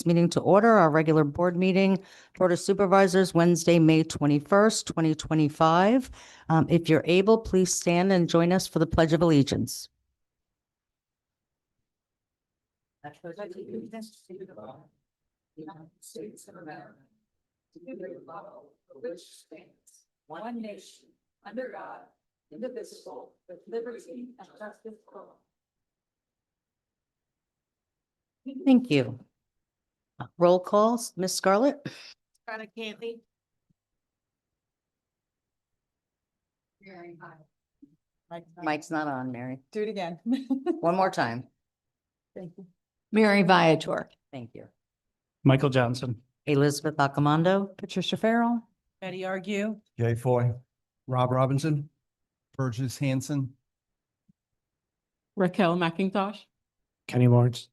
Meeting to order, our regular board meeting, Board of Supervisors, Wednesday, May 21st, 2025. If you're able, please stand and join us for the Pledge of Allegiance. United States of America, to the republic for which stands one nation, under God, indivisible, with liberty and justice for all. Thank you. Roll calls, Ms. Scarlett? Scarlett Cantley. Mike's not on, Mary. Do it again. One more time. Thank you. Mary Viator. Thank you. Michael Johnson. Elizabeth Accomando. Patricia Farrell. Betty Argue. Jay Foy, Rob Robinson, Burgess Hanson, Raquel McIntosh. Kenny Lawrence.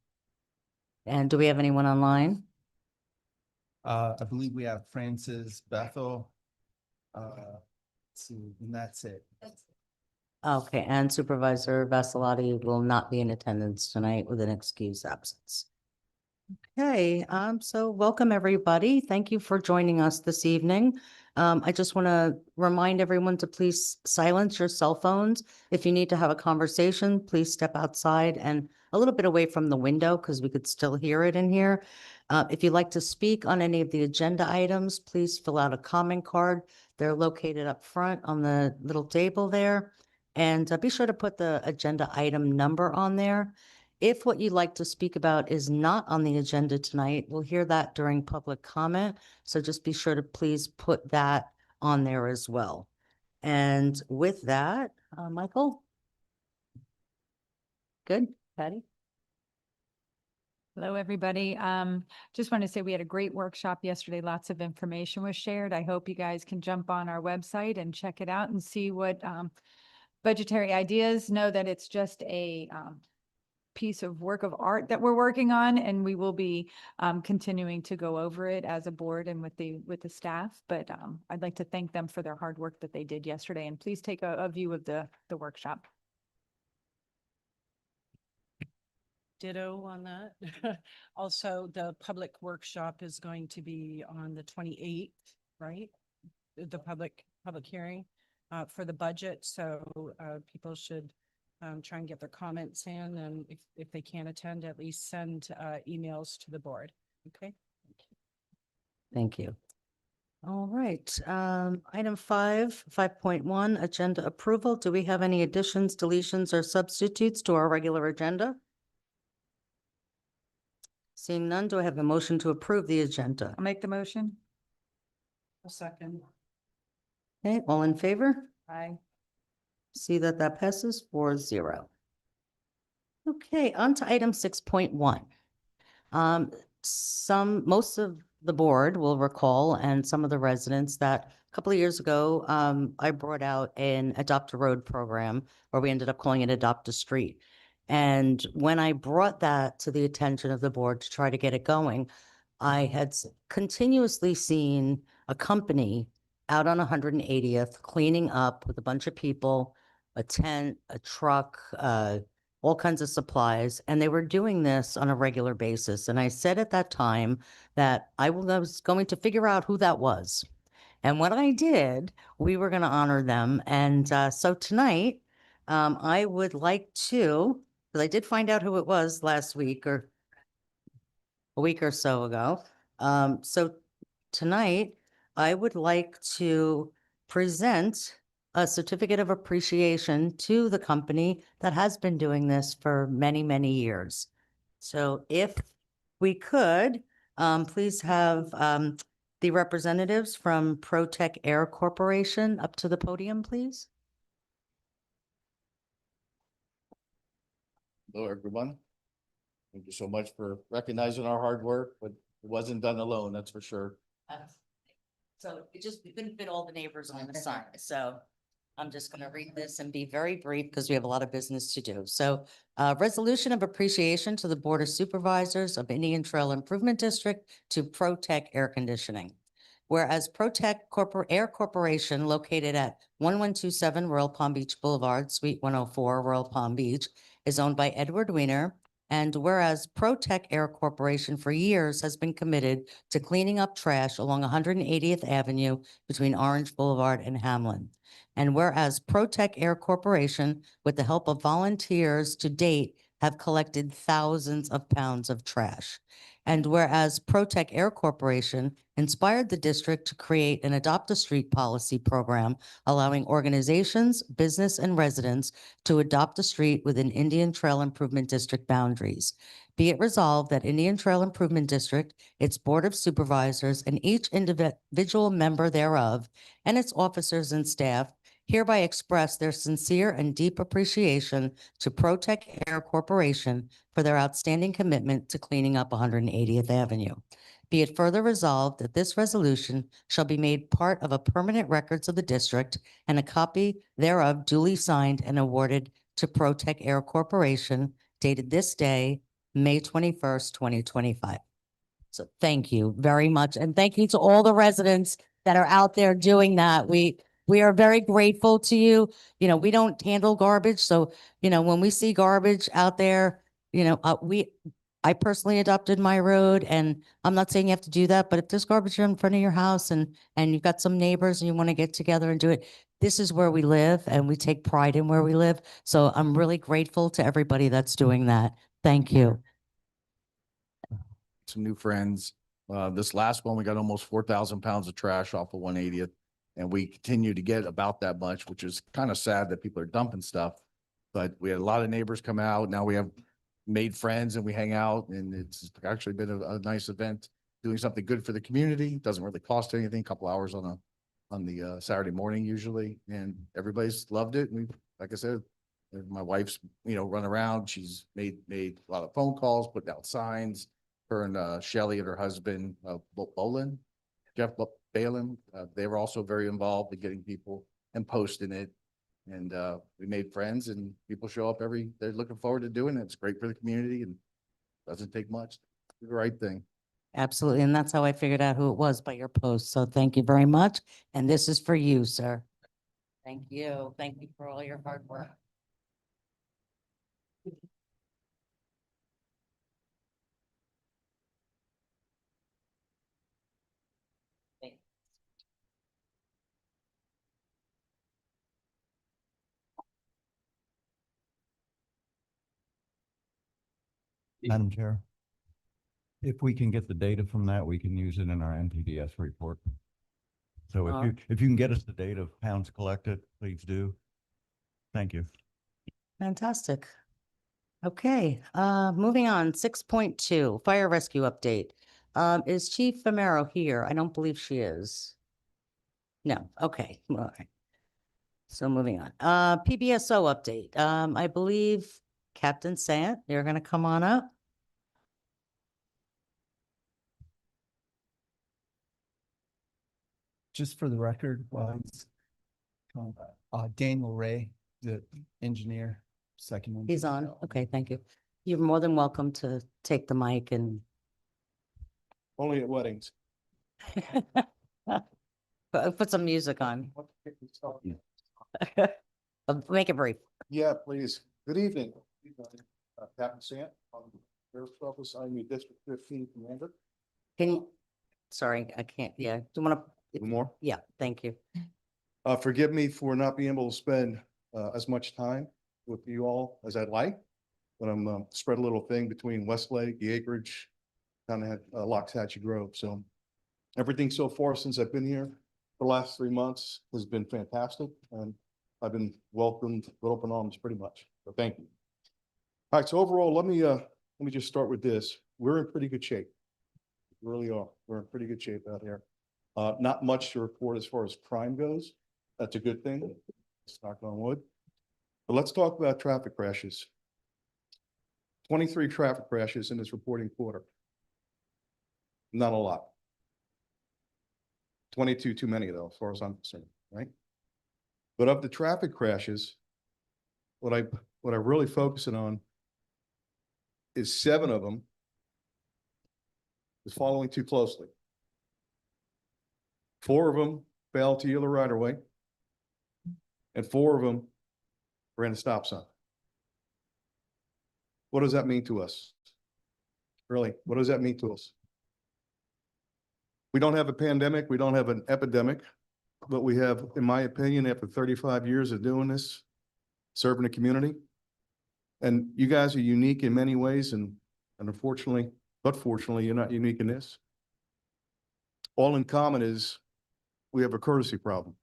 And do we have anyone online? I believe we have Francis Bethel. Let's see, and that's it. Okay, and Supervisor Vassalotti will not be in attendance tonight with an excused absence. Okay, so welcome everybody. Thank you for joining us this evening. I just want to remind everyone to please silence your cell phones. If you need to have a conversation, please step outside and a little bit away from the window because we could still hear it in here. If you'd like to speak on any of the agenda items, please fill out a comment card. They're located up front on the little table there. And be sure to put the agenda item number on there. If what you'd like to speak about is not on the agenda tonight, we'll hear that during public comment. So just be sure to please put that on there as well. And with that, Michael? Good, Patty? Hello, everybody. Just want to say we had a great workshop yesterday. Lots of information was shared. I hope you guys can jump on our website and check it out and see what budgetary ideas. Know that it's just a piece of work of art that we're working on, and we will be continuing to go over it as a board and with the staff. But I'd like to thank them for their hard work that they did yesterday, and please take a view of the workshop. Ditto on that. Also, the public workshop is going to be on the 28th, right? The public hearing for the budget. So people should try and get their comments in, and if they can't attend, at least send emails to the board. Okay. Thank you. All right, item 5.1, agenda approval. Do we have any additions, deletions, or substitutes to our regular agenda? Seeing none, do I have a motion to approve the agenda? I'll make the motion. A second. Okay, all in favor? Aye. See that passes 4-0. Okay, on to item 6.1. Most of the board will recall, and some of the residents, that a couple of years ago, I brought out an Adopt a Road program, or we ended up calling it Adopt a Street. And when I brought that to the attention of the board to try to get it going, I had continuously seen a company out on 180th cleaning up with a bunch of people, a tent, a truck, all kinds of supplies, and they were doing this on a regular basis. And I said at that time that I was going to figure out who that was. And when I did, we were going to honor them. And so tonight, I would like to, because I did find out who it was last week or a week or so ago. So tonight, I would like to present a certificate of appreciation to the company that has been doing this for many, many years. So if we could, please have the representatives from ProTech Air Corporation up to the podium, please. Hello, everyone. Thank you so much for recognizing our hard work, but it wasn't done alone, that's for sure. So we couldn't fit all the neighbors on the sign. So I'm just going to read this and be very brief because we have a lot of business to do. So resolution of appreciation to the Board of Supervisors of Indian Trail Improvement District to ProTech Air Conditioning. Whereas ProTech Air Corporation, located at 1127 Royal Palm Beach Boulevard, Suite 104, Royal Palm Beach, is owned by Edward Weiner, And whereas ProTech Air Corporation for years has been committed to cleaning up trash along 180th Avenue between Orange Boulevard and Hamlin. And whereas ProTech Air Corporation, with the help of volunteers to date, have collected thousands of pounds of trash. And whereas ProTech Air Corporation inspired the district to create an Adopt a Street policy program, allowing organizations, business, and residents to adopt a street within Indian Trail Improvement District boundaries. Be it resolved that Indian Trail Improvement District, its Board of Supervisors, and each individual member thereof, and its officers and staff hereby express their sincere and deep appreciation to ProTech Air Corporation for their outstanding commitment to cleaning up 180th Avenue. Be it further resolved that this resolution shall be made part of a permanent records of the district, and a copy thereof duly signed and awarded to ProTech Air Corporation, dated this day, May 21st, 2025. So thank you very much. And thank you to all the residents that are out there doing that. We are very grateful to you. You know, we don't handle garbage. So, you know, when we see garbage out there, you know, I personally adopted my road, and I'm not saying you have to do that, but if there's garbage in front of your house and you've got some neighbors and you want to get together and do it, this is where we live and we take pride in where we live. So I'm really grateful to everybody that's doing that. Thank you. Some new friends. This last one, we got almost 4,000 pounds of trash off of 180th. And we continue to get about that much, which is kind of sad that people are dumping stuff. But we had a lot of neighbors come out. Now we have made friends and we hang out, and it's actually been a nice event, doing something good for the community. Doesn't really cost anything, a couple hours on the Saturday morning usually. And everybody's loved it. And we, like I said, my wife's, you know, run around. She's made a lot of phone calls, put out signs. Her and Shelley and her husband, Jeff Balin, they were also very involved in getting people and posting it. And we made friends, and people show up they're looking forward to doing it. It's great for the community and doesn't take much. Do the right thing. Absolutely. And that's how I figured out who it was, by your post. So thank you very much. And this is for you, sir. Thank you. Thank you for all your hard work. Madam Chair, if we can get the data from that, we can use it in our NPDS report. So if you can get us the data of pounds collected, please do. Thank you. Fantastic. Okay, moving on, 6.2, fire rescue update. Is Chief Famero here? I don't believe she is. No, okay, all right. So moving on, PBSO update. I believe Captain Sant, you're gonna come on up. Just for the record, Daniel Ray, the engineer, second one. He's on. Okay, thank you. You're more than welcome to take the mic and Only at weddings. put some music on. Make it brief. Yeah, please. Good evening. Captain Sant, from the Sheriff's Office. I'm your District 15 Commander. Can you, sorry, I can't, yeah. Do you want to? One more. Yeah, thank you. Forgive me for not being able to spend as much time with you all as I'd like. But I'm spread a little thing between Westlake, the acreage, kind of Loxhatchee Grove. So everything so far since I've been here, the last 3 months has been fantastic. And I've been welcomed with open arms pretty much. So thank you. All right, so overall, let me just start with this. We're in pretty good shape. We really are. We're in pretty good shape out here. Not much to report as far as crime goes. That's a good thing. Let's knock on wood. But let's talk about traffic crashes. 23 traffic crashes in this reporting quarter. Not a lot. 22 too many though, as far as I'm concerned, right? But of the traffic crashes, what I really focusing on is 7 of them is following too closely. 4 of them failed to yield a right of way, and 4 of them ran a stop sign. What does that mean to us? Really, what does that mean to us? We don't have a pandemic, we don't have an epidemic, but we have, in my opinion, after 35 years of doing this, serving the community. And you guys are unique in many ways, and unfortunately, but fortunately, you're not unique in this. All in common is we have a courtesy problem.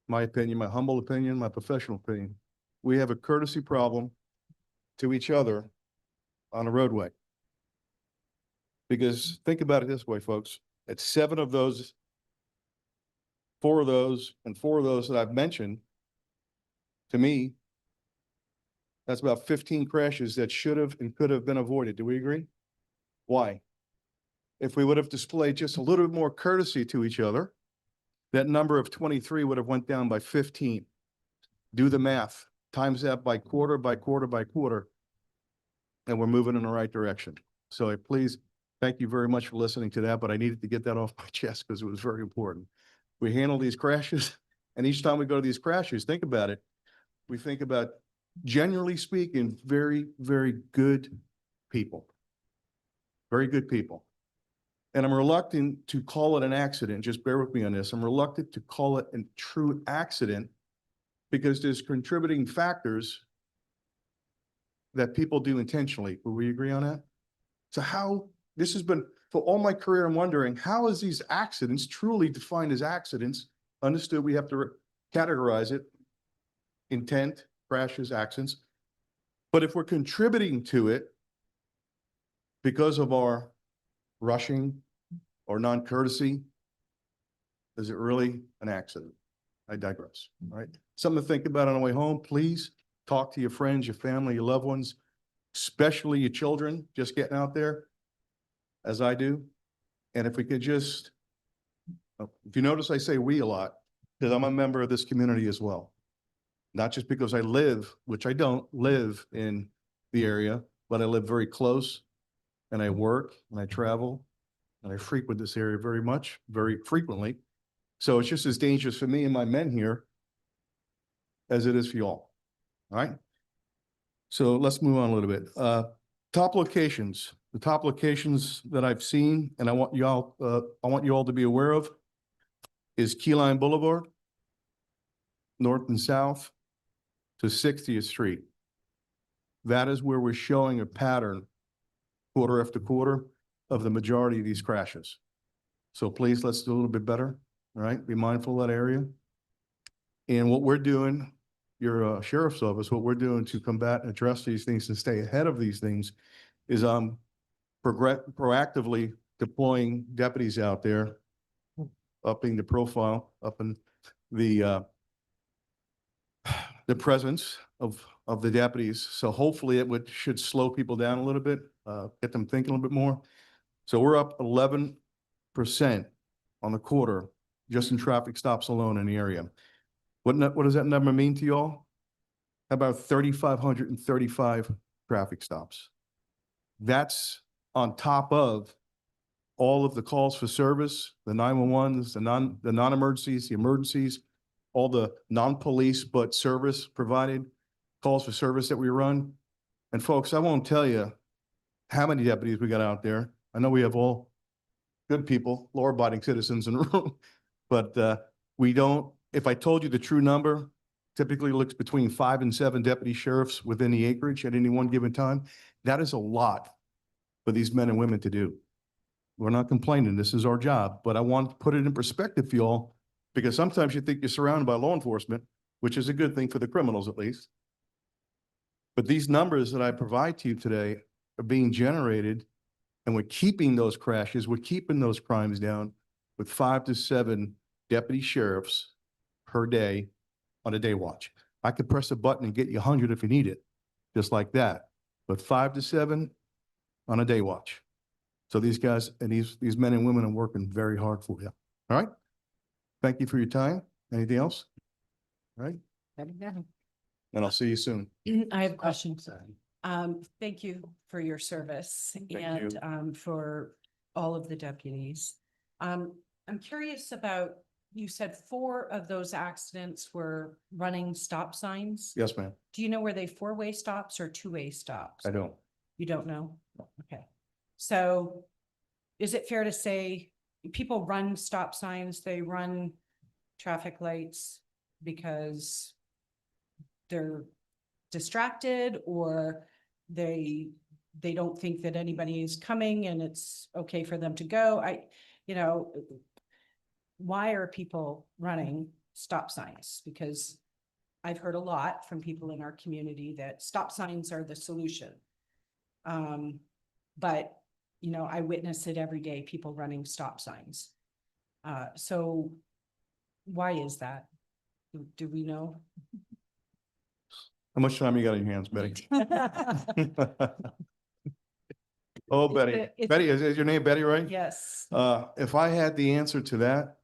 My opinion, my humble opinion, my professional opinion. We have a courtesy problem to each other on a roadway. Because think about it this way, folks, at 7 of those, 4 of those, and 4 of those that I've mentioned, to me, that's about 15 crashes that should have and could have been avoided. Do we agree? Why? If we would have displayed just a little bit more courtesy to each other, that number of 23 would have went down by 15. Do the math, times that by quarter, by quarter, by quarter, and we're moving in the right direction. So please, thank you very much for listening to that, but I needed to get that off my chest because it was very important. We handle these crashes, and each time we go to these crashes, think about it. We think about, generally speaking, very, very good people. Very good people. And I'm reluctant to call it an accident. Just bear with me on this. I'm reluctant to call it a true accident because there's contributing factors that people do intentionally. Will we agree on that? So how, this has been, for all my career, I'm wondering, how is these accidents truly defined as accidents? Understood, we have to categorize it, intent, crashes, accidents. But if we're contributing to it because of our rushing or non-courtesy, is it really an accident? I digress, all right? Something to think about on the way home. Please talk to your friends, your family, your loved ones, especially your children just getting out there, as I do. And if we could just, if you notice, I say we a lot, because I'm a member of this community as well. Not just because I live, which I don't live in the area, but I live very close, and I work and I travel and I frequent this area very much, very frequently. So it's just as dangerous for me and my men here as it is for y'all. All right. So let's move on a little bit. Top locations, the top locations that I've seen, and I want you all to be aware of, is Key Lime Boulevard, north and south to 60th Street. That is where we're showing a pattern quarter after quarter of the majority of these crashes. So please, let's do a little bit better, all right? Be mindful of that area. And what we're doing, your sheriff's office, what we're doing to combat and address these things and stay ahead of these things is proactively deploying deputies out there, upping the profile, upping the presence of the deputies. So hopefully it should slow people down a little bit, get them thinking a little bit more. So we're up 11% on the quarter, just in traffic stops alone in the area. What does that number mean to y'all? About 3,535 traffic stops. That's on top of all of the calls for service, the 911s, the non-emergencies, the emergencies, all the non-police but service provided calls for service that we run. And folks, I won't tell you how many deputies we got out there. I know we have all good people, law-abiding citizens in the room, but we don't, if I told you the true number, typically looks between 5 and 7 deputy sheriffs within the acreage at any one given time. That is a lot for these men and women to do. We're not complaining. This is our job, but I want to put it in perspective for y'all, because sometimes you think you're surrounded by law enforcement, which is a good thing for the criminals at least. But these numbers that I provide to you today are being generated, and we're keeping those crashes, we're keeping those crimes down with 5 to 7 deputy sheriffs per day on a day watch. I could press a button and get you 100 if you need it, just like that. But 5 to 7 on a day watch. So these guys and these men and women are working very hard for you. All right. Thank you for your time. Anything else? All right. And I'll see you soon. I have a question. Thank you for your service and for all of the deputies. I'm curious about, you said 4 of those accidents were running stop signs. Yes, ma'am. Do you know, were they 4-way stops or 2-way stops? I don't. You don't know? Okay. So is it fair to say people run stop signs, they run traffic lights because they're distracted, or they don't think that anybody is coming and it's okay for them to go? Why are people running stop signs? Because I've heard a lot from people in our community that stop signs are the solution. But I witness it every day, people running stop signs. So why is that? Do we know? How much time you got on your hands, Betty? Oh, Betty. it's- Betty, is your name Betty, right? Yes. If I had the answer to that,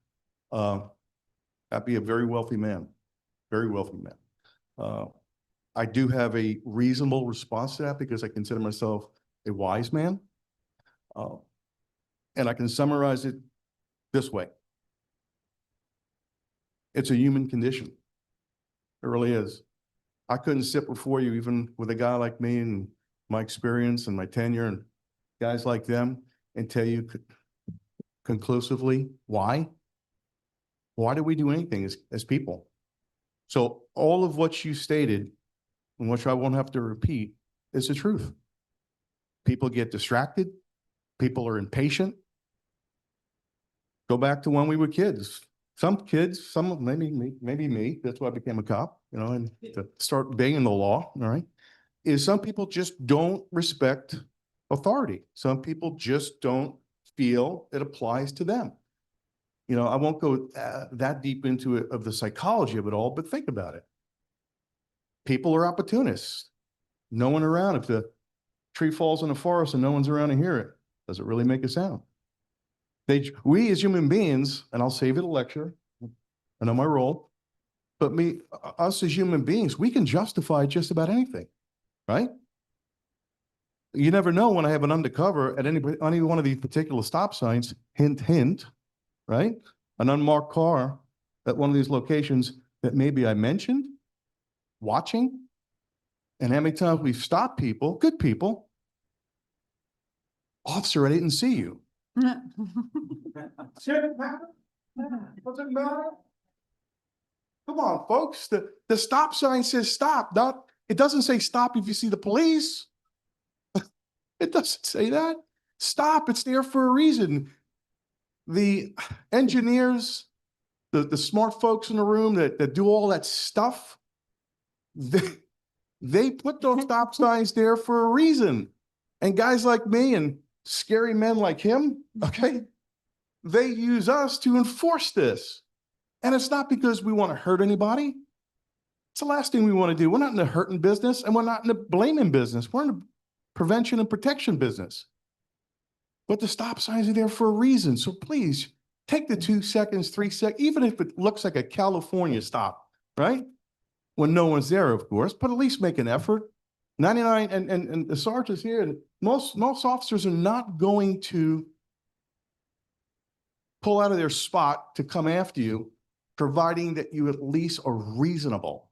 I'd be a very wealthy man, very wealthy man. I do have a reasonable response to that because I consider myself a wise man. And I can summarize it this way. It's a human condition. It really is. I couldn't sit before you, even with a guy like me and my experience and my tenure and guys like them, and tell you conclusively why. Why do we do anything as people? So all of what you stated, and which I won't have to repeat, is the truth. People get distracted. People are impatient. Go back to when we were kids. Some kids, maybe me, that's why I became a cop, and to start obeying the law, all right, is some people just don't respect authority. Some people just don't feel it applies to them. I won't go that deep into it of the psychology of it all, but think about it. People are opportunists. No one around. If the tree falls in the forest and no one's around to hear it, does it really make a sound? We as human beings, and I'll save it a lecture, I know my role, but us as human beings, we can justify just about anything, right? You never know when I have an undercover at any one of these particular stop signs, hint, hint, right? An unmarked car at one of these locations that maybe I mentioned, watching, and how many times we've stopped people, good people, officer, I didn't see you. What's it matter? Come on, folks. The stop sign says stop. It doesn't say stop if you see the police. It doesn't say that. Stop. It's there for a reason. The engineers, the smart folks in the room that do all that stuff, they put those stop signs there for a reason. And guys like me and scary men like him, okay, they use us to enforce this. And it's not because we want to hurt anybody. It's the last thing we want to do. We're not in the hurting business, and we're not in the blaming business. We're in the prevention and protection business. But the stop signs are there for a reason. So please take the 2 seconds, 3 seconds, even if it looks like a California stop, right? When no one's there, of course, but at least make an effort. 99 and the sergeants here, most officers are not going to pull out of their spot to come after you, providing that you at least are reasonable.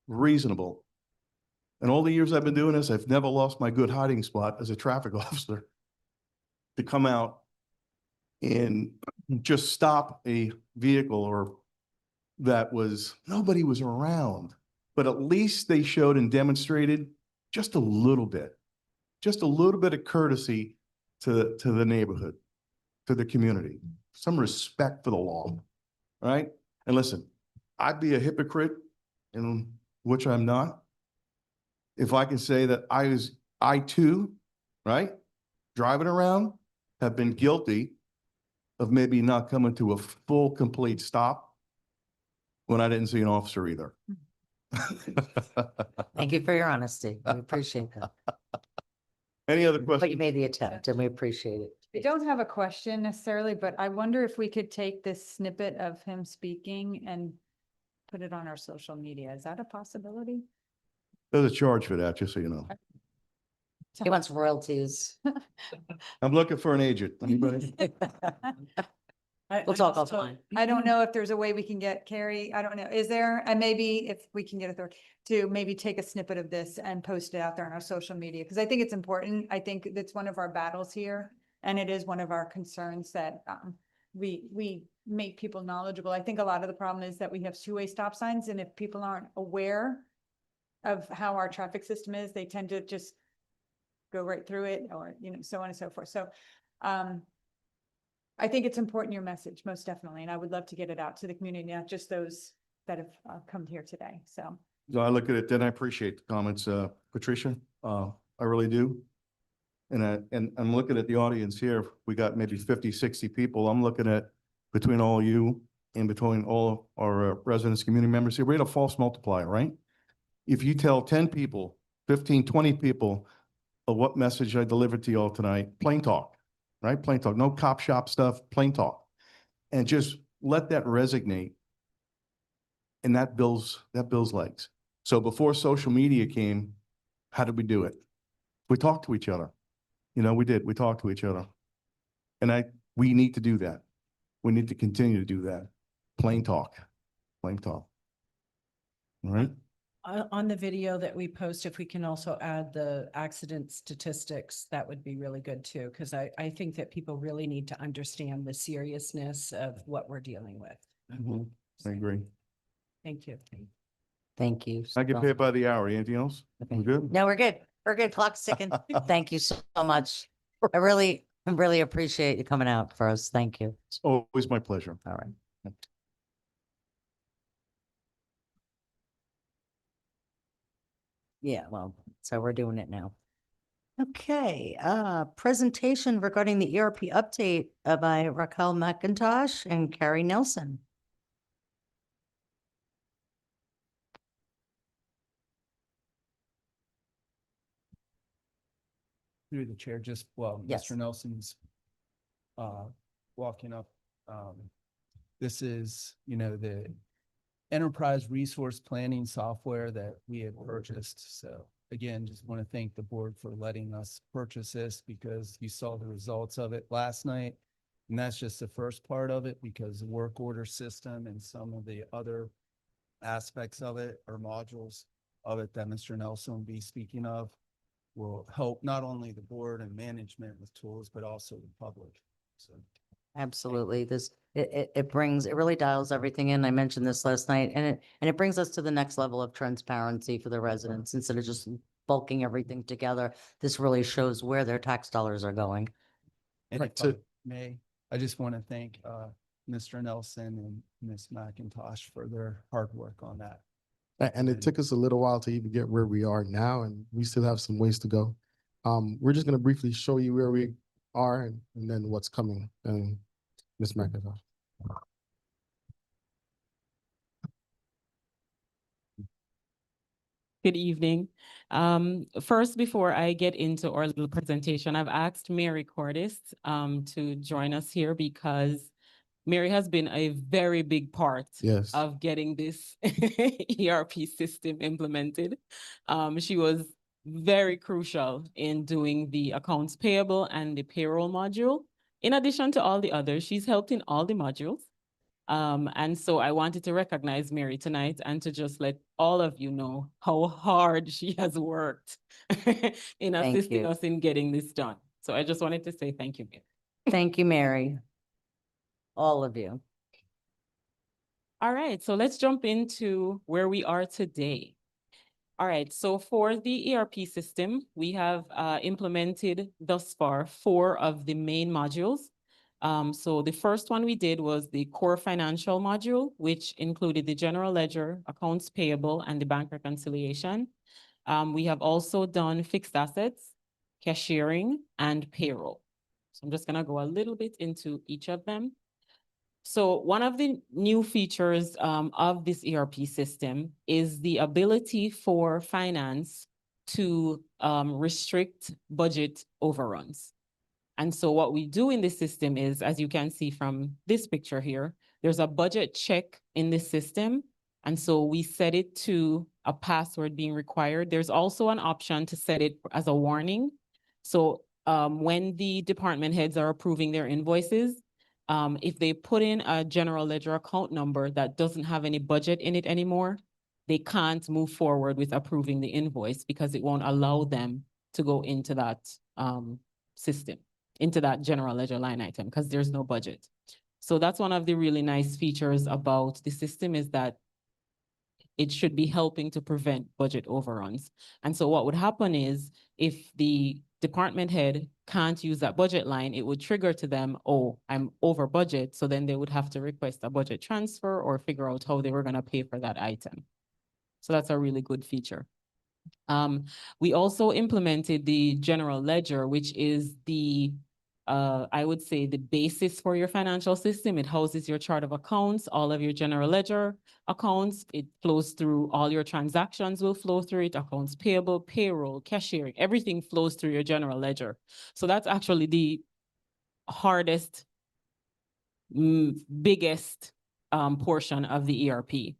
In all the years I've been doing this, I've never lost my good hiding spot as a traffic officer to come out and just stop a vehicle or nobody was around, but at least they showed and demonstrated just a little bit of courtesy to the neighborhood, to the community, some respect for the law, right? And listen, I'd be a hypocrite, in which I'm not, if I can say that I too, right, driving around, have been guilty of maybe not coming to a full, complete stop when I didn't see an officer either. Thank you for your honesty. We appreciate that. Any other But you questions? made the attempt and we appreciate it. I don't have a question necessarily, but I wonder if we could take this snippet of him speaking and put it on our social media. Is that a possibility? There's a charge for that, just so you know. He wants royalties. I'm looking for an agent. Anybody? We'll talk offline. I don't know if there's a way we can get Carrie, I don't know, is there? And maybe if we can get authority to maybe take a snippet of this and post it out there on our social media, because I think it's important. I think that's one of our battles here. And it is one of our concerns that we make people knowledgeable. I think a lot of the problem is that we have two-way stop signs, and if people aren't aware of how our traffic system is, they tend to just go right through it, or, you know, so on and so forth. So, I think it's important, your message, most definitely, and I would love to get it out to the community, not just those that have come here today, so. So I look at it, then I appreciate the comments, Patricia, I really do. And I'm looking at the audience here, we got maybe 50, 60 people. I'm looking at between all you and between all our residents, community members here, we had a false multiplier, right? If you tell 10 people, 15, 20 people of what message I delivered to you all tonight, plain talk, right? Plain talk, no cop shop stuff, plain talk. And just let that resonate. And that builds legs. So before social media came, how did we do it? We talked to each other. You know, we did. We talked to each other. And we need to do that. We need to continue to do that. Plain talk. Plain talk. All right? On the video that we post, if we can also add the accident statistics, that would be really good too. Because I think that people really need to understand the seriousness of what we're dealing with. I agree. Thank you. Thank you. I get so- paid by the hour. Anything else? Okay. We good? No, we're good. We're good. Clock's ticking. Thank you so much. I really appreciate you coming out for us. Thank you. It's always my pleasure. All right. Yeah, well, so we're doing it now. Okay, presentation regarding the ERP update by Raquel McIntosh and Carrie Nelson. Through the chair, just while Yes. Mr. Nelson's walking up. This is, you know, the enterprise resource planning software that we had purchased. So again, just want to thank the board for letting us purchase this, because you saw the results of it last night. And that's just the first part of it, because the work order system and some of the other aspects of it, or modules of it that Mr. Nelson will be speaking of, will help not only the board and management with tools, but also the public. So Absolutely. It brings, it really dials everything in. I mentioned this last night, and it brings us to the next level of transparency for the residents. Instead of just bulking everything together, this really shows where their tax dollars are going. And Right, if so- I may, I just want to thank Mr. Nelson and Ms. McIntosh for their hard work on that. And it took us a little while to even get where we are now, and we still have some ways to go. We're just gonna briefly show you where we are and then what's coming. And Ms. McIntosh. Good evening. First, before I get into our little presentation, I've asked Mary Cordis to join us here because Mary has been a very big part Yes. of getting this ERP system implemented. She was very crucial in doing the accounts payable and the payroll module. In addition to all the others, she's helped in all the modules. And so I wanted to recognize Mary tonight and to just let all of you know how hard she has worked in Thank assisting you. us in getting this done. So I just wanted to say thank you, Mary. Thank you, Mary. All of you. All right, so let's jump into where we are today. All right, so for the ERP system, we have implemented thus far 4 of the main modules. So the first one we did was the core financial module, which included the general ledger, accounts payable, and the bank reconciliation. We have also done fixed assets, cashiering, and payroll. So I'm just gonna go a little bit into each of them. So one of the new features of this ERP system is the ability for finance to restrict budget overruns. And so what we do in this system is, as you can see from this picture here, there's a budget check in this system. And so we set it to a password being required. There's also an option to set it as a warning. So when the department heads are approving their invoices, if they put in a general ledger account number that doesn't have any budget in it anymore, they can't move forward with approving the invoice because it won't allow them to go into that system, into that general ledger line item, because there's no budget. So that's one of the really nice features about the system, is that it should be helping to prevent budget overruns. And so what would happen is, if the department head can't use that budget line, it would trigger to them, oh, I'm over budget. So then they would have to request a budget transfer or figure out how they were going to pay for that item. So that's a really good feature. We also implemented the general ledger, which is the I would say the basis for your financial system. It houses your chart of accounts, all of your general ledger accounts. It flows through, all your transactions will flow through it, accounts payable, payroll, cashiering, everything flows through your general ledger. So that's actually the hardest, biggest portion of the ERP.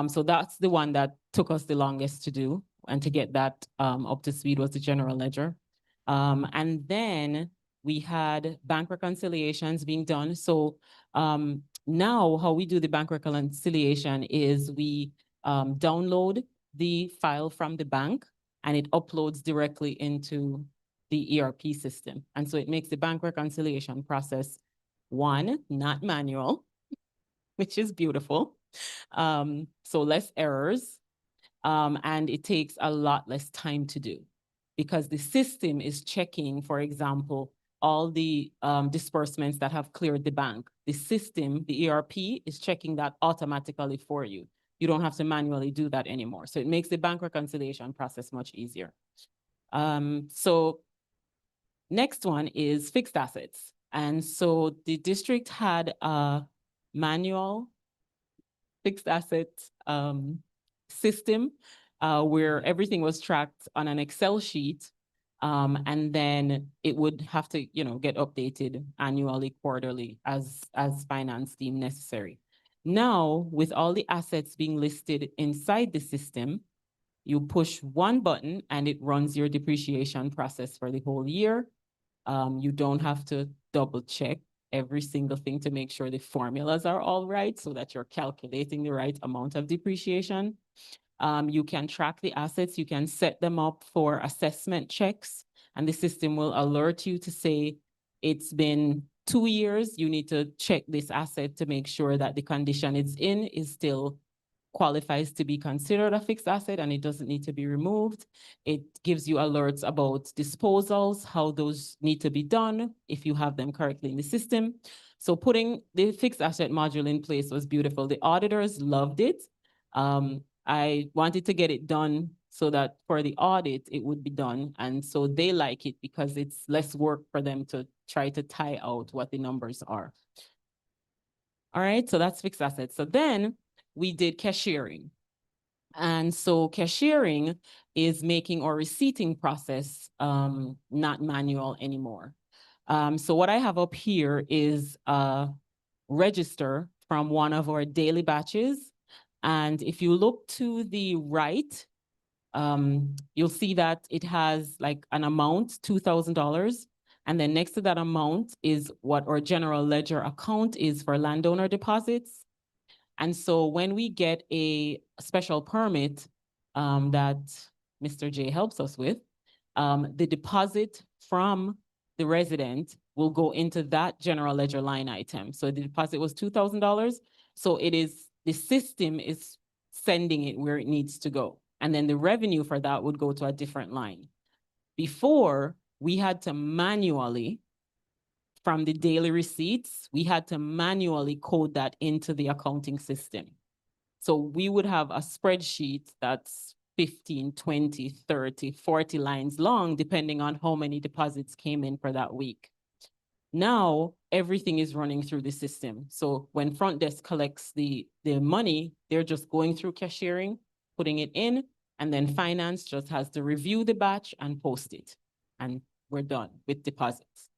So that's the one that took us the longest to do, and to get that up to speed was the general ledger. And then we had bank reconciliations being done. So now how we do the bank reconciliation is we download the file from the bank, and it uploads directly into the ERP system. And so it makes the bank reconciliation process, one, not manual, which is beautiful. So less errors, and it takes a lot less time to do, because the system is checking, for example, all the disbursements that have cleared the bank. The system, the ERP, is checking that automatically for you. You don't have to manually do that anymore. So it makes the bank reconciliation process much easier. So next one is fixed assets. And so the district had a manual fixed asset system where everything was tracked on an Excel sheet. And then it would have to, get updated annually, quarterly, as finance deemed necessary. Now, with all the assets being listed inside the system, you push one button and it runs your depreciation process for the whole year. You don't have to double check every single thing to make sure the formulas are all right, so that you're calculating the right amount of depreciation. You can track the assets, you can set them up for assessment checks, and the system will alert you to say, it's been 2 years, you need to check this asset to make sure that the condition it's in is still qualifies to be considered a fixed asset and it doesn't need to be removed. It gives you alerts about disposals, how those need to be done, if you have them correctly in the system. So putting the fixed asset module in place was beautiful. The auditors loved it. I wanted to get it done so that for the audit, it would be done. And so they like it because it's less work for them to try to tie out what the numbers are. All right, so that's fixed assets. So then we did cashiering. And so cashiering is making our receipting process not manual anymore. So what I have up here is a register from one of our daily batches. And if you look to the right, you'll see that it has like an amount, $2,000. And then next to that amount is what our general ledger account is for landowner deposits. And so when we get a special permit that Mr. J helps us with, the deposit from the resident will go into that general ledger line item. So the deposit was $2,000. So the system is sending it where it needs to go. And then the revenue for that would go to a different line. Before, we had to manually, from the daily receipts, we had to manually code that into the accounting system. So we would have a spreadsheet that's 15, 20, 30, 40 lines long, depending on how many deposits came in for that week. Now, everything is running through the system. So when front desk collects the money, they're just going through cashiering, putting it in, and then finance just has to review the batch and post it. And we're done with deposits.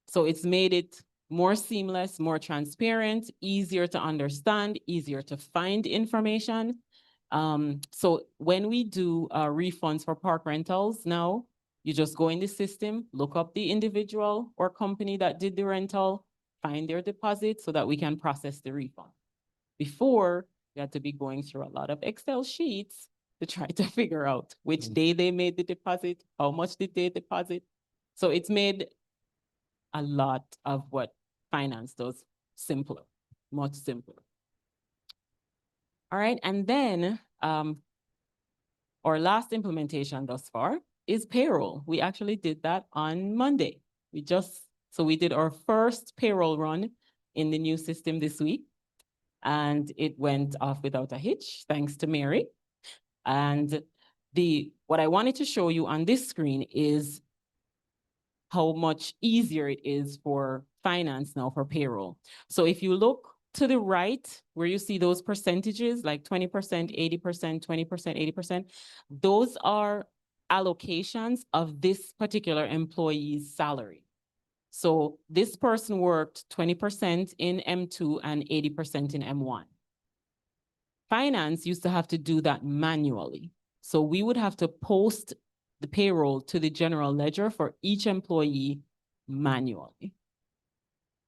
So it's made it more seamless, more transparent, easier to understand, easier to find information. So when we do refunds for park rentals now, you just go in the system, look up the individual or company that did the rental, find their deposit so that we can process the refund. Before, we had to be going through a lot of Excel sheets to try to figure out which day they made the deposit, how much did they deposit. So it's made a lot of what finance does simpler, much simpler. All right, and then our last implementation thus far is payroll. We actually did that on Monday. So we did our first payroll run in the new system this week, and it went off without a hitch, thanks to Mary. And what I wanted to show you on this screen is how much easier it is for finance now for payroll. So if you look to the right, where you see those percentages, like 20%, 80%, 20%, 80%, those are allocations of this particular employee's salary. So this person worked 20% in M2 and 80% in M1. Finance used to have to do that manually. So we would have to post the payroll to the general ledger for each employee manually.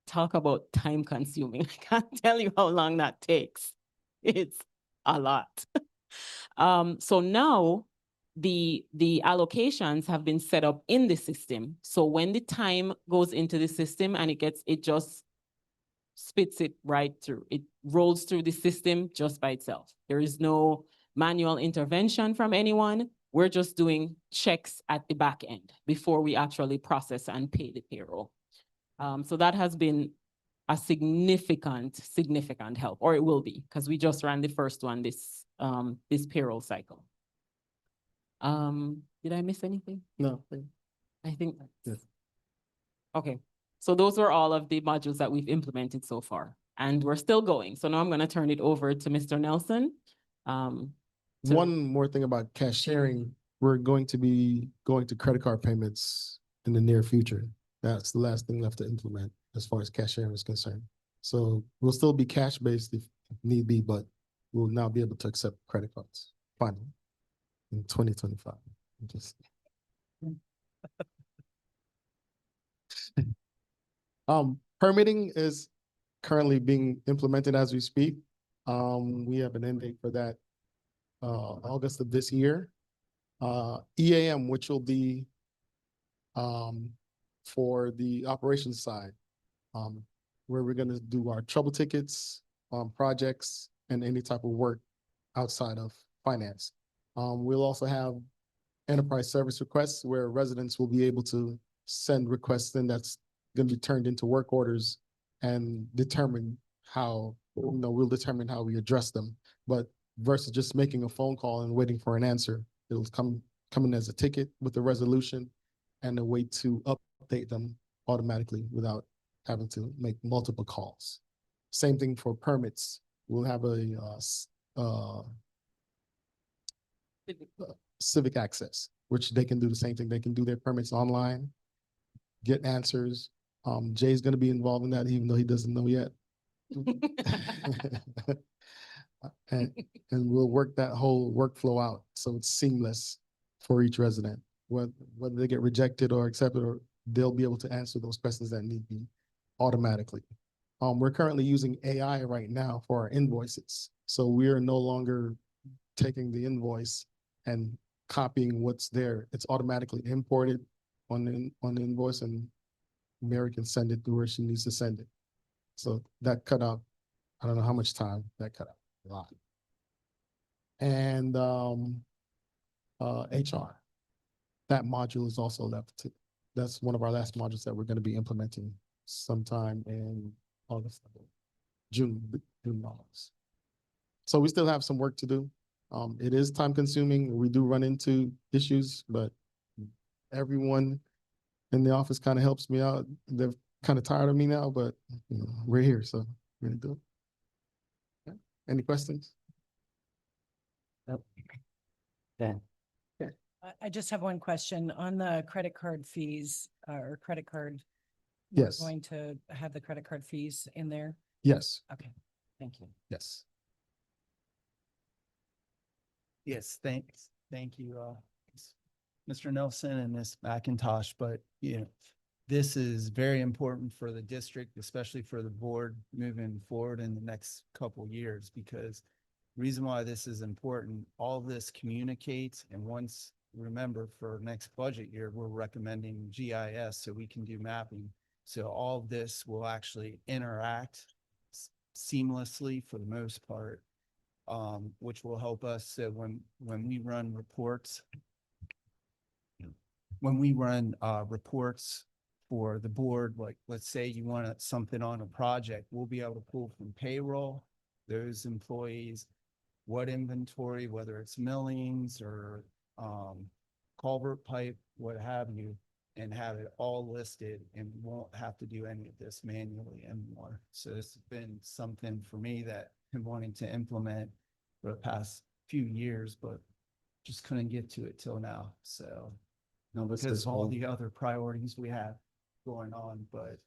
Talk about time consuming. I can't tell you how long that takes. It's a lot. So now the allocations have been set up in the system. So when the time goes into the system and it just spits it right through. It rolls through the system just by itself. There is no manual intervention from anyone. We're just doing checks at the back end before we actually process and pay the payroll. So that has been a significant help, or it will be, because we just ran the first one this payroll cycle. Did I miss anything? No. I think that's Yes. Okay. So those were all of the modules that we've implemented so far, and we're still going. So now I'm going to turn it over to Mr. Nelson. to- One more thing about cash sharing, we're going to be going to credit card payments in the near future. That's the last thing left to implement as far as cash sharing is concerned. So we'll still be cash based if need be, but we'll now be able to accept credit cards finally in 2025. Just permitting is currently being implemented as we speak. We have an end date for that, August of this year. EAM, which will be, for the operations side, where we're gonna do our trouble tickets, projects, and any type of work outside of finance. We'll also have enterprise service requests where residents will be able to send requests in that's gonna be turned into work orders and determine how, we'll determine how we address them. But versus just making a phone call and waiting for an answer, it'll come in as a ticket with a resolution and a way to update them automatically without having to make multiple calls. Same thing for permits. We'll have a civic access, which they can do the same thing. They can do their permits online, get answers. Jay's gonna be involved in that, even though he doesn't know yet. And we'll work that whole workflow out so it's seamless for each resident. Whether they get rejected or accepted, or they'll be able to answer those questions that need be automatically. We're currently using AI right now for our invoices. So we are no longer taking the invoice and copying what's there. It's automatically imported on the invoice, and Mary can send it to where she needs to send it. So that cut out, I don't know how much time that cut out, a lot. And HR, that module is also left. That's one of our last modules that we're going to be implementing sometime in August, June, August. So we still have some work to do. It is time consuming. We do run into issues, but everyone in the office kind of helps me out. They're kind of tired of me now, but we're here, so we're gonna do it. Okay. Any questions? Yeah. I just have one question on the credit card fees, or credit card. we're Yes. Going to have the credit card fees in there? Yes, Okay, thank you. yes. Yes, thank you, Mr. Nelson and Ms. McIntosh, but this is very important for the district, especially for the board moving forward in the next couple years, because reason why this is important, all this communicates, and once, remember, for next budget year, we're recommending GIS so we can do mapping. So all of this will actually interact seamlessly for the most part, which will help us. So when we run reports, for the board, like, let's say you want something on a project, we'll be able to pull from payroll, those employees, what inventory, whether it's millings or culvert pipe, what have you, and have it all listed, and won't have to do any of this manually anymore. So this has been something for me that I've been wanting to implement for the past few years, but just couldn't get to it till now. So No, this because is of all all, the other priorities we have going on, but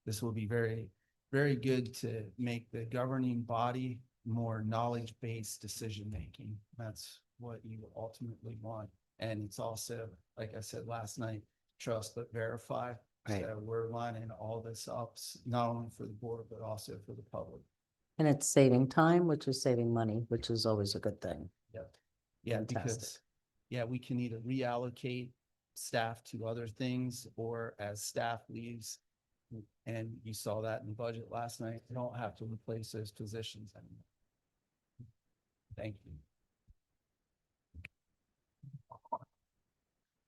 this will be very, very good to make the governing body more knowledge-based decision-making. That's what you ultimately want. And it's also, like I said last night, trust but verify. Right. So we're lining all this up, not only for the board, but also for the public. and it's saving time, which is saving money, which is always a good thing. Yep. Yeah, Fantastic. because, yeah, we can either reallocate staff to other things, or as staff leaves, and you saw that in the budget last night, you don't have to replace those positions anymore. Thank you.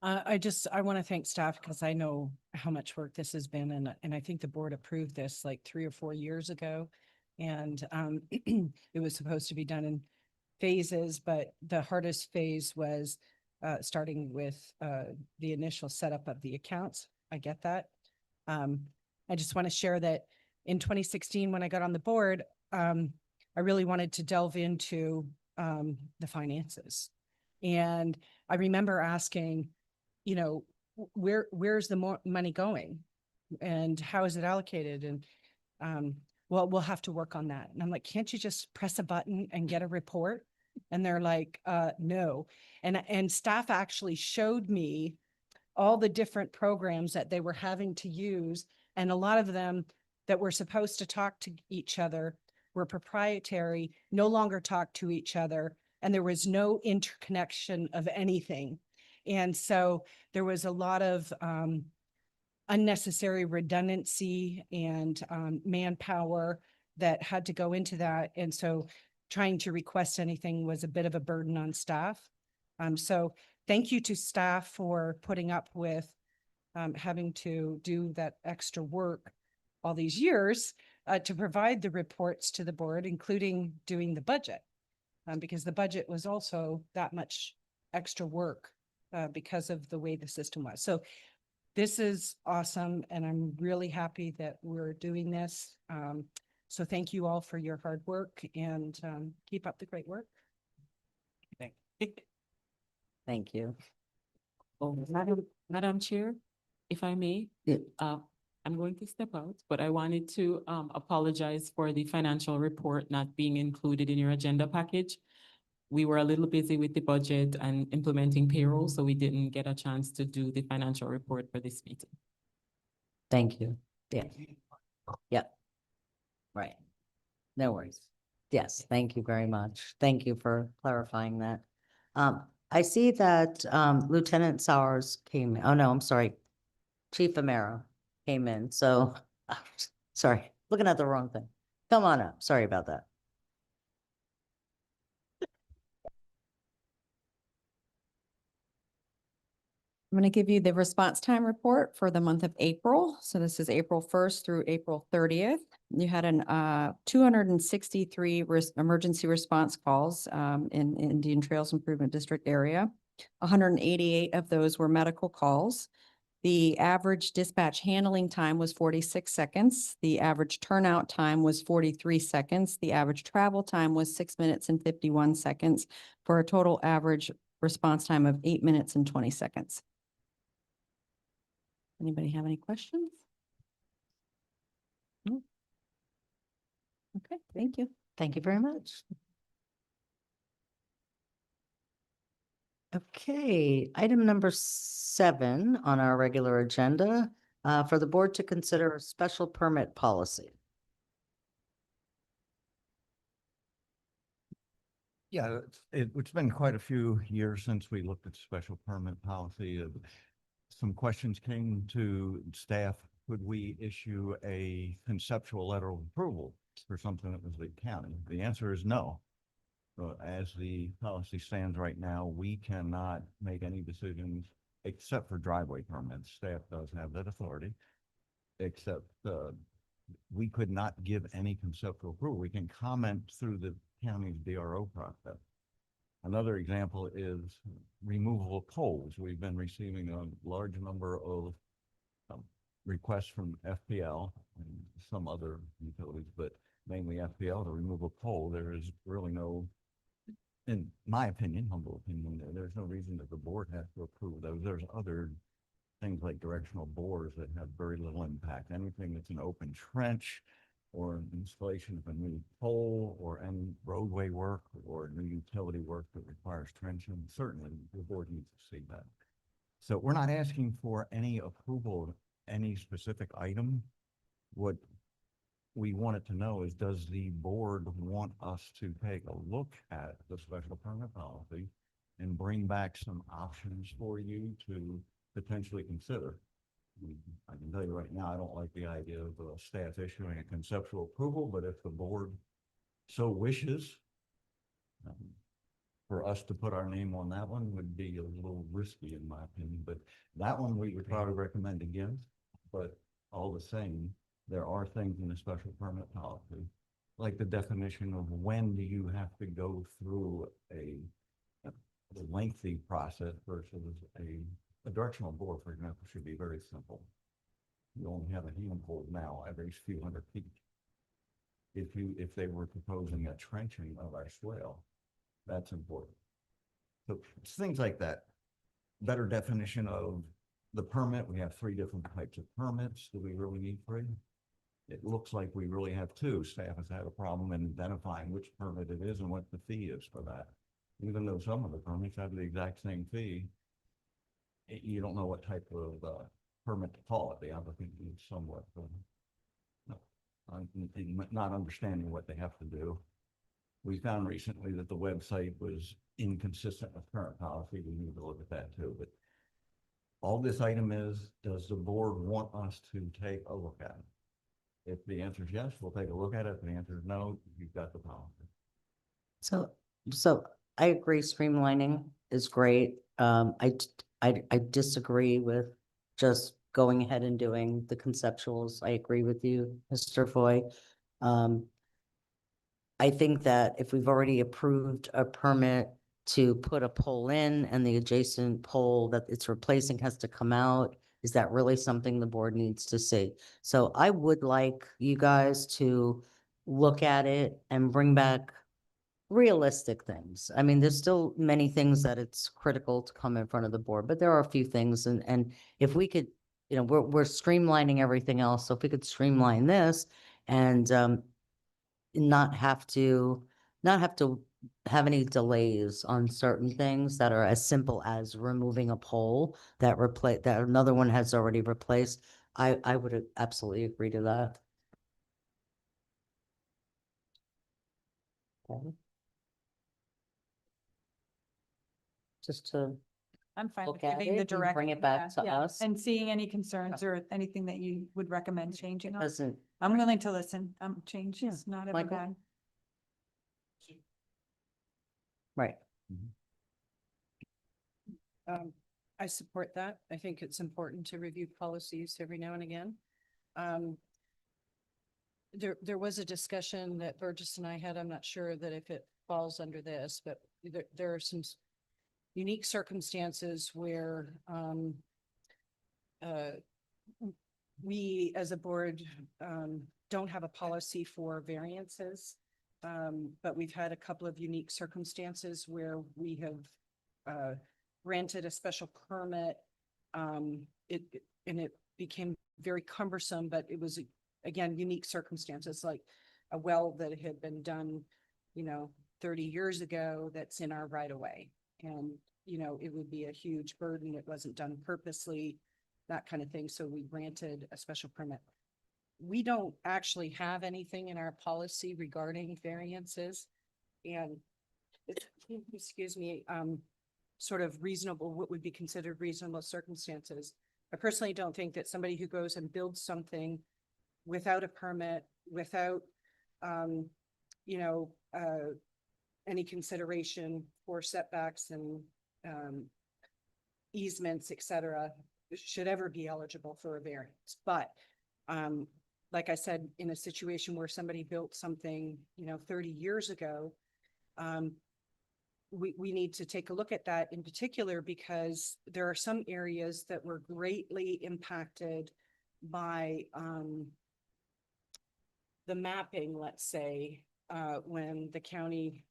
I want to thank staff because I know how much work this has been, and I think the board approved this like 3 or 4 years ago. And it was supposed to be done in phases, but the hardest phase was starting with the initial setup of the accounts. I get that. I just want to share that in 2016, when I got on the board, I really wanted to delve into the finances. And I remember asking, you know, where's the money going and how is it allocated? And well, we'll have to work on that. And I'm like, can't you just press a button and get a report? And they're like, no. And staff actually showed me all the different programs that they were having to use. And a lot of them that were supposed to talk to each other were proprietary, no longer talk to each other. And there was no interconnection of anything. And so there was a lot of unnecessary redundancy and manpower that had to go into that. And so trying to request anything was a bit of a burden on staff. So thank you to staff for putting up with having to do that extra work all these years to provide the reports to the board, including doing the budget, because the budget was also that much extra work because of the way the system was. So this is awesome, and I'm really happy that we're doing this. So thank you all for your hard work, and keep up the great work. Thank you. Oh, Madam Chair, if I may, Yeah. I'm going to step out, but I wanted to apologize for the financial report not being included in your agenda package. We were a little busy with the budget and implementing payroll, so we didn't get a chance to do the financial report for this meeting. Thank you. Yeah. Yep. Right. No worries. Yes, thank you very much. Thank you for clarifying that. I see that Lieutenant Sowers came, oh no, I'm sorry. Chief Amaro came in, so, sorry, looking at the wrong thing. Come on up, sorry about that. I'm going to give you the response time report for the month of April. So this is April 1st through April 30th. You had an 263 emergency response calls in Indian Trails Improvement District area. 188 of those were medical calls. The average dispatch handling time was 46 seconds. The average turnout time was 43 seconds. The average travel time was 6 minutes and 51 seconds for a total average response time of 8 minutes and 20 seconds. Anybody have any questions? No? Okay, thank you. Thank you very much. Okay, item number 7 on our regular agenda for the board to consider a special permit policy. Yeah, it's been quite a few years since we looked at special permit policy. Some questions came to staff. Could we issue a conceptual letter of approval for something that was the county? The answer is no. As the policy stands right now, we cannot make any decisions except for driveway permits. Staff does have that authority, except we could not give any conceptual approval. We can comment through the county's DRO process. Another example is removal of poles. We've been receiving a large number of requests from FPL and some other utilities, but mainly FPL to remove a pole. There is really no, in my opinion, humble opinion, there's no reason that the board has to approve those. There's other things like directional bores that have very little impact. Anything that's an open trench or an installation of a new pole or any roadway work or new utility work that requires trenching, certainly the board needs to see that. So we're not asking for any approval of any specific item. What we wanted to know is, does the board want us to take a look at the special permit policy and bring back some options for you to potentially consider? I can tell you right now, I don't like the idea of staff issuing a conceptual approval, but if the board so wishes, for us to put our name on that one would be a little risky in my opinion, but that one we would probably recommend against. But all the same, there are things in the special permit policy, like the definition of when do you have to go through a lengthy process versus a directional bore, for example, should be very simple. You only have a handhold now every few hundred feet. If they were proposing a trenching of our swale, that's important. So it's things like that. Better definition of the permit. We have 3 different types of permits. Do we really need 3? It looks like we really have 2. Staff has had a problem in identifying which permit it is and what the fee is for that. Even though some of the permits have the exact same fee, you don't know what type of permit to call it. The applicant is somewhat not understanding what they have to do. We found recently that the website was inconsistent with current policy. We need to look at that too. But all this item is, does the board want us to take a look at it? If the answer is yes, we'll take a look at it. If the answer is no, you've got the policy. So I agree, streamlining is great. I disagree with just going ahead and doing the conceptuals. I agree with you, Mr. Foy. I think that if we've already approved a permit to put a pole in and the adjacent pole that it's replacing has to come out, is that really something the board needs to see? So I would like you guys to look at it and bring back realistic things. I mean, there's still many things that it's critical to come in front of the board, but there are a few things, and if we could, we're streamlining everything else. So if we could streamline this and not have to have any delays on certain things that are as simple as removing a pole that another one has already replaced, I would absolutely agree to that. Okay. Just to I'm fine with look at giving the it and bring direction. it back to us. And seeing any concerns or anything that you would recommend changing on. Doesn't, I'm willing to listen. Change Yeah, is not ever Michael? bad. right. I support that. I think it's important to review policies every now and again. There was a discussion that Burgess and I had. I'm not sure that if it falls under this, but there are some unique circumstances where we as a board don't have a policy for variances. But we've had a couple of unique circumstances where we have granted a special permit. It became very cumbersome, but it was again unique circumstances, like a well that had been done 30 years ago that's in our right of way. And it would be a huge burden. It wasn't done purposely. that kind of thing. So we granted a special permit. We don't actually have anything in our policy regarding variances and excuse me, sort of reasonable, what would be considered reasonable circumstances. I personally don't think that somebody who goes and builds something without a permit, without, you know, any consideration for setbacks and, easements, et cetera, should ever be eligible for a variance. But, like I said, in a situation where somebody built something, 30 years ago, we need to take a look at that in particular because there are some areas that were greatly impacted by the mapping, let's say, when the county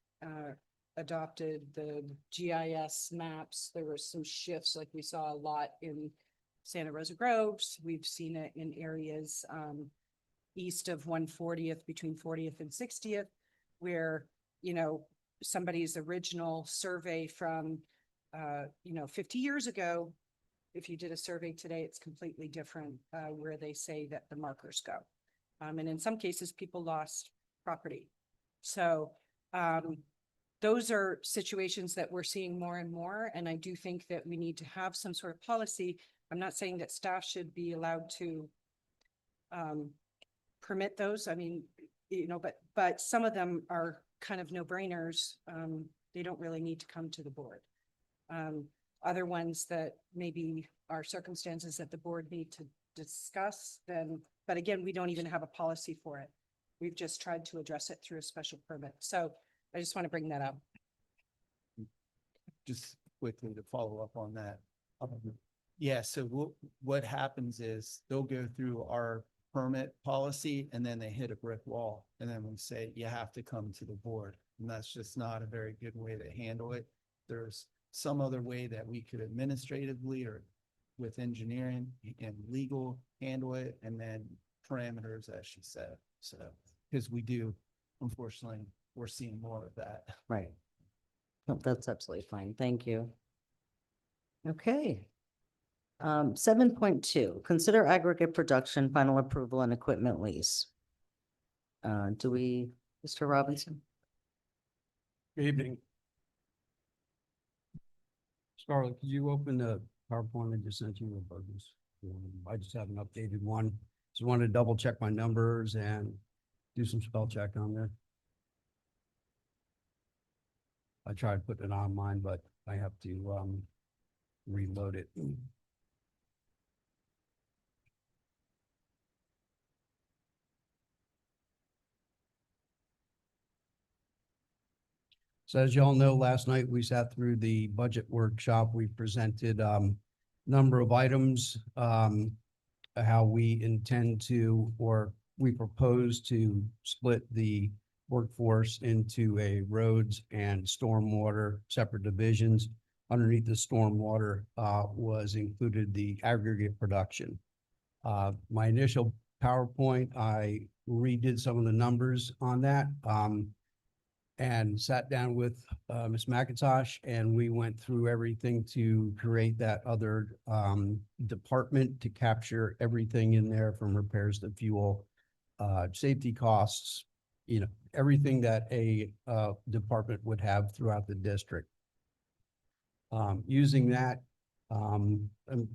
adopted the GIS maps. There were some shifts, like we saw a lot in Santa Rosa Groves. We've seen it in areas east of 140th, between 40th and 60th, where, somebody's original survey from, 50 years ago, if you did a survey today, it's completely different where they say that the markers go. And in some cases, people lost property. So those are situations that we're seeing more and more. And I do think that we need to have some sort of policy. I'm not saying that staff should be allowed to permit those. I mean, but some of them are kind of no-brainers. They don't really need to come to the board. Other ones that maybe are circumstances that the board need to discuss, then, but again, we don't even have a policy for it. We've just tried to address it through a special permit. So I just want to bring that up. Just quickly to follow up on that. Yeah, so what happens is they'll go through our permit policy and then they hit a brick wall. And then we say, you have to come to the board. And that's just not a very good way to handle it. There's some other way that we could administratively or with engineering and legal handle it, and then parameters, as she said. So, because we do, unfortunately, we're seeing more of that. Right. No, that's absolutely fine. Thank you. Okay. 7.2, consider aggregate production, final approval and equipment lease. Mr. Robinson? Good evening. Scarlett, could you open the PowerPoint I just sent you with buttons? I just have an updated one. Just wanted to double check my numbers and do some spell check on there. I tried putting it on mine, but I have to reload it. So as y'all know, last night we sat through the budget workshop. We presented number of items, how we intend to, or we propose to split the workforce into a roads and stormwater separate divisions. Underneath the stormwater was included the aggregate production. My initial PowerPoint, I redid some of the numbers on that. And sat down with Ms. McIntosh, and we went through everything to create that other department to capture everything in there, from repairs to fuel, safety costs, everything that a department would have throughout the district. Using that, I'm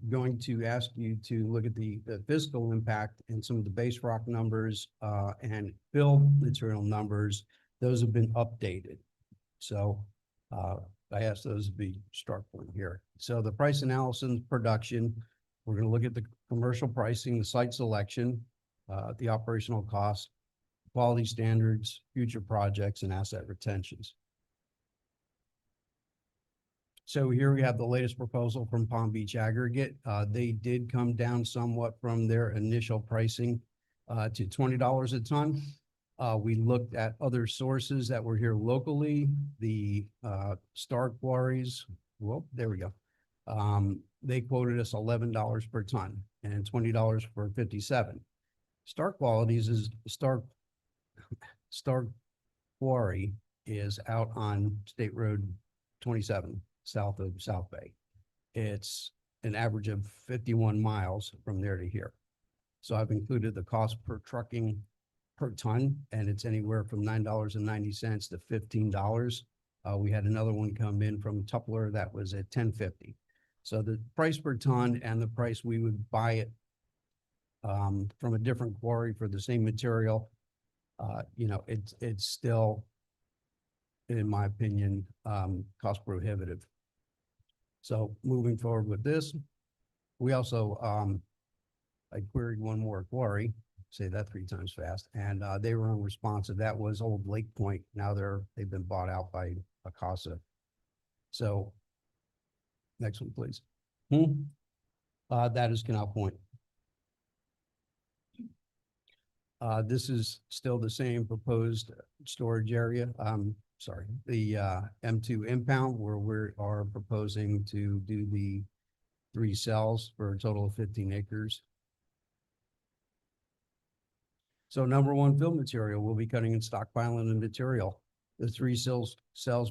going to ask you to look at the fiscal impact and some of the base rock numbers and fill material numbers. Those have been updated. So I asked those to be start point here. So the price analysis production, we're going to look at the commercial pricing, the site selection, the operational cost, quality standards, future projects, and asset retentions. So here we have the latest proposal from Palm Beach Aggregate. They did come down somewhat from their initial pricing to $20 a ton. We looked at other sources that were here locally, the Star Quarries. Well, there we go. They quoted us $11 per ton and $20 for 57. Star Qualities is Star Quarry is out on State Road 27, south of South Bay. It's an average of 51 miles from there to here. So I've included the cost per trucking per ton, and it's anywhere from $9.90 to $15. We had another one come in from Tupler that was at $10.50. So the price per ton and the price we would buy it from a different quarry for the same material, it's still, in my opinion, cost prohibitive. So moving forward with this, we also, I queried one more quarry, say that 3 times fast, and they were unresponsive. That was Old Lake Point. Now they've been bought out by Acasa. So next one, please. That is Canal Point. This is still the same proposed storage area. Sorry, the M2 impound, where we are proposing to do the 3 cells for a total of 15 acres. So number one, fill material. We'll be cutting and stockpiling the material. The 3 cells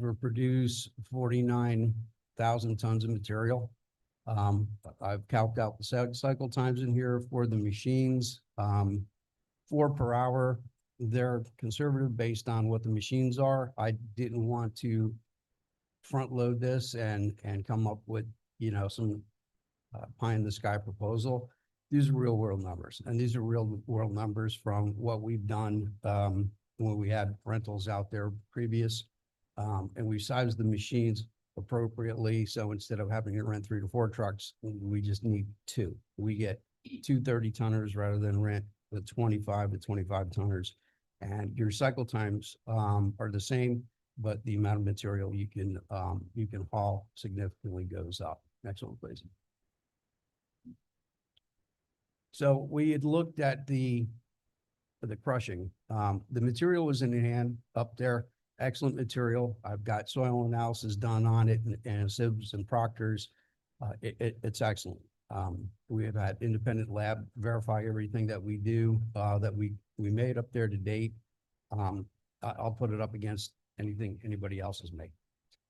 will produce 49,000 tons of material. I've calculated out the cycle times in here for the machines. 4 per hour. They're conservative based on what the machines are. I didn't want to front load this and come up with, some pie in the sky proposal. These are real world numbers, and these are real world numbers from what we've done when we had rentals out there previous. And we sized the machines appropriately. So instead of having to rent 3 to 4 trucks, we just need 2. We get 2 30-tonners rather than rent the 25 to 25 tonners. And your cycle times are the same, but the amount of material you can haul significantly goes up. Next one, please. So we had looked at the crushing. The material was in hand up there, excellent material. I've got soil analysis done on it and sieves and proctors. It's excellent. We have had independent lab verify everything that we do, that we made up there to date. I'll put it up against anything anybody else has made.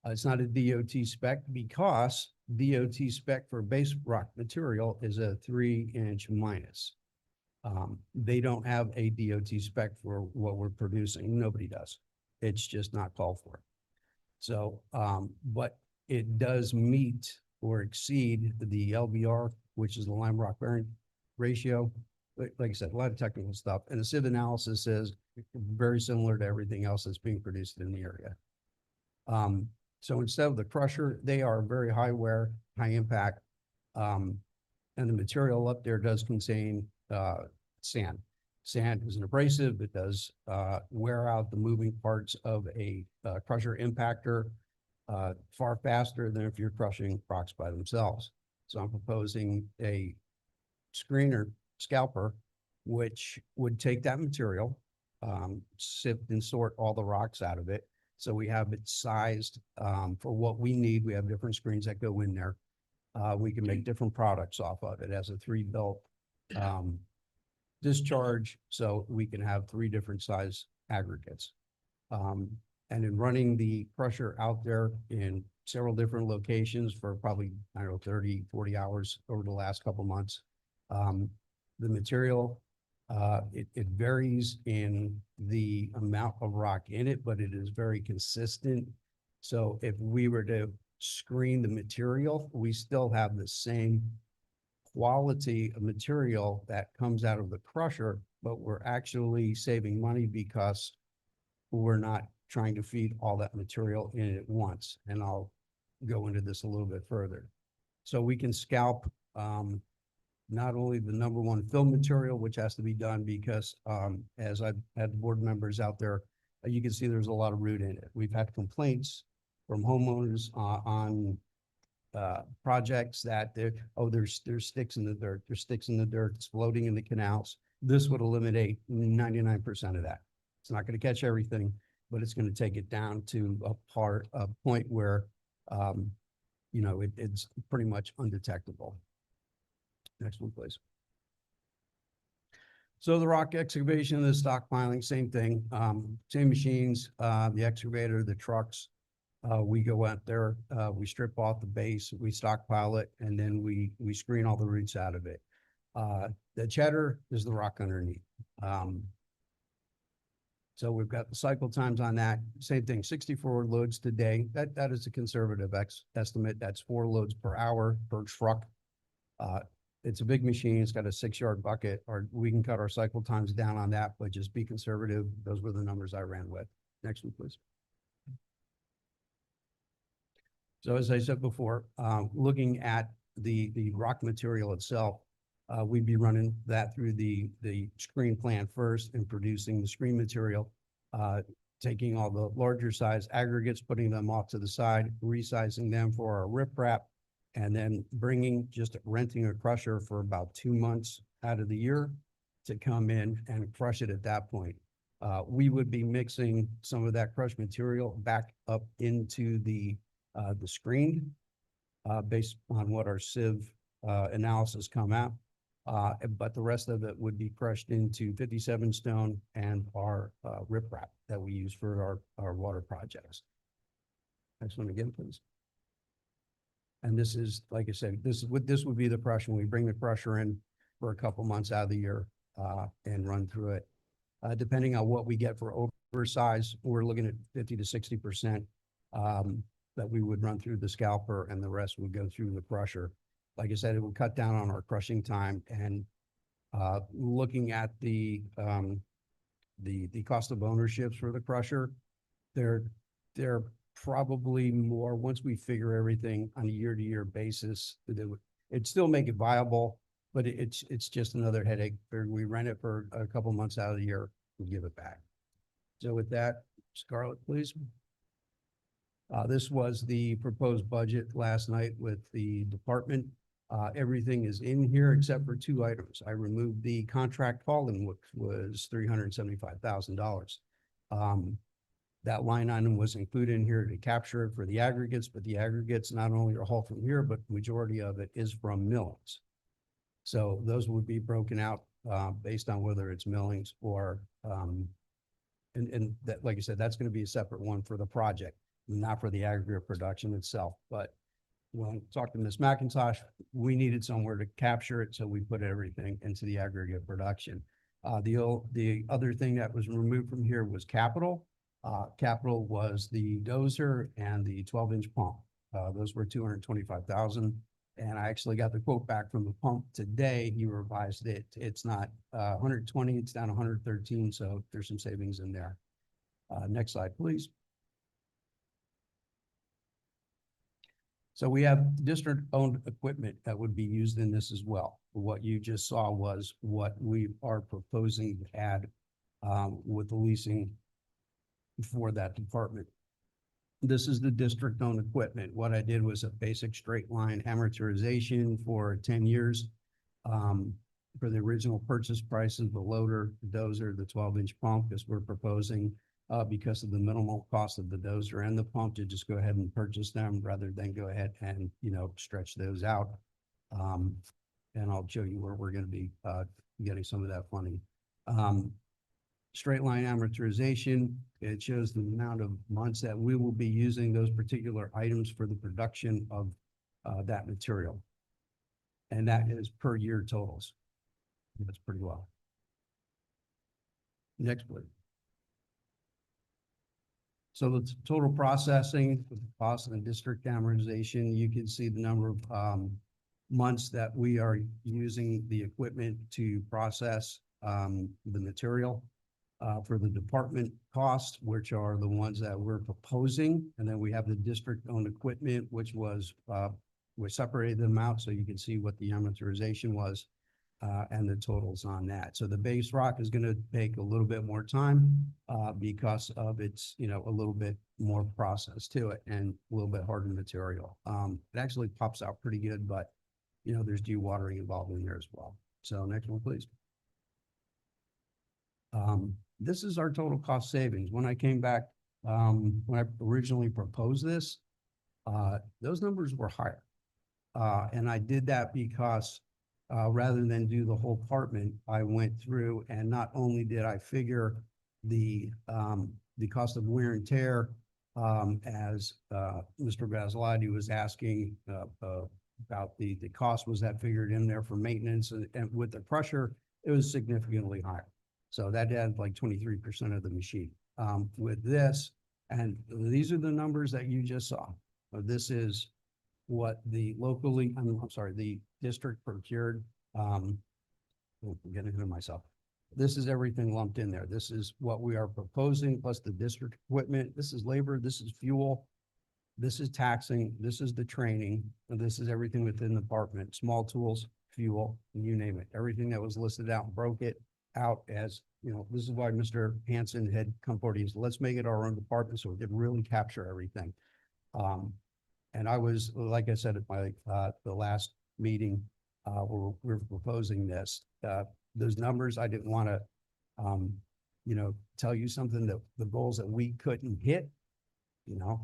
It's not a DOT spec because DOT spec for base rock material is a 3-inch minus. They don't have a DOT spec for what we're producing. Nobody does. It's just not called for. So, but it does meet or exceed the LBR, which is the lime rock bearing ratio. Like I said, a lot of technical stuff. And the sieve analysis is very similar to everything else that's being produced in the area. So instead of the crusher, they are very high wear, high impact. And the material up there does contain sand. Sand is an abrasive. It does wear out the moving parts of a crusher impactor far faster than if you're crushing rocks by themselves. So I'm proposing a screener scalper, which would take that material, sift and sort all the rocks out of it. So we have it sized for what we need. We have different screens that go in there. We can make different products off of it as a 3-belt discharge. So we can have 3 different size aggregates. And in running the crusher out there in several different locations for probably, 30, 40 hours over the last couple months, the material, it varies in the amount of rock in it, but it is very consistent. So if we were to screen the material, we still have the same quality of material that comes out of the crusher, but we're actually saving money because we're not trying to feed all that material in at once. And I'll go into this a little bit further. So we can scalp not only the number one fill material, which has to be done because as I've had board members out there, you can see there's a lot of root in it. We've had complaints from homeowners on projects that there's sticks in the dirt, there's sticks in the dirt, it's floating in the canals. This would eliminate 99% of that. It's not going to catch everything, but it's going to take it down to a point where, it's pretty much undetectable. Next one, please. So the rock excavation, the stockpiling, same thing, same machines, the excavator, the trucks. We go out there, we strip off the base, we stockpile it, and then we screen all the roots out of it. The cheddar is the rock underneath. So we've got the cycle times on that. Same thing, 64 loads today. That is a conservative estimate. That's 4 loads per hour per truck. It's a big machine. It's got a 6-yard bucket, or we can cut our cycle times down on that, but just be conservative. Those were the numbers I ran with. Next one, please. So as I said before, looking at the rock material itself, we'd be running that through the screen plant first and producing the screen material, taking all the larger size aggregates, putting them off to the side, resizing them for our riprap, and then renting a crusher for about 2 months out of the year to come in and crush it at that point. We would be mixing some of that crushed material back up into the screen based on what our sieve analysis come out. But the rest of it would be crushed into 57 stone and our riprap that we use for our water projects. Next one again, please. And this is, like I said, this would be the crusher. We bring the crusher in for a couple months out of the year and run through it. Depending on what we get for oversize, we're looking at 50 to 60% that we would run through the scalper, and the rest would go through the crusher. Like I said, it would cut down on our crushing time. And looking at the cost of ownerships for the crusher, they're probably more, once we figure everything on a year-to-year basis, it'd still make it viable, but it's just another headache. We rent it for a couple months out of the year and give it back. So with that, Scarlett, please. This was the proposed budget last night with the department. Everything is in here except for 2 items. I removed the contract hauling, which was $375,000. That line item was included in here to capture it for the aggregates, but the aggregates not only are hauled from here, but majority of it is from millings. So those would be broken out based on whether it's millings or, and that, like I said, that's going to be a separate one for the project, not for the aggregate production itself. But when I talked to Ms. McIntosh, we needed somewhere to capture it, so we put everything into the aggregate production. The other thing that was removed from here was capital. Capital was the dozer and the 12-inch pump. Those were $225,000. And I actually got the quote back from the pump today. He revised it. It's not 120, it's down 113. So there's some savings in there. Next slide, please. So we have district-owned equipment that would be used in this as well. What you just saw was what we are proposing to add with the leasing for that department. This is the district-owned equipment. What I did was a basic straight line amortization for 10 years. For the original purchase prices, the loader, the dozer, the 12-inch pump, as we're proposing, because of the minimal cost of the dozer and the pump, to just go ahead and purchase them rather than go ahead and, stretch those out. And I'll show you where we're going to be getting some of that funding. Straight line amortization, it shows the amount of months that we will be using those particular items for the production of that material. And that is per year totals. That's pretty well. Next, please. So the total processing with the cost and district amortization, you can see the number of months that we are using the equipment to process the material. For the department costs, which are the ones that we're proposing. And then we have the district-owned equipment, which was, we separated them out so you can see what the amortization was and the totals on that. So the base rock is going to take a little bit more time because of its, a little bit more process to it and a little bit harder material. It actually pops out pretty good, but, there's dewatering involved in there as well. So next one, please. This is our total cost savings. When I came back, when I originally proposed this, those numbers were higher. And I did that because rather than do the whole department, I went through and not only did I figure the cost of wear and tear As Mr. Basilati was asking about the cost, was that figured in there for maintenance? And with the pressure, it was significantly higher. So that had like 23% of the machine. With this, and these are the numbers that you just saw. This is what the locally, I'm sorry, the district procured. I'm getting ahead of myself. This is everything lumped in there. This is what we are proposing, plus the district equipment. This is labor, this is fuel. This is taxing, this is the training, and this is everything within the department, small tools, fuel, you name it. Everything that was listed out, and broke it out as, you know, this is why Mr. Hanson had come forward. He said, let's make it our own department so we could really capture everything. And I was, like I said, at my, the last meeting, we're proposing this. Those numbers, I didn't want to, you know, tell you something that the goals that we couldn't hit. You know,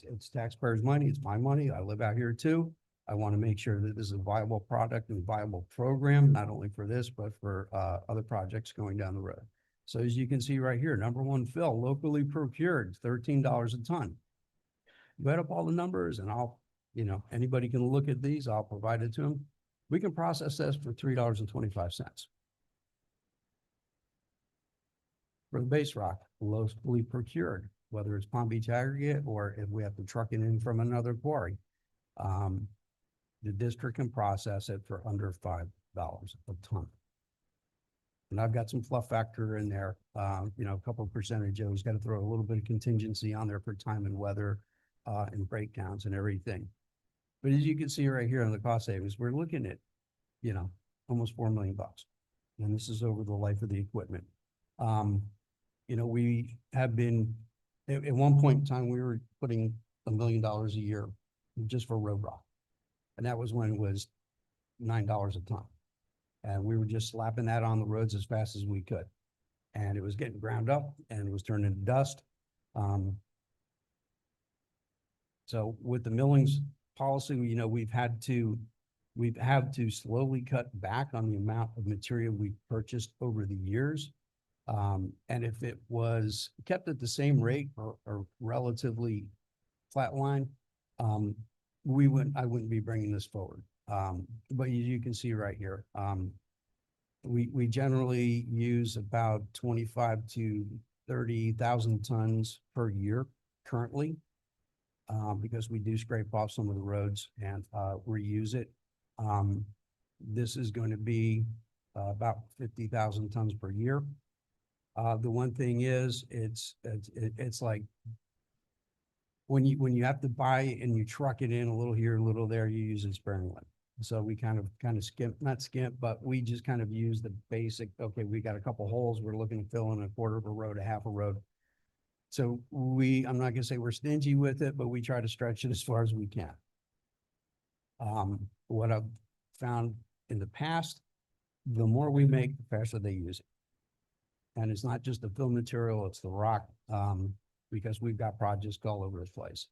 it's taxpayers' money, it's my money. I live out here too. I want to make sure that this is a viable product and viable program, not only for this, but for other projects going down the road. So as you can see right here, number one fill, locally procured, $13 a ton. You add up all the numbers and I'll, you know, anybody can look at these, I'll provide it to them. We can process this for $3.25. For the base rock, locally procured, whether it's Palm Beach aggregate or if we have to truck it in from another quarry. The district can process it for under $5 a ton. And I've got some fluff factor in there, you know, a couple of percentage. I always got to throw a little bit of contingency on there for time and weather and breakdowns and everything. But as you can see right here on the cost savings, we're looking at, you know, almost $4 million. And this is over the life of the equipment. You know, we have been, at one point in time, we were putting $1 million a year just for road rock. And that was when it was $9 a ton. And we were just slapping that on the roads as fast as we could. And it was getting ground up and it was turning into dust. So with the millings policy, you know, we've had to slowly cut back on the amount of material we purchased over the years. And if it was kept at the same rate or relatively flatline, I wouldn't be bringing this forward. But you can see right here, we generally use about 25 to 30,000 tons per year currently, because we do scrape off some of the roads and reuse it. This is going to be about 50,000 tons per year. The one thing is, it's like when you have to buy and you truck it in a little here, a little there, you use it sparingly. So we kind of skimp, not skimp, but we just kind of use the basic, okay, we got a couple holes, we're looking to fill in a quarter of a road, a half a road. So I'm not gonna say we're stingy with it, but we try to stretch it as far as we can. What I've found in the past, the more we make, the faster they use it. And it's not just the fill material, it's the rock, because we've got projects all over the place.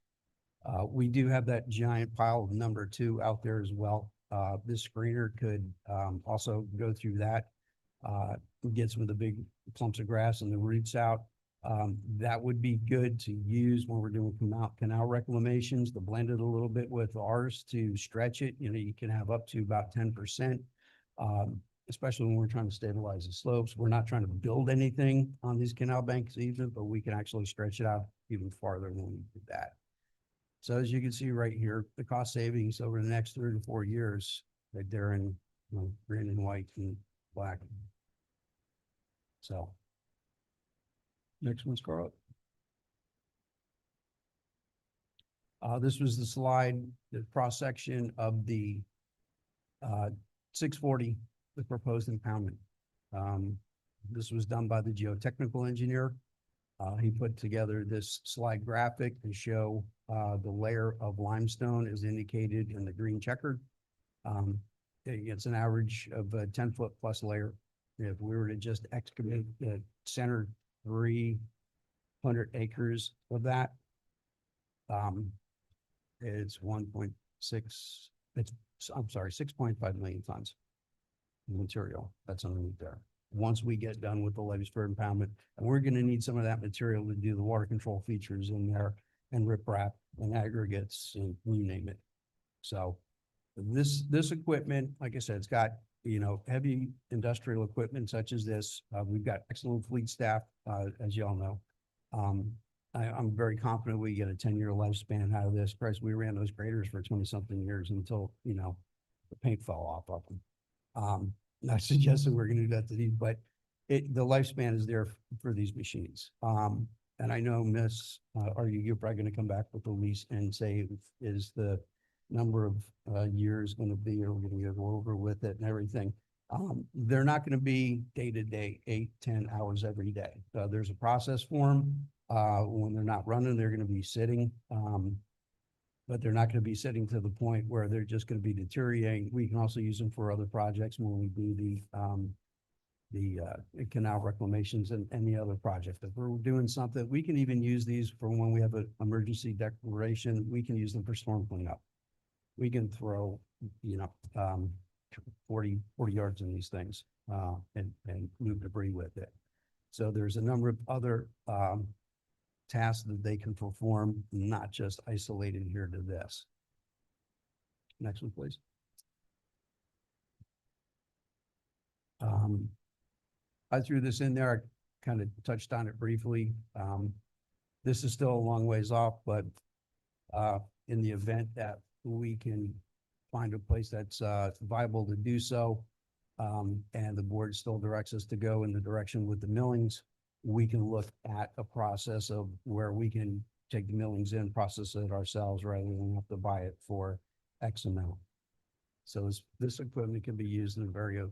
We do have that giant pile of number 2 out there as well. This screener could also go through that, get some of the big clumps of grass and the roots out. That would be good to use when we're doing canal reclamations, to blend it a little bit with ours to stretch it. You know, you can have up to about 10%, especially when we're trying to stabilize the slopes. We're not trying to build anything on these canal banks even, but we can actually stretch it out even farther when we do that. So as you can see right here, the cost savings over the next 3 to 4 years, right there in, you know, green and white and black. So next one's Carl. This was the slide, the cross section of the 640, the proposed impoundment. This was done by the geotechnical engineer. He put together this slide graphic to show the layer of limestone is indicated in the green checkered. It's an average of a 10-foot plus layer. If we were to just excavate the center 300 acres of that, it's 1.6, I'm sorry, 6.5 million tons of material that's underneath there. Once we get done with the levees for impoundment, and we're going to need some of that material to do the water control features in there and riprap and aggregates and you name it. So this equipment, like I said, it's got, heavy industrial equipment such as this. We've got excellent fleet staff, as y'all know. I'm very confident we get a 10-year lifespan out of this. Christ, we ran those graders for 20-something years until, the paint fell off of them. Not suggesting we're gonna do that to these, but the lifespan is there for these machines. And I know, Miss, you're probably gonna come back with the lease and say, is the number of years gonna be, or we're gonna go over with it and everything. They're not gonna be day-to-day, 8-10 hours every day. There's a process for them. When they're not running, they're gonna be sitting. But they're not gonna be sitting to the point where they're just gonna be deteriorating. We can also use them for other projects when we do the canal reclamations and any other project. If we're doing something, we can even use these for when we have an emergency declaration. We can use them for storm cleanup. We can throw, 40 yards in these things, and move debris with it. So there's a number of other, tasks that they can perform, not just isolated here to this. Next one, please. I threw this in there, I kind of touched on it briefly. This is still a long ways off, but in the event that we can find a place that's viable to do so, and the board still directs us to go in the direction with the millings, we can look at a process of where we can take the millings in, process it ourselves rather than have to buy it for X amount. So this equipment can be used in various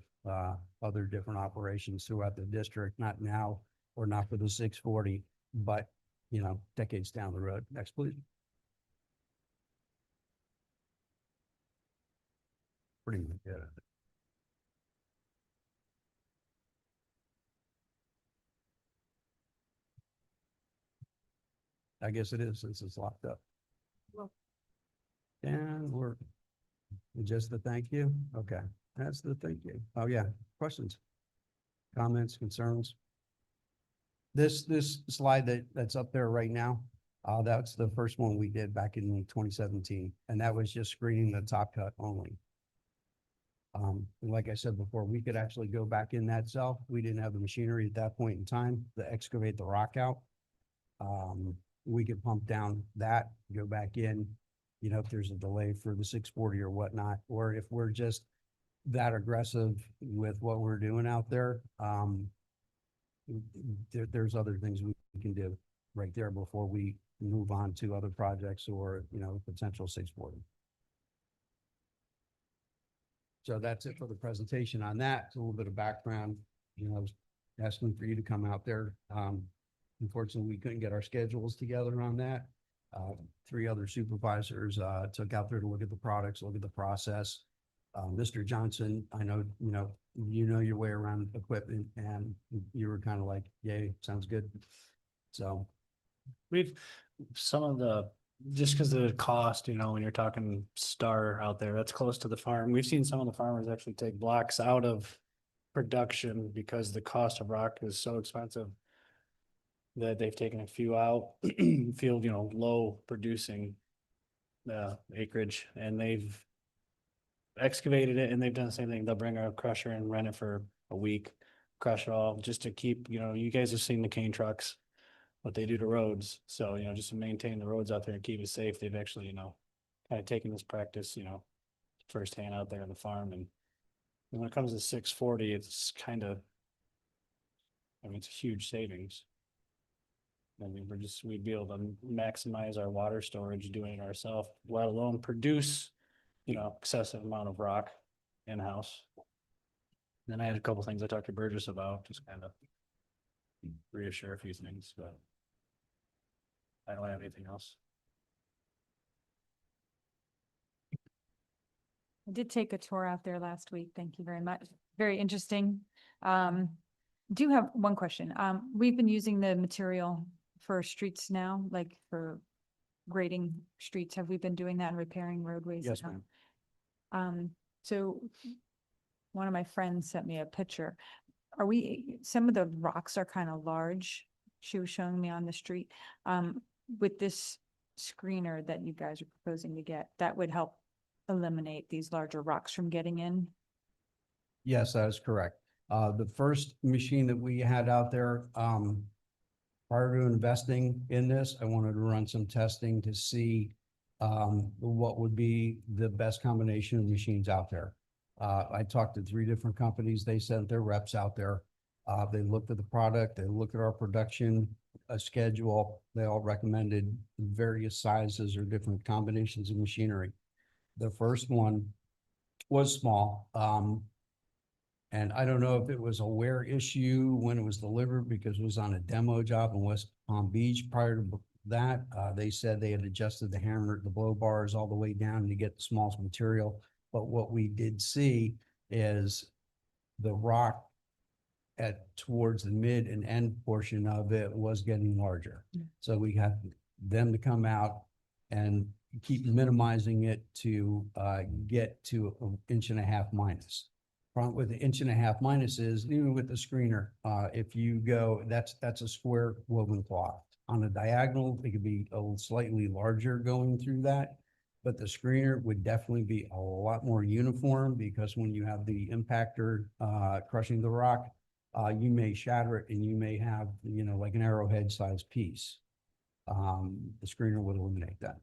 other different operations throughout the district, not now or not for the 640, but decades down the road. Next, please. Pretty good. I guess it is since it's locked up. And we're just the thank you. Okay, that's the thank you. Oh yeah, questions, comments, concerns. This slide that's up there right now, that's the first one we did back in 2017, and that was just screening the top cut only. And like I said before, we could actually go back in that cell. We didn't have the machinery at that point in time to excavate the rock out. We could pump down that, go back in, if there's a delay for the 640 or whatnot, or if we're just that aggressive with what we're doing out there, there's other things we can do right there before we move on to other projects or, potential 640. So that's it for the presentation on that. It's a little bit of background. I was asking for you to come out there. Unfortunately, we couldn't get our schedules together on that. 3 other supervisors took out there to look at the products, look at the process. Mr. Johnson, I know, you know your way around equipment, and you were kind of like, yay, sounds good. So Just because of the cost, when you're talking Star out there, that's close to the farm. We've seen some of the farmers actually take blocks out of production because the cost of rock is so expensive that they've taken a few out, field, low producing acreage, and they've excavated it, and they've done the same thing. They'll bring a crusher and run it for a week, crush it all, just to keep, you guys have seen the cane trucks, what they do to roads. So, just to maintain the roads out there and keep it safe, they've actually, kind of taken this practice, firsthand out there on the farm. And when it comes to 640, it's kind of, it's a huge savings. I mean, we'd be able to maximize our water storage doing it ourselves, let alone produce, excessive amount of rock in-house. Then I had a couple things I talked to Burgess about, just kind of reassure a few things, but I don't have anything else. I did take a tour out there last week. Thank you very much. Very interesting. Do have one question. We've been using the material for streets now, like for grading streets. Have we been doing that and repairing roadways? Yes, ma'am. So one of my friends sent me a picture. Some of the rocks are kind of large. She was showing me on the street. With this screener that you guys are proposing to get, that would help eliminate these larger rocks from getting in. Yes, that is correct. The first machine that we had out there, prior to investing in this, I wanted to run some testing to see what would be the best combination of machines out there. I talked to 3 different companies. They sent their reps out there. They looked at the product, they looked at our production schedule. They all recommended various sizes or different combinations of machinery. The first one was small. And I don't know if it was a wear issue when it was delivered because it was on a demo job in West Palm Beach. Prior to that, they said they had adjusted the hammer, the blow bars all the way down to get the smallest material. But what we did see is the rock towards the mid and end portion of it was getting larger. So we had them to come out and keep minimizing it to get to 1.5 inches minus. Problem with the 1.5 inches minus is, even with the screener, if you go, that's a square woven cloth. On a diagonal, it could be a slightly larger going through that, but the screener would definitely be a lot more uniform, because when you have the impactor crushing the rock, you may shatter it and you may have, like an arrowhead sized piece. The screener would eliminate that.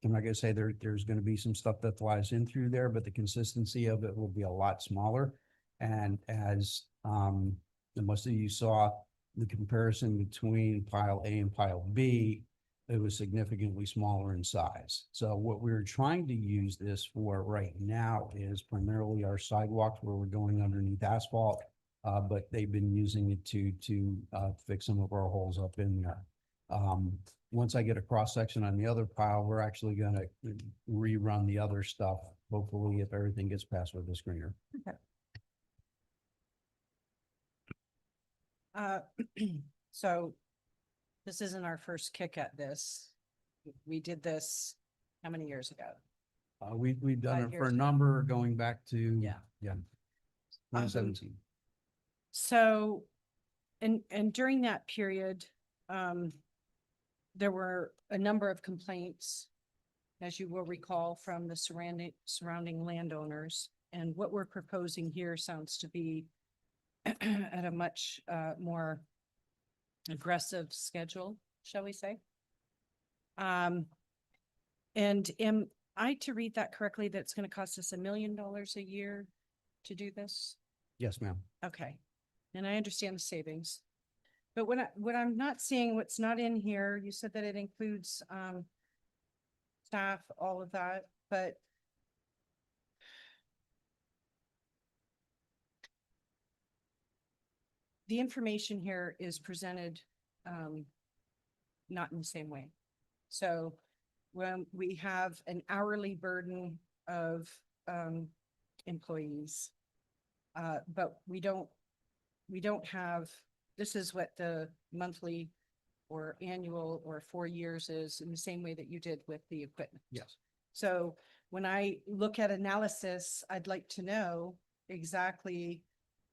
I'm not gonna say there's gonna be some stuff that flies in through there, but the consistency of it will be a lot smaller. And as most of you saw, the comparison between pile A and pile B, it was significantly smaller in size. So what we're trying to use this for right now is primarily our sidewalks where we're going underneath asphalt. But they've been using it to fix some of our holes up in there. Once I get a cross section on the other pile, we're actually gonna rerun the other stuff, hopefully, if everything gets passed with the screener. So this isn't our first kick at this. We did this how many years ago? We've done 5 it for a years. number going back to. Yeah. Yeah. 2017. So, and during that period, there were a number of complaints, as you will recall, from the surrounding landowners. And what we're proposing here sounds to be at a much more aggressive schedule, shall we say? And am I to read that correctly, that it's going to cost us $1 million a year to do this? Yes, ma'am. Okay, and I understand the savings. But what I'm not seeing, what's not in here, you said that it includes staff, all of that, but the information here is presented not in the same way. So when we have an hourly burden of employees, but we don't have, this is what the monthly or annual or 4 years is, in the same way that you did with the equipment. Yes. So when I look at analysis, I'd like to know exactly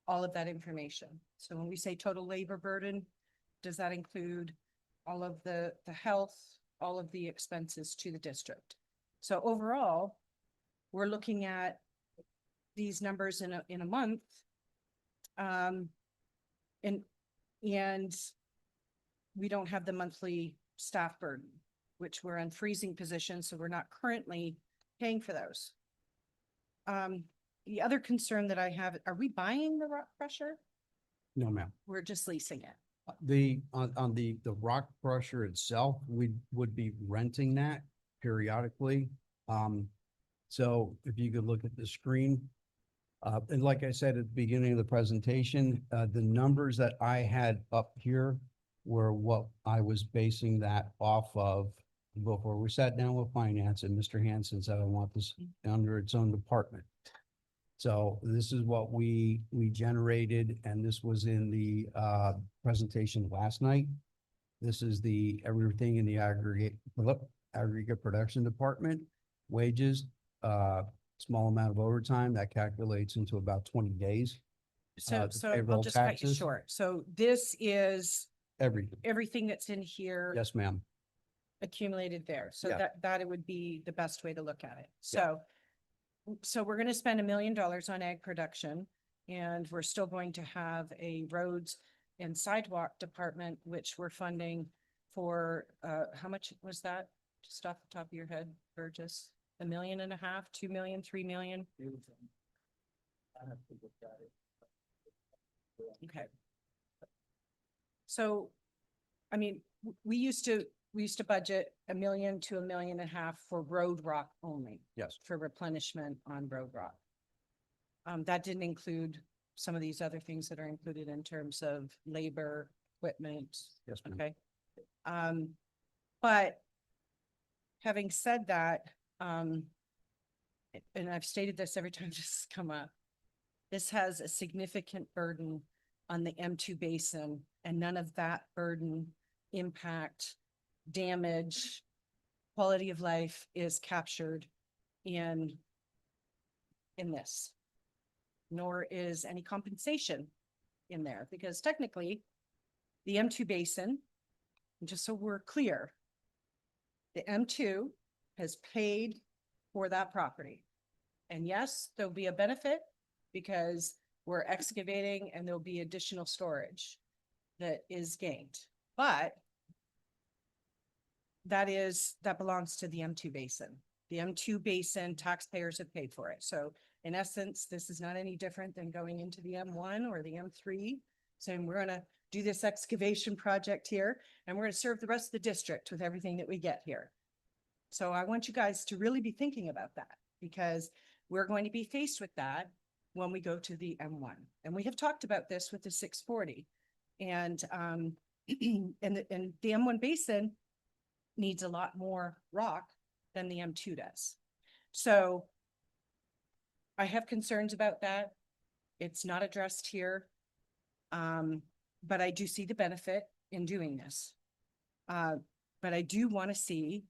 all of that information. So when we say total labor burden, does that include all of the health, all of the expenses to the district? So overall, we're looking at these numbers in a month. And we don't have the monthly staff burden, which we're in freezing position, so we're not currently paying for those. The other concern that I have, are we buying the rock crusher? No, ma'am. We're just leasing it. On the rock crusher itself, we would be renting that periodically. So if you could look at the screen, and like I said at the beginning of the presentation, the numbers that I had up here were what I was basing that off of before we sat down with finance, and Mr. Hanson said, I want this under its own department. So this is what we generated, and this was in the presentation last night. This is everything in the aggregate production department, wages, small amount of overtime that calculates into about 20 days. So, the so I'll payroll just cut you taxes. short. So this is Everything. everything that's in here. Yes, ma'am. accumulated there. So Yeah. that it would be the best way to look at it. So we're gonna spend $1 million on ag production, and we're still going to have a roads and sidewalk department, which we're funding for, how much was that? Just off the top of your head, Burgess? 1.5 million, 2 million, 3 million? Okay. So, I mean, we used to budget 1 million to 1.5 million for road rock only. Yes. For replenishment on road rock. That didn't include some of these other things that are included in terms of labor, equipment. Yes, ma'am. Okay. But having said that, and I've stated this every time this has come up, this has a significant burden on the M2 basin, and none of that burden, impact, damage, quality of life is captured in this. Nor is any compensation in there, because technically the M2 basin, just so we're clear, the M2 has paid for that property. And yes, there'll be a benefit because we're excavating and there'll be additional storage that is gained. But that belongs to the M2 basin. The M2 basin taxpayers have paid for it. So in essence, this is not any different than going into the M1 or the M3, saying we're gonna do this excavation project here and we're gonna serve the rest of the district with everything that we get here. So I want you guys to really be thinking about that, because we're going to be faced with that when we go to the M1. And we have talked about this with the 640. And and the M1 basin needs a lot more rock than the M2 does. So I have concerns about that. It's not addressed here. But I do see the benefit in doing this. But I do want to see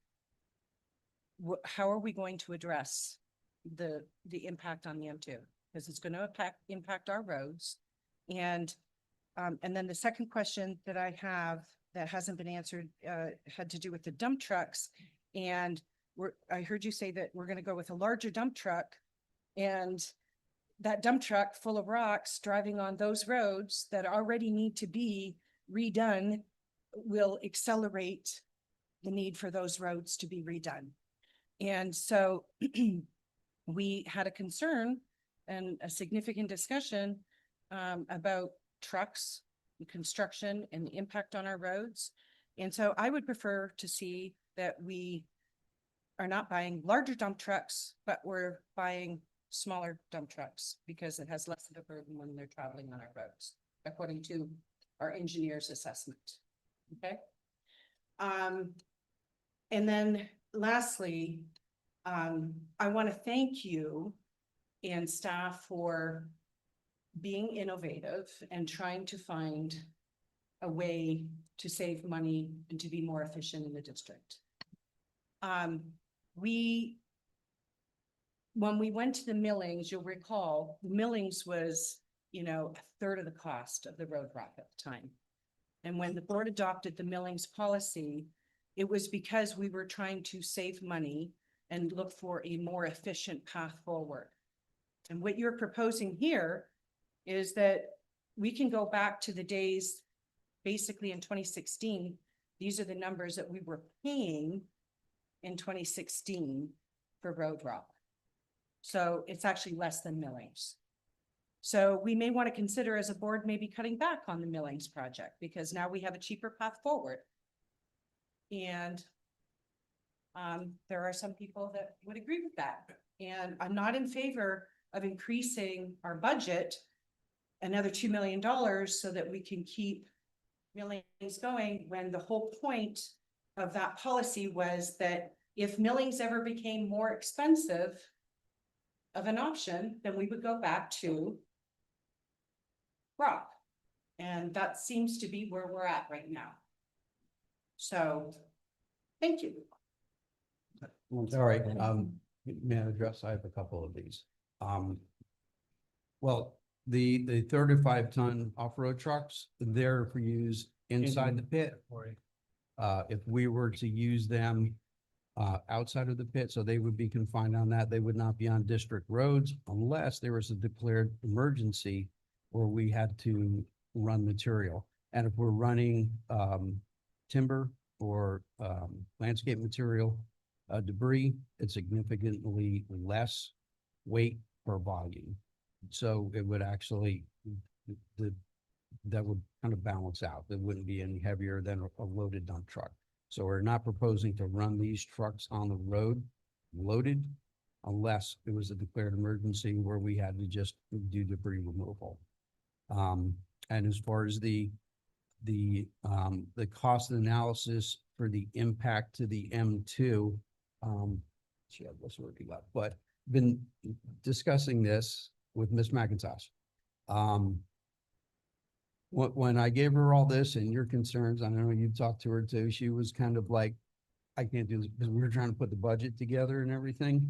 how are we going to address the impact on the M2, because it's going to impact our roads. And then the second question that I have that hasn't been answered had to do with the dump trucks. And I heard you say that we're going to go with a larger dump truck, and that dump truck full of rocks driving on those roads that already need to be redone will accelerate the need for those roads to be redone. And so we had a concern and a significant discussion about trucks, construction, and the impact on our roads. And so I would prefer to see that we are not buying larger dump trucks, but we're buying smaller dump trucks because it has less of a burden when they're traveling on our roads, according to our engineer's assessment. Okay. And then lastly, I want to thank you and staff for being innovative and trying to find a way to save money and to be more efficient in the district. When we went to the millings, you'll recall, millings was, a third of the cost of the road rock at the time. And when the board adopted the millings policy, it was because we were trying to save money and look for a more efficient path forward. And what you're proposing here is that we can go back to the days, basically in 2016, these are the numbers that we were paying in 2016 for road rock. So it's actually less than millings. So we may want to consider as a board, maybe cutting back on the millings project, because now we have a cheaper path forward. And there are some people that would agree with that. And I'm not in favor of increasing our budget another $2 million so that we can keep millings going, when the whole point of that policy was that if millings ever became more expensive of an option, then we would go back to rock. And that seems to be where we're at right now. So, thank you. All right, may I address? I have a couple of these. Well, the 35-ton off-road trucks, they're for use inside the pit. If we were to use them outside of the pit, so they would be confined on that, they would not be on district roads unless there was a declared emergency where we had to run material. And if we're running timber or landscape material, debris, it's significantly less weight per volume. So it would actually, that would kind of balance out. It wouldn't be any heavier than a loaded dump truck. So we're not proposing to run these trucks on the road loaded unless it was a declared emergency where we had to just do debris removal. And as far as the cost analysis for the impact to the M2, she had this already left, but been discussing this with Ms. McIntosh. When I gave her all this and your concerns, I know you talked to her too, she was kind of like, I can't do this because we were trying to put the budget together and everything.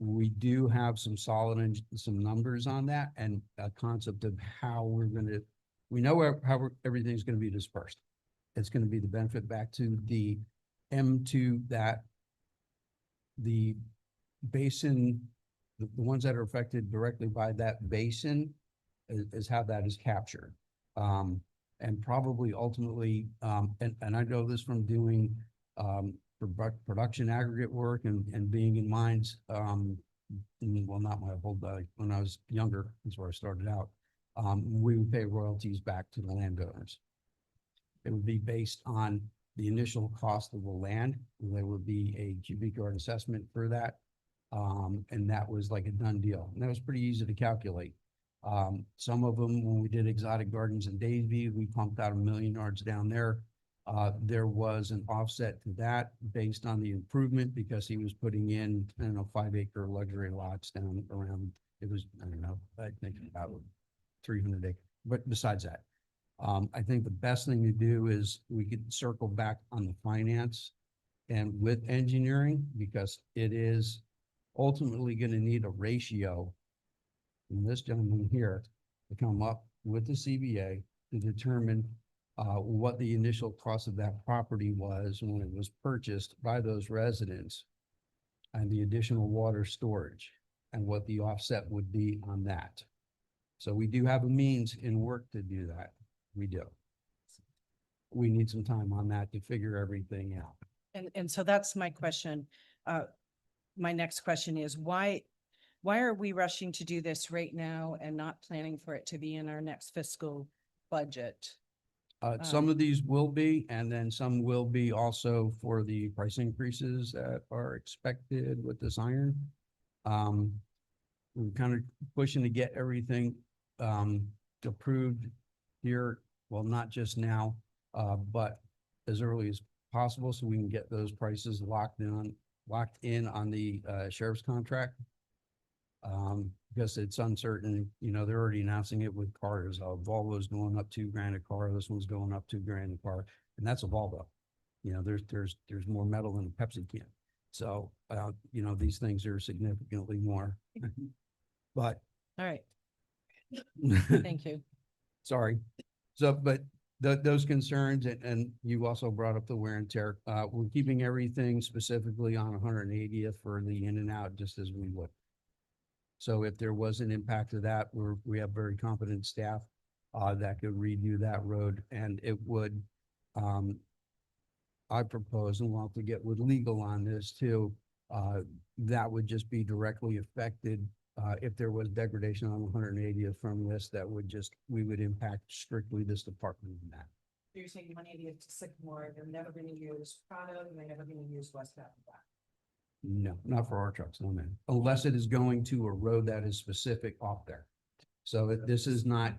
We do have some solid and some numbers on that and a concept of how we're gonna, we know how everything's gonna be dispersed. It's gonna be the benefit back to the M2 that the basin, the ones that are affected directly by that basin is how that is captured. And probably ultimately, and I know this from doing production aggregate work and being in mines, well, not my whole life, when I was younger, that's where I started out, we would pay royalties back to the landowners. It would be based on the initial cost of the land. There would be a cubic yard assessment for that. And that was like a done deal. And that was pretty easy to calculate. Some of them, when we did Exotic Gardens in Daysview, we pumped out 1 million yards down there. There was an offset to that based on the improvement because he was putting in, I don't know, 5-acre luxury lots down around, it was, I don't know, I think about 300 acres. But besides that, I think the best thing to do is we could circle back on the finance and with engineering, because it is ultimately going to need a ratio from this gentleman here to come up with the CBA to determine what the initial cost of that property was when it was purchased by those residents and the additional water storage and what the offset would be on that. So we do have a means in work to do that. We do. We need some time on that to figure everything out. And so that's my question. My next question is why are we rushing to do this right now and not planning for it to be in our next fiscal budget? Some of these will be, and then some will be also for the price increases that are expected with this iron. We're kind of pushing to get everything approved here. Well, not just now, but as early as possible so we can get those prices locked in on the sheriff's contract. Because it's uncertain, you know, they're already announcing it with cars. Volvo's going up $2,000 a car. This one's going up $2,000 a car, and that's a Volvo. You know, there's more metal than a Pepsi can. So, you know, these things are significantly more. But All right, thank you. sorry. So, but those concerns, and you also brought up the wear and tear. We're keeping everything specifically on 180th for the in and out, just as we would. So if there was an impact of that, we have very competent staff that could redo that road, and it would, I propose, and we'll have to get with legal on this too, that would just be directly affected if there was degradation on 180th from this, that would just, we would impact strictly this department in that. You're saying 180th to Sycamore, they're never going to use Prado, and they're never going to use West Bath. No, not for our trucks, no man, unless it is going to a road that is specific off there. So this is not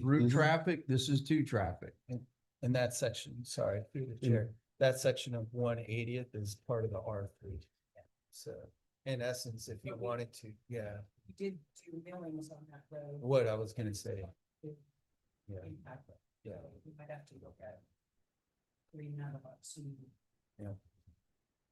route traffic, this is to traffic. And that section, sorry, through the chair, that section of 180th is part of the R3. So in essence, if you wanted to, yeah, We did do millings on that road. what I was gonna say, yeah, yeah. We might have to look at green out of us.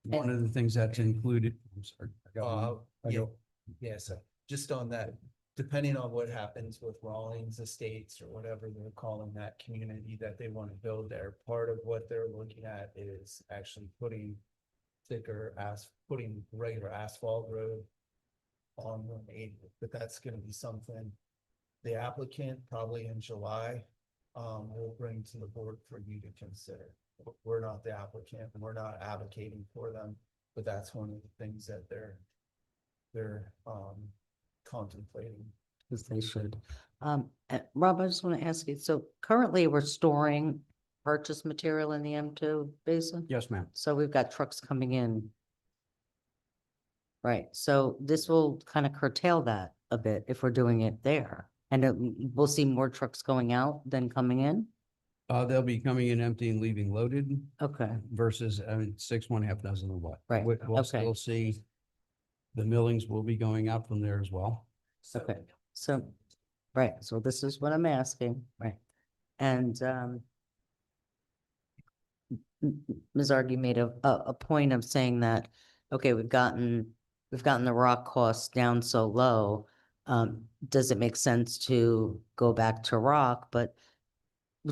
One of the things that's included, I'm sorry. I got one. I Yeah, go- yeah, so just on that, depending on what happens with Rawlings Estates or whatever they're calling that community that they want to build there, part of what they're looking at is actually putting putting regular asphalt road on 180, but that's gonna be something the applicant probably in July will bring to the board for you to consider. We're not the applicant, we're not advocating for them, but that's one of the things that they're contemplating. As they should. Rob, I just want to ask you, so currently we're storing purchase material in the M2 basin? Yes, ma'am. So we've got trucks coming in. Right, so this will kind of curtail that a bit if we're doing it there. And we'll see more trucks going out than coming in? They'll be coming in empty and leaving loaded Okay, versus, I mean, 1/2 dozen of what? Right, We'll okay. still see the millings will be going out from there as well. okay, so, right, so this is what I'm asking, right? And Ms. Argy made a point of saying that, okay, we've gotten the rock costs down so low. Does it make sense to go back to rock, but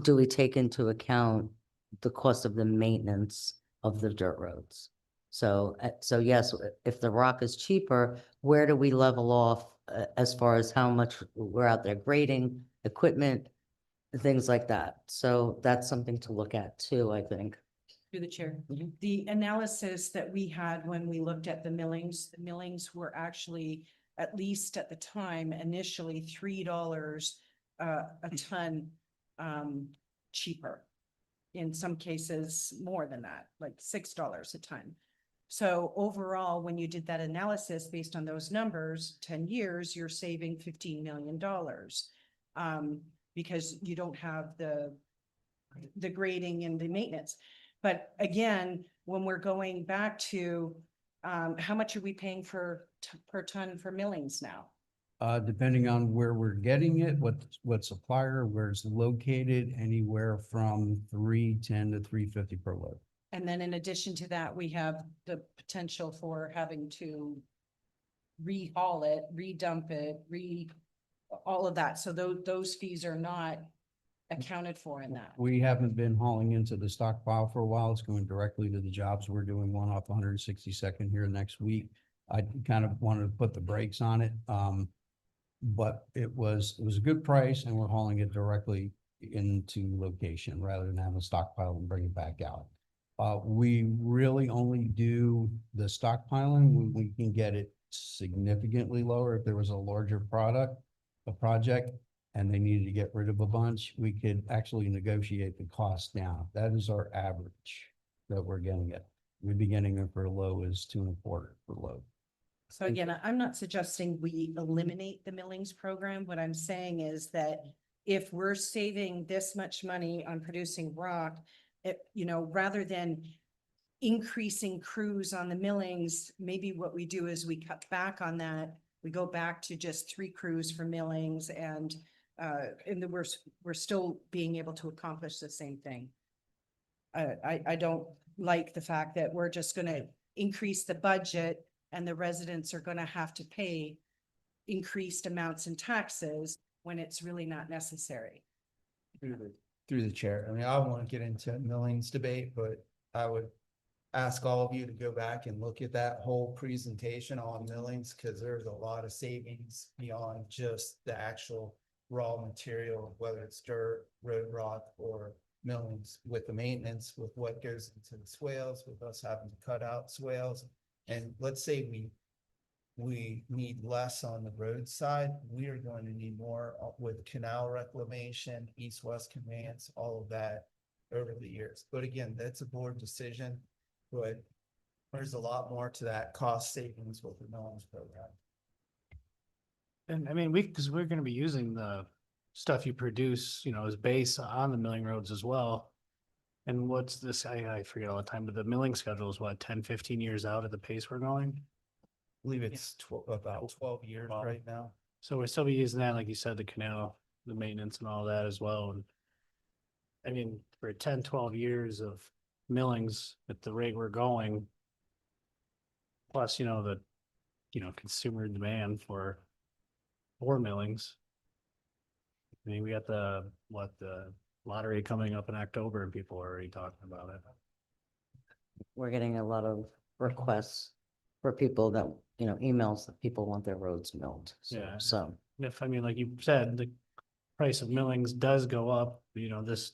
do we take into account the cost of the maintenance of the dirt roads? So, so yes, if the rock is cheaper, where do we level off as far as how much we're out there grading, equipment, things like that? So that's something to look at too, I think. Through the chair. Mhm. The analysis that we had when we looked at the millings were actually, at least at the time, initially $3 a ton cheaper. In some cases, more than that, like $6 a ton. So overall, when you did that analysis based on those numbers, 10 years, you're saving $15 million. Because you don't have the grading and the maintenance. But again, when we're going back to, how much are we paying per ton for millings now? Depending on where we're getting it, what supplier, where it's located, anywhere from $310 to $350 per load. And then in addition to that, we have the potential for having to rehaul it, redump it, all of that. So those fees are not accounted for in that. We haven't been hauling into the stockpile for a while. It's going directly to the jobs. We're doing one off 162nd here next week. I kind of wanted to put the brakes on it. But it was a good price and we're hauling it directly into location rather than have a stockpile and bring it back out. We really only do the stockpiling when we can get it significantly lower. If there was a larger project, and they needed to get rid of a bunch, we could actually negotiate the cost down. That is our average that we're getting it. We'd be getting it for low as 2.25 per load. So again, I'm not suggesting we eliminate the millings program. What I'm saying is that if we're saving this much money on producing rock, rather than increasing crews on the millings, maybe what we do is we cut back on that. We go back to just 3 crews for millings and we're still being able to accomplish the same thing. I don't like the fact that we're just gonna increase the budget and the residents are gonna have to pay increased amounts in taxes when it's really not necessary. Through the chair. I mean, I want to get into a millings debate, but I would ask all of you to go back and look at that whole presentation on millings, because there's a lot of savings beyond just the actual raw material, whether it's dirt, road rock, or millings, with the maintenance, with what goes into the swales, with us having to cut out swales. And let's say we need less on the road side, we are going to need more with canal reclamation, east-west conveyance, all of that over the years. But again, that's a board decision, but there's a lot more to that cost savings with the millings program. And I mean, because we're gonna be using the stuff you produce, as base on the milling roads as well. And what's this, I forget all the time, but the milling schedule is what, 10, 15 years out at the pace we're going? I believe it's about 12 years Wow. right now. So we'll still be using that, like you said, the canal, the maintenance and all that as well. And I mean, for 10, 12 years of millings at the rate we're going, plus, the consumer demand for for millings. I mean, we got the lottery coming up in October and people are already talking about it. We're getting a lot of requests for people that, emails that people want their roads milled. Yeah. So, And if, I mean, like you said, the price of millings does go up, this,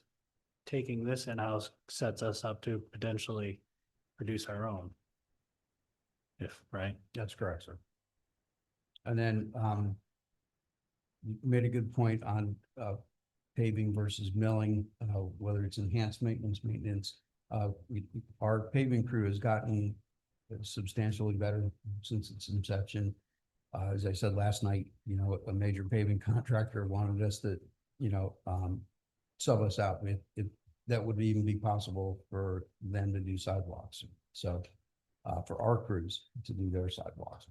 taking this in-house sets us up to potentially produce our own. Right? That's correct, sir. And then, you made a good point on, paving versus milling, whether it's enhanced maintenance. Our paving crew has gotten substantially better since its inception. As I said last night, a major paving contractor wanted us to, sub us out. If that would even be possible for them to do sidewalks. So, for our crews to do their sidewalks.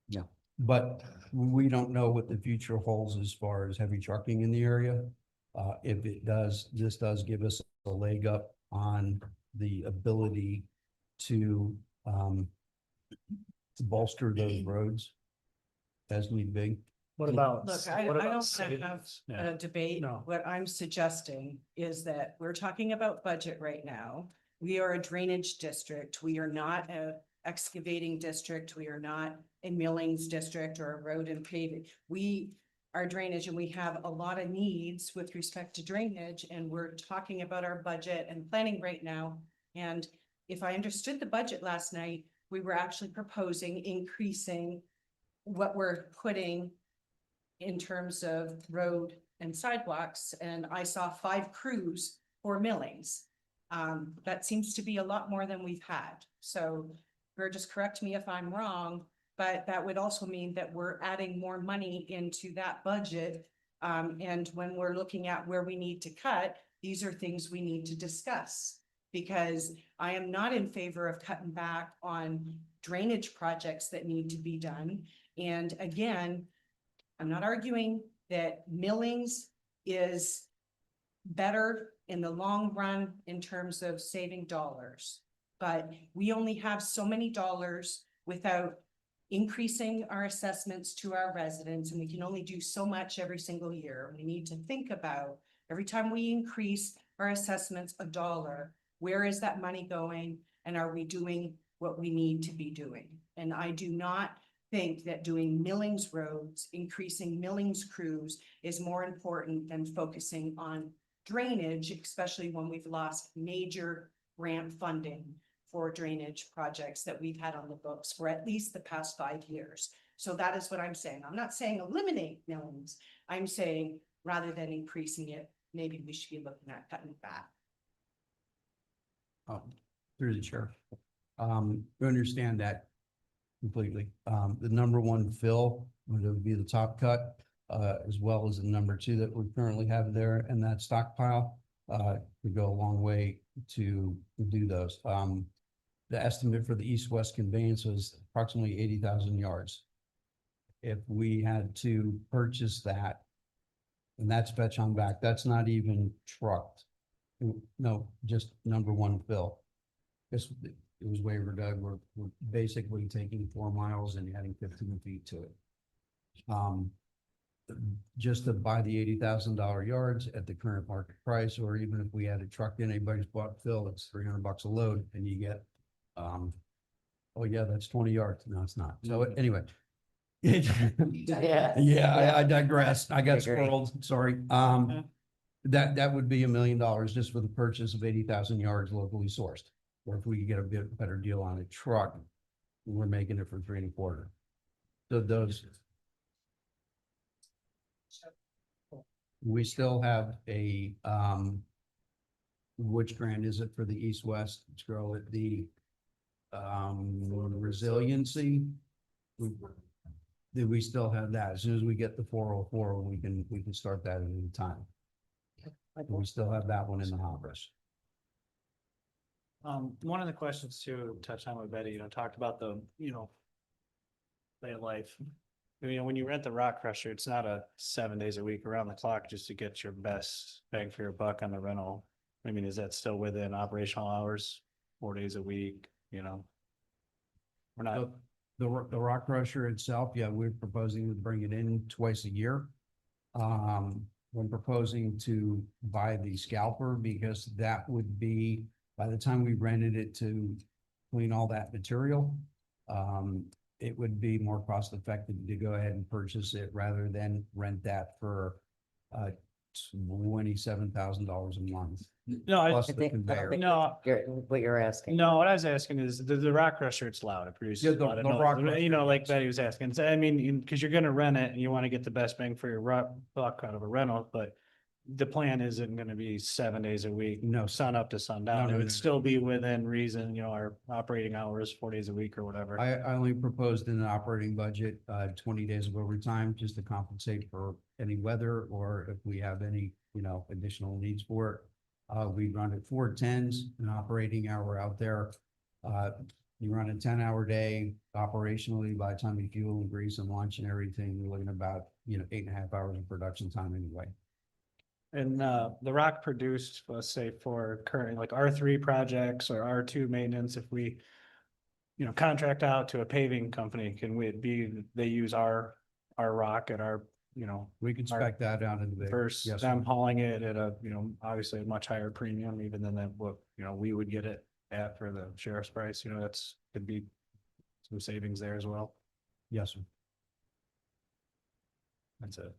Yeah. But we don't know what the future holds as far as heavy trucking in the area. If it does, this does give us a leg up on the ability to bolster those roads as need be. What about? Look, I what don't about want to have savings? Yeah. a debate. No. What I'm suggesting is that we're talking about budget right now. We are a drainage district. We are not a excavating district. We are not a millings district or a road and paving. We are drainage and we have a lot of needs with respect to drainage, and we're talking about our budget and planning right now. And if I understood the budget last night, we were actually proposing increasing what we're putting in terms of road and sidewalks, and I saw 5 crews for millings. That seems to be a lot more than we've had. So just correct me if I'm wrong, but that would also mean that we're adding more money into that budget. And when we're looking at where we need to cut, these are things we need to discuss. Because I am not in favor of cutting back on drainage projects that need to be done. And again, I'm not arguing that millings is better in the long run in terms of saving dollars. But we only have so many dollars without increasing our assessments to our residents, and we can only do so much every single year. We need to think about every time we increase our assessments $1, where is that money going? And are we doing what we need to be doing? And I do not think that doing millings roads, increasing millings crews is more important than focusing on drainage, especially when we've lost major grant funding for drainage projects that we've had on the books for at least the past 5 years. So that is what I'm saying. I'm not saying eliminate millings. I'm saying rather than increasing it, maybe we should be looking at cutting it back. Through the chair. We understand that completely. The number 1 fill would be the top cut, as well as the number 2 that we currently have there, and that stockpile would go a long way to do those. The estimate for the east-west conveyance was approximately 80,000 yards. If we had to purchase that, and that's fetch on back, that's not even trucked. No, just number 1 fill. This, it was waiver dug. We're basically taking 4 miles and adding 15 feet to it. Just to buy the $80,000 yards at the current market price, or even if we had a truck in anybody's bought fill, it's $300 a load, and you get, oh yeah, that's 20 yards. No, it's not. So anyway. yeah. Yeah, I digress. I got Agree. squirreled, sorry. That would be $1 million just for the purchase of 80,000 yards locally sourced. Or if we could get a bit better deal on a truck, we're making it for 3 1/4. So those. We still have a, which grant is it for the east-west? Let's go at the, resiliency. We still have that. As soon as we get the 404, we can start that at any time. We still have that one in the hoppers. One of the questions to touch on with Betty, talked about the, way of life. When you rent the rock crusher, it's not a 7 days a week around the clock just to get your best bang for your buck on the rental. I mean, is that still within operational hours, 4 days a week, We're not, The rock crusher itself, yeah, we're proposing to bring it in twice a year. We're proposing to buy the scalper because that would be, by the time we rented it to clean all that material, it would be more cost effective to go ahead and purchase it rather than rent that for $27,000 a month. No, Plus I the think, I don't conveyor. think No. that's what you're asking. No, what I was asking is the rock crusher, it's loud. It Yeah, produces a the- lot of the rock noise. You know, crusher, like yes. Betty was asking. So, I mean, because you're gonna rent it and you want to get the best bang for your buck out of a rental, but the plan isn't gonna be 7 days a week, No. sun up to sundown. No, It no, would no. still be within reason, you know, our operating hours, 4 days a week or whatever. I only proposed in the operating budget, 20 days of overtime just to compensate for any weather or if we have any, additional needs for it. We run at 4 10s, an operating hour out there. You run a 10-hour day operationally, by the time you fuel and grease and lunch and everything, you're looking at about, 8.5 hours of production time anyway. And the rock produced, let's say for current, like R3 projects or R2 maintenance, if we, contract out to a paving company, can we they use our rock at our, We can Our- spec that out in the bid. versus Yes, them sir. hauling it at a, obviously a much higher premium even than that, what, we would get it at for the sheriff's price, that's, could be some savings there as well. Yes, sir. That's it.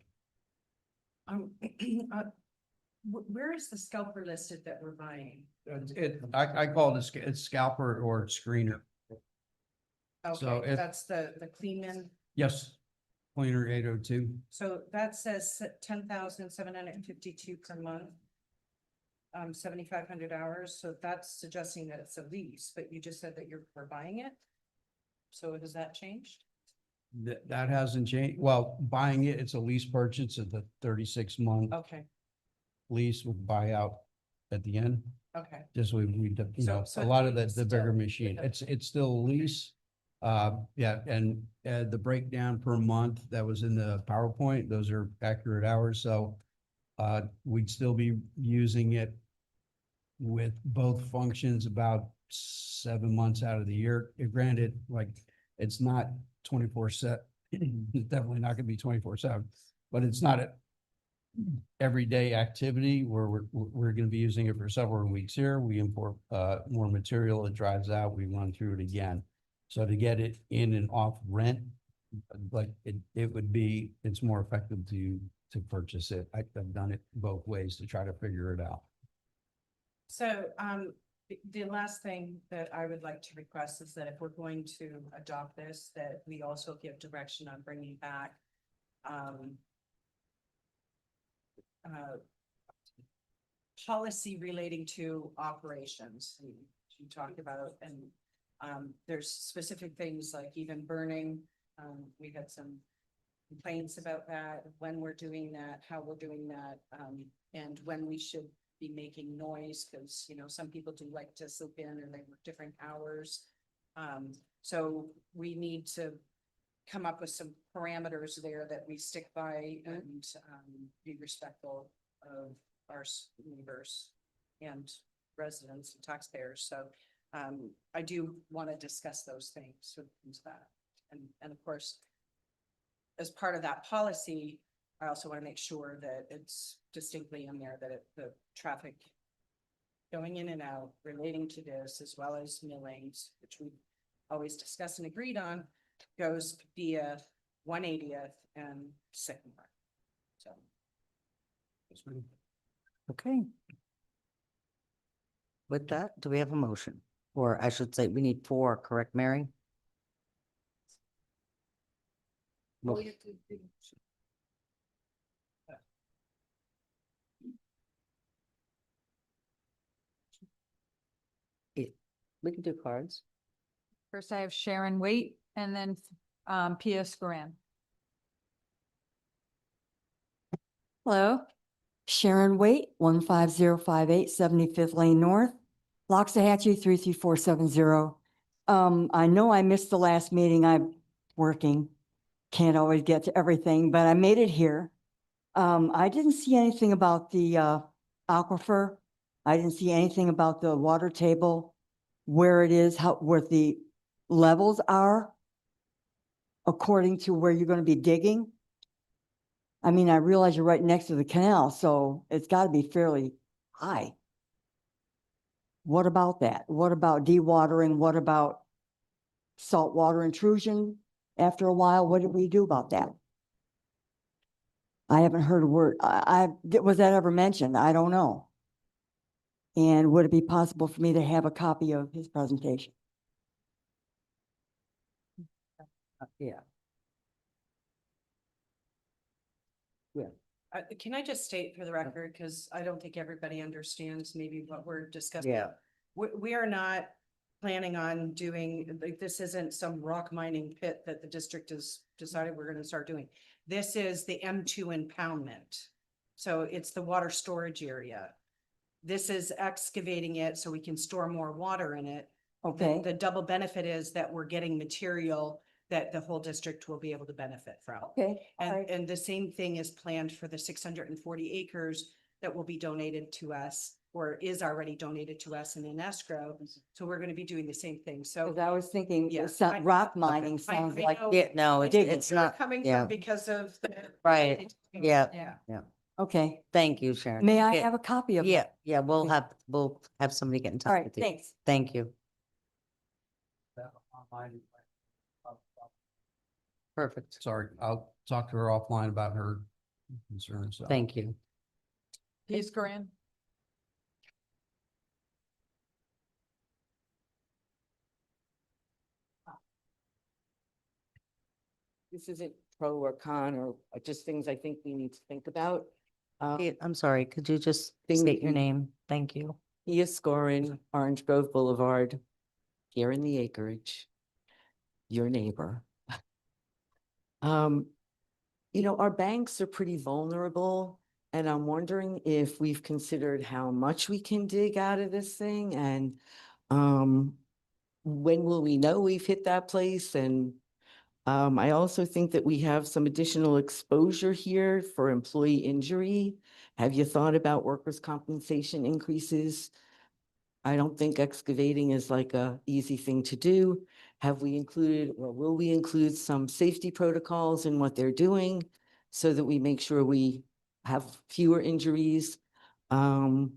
Where is the scalper listed that we're buying? I call it it's scalper or screener. So Okay, if- that's the Cleanman. Yes. Cleaner 802. So that says 10,752 per month. 7,500 hours, so that's suggesting that it's a lease, but you just said that we're buying it? So has that changed? That hasn't changed. Well, buying it, it's a lease purchase of the 36-month Okay, lease with buyout at the end. okay. Just So a lot of it's the bigger still- machine. It's still a lease. Yeah, and the breakdown per month that was in the PowerPoint, those are accurate hours, so we'd still be using it with both functions about 7 months out of the year. Granted, like, it's not 24/7. It's definitely not gonna be 24/7, but it's not a everyday activity where we're gonna be using it for several weeks here. We import more material, it drives out, we run through it again. So to get it in and off rent, like it's more effective to purchase it. I've done it both ways to try to figure it out. So, the last thing that I would like to request is that if we're going to adopt this, that we also give direction on bringing back, policy relating to operations. You talked about, and, there's specific things like even burning. We had some complaints about that, when we're doing that, how we're doing that, and when we should be making noise, because, some people do like to sleep in or they work different hours. So we need to come up with some parameters there that we stick by and, be respectful of our neighbors and residents and taxpayers. So, I do want to discuss those things with that. And of course, as part of that policy, I also want to make sure that it's distinctly in there that the traffic going in and out relating to this, as well as millings, which we always discussed and agreed on, goes via 180th and Sycamore. So. Okay. With that, do we have a motion? Or I should say, we need 4, correct, Mary? Well, we can do cards. First, I have Sharon Waite and then Pia Scoran. Hello, Sharon Waite, 15058 75th Lane North, Loxahatchee 33470. I know I missed the last meeting. I'm working, can't always get to everything, but I made it here. I didn't see anything about the aquifer. I didn't see anything about the water table, where it is, where the levels are. according to where you're gonna be digging? I mean, I realize you're right next to the canal, so it's gotta be fairly high. What about that? What about dewatering? What about saltwater intrusion? After a while, what did we do about that? I haven't heard a word. Was that ever mentioned? I don't know. And would it be possible for me to have a copy of his presentation? Yeah. Can I just state for the record, because I don't think everybody understands maybe what we're discussing. Yeah. We are not planning on doing, like, this isn't some rock mining pit that the district has decided we're gonna start doing. This is the M2 impoundment. So it's the water storage area. This is excavating it so we can store more water in it. Okay, The double benefit is that we're getting material that the whole district will be able to benefit from. okay, all And, right. and the same thing is planned for the 640 acres that will be donated to us or is already donated to us and in escrow. So we're going to be doing the same thing. So 'Cause I was thinking, Yeah, rock mining I sounds like, know Yeah, no, Digging. it's not, coming yeah. from because of the. Right. Yeah. Yeah. okay. Thank you, Sharon. May I Yeah, have a copy of it? Yeah, yeah, we'll Okay. have somebody get in All touch right, with you. thanks. Thank you. Perfect. Sorry, I'll talk to her offline about her concerns. So. Thank you. Please, Corinne. This isn't pro or con or just things I think we need to think about. Hey, I'm sorry, could you just Thank state your you. name? Thank you. Mia Scorin, Orange Grove Boulevard, here in the acreage, your neighbor. Our banks are pretty vulnerable, and I'm wondering if we've considered how much we can dig out of this thing and when will we know we've hit that place? And I also think that we have some additional exposure here for employee injury. Have you thought about workers' compensation increases? I don't think excavating is like a easy thing to do. Have we included, or will we include some safety protocols in what they're doing so that we make sure we have fewer injuries? And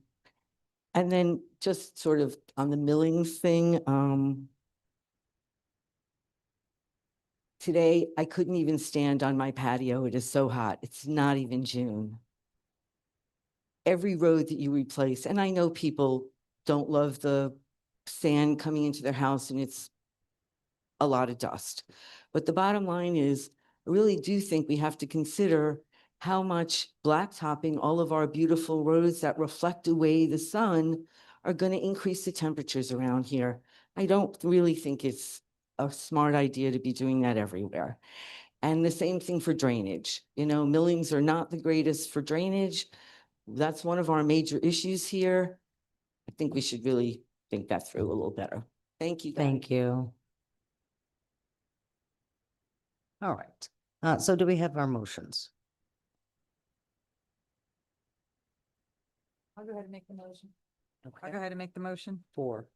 then just sort of on the milling thing, today I couldn't even stand on my patio. It is so hot. It's not even June. Every road that you replace, and I know people don't love the sand coming into their house and it's a lot of dust. But the bottom line is, I really do think we have to consider how much blacktopping all of our beautiful roads that reflect away the sun are going to increase the temperatures around here. I don't really think it's a smart idea to be doing that everywhere. And the same thing for drainage. Millings are not the greatest for drainage. That's one of our major issues here. I think we should really think that through a little better. Thank you. guys. Thank you. All right. So do we have our motions? I'll go ahead and make the motion. I'll Okay. go ahead and make the motion. 4.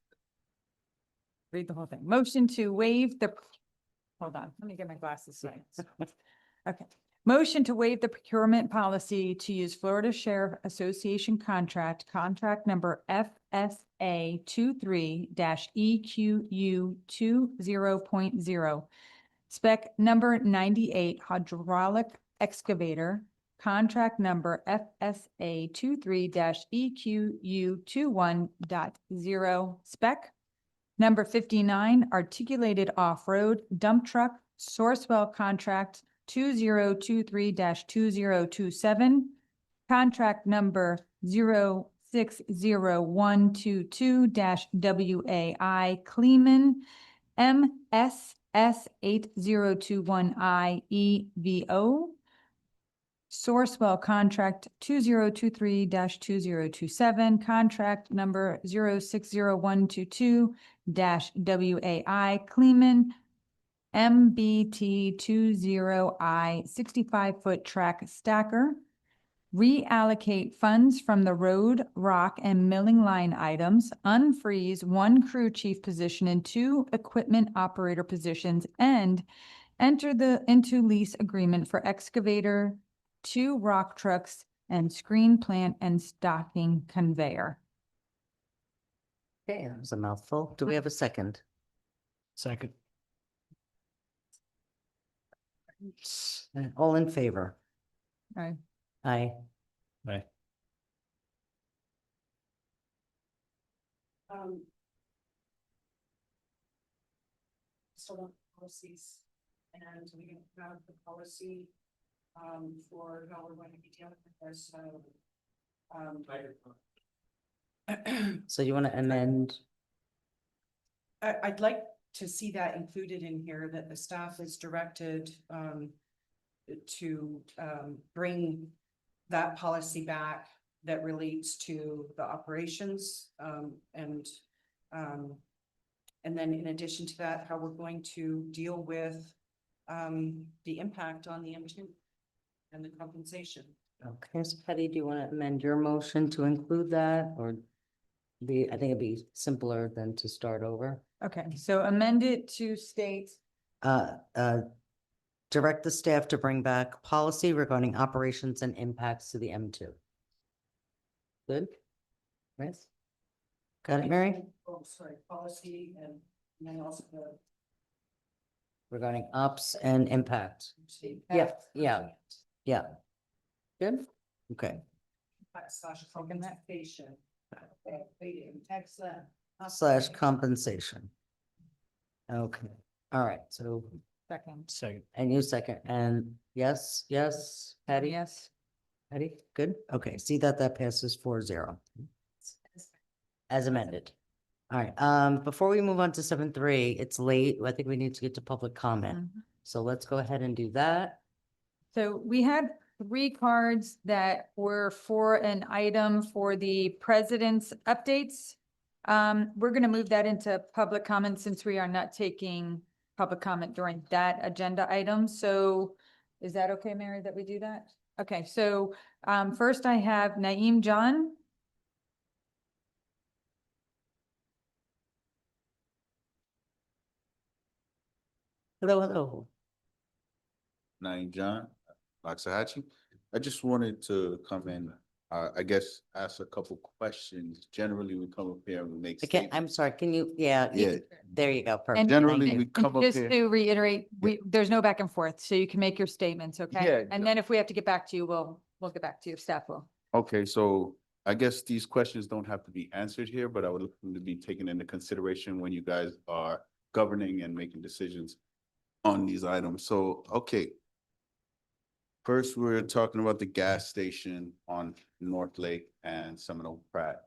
Read the whole thing. Motion to waive the, hold on, let me get my glasses. so I- Okay. Motion to waive the procurement policy to use Florida Sheriff Association contract number FSA 23-EQU 20.0. Spec number 98 hydraulic excavator, contract number FSA 23-EQU 21.0. Spec number 59 articulated off-road dump truck, Sourcewell contract 2023-2027. Contract number 060122-WAI Kleeman MSS 8021I EVO. Sourcewell contract 2023-2027, contract number 060122-WAI Kleeman MBT 20I 65-foot track stacker. Reallocate funds from the road, rock, and milling line items, unfreeze one crew chief position and 2 equipment operator positions, and enter into lease agreement for excavator, 2 rock trucks, and screen plant and stocking conveyor. Okay, that was a mouthful. Do we have a second? Second. All in favor? Aye. Aye. Aye. Still want policies, and we can have the policy, for how we're going to be dealing with this, so. So you want to amend? I'd like to see that included in here, that the staff is directed, to, bring that policy back that relates to the operations, and then in addition to that, how we're going to deal with, the impact on the M2 and the compensation. Okay, so Patty, do you want to amend your motion to include that, or I think it'd be simpler than to start over. Okay, so amend it to state, Uh, uh, direct the staff to bring back policy regarding operations and impacts to the M2. Good? Yes? Got it, Mary? Oh, sorry, policy and then also the. Regarding ops and impact. Yeah, yeah, yeah. Good? Okay. Slash compensation. Excellent. Slash compensation. Okay, all right, so, second. Second. and you second, and yes, Patty? Yes. Patty, good? Okay, see that passes 4-0. As amended. All right, before we move on to 7.3, it's late. I think we need to get to public comment. Mhm. So let's go ahead and do that. So we had 3 cards that were for an item for the president's updates. We're gonna move that into public comment since we are not taking public comment during that agenda item. So is that okay, Mary, that we do that? Okay, so first I have Naeem John. Hello, hello. Naeem John, Loxahatchee. I just wanted to come in, I guess, ask a couple questions. Generally, we come up here and we make I can't, statements. I'm sorry, can you, yeah, Yeah. there you go, perfect. And- Generally, Thank we you. come up Just here. to reiterate, there's no back and forth, so you can make your statements, okay? Yeah. And then if we have to get back to you, we'll get back to you, staff will. Okay, so I guess these questions don't have to be answered here, but I would like them to be taken into consideration when you guys are governing and making decisions on these items. So, okay. First, we're talking about the gas station on North Lake and Seminole Pratt.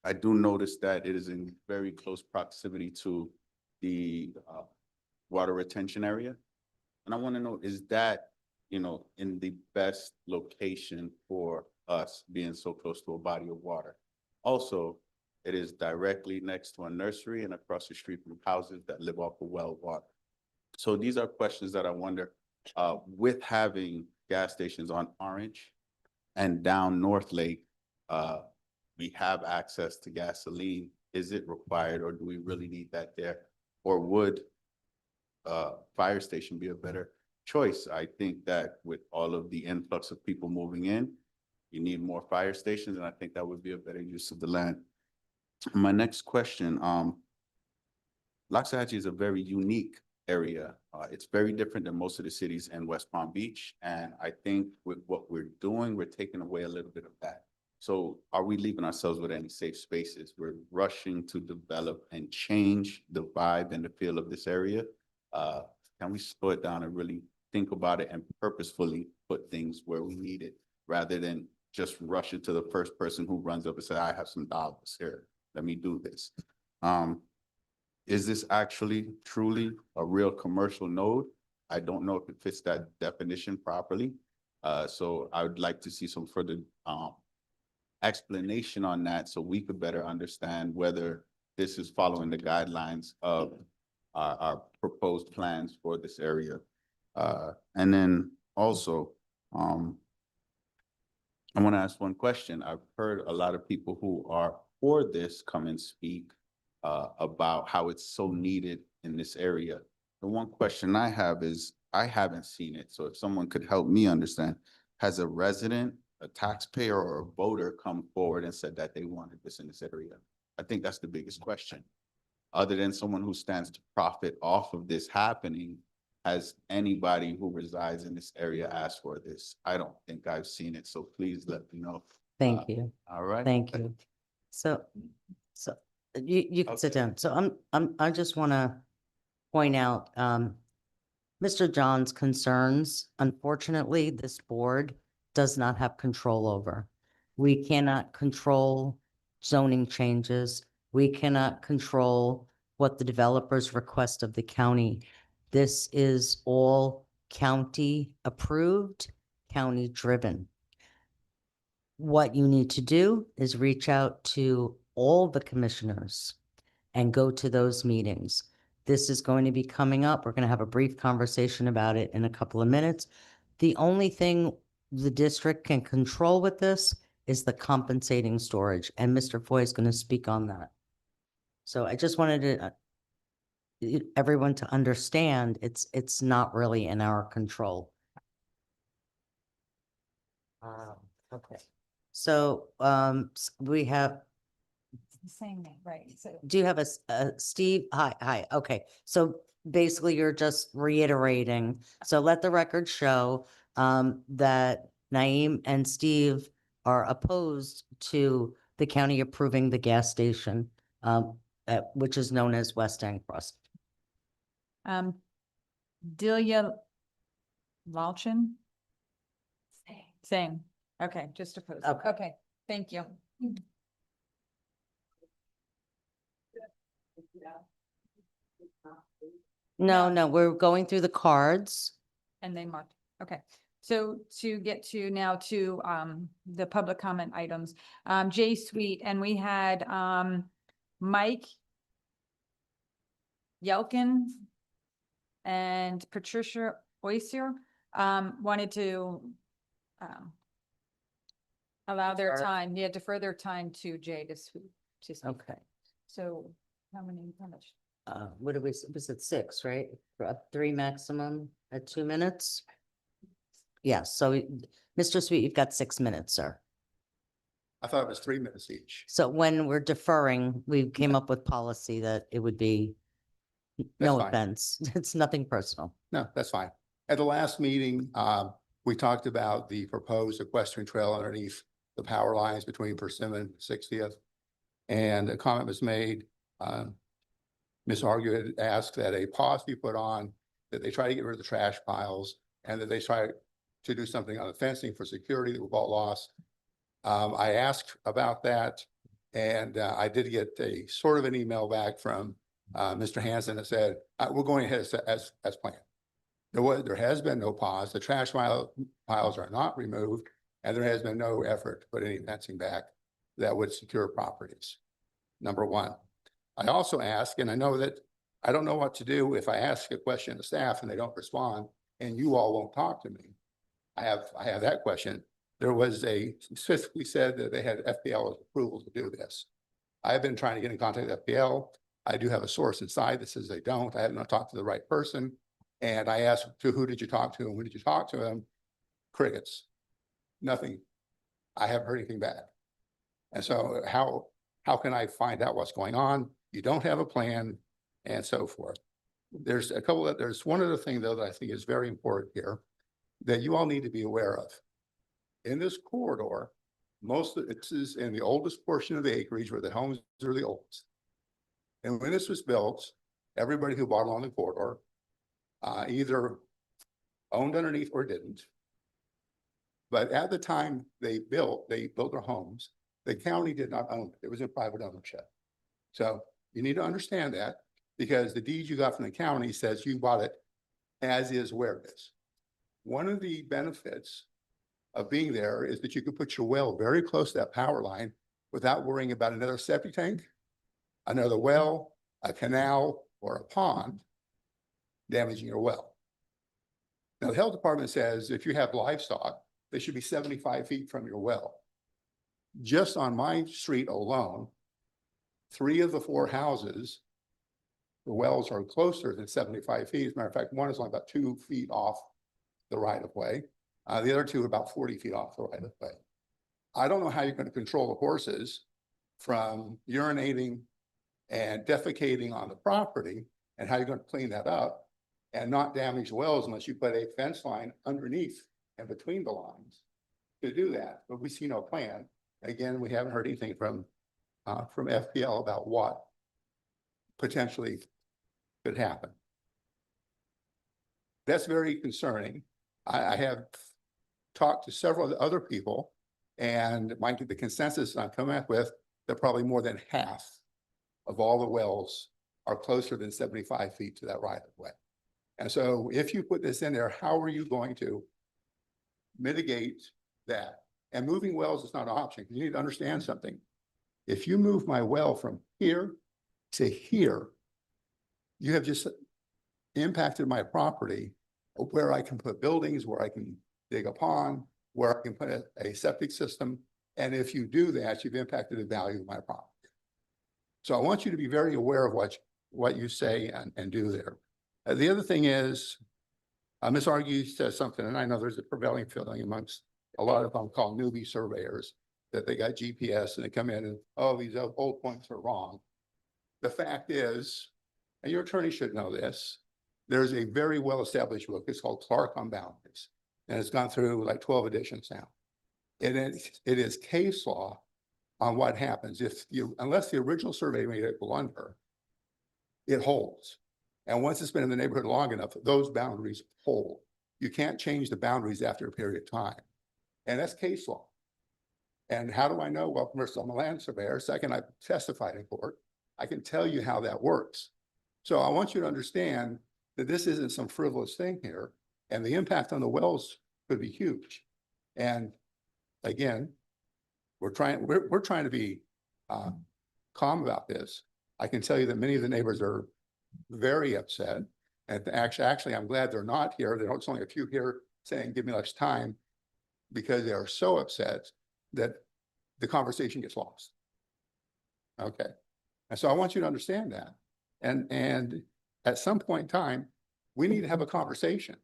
I do notice that it is in very close proximity to the water retention area. And I want to know, is that, in the best location for us being so close to a body of water? Also, it is directly next to a nursery and across the street from houses that live off of well water. So these are questions that I wonder, with having gas stations on Orange and down North Lake, we have access to gasoline. Is it required, or do we really need that there? Or would fire station be a better choice? I think that with all of the influx of people moving in, you need more fire stations, and I think that would be a better use of the land. My next question, Loxahatchee is a very unique area. It's very different than most of the cities in West Palm Beach. And I think with what we're doing, we're taking away a little bit of that. So are we leaving ourselves with any safe spaces? We're rushing to develop and change the vibe and the feel of this area. Can we slow it down and really think about it and purposefully put things where we need it, rather than just rushing to the first person who runs up and say, I have some dollars here, let me do this. Is this actually truly a real commercial node? I don't know if it fits that definition properly. So I would like to see some further explanation on that so we could better understand whether this is following the guidelines of our proposed plans for this area. And then also, I want to ask one question. I've heard a lot of people who are for this come and speak about how it's so needed in this area. The one question I have is, I haven't seen it, so if someone could help me understand, has a resident, a taxpayer, or a voter come forward and said that they wanted this in this area? I think that's the biggest question. Other than someone who stands to profit off of this happening, has anybody who resides in this area asked for this? I don't think I've seen it, so please let me know. Thank you. All right? Thank you. So, you can sit Okay. down. So I just want to point out, Mr. John's concerns, unfortunately, this board does not have control over. We cannot control zoning changes. We cannot control what the developers request of the county. This is all county approved, county driven. What you need to do is reach out to all the commissioners and go to those meetings. This is going to be coming up. We're going to have a brief conversation about it in a couple of minutes. The only thing the district can control with this is the compensating storage, and Mr. Foy is going to speak on that. So I just wanted to everyone to understand it's not really in our control. Okay. So we have, The same name, right? So do you have Steve? Hi. Okay. So basically you're just reiterating. So let the record show that Naeem and Steve are opposed to the county approving the gas station, which is known as West End Cross. Delia Lalchin? Same. Okay, just opposed. Okay. Okay, thank you. No, we're going through the cards. And they marked, okay. So to get to now to the public comment items, J Suite, and we had Mike Yelkin and Patricia Oyster wanted to allow their Defer. time, defer their time to Jay to speak. Okay. So how much? What did we, was it 6, right? For 3 maximum at 2 minutes? Yeah, so Mr. Sweet, you've got 6 minutes, sir. I thought it was 3 minutes each. So when we're deferring, we came up with policy that it would be, no fine. offense, it's nothing personal. No, that's fine. At the last meeting, we talked about the proposed equestrian trail underneath the power lines between Persimmon and 60th. And a comment was made, Ms. Argue had asked that a pause be put on, that they try to get rid of the trash piles, and that they try to do something on the fencing for security that we've all lost. I asked about that, and I did get a sort of an email back from Mr. Hansen that said, we're going ahead as planned. There has been no pause. The trash piles are not removed, and there has been no effort to put any fencing back that would secure properties. Number one. I also ask, and I know that I don't know what to do if I ask a question to staff and they don't respond, and you all won't talk to me. I have that question. There was specifically said that they had FPL's approval to do this. I have been trying to get in contact with FPL. I do have a source inside that says they don't. I have not talked to the right person. And I asked, who did you talk to and when did you talk to them? Crickets. Nothing. I haven't heard anything back. And so how can I find out what's going on? You don't have a plan and so forth. There's one other thing though that I think is very important here that you all need to be aware of. In this corridor, this is in the oldest portion of the acreage where the homes are the oldest. And when this was built, everybody who bought along the corridor either owned underneath or didn't. But at the time they built their homes, the county did not own it. It was in private ownership. So you need to understand that because the deed you got from the county says you bought it as is where it is. One of the benefits of being there is that you could put your well very close to that power line without worrying about another septic tank, another well, a canal, or a pond damaging your well. Now, the health department says if you have livestock, they should be 75 feet from your well. Just on my street alone, 3 of the 4 houses the wells are closer than 75 feet. As a matter of fact, one is only about 2 feet off the right of way. The other two are about 40 feet off the right of way. I don't know how you're going to control the horses from urinating and defecating on the property, and how you're going to clean that up and not damage wells unless you put a fence line underneath and between the lines to do that. But we see no plan. Again, we haven't heard anything from FPL about what potentially could happen. That's very concerning. I have talked to several other people, and the consensus I'm coming up with that probably more than half of all the wells are closer than 75 feet to that right of way. And so if you put this in there, how are you going to mitigate that? And moving wells is not an option. You need to understand something. If you move my well from here to here, you have just impacted my property where I can put buildings, where I can dig a pond, where I can put a septic system. And if you do that, you've impacted the value of my property. So I want you to be very aware of what you say and do there. The other thing is, Ms. Argue says something, and I know there's a prevailing feeling amongst a lot of them called newbie surveyors, that they got GPS and they come in and, oh, these old points are wrong. The fact is, and your attorney should know this, there's a very well-established book. It's called Clark on Boundaries, and it's gone through like 12 editions now. It is case law on what happens unless the original survey made a blunder, it holds. And once it's been in the neighborhood long enough, those boundaries hold. You can't change the boundaries after a period of time. And that's case law. And how do I know? Well, first, I'm a land surveyor. Second, I've testified in court. I can tell you how that works. So I want you to understand that this isn't some frivolous thing here, and the impact on the wells could be huge. And again, we're trying to be calm about this. I can tell you that many of the neighbors are very upset. And actually, I'm glad they're not here. There's only a few here saying, give me less time, because they are so upset that the conversation gets lost. Okay. And so I want you to understand that. And at some point in time, we need to have a conversation.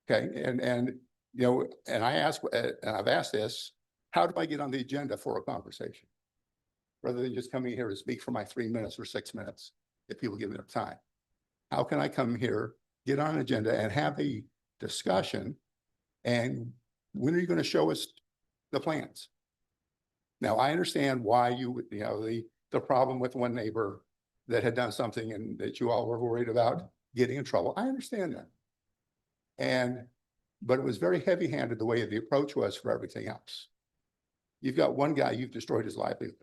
Okay. And you know, and I've asked this, how do I get on the agenda for a conversation? Rather than just coming here to speak for my 3 minutes or 6 minutes, if people give me their time. How can I come here, get on an agenda and have a discussion? And when are you going to show us the plans? Now, I understand why the problem with one neighbor that had done something and that you all were worried about getting in trouble. I understand that. But it was very heavy-handed the way the approach was for everything else. You've got one guy, you've destroyed his livelihood.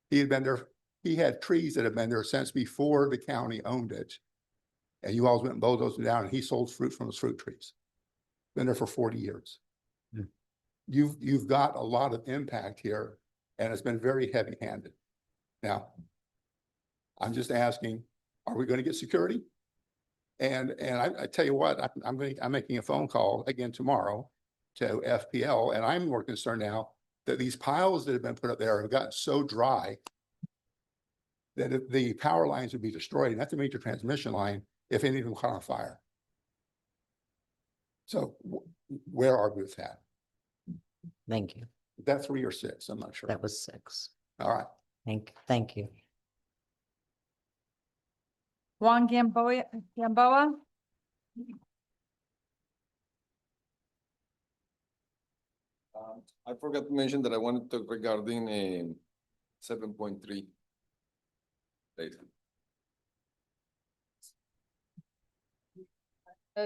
He had been there, he had trees that had been there since before the county owned it. And you all went and bulldozed them down, and he sold fruit from those fruit trees. Been there for 40 years. Yeah. You've got a lot of impact here, and it's been very heavy-handed. Now, I'm just asking, are we going to get security? And I tell you what, I'm making a phone call again tomorrow to FPL, and I'm more concerned now that these piles that have been put up there have gotten so dry that the power lines would be destroyed, and that's a major transmission line if any of them caught on fire. So where are we with that? Thank you. Is that 3 or 6? I'm not sure. That was 6. All right. Thank you. Juan Gamboa? I forgot to mention that I wanted to talk regarding 7.3.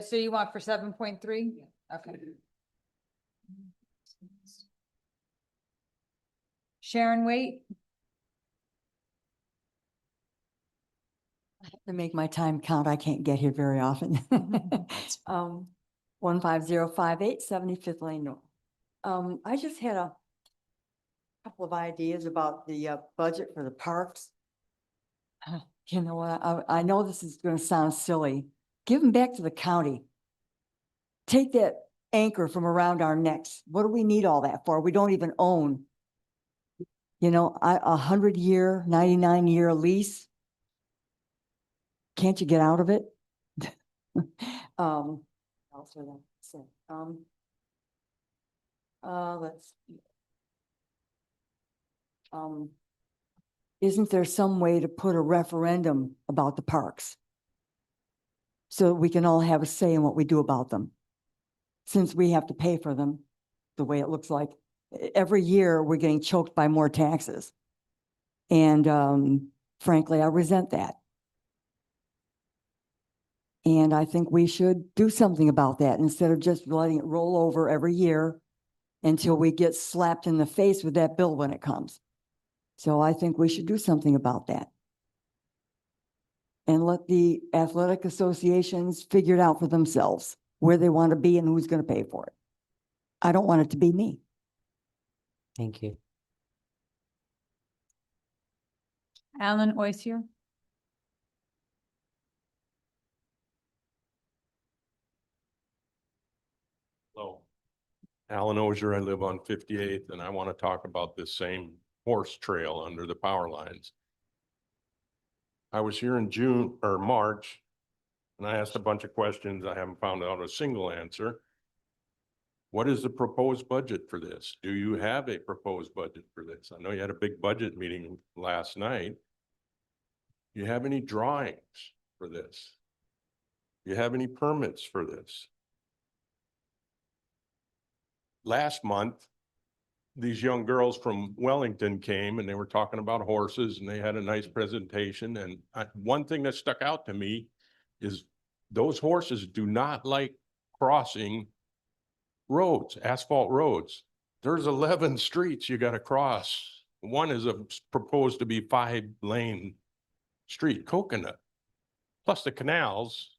So you want for 7.3? Okay. Sharon Waite? I have to make my time count. I can't get here very often. 15058 75th Lane North. I just had a couple of ideas about the budget for the parks. You know what? I know this is going to sound silly. Give them back to the county. Take that anchor from around our necks. What do we need all that for? We don't even own. You know, 100-year, 99-year lease. Can't you get out of it? Also that said, let's. See. Isn't there some way to put a referendum about the parks? So we can all have a say in what we do about them. Since we have to pay for them, the way it looks like, every year we're getting choked by more taxes. And frankly, I resent that. And I think we should do something about that instead of just letting it roll over every year until we get slapped in the face with that bill when it comes. So I think we should do something about that. And let the athletic associations figure it out for themselves, where they want to be and who's going to pay for it. I don't want it to be me. Thank you. Alan Oysier. Hello. Alan Ozier, I live on 58th, and I want to talk about this same horse trail under the power lines. I was here in June or March, and I asked a bunch of questions. I haven't found out a single answer. What is the proposed budget for this? Do you have a proposed budget for this? I know you had a big budget meeting last night. Do you have any drawings for this? Do you have any permits for this? Last month, these young girls from Wellington came and they were talking about horses and they had a nice presentation. And one thing that stuck out to me is those horses do not like crossing roads, asphalt roads. There's 11 streets you got to cross. One is proposed to be 5-lane street, Coconut, plus the canals.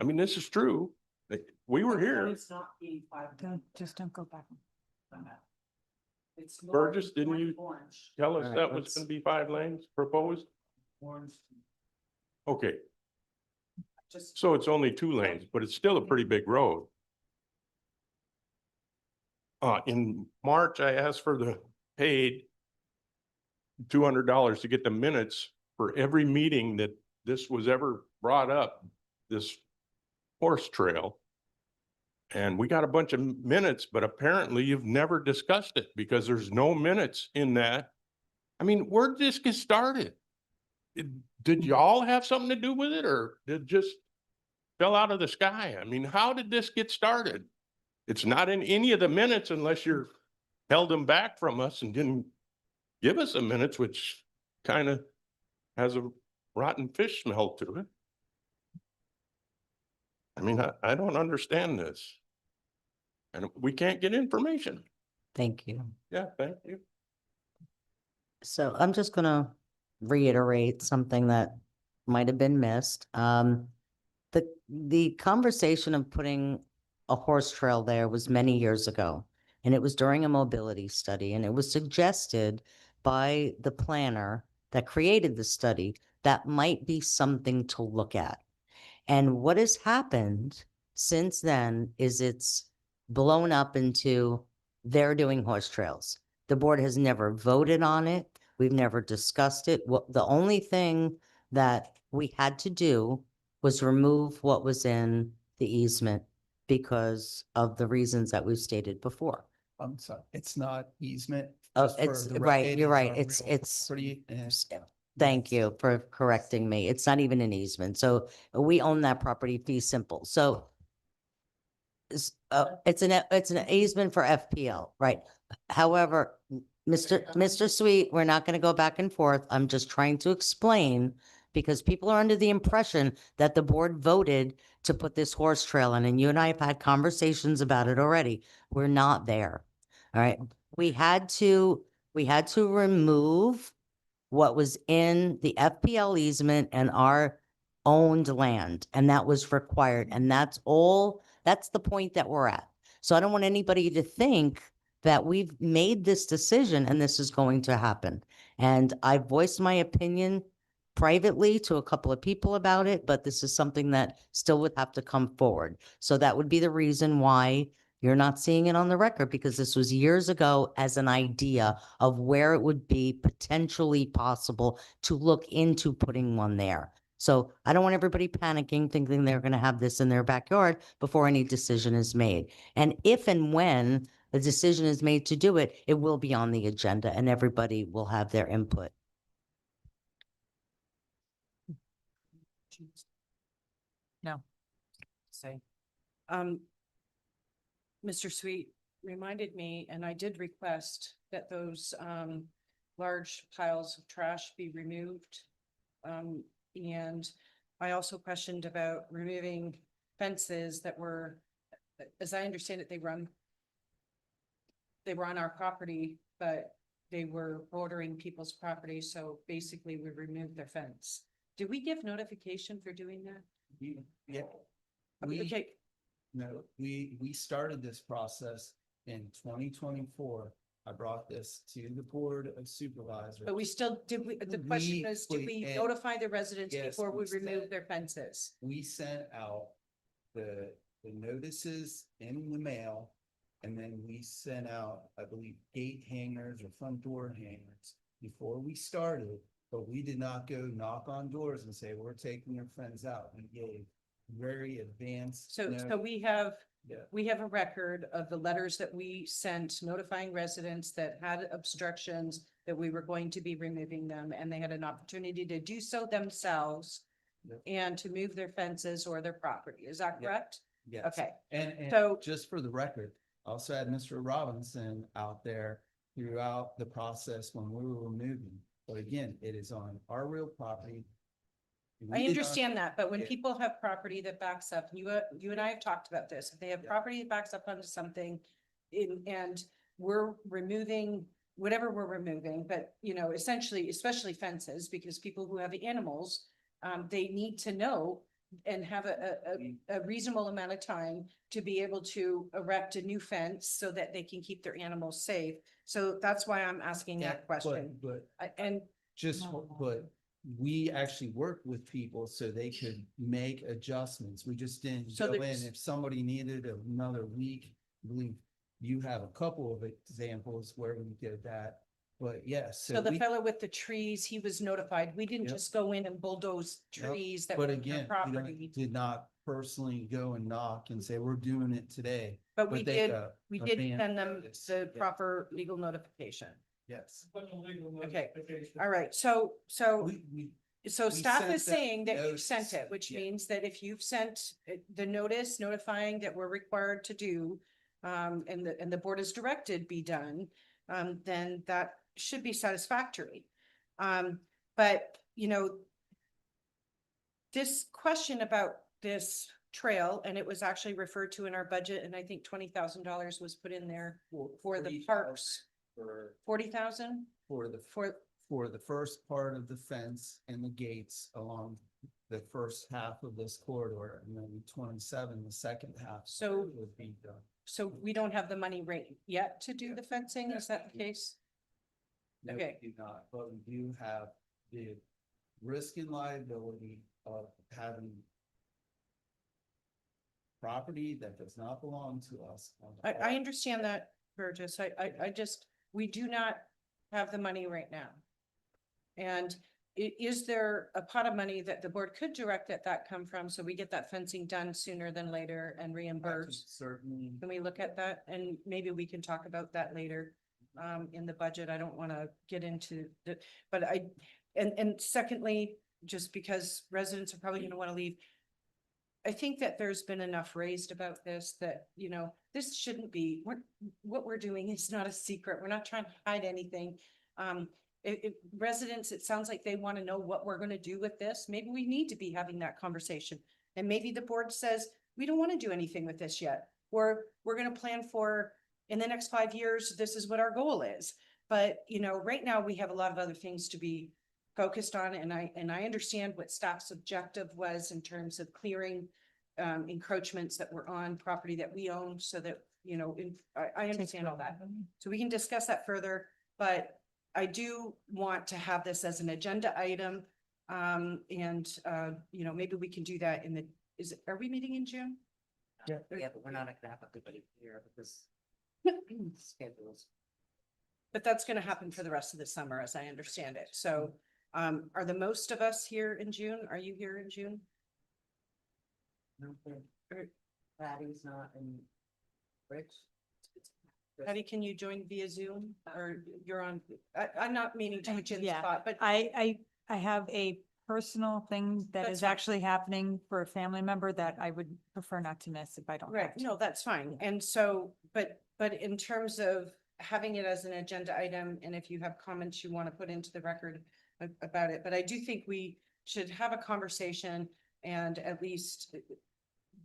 I mean, this is true. We were here. It's not 85. Just don't go back. It's Burgess, didn't you orange. tell us All right, that was let's- going to be 5 lanes proposed? Orange. Okay, Just. so it's only 2 lanes, but it's still a pretty big road. In March, I asked for the paid $200 to get the minutes for every meeting that this was ever brought up, this horse trail. And we got a bunch of minutes, but apparently you've never discussed it because there's no minutes in that. I mean, where did this get started? Did y'all have something to do with it, or did it just fell out of the sky? I mean, how did this get started? It's not in any of the minutes unless you're held them back from us and didn't give us the minutes, which kind of has a rotten fish smell to it. I mean, I don't understand this. And we can't get information. Thank you. Yeah, thank you. So I'm just gonna reiterate something that might have been missed. The conversation of putting a horse trail there was many years ago, and it was during a mobility study, and it was suggested by the planner that created the study that might be something to look at. And what has happened since then is it's blown up into they're doing horse trails. The board has never voted on it. We've never discussed it. The only thing that we had to do was remove what was in the easement because of the reasons that we've stated before. I'm sorry, it's not easement. Oh, just for it's the right. it You're is right. our It's, real it's, property, and thank you for correcting me. It's not even an easement. So we own that property fee simple. So it's an easement for FPL, right? However, Mr. Sweet, we're not going to go back and forth. I'm just trying to explain because people are under the impression that the board voted to put this horse trail in, and you and I have had conversations about it already. We're not there. All right. We had to remove what was in the FPL easement and our owned land, and that was required. And that's the point that we're at. So I don't want anybody to think that we've made this decision and this is going to happen. And I voiced my opinion privately to a couple of people about it, but this is something that still would have to come forward. So that would be the reason why You're not seeing it on the record because this was years ago as an idea of where it would be potentially possible to look into putting one there. So I don't want everybody panicking, thinking they're going to have this in their backyard before any decision is made. And if and when the decision is made to do it, it will be on the agenda and everybody will have their input. No. Say. Mr. Sweet reminded me, and I did request that those large piles of trash be removed. And I also questioned about removing fences that were, as I understand it, they were on our property, but they were bordering people's property, so basically we removed their fence. Did we give notification for doing that? Yeah. Okay, No, we started this process in 2024. I brought this to the Board of Supervisors. but we still, the question is, did we notify the residents Yes, before we we said- removed their fences? We sent out the notices in the mail. And then we sent out, I believe, gate hangers or front door hangers before we started. But we did not go knock on doors and say, we're taking your fence out. We gave very advanced. So notice. we have a record of the letters that we sent notifying residents that had obstructions, that we were going to be removing them, and they had an opportunity to do so themselves Yep. and to move their fences or their property. Is that Yep. correct? Yes. Okay. And So- just for the record, I also had Mr. Robinson out there throughout the process when we were removing. But again, it is on our real property. We I did not- understand that, but when Yeah. people have property that backs up, you and I have talked about this, if they have Yeah. property that backs up onto something and we're removing whatever we're removing, but essentially, especially fences, because people who have animals, they need to know and have a reasonable amount of time to be able to erect a new fence so that they can keep their animals safe. So that's why I'm asking Yeah, that question. But And but we actually worked with people so they could make adjustments. We just didn't So go in. there's- If somebody needed another week, I believe you have a couple of examples where we did that. But yes, so the we- fellow with the trees, he was notified. We didn't Yep. just go in and bulldoze Yep. trees that But were on again, their we property. did not personally go and knock and say, we're doing it today. But we they did, got we did advance send them notice. the Yeah. proper legal notification. Yes. Okay. All right, so We staff sent is that saying that you've notice. sent it, which Yeah. means that if you've sent the notice notifying that we're required to do, and the board is directed be done, then that should be satisfactory. But this question about this trail, and it was actually referred to in our budget, and I think $20,000 was put in there for the parks. For 40,000 for the for, the first part of the fence and the gates along the first half of this corridor, and then 27, the second half. So- Would be done. so we don't have the money right yet to do the fencing, is that the case? No, Okay. we do not, but we do have the risk and liability of having property that does not belong to us. on I our- understand that, Burgess. I just, we do not have the money right now. And is there a pot of money that the board could direct that come from, so we get that fencing done sooner than later and I can reimbursed? Certainly. Can we look at that? And maybe we can talk about that later, in the budget. I don't want to get into the, but and secondly, just because residents are probably going to want to leave. I think that there's been enough raised about this that, this shouldn't be, what we're doing is not a secret. We're not trying to hide anything. Residents, it sounds like they want to know what we're going to do with this. Maybe we need to be having that conversation. And maybe the board says, we don't want to do anything with this yet. Or we're going to plan for, in the next 5 years, this is what our goal is. But, right now we have a lot of other things to be focused on. And I understand what staff's objective was in terms of clearing encroachments that were on property that we own, so that, I understand all that. So we can discuss that further, but I do want to have this as an agenda item. And maybe we can do that are we meeting in June? Yeah, but we're not gonna have everybody here because schedules. But that's gonna happen for the rest of the summer, as I understand it. So, are the most of us here in June? Are you here in June? Patty's not and Rich. Patty, can you join via Zoom or you're on, I'm not meaning to put you in the Yeah, spot, but I have a personal thing that That's is fine. actually happening for a family member that I would prefer not to miss if I don't right, have to. no, that's fine. And so, but in terms of having it as an agenda item, and if you have comments you want to put into the record about it, but I do think we should have a conversation and at least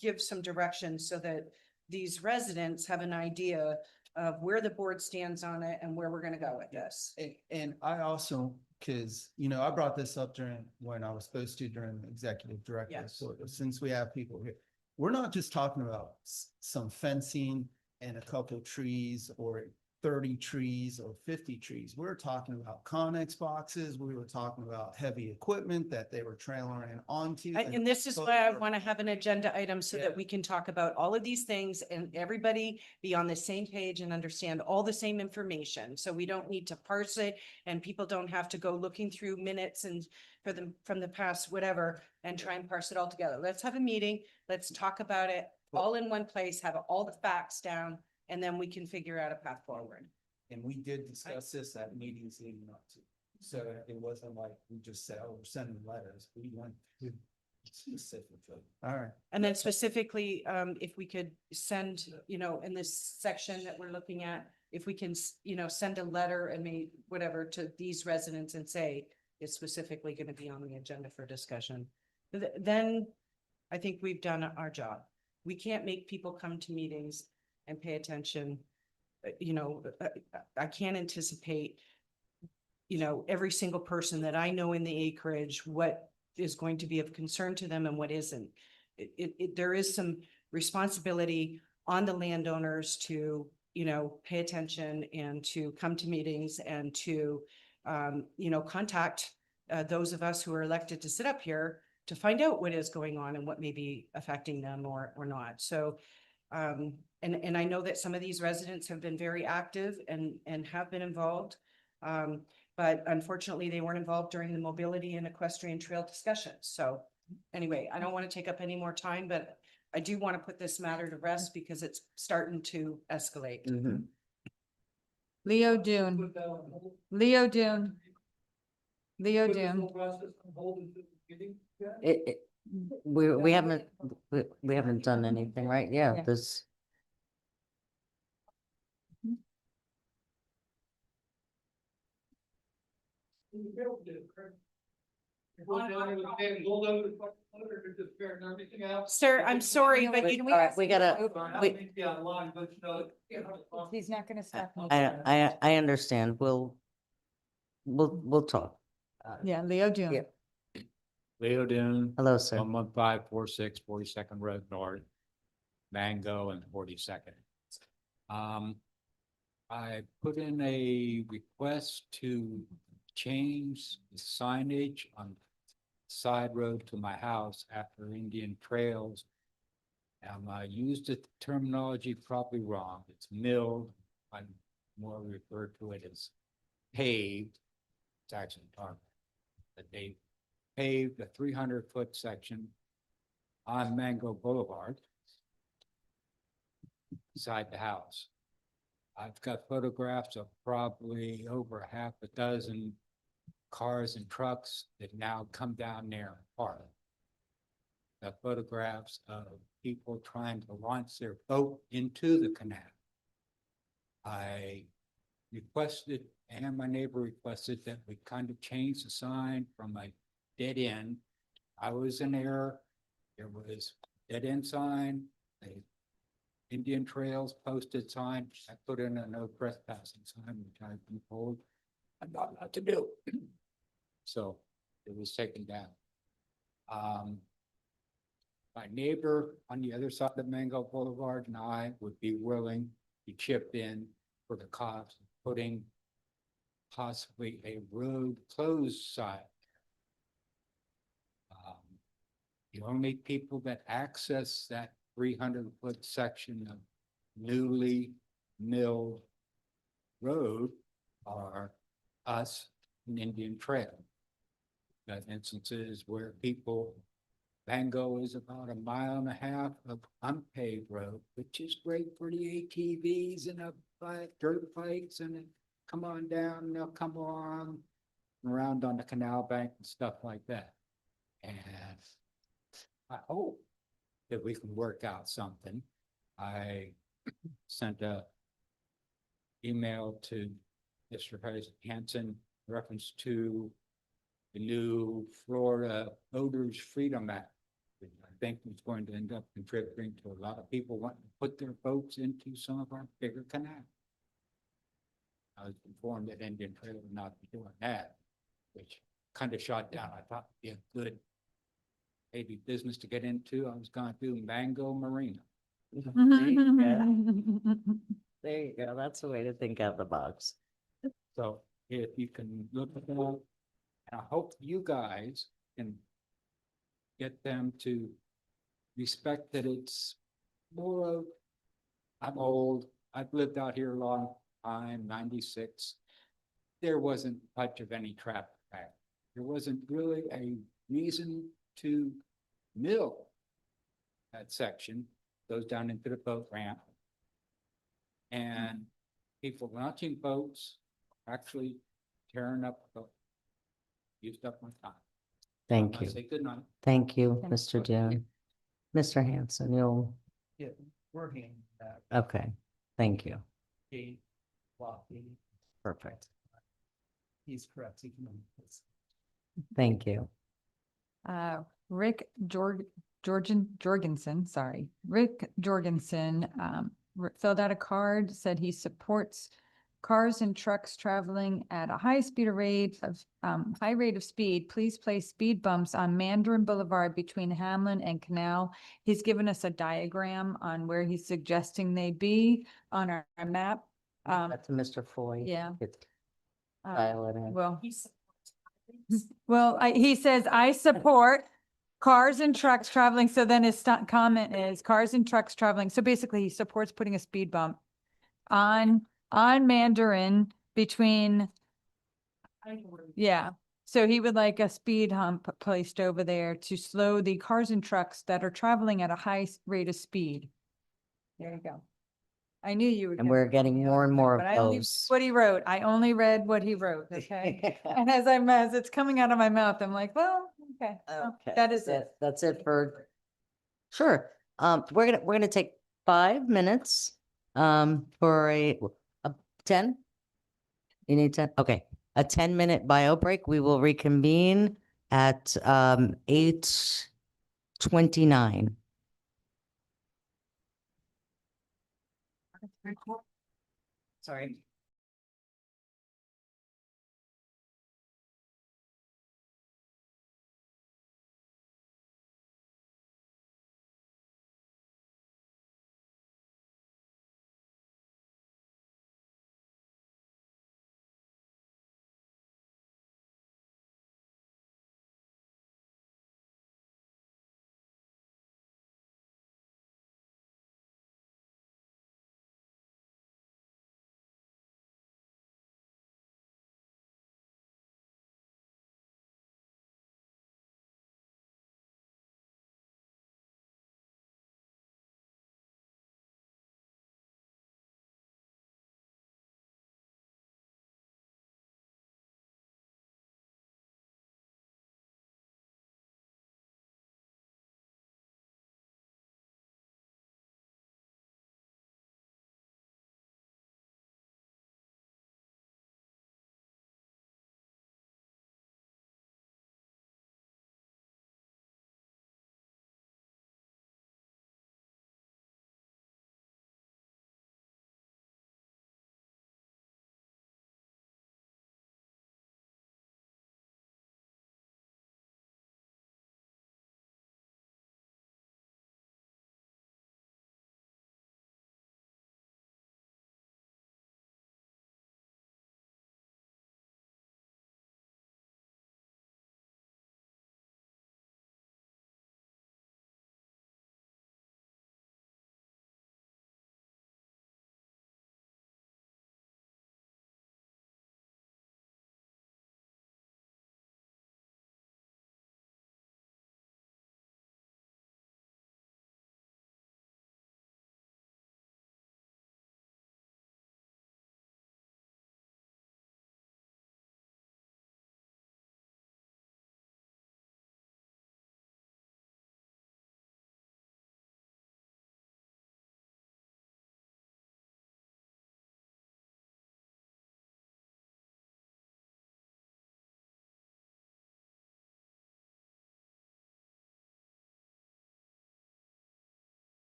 give some direction so that these residents have an idea of where the board stands on it and where we're gonna go with this. And I also, because, you know, I brought this up during, when I was supposed to during the executive director. Yes. So since we have people here, we're not just talking about some fencing and a couple of trees or 30 trees or 50 trees. We're talking about Connex boxes. We were talking about heavy equipment that they were trailering onto. And this is why I want to have an agenda item so that we can talk about all of these things and everybody be on the same page and understand all the same information. So we don't need to parse it and people don't have to go looking through minutes and for them from the past, whatever, and try and parse it all together. Let's have a meeting. Let's talk about it all in one place, have all the facts down, and then we can figure out a path forward. And we did discuss this at meetings leading up to. So it wasn't like we just said, oh, we're sending letters. We went to specifically. All right. And then specifically, if we could send, you know, in this section that we're looking at, if we can, you know, send a letter and whatever to these residents and say it's specifically going to be on the agenda for discussion. Then I think we've done our job. We can't make people come to meetings and pay attention. You know, I can't anticipate, you know, every single person that I know in the acreage, what is going to be of concern to them and what isn't. There is some responsibility on the landowners to, you know, pay attention and to come to meetings and to, you know, contact those of us who are elected to sit up here to find out what is going on and what may be affecting them or not. So, and I know that some of these residents have been very active and have been involved. But unfortunately, they weren't involved during the mobility and equestrian trail discussions. So anyway, I don't want to take up any more time, but I do want to put this matter to rest because it's starting to escalate. Leo Dune. Leo Dune. Leo Dune. We haven't done anything, right? Yeah, Yeah. this. Sir, I'm sorry, but you, All right, we gotta, He's not gonna stop. me. I understand. We'll talk. Yeah, Leo Dune. Yeah. Leo Dune. Hello, sir. 11546 42nd Road North, Mango and 42nd. I put in a request to change the signage on side road to my house after Indian Trails. I used the terminology probably wrong. It's milled. I more refer to it as paved. It's actually tarmac. But they paved a 300-foot section on Mango Boulevard beside the house. I've got photographs of probably over half a dozen cars and trucks that now come down there and park. The photographs of people trying to launch their boat into the canal. I requested, and my neighbor requested, that we kind of change the sign from a dead end. I was in error. There was dead end sign, a Indian Trails posted sign. I put in a no trespassing sign, which I've been told I'm not allowed to do. So it was taken down. My neighbor on the other side of Mango Boulevard and I would be willing to chip in for the cost of putting possibly a road closed sign. The only people that access that 300-foot section of newly milled road are us and Indian Trail. Got instances where people, Bango is about 1.5 miles of unpaved road, which is great for the ATVs and the dirt bikes and then come on down, and they'll come on around on the canal bank and stuff like that. And I hope that we can work out something. I sent a email to Mr. President Hansen reference to the new Florida Voters Freedom Act, which I think is going to end up contributing to a lot of people wanting to put their votes into some of our bigger canals. I was informed that Indian Trail would not be doing that, which kind of shot down. I thought it'd be a good maybe business to get into. I was going to do Mango Marina. There you go. That's the way to think out the box. So if you can look at that, and I hope you guys can get them to respect that it's more of, I'm old, I've lived out here a long time, 96. There wasn't much of any traffic back. There wasn't really a reason to mill that section, goes down into the boat ramp. And people launching boats, actually tearing up the boat. Used up my time. Thank I you. say good night. Thank you, Thank Mr. Dune. Mr. Hanson, you'll, Yeah, we're handing that. okay, thank you. Gate, walking, Perfect. he's correct. He can. Thank you. Rick Jorgensen, sorry. Rick Jorgensen, filled out a card, said he supports cars and trucks traveling at a high rate of speed. Please place speed bumps on Mandarin Boulevard between Hamlin and Canal. He's given us a diagram on where he's suggesting they be on our map. That's Mr. Foy. yeah. Dial it in. Well, he says, I support cars and trucks traveling. So then his comment is cars and trucks traveling. So basically he supports putting a speed bump on Mandarin between, yeah. So he would like a speed hump placed over there to slow the cars and trucks that are traveling at a high rate of speed. There you go. I knew you would. And we're getting more and more But of I only read those. what he wrote. I only read what he wrote, okay? And as it's coming out of my mouth, I'm like, well, okay, well, Okay, that is it. That's it for, sure. We're gonna take 5 minutes, for a 10? You need 10? Okay, a 10-minute bio break. We will reconvene at, 8:29. Sorry.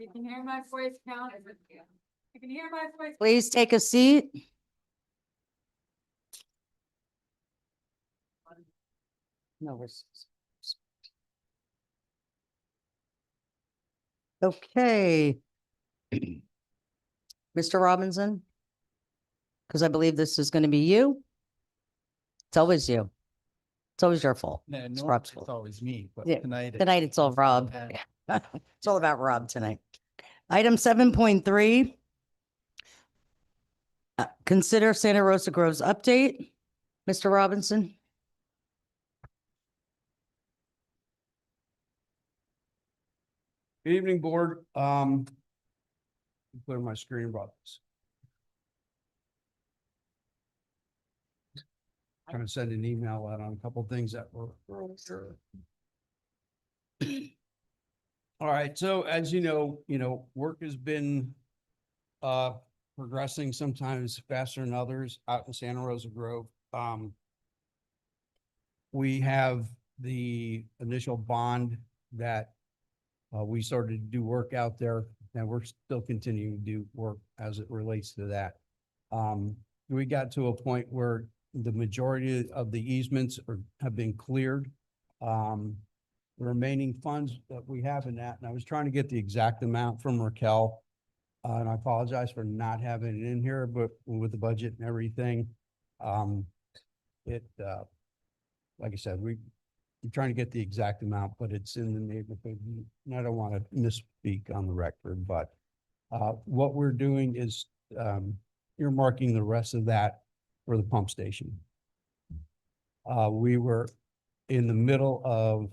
You can hear my voice, count. You can hear my voice. Please take a seat. No, okay. Mr. Robinson? Because I believe this is going to be you. It's always you. It's always your fault. No, It's normally Rob's it's fault. always me, but Yeah, tonight. Tonight it's all Rob. bad. It's all about Rob tonight. Item 7.3. Consider Santa Rosa Groves update. Mr. Robinson? Good evening, board. Clear my screen, brothers. Trying to send an email out on a couple things that were earlier. All right, so as you know, work has been progressing sometimes faster than others out in Santa Rosa Grove. We have the initial bond that we started to do work out there, and we're still continuing to do work as it relates to that. We got to a point where the majority of the easements have been cleared. The remaining funds that we have in that, and I was trying to get the exact amount from Raquel, and I apologize for not having it in here, but with the budget and everything, like I said, we're trying to get the exact amount, but it's in the neighborhood. And I don't want to misspeak on the record, but what we're doing is earmarking the rest of that for the pump station. We were in the middle of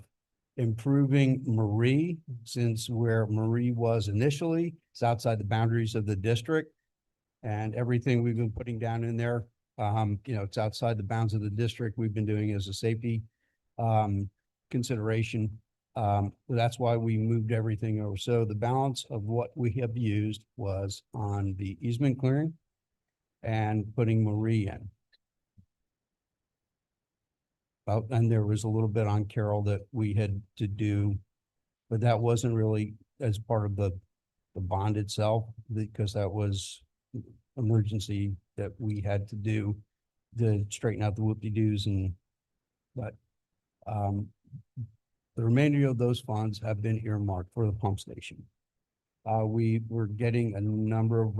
improving Marie, since where Marie was initially, it's outside the boundaries of the district. And everything we've been putting down in there, it's outside the bounds of the district. We've been doing as a safety consideration. That's why we moved everything over. So the balance of what we have used was on the easement clearing and putting Marie in. And there was a little bit on Carroll that we had to do, but that wasn't really as part of the bond itself, because that was emergency that we had to do to straighten out the whoop-de-doos but the remainder of those funds have been earmarked for the pump station. We were getting a number of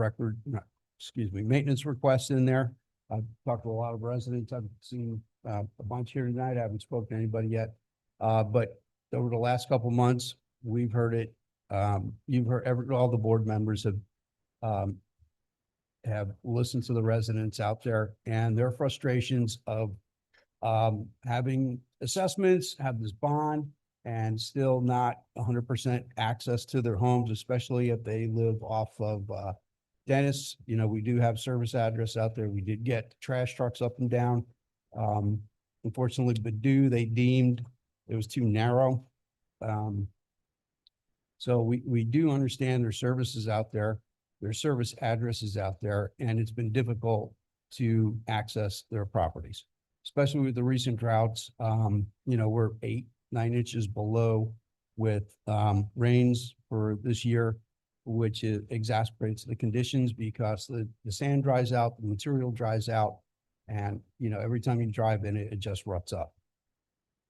maintenance requests in there. I've talked to a lot of residents. I've seen a bunch here tonight. I haven't spoken to anybody yet. But over the last couple of months, we've heard it. You've heard all the board members have listened to the residents out there and their frustrations of having assessments, have this bond, and still not 100% access to their homes, especially if they live off of Dennis. We do have service address out there. We did get trash trucks up and down. Unfortunately, Badoo, they deemed it was too narrow. So we do understand their services out there, their service addresses out there, and it's been difficult to access their properties, especially with the recent droughts. We're 8-9 inches below with rains for this year, which exacerbates the conditions because the sand dries out, the material dries out, and every time you drive in it, it just ruts up.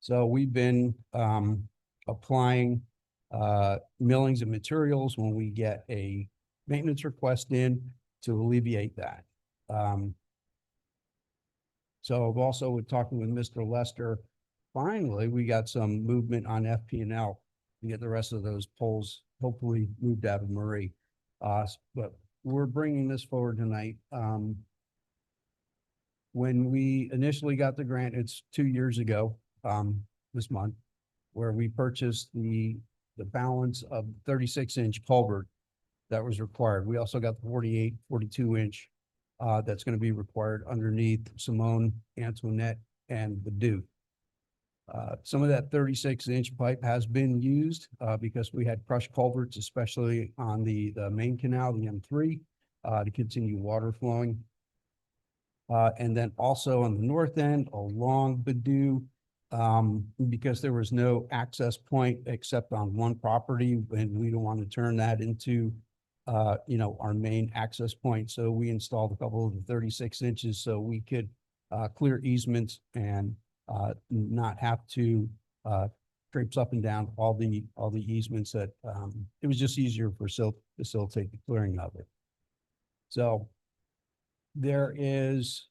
So we've been applying millings and materials when we get a maintenance request in to alleviate that. So I've also been talking with Mr. Lester. Finally, we got some movement on FP&L to get the rest of those poles hopefully moved out of Marie. But we're bringing this forward tonight. When we initially got the grant, it's 2 years ago, this month, where we purchased the balance of 36-inch culvert that was required. We also got the 48, 42-inch that's going to be required underneath Simone, Antoinette, and Badoo. Some of that 36-inch pipe has been used because we had crushed culverts, especially on the main canal, the M3, to continue water flowing. And then also on the north end along Badoo, because there was no access point except on one property, and we don't want to turn that into, our main access point. So we installed a couple of the 36 inches so we could clear easements and not have to traipse up and down all the easements that, it was just easier for facilitate the clearing of it. So there is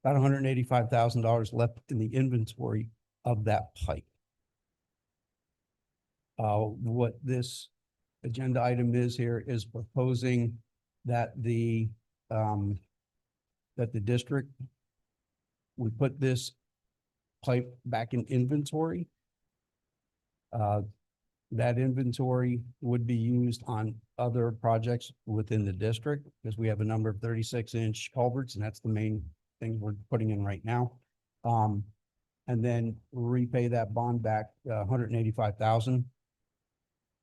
about $185,000 left in the inventory of that pipe. What this agenda item is here is proposing that the district would put this pipe back in inventory. That inventory would be used on other projects within the district because we have a number of 36-inch culverts, and that's the main thing we're putting in right now. And then repay that bond back, $185,000,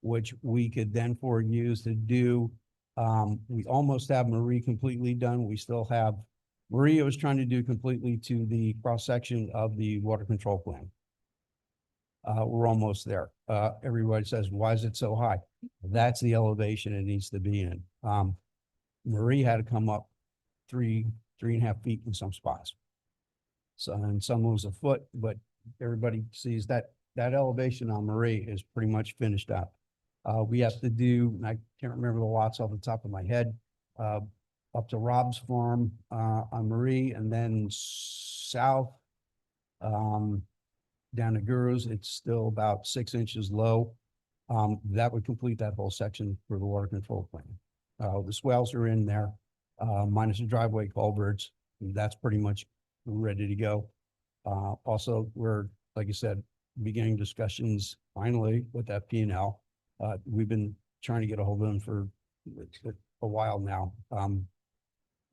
which we could then use to do. We almost have Marie completely done. We still have Maria was trying to do completely to the cross section of the water control plan. We're almost there. Everybody says, why is it so high? That's the elevation it needs to be in. Marie had to come up 3.5 feet in some spots. So, and some was a foot, but everybody sees that elevation on Marie is pretty much finished up. We have to do, and I can't remember the lots off the top of my head, up to Rob's farm on Marie, and then south down to Guru's, it's still about 6 inches low. That would complete that whole section for the water control plan. The swales are in there, minus the driveway culverts. That's pretty much ready to go. Also, we're, like I said, beginning discussions finally with that P&L. We've been trying to get a hold of them for a while now,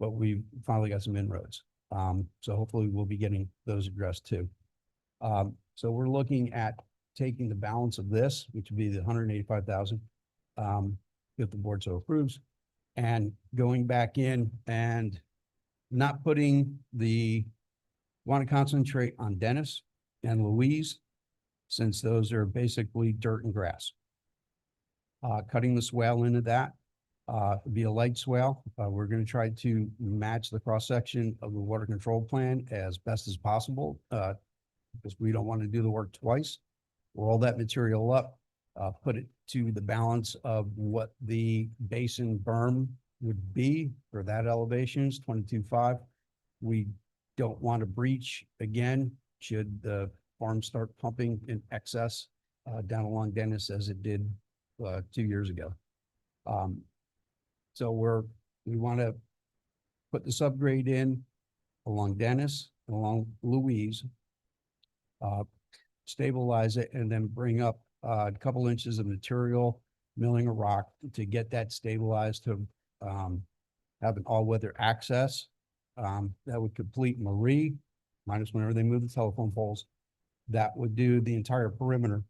but we finally got some inroads. So hopefully we'll be getting those addressed too. So we're looking at taking the balance of this, which would be the 185,000, if the board so approves, and going back in and not putting want to concentrate on Dennis and Louise, since those are basically dirt and grass. Cutting the swale into that, be a light swale. We're going to try to match the cross section of the water control plan as best as possible, because we don't want to do the work twice. Roll that material up, put it to the balance of what the basin berm would be for that elevation is 22.5. We don't want to breach again should the farm start pumping in excess down along Dennis as it did 2 years ago. So we want to put the subgrade in along Dennis, along Louise, stabilize it, and then bring up a couple inches of material, milling a rock to get that stabilized to have an all-weather access. That would complete Marie, minus whenever they move the telephone poles. That would do the entire perimeter,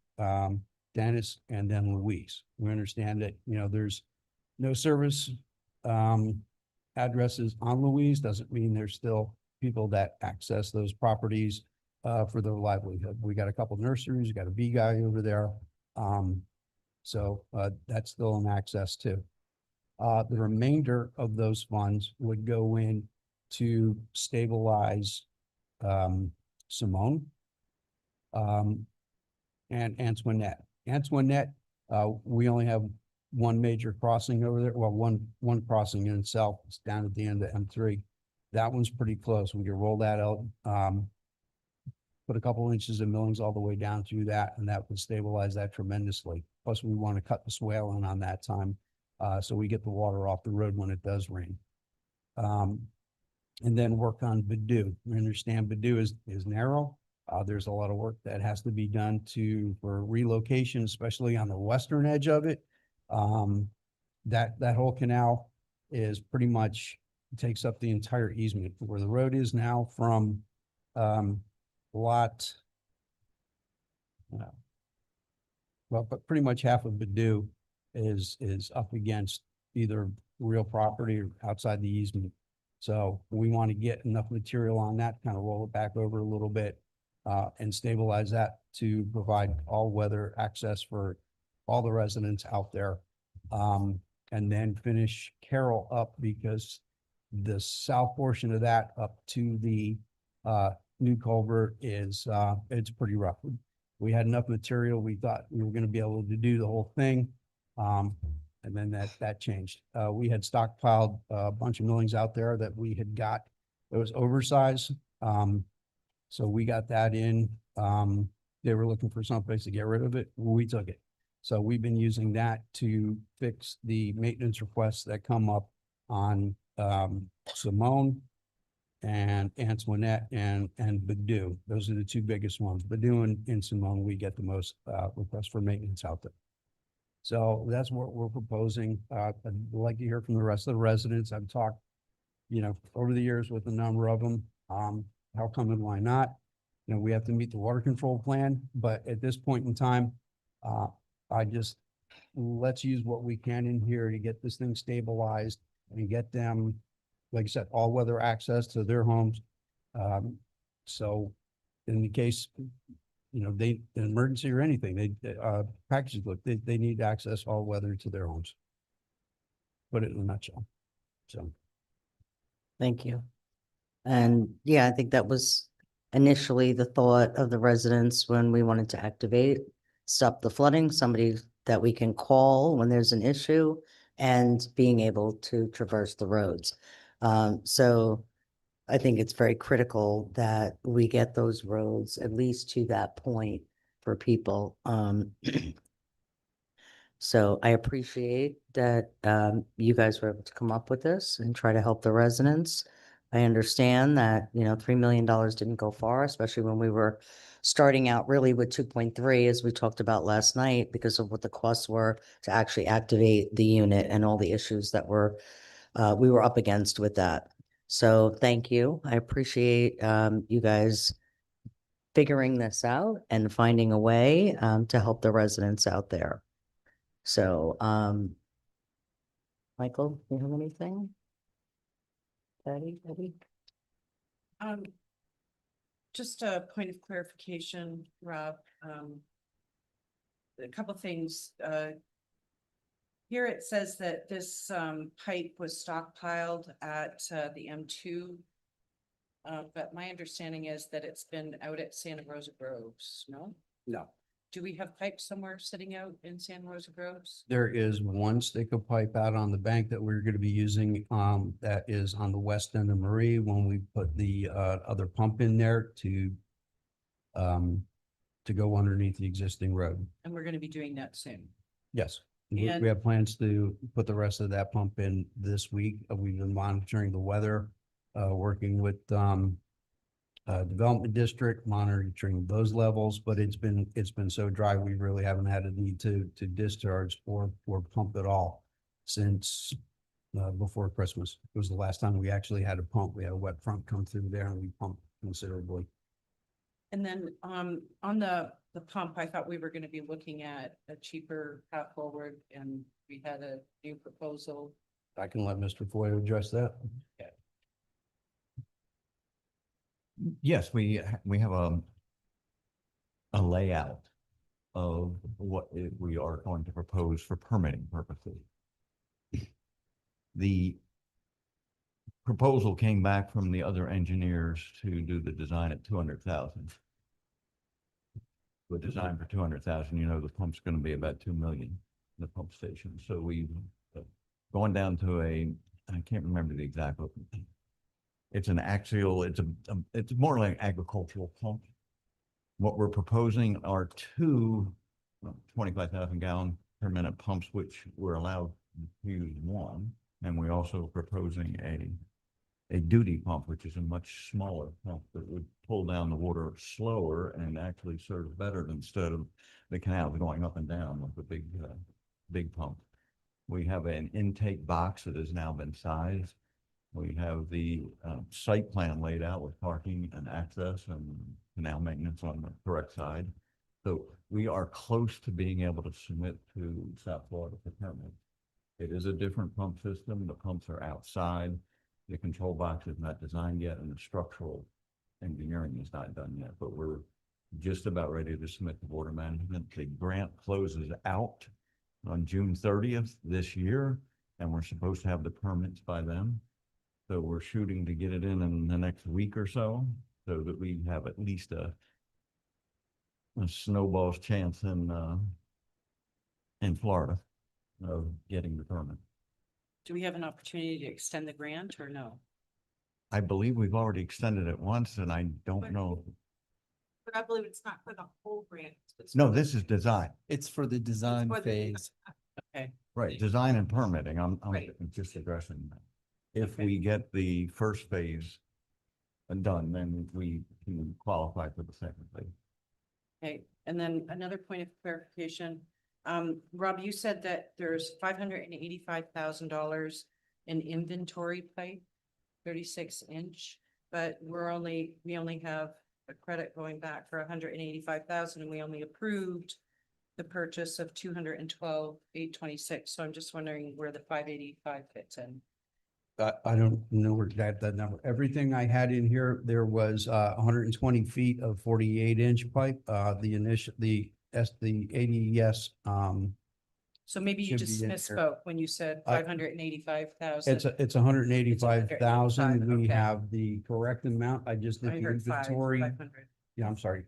Dennis, and then Louise. We understand that, there's no service addresses on Louise. Doesn't mean there's still people that access those properties for their livelihood. We got a couple nurseries, got a bee guy over there. So that's still an access too. The remainder of those funds would go in to stabilize Simone and Antoinette. Antoinette, we only have one major crossing over there. Well, one crossing in itself. It's down at the end of M3. That one's pretty close. We can roll that out. Put a couple inches of millings all the way down through that, and that would stabilize that tremendously. Plus, we want to cut the swale in on that time, so we get the water off the road when it does rain. And then work on Bidou. We understand Bidou is narrow. There's a lot of work that has to be done for relocation, especially on the western edge of it. That whole canal is pretty much takes up the entire easement where the road is now from lot. Well, but pretty much half of Bidou is up against either real property or outside the easement. So we want to get enough material on that, kind of roll it back over a little bit and stabilize that to provide all-weather access for all the residents out there. And then finish Carroll up because the south portion of that up to the new culvert is it's pretty rough. We had enough material. We thought we were going to be able to do the whole thing. And then that changed. We had stockpiled a bunch of millings out there that we had got. It was oversized. So we got that in. They were looking for someplace to get rid of it. We took it. So we've been using that to fix the maintenance requests that come up on Simone and Antoinette and Badoo. Those are the two biggest ones. Badoo and Simone, we get the most requests for maintenance out there. So that's what we're proposing. I'd like to hear from the rest of the residents. I've talked, over the years with a number of them. How come and why not? We have to meet the water control plan, but at this point in time, let's use what we can in here to get this thing stabilized and get them, like I said, all-weather access to their homes. So in the case, an emergency or anything, packages, look, they need access all-weather to their homes. Put it in a nutshell. So. Thank you. And yeah, I think that was initially the thought of the residents when we wanted to activate, stop the flooding, somebody that we can call when there's an issue and being able to traverse the roads. So I think it's very critical that we get those roads at least to that point for people. So I appreciate that you guys were able to come up with this and try to help the residents. I understand that, $3 million didn't go far, especially when we were starting out really with 2.3, as we talked about last night, because of what the costs were to actually activate the unit and all the issues that we were up against with that. So thank you. I appreciate you guys figuring this out and finding a way to help the residents out there. So, Michael, you have anything? Patty? Just a point of clarification, Rob. A couple things. Here it says that this pipe was stockpiled at the M2. But my understanding is that it's been out at Santa Rosa Groves, no? No. Do we have pipes somewhere sitting out in Santa Rosa Groves? There is one stick of pipe out on the bank that we're going to be using, that is on the west end of Marie when we put the other pump in there to go underneath the existing road. And we're going to be doing that soon. Yes, we And- have plans to put the rest of that pump in this week. We've been monitoring the weather, working with development district, monitoring those levels, but it's been so dry, we really haven't had a need to discharge or pump at all since before Christmas. It was the last time we actually had a pump. We had a wet front come through there and we pumped considerably. And then on the pump, I thought we were going to be looking at a cheaper path forward, and we had a new proposal. I can let Mr. Foy address that. Yes, we have a layout of what we are going to propose for permitting purposes. The proposal came back from the other engineers to do the design at 200,000. The design for 200,000, the pump's going to be about 2 million, the pump station. So we've gone down to I can't remember the exact. It's an axial, it's more like agricultural pump. What we're proposing are two 25,000 gallon per minute pumps, which we're allowed to use one. And we're also proposing a duty pump, which is a much smaller pump that would pull down the water slower and actually serve better instead of the canals going up and down with the big pump. We have an intake box that has now been sized. We have the site plan laid out with parking and access and canal maintenance on the correct side. So we are close to being able to submit to South Florida for permit. It is a different pump system. The pumps are outside. The control box is not designed yet, and the structural engineering is not done yet. But we're just about ready to submit the Board of Management. The grant closes out on June 30th this year, and we're supposed to have the permits by then. So we're shooting to get it in the next week or so that we have at least a snowball's chance in Florida of getting the permit. Do we have an opportunity to extend the grant or no? I believe we've already extended it once, and I don't know. But I believe it's not for the whole grant. No, this is design, It's for the design for the- phase. Okay, right? Design and permitting. I'm Right. just addressing that. If Okay. we get the first phase done, then we can qualify for the second phase. okay. And then another point of clarification. Rob, you said that there's $585,000 in inventory pipe, 36-inch, but we only have a credit going back for 185,000, and we only approved the purchase of 212,826. So I'm just wondering where the 585 fits in. I don't know where that number, everything I had in here, there was 120 feet of 48-inch pipe, the ADS, So maybe you Should just be in here. misspoke when you said I- 585,000. it's 185,000. 185, We okay. have the correct amount. I just did I the heard inventory. 500. Yeah, I'm sorry.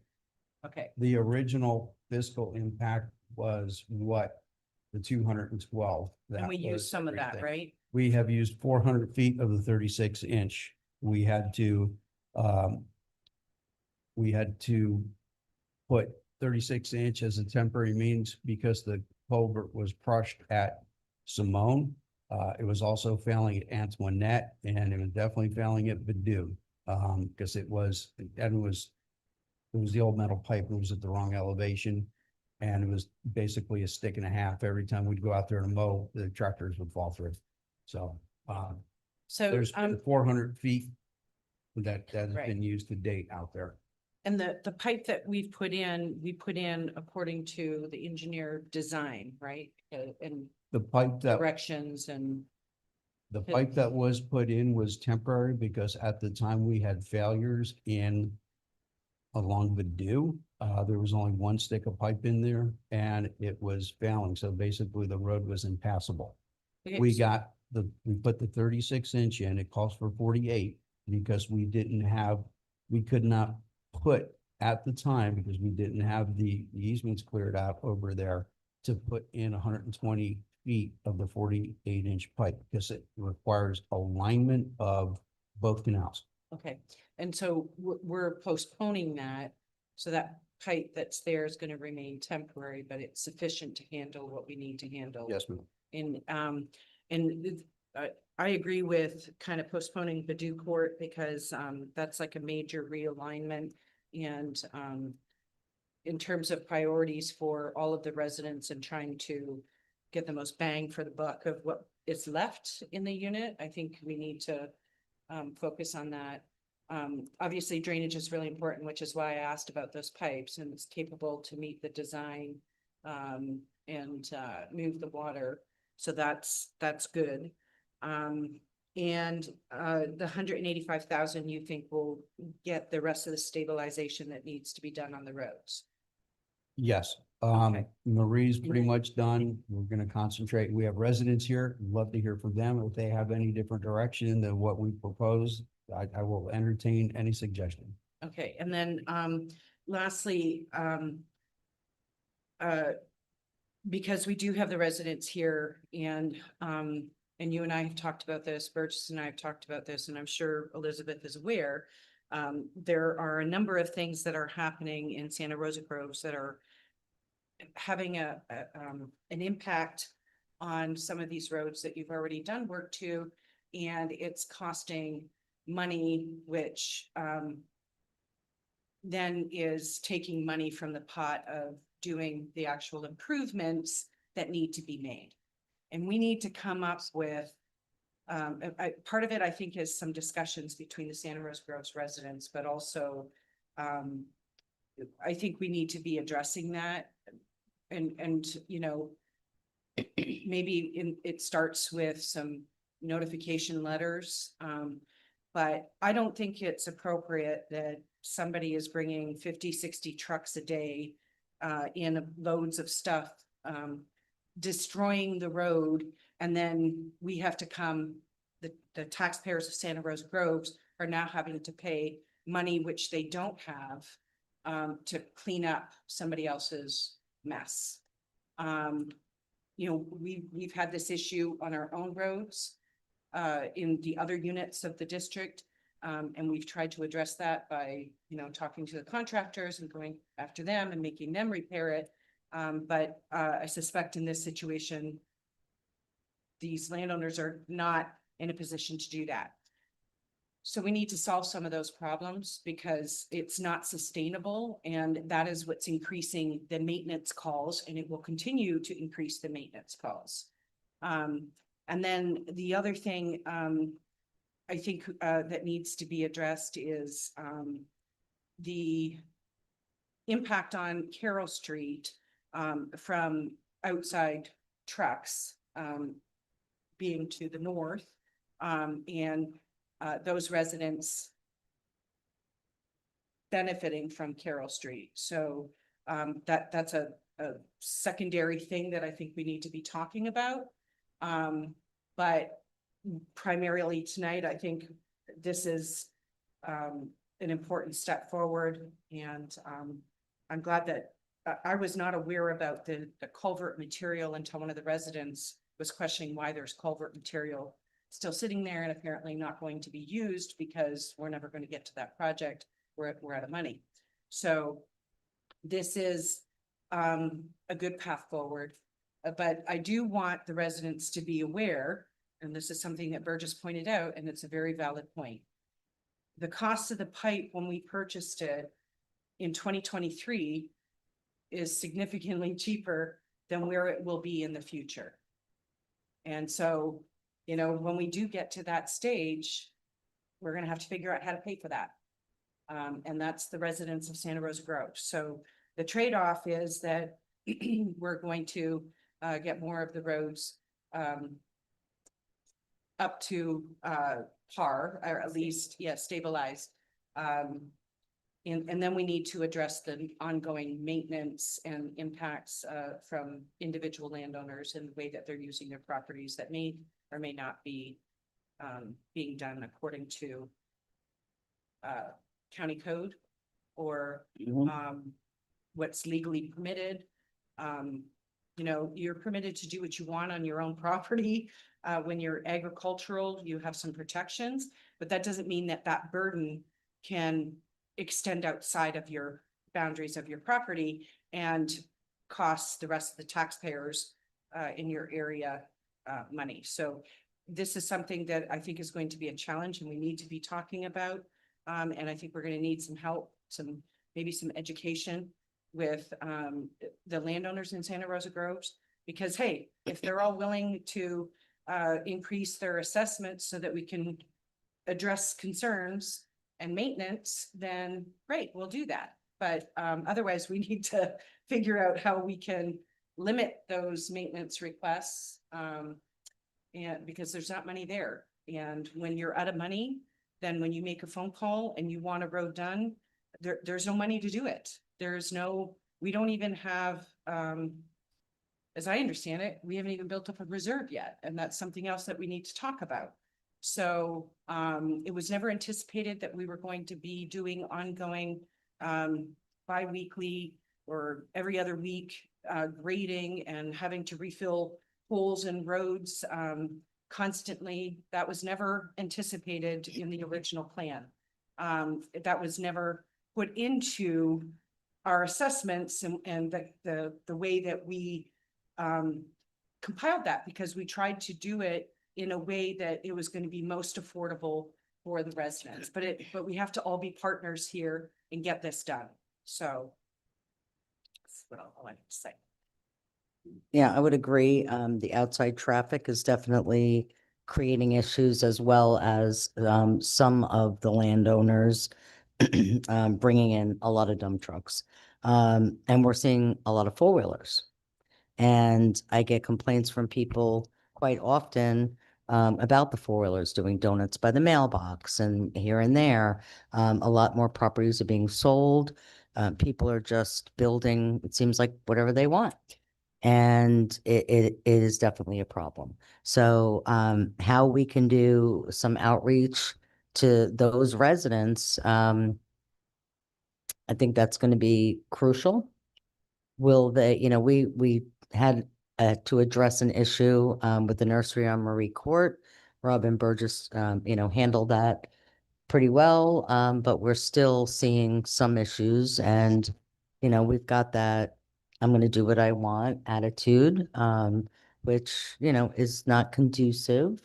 Okay, The original fiscal impact was what? The 212. and That we was used some of that, everything. right? We have used 400 feet of the 36-inch. We had to put 36-inch as a temporary means because the culvert was crushed at Simone. It was also failing at Antoinette, and it was definitely failing at Badoo. Because it was the old metal pipe. It was at the wrong elevation. And it was basically a stick and a half. Every time we'd go out there to mow, the tractors would fall through. So, So, there's 400 feet that has Right. been used to date out there. and the pipe that we put in according to the engineer design, right? And The pipe that directions and, The pipe that was put in was temporary because at the time we had failures along the Dew. There was only one stick of pipe in there and it was failing. So basically the road was impassable. Okay, We so- put the 36-inch in, it calls for 48 because we could not put at the time because we didn't have the easements cleared out over there to put in 120 feet of the 48-inch pipe because it requires alignment of both canals. okay. And so we're postponing that. So that pipe that's there is going to remain temporary, but it's sufficient to handle what we need to handle. Yes, ma'am. I agree with kind of postponing Badoo Court because that's like a major realignment and in terms of priorities for all of the residents and trying to get the most bang for the buck of what is left in the unit, I think we need to focus on that. Obviously drainage is really important, which is why I asked about those pipes and it's capable to meet the design and move the water. So that's good. The 185,000 you think will get the rest of the stabilization that needs to be done on the roads? Yes, Okay. Marie's pretty then- much done. We're gonna concentrate. We have residents here. Love to hear from them. If they have any different direction than what we propose, I will entertain any suggestion. Okay, and then lastly, because we do have the residents here and you and I have talked about this, Burgess and I have talked about this, and I'm sure Elizabeth is aware. There are a number of things that are happening in Santa Rosa Groves that are having an impact on some of these roads that you've already done work to, and it's costing money, which then is taking money from the pot of doing the actual improvements that need to be made. And we need to come up with, part of it, I think, is some discussions between the Santa Rosa Groves residents, but also I think we need to be addressing that. And you know, maybe it starts with some notification letters. But I don't think it's appropriate that somebody is bringing 50, 60 trucks a day in loads of stuff, destroying the road. And then we have to come, the taxpayers of Santa Rosa Groves are now having to pay money which they don't have to clean up somebody else's mess. You know, we've had this issue on our own roads in the other units of the district. And we've tried to address that by, you know, talking to the contractors and going after them and making them repair it. But I suspect in this situation, these landowners are not in a position to do that. So we need to solve some of those problems because it's not sustainable, and that is what's increasing the maintenance calls, and it will continue to increase the maintenance calls. And then the other thing I think that needs to be addressed is the impact on Carroll Street from outside trucks being to the north, and those residents benefiting from Carroll Street. So that's a secondary thing that I think we need to be talking about. But primarily tonight, I think this is an important step forward, and I'm glad that I was not aware about the culvert material until one of the residents was questioning why there's culvert material still sitting there and apparently not going to be used because we're never going to get to that project. We're out of money. So this is a good path forward, but I do want the residents to be aware, and this is something that Burgess pointed out, and it's a very valid point. The cost of the pipe when we purchased it in 2023 is significantly cheaper than where it will be in the future. And so, you know, when we do get to that stage, we're going to have to figure out how to pay for that. And that's the residents of Santa Rosa Grove. So the trade-off is that we're going to get more of the roads up to par, or at least, yeah, stabilized. And then we need to address the ongoing maintenance and impacts from individual landowners in the way that they're using their properties that may or may not be being done according to county code or what's legally permitted. You know, you're permitted to do what you want on your own property. When you're agricultural, you have some protections, but that doesn't mean that that burden can extend outside of your boundaries of your property and cost the rest of the taxpayers in your area money. So this is something that I think is going to be a challenge and we need to be talking about. And I think we're going to need some help, maybe some education with the landowners in Santa Rosa Groves, because hey, if they're all willing to increase their assessments so that we can address concerns and maintenance, then great, we'll do that. But otherwise we need to figure out how we can limit those maintenance requests and because there's not money there. And when you're out of money, then when you make a phone call and you want a road done, there's no money to do it. We don't even have, as I understand it, we haven't even built up a reserve yet. And that's something else that we need to talk about. So it was never anticipated that we were going to be doing ongoing bi-weekly or every other week grading and having to refill holes in roads constantly. That was never anticipated in the original plan. That was never put into our assessments and the way that we compiled that, because we tried to do it in a way that it was going to be most affordable for the residents. But we have to all be partners here and get this done. So that's what I'll like to say. Yeah, I would agree. The outside traffic is definitely creating issues, as well as some of the landowners bringing in a lot of dump trucks. And we're seeing a lot of four-wheelers. And I get complaints from people quite often about the four-wheelers doing donuts by the mailbox and here and there. A lot more properties are being sold. People are just building, it seems like whatever they want. And it is definitely a problem. So, how we can do some outreach to those residents, I think that's going to be crucial. Will they, we had to address an issue with the nursery on Marie Court. Robin Burgess, handled that pretty well, but we're still seeing some issues. And, we've got that I'm going to do what I want attitude, which, is not conducive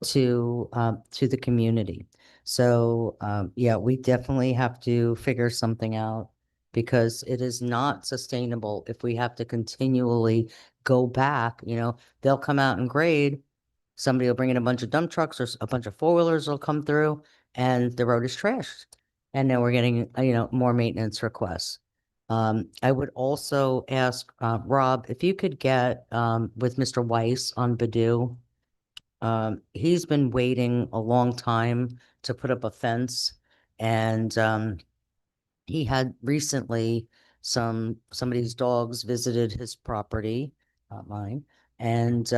to the community. So, yeah, we definitely have to figure something out because it is not sustainable if we have to continually go back, they'll come out and grade. Somebody will bring in a bunch of dump trucks or a bunch of four-wheelers will come through and the road is trashed. And then we're getting, more maintenance requests. I would also ask, Rob, if you could get, with Mr. Weiss on Badoo. He's been waiting a long time to put up a fence and, he had recently somebody's dogs visited his property, not mine, and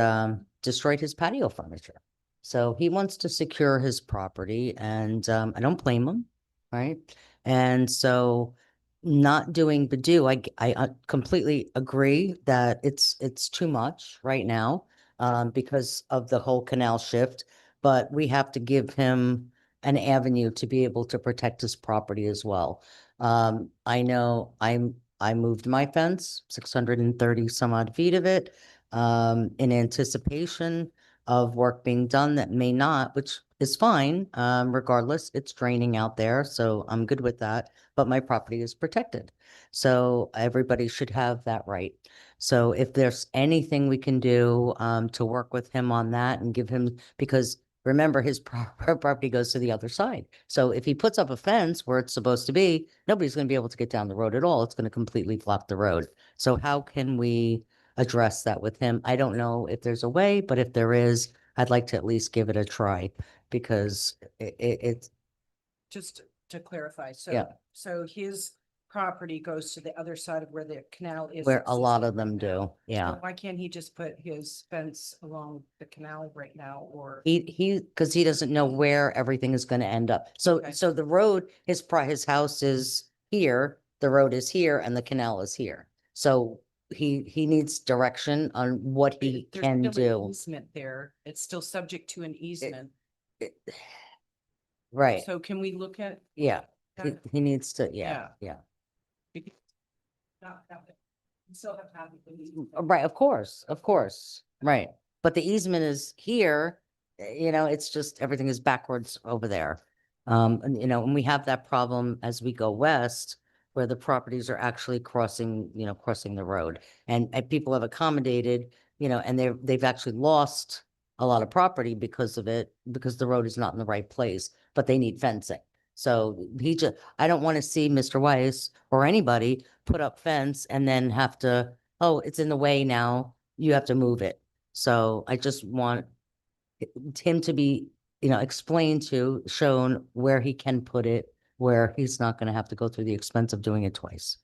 destroyed his patio furniture. So he wants to secure his property, and I don't blame him, right? And so not doing Badoo, I completely agree that it's too much right now because of the whole canal shift, but we have to give him an avenue to be able to protect his property as well. I know I moved my fence, 630 some odd feet of it, in anticipation of work being done that may not, which is fine. Regardless, it's draining out there, so I'm good with that, but my property is protected. So everybody should have that right. So if there's anything we can do, to work with him on that and give him, because remember, his property goes to the other side. So if he puts up a fence where it's supposed to be, nobody's going to be able to get down the road at all. It's going to completely block the road. So how can we address that with him? I don't know if there's a way, but if there is, I'd like to at least give it a try because it's, Just to clarify, Yeah. so his property goes to the other side of where the canal is. where a lot of existing them right now. do. Yeah. So why can't he just put his fence along the canal right now or? Because he doesn't know where everything is going to end up. So, Okay. so the road, his house is here, the road is here, and the canal is here. So he needs direction on what he There's can still an do. Easement there. It's still subject to an easement. Right, So can we look at? yeah. He, that? he needs to, yeah, yeah. Because- Not have it. We still have to have it. Right, of course, right. But the easement is here, it's just everything is backwards over there. And we have that problem as we go west, where the properties are actually crossing the road. And people have accommodated, and they've actually lost a lot of property because of it, because the road is not in the right place, but they need fencing. So I don't want to see Mr. Weiss or anybody put up fence and then have to, oh, it's in the way now, you have to move it. So I just want him to be, explained to, shown where he can put it, where he's not going to have to go through the expense of doing it twice.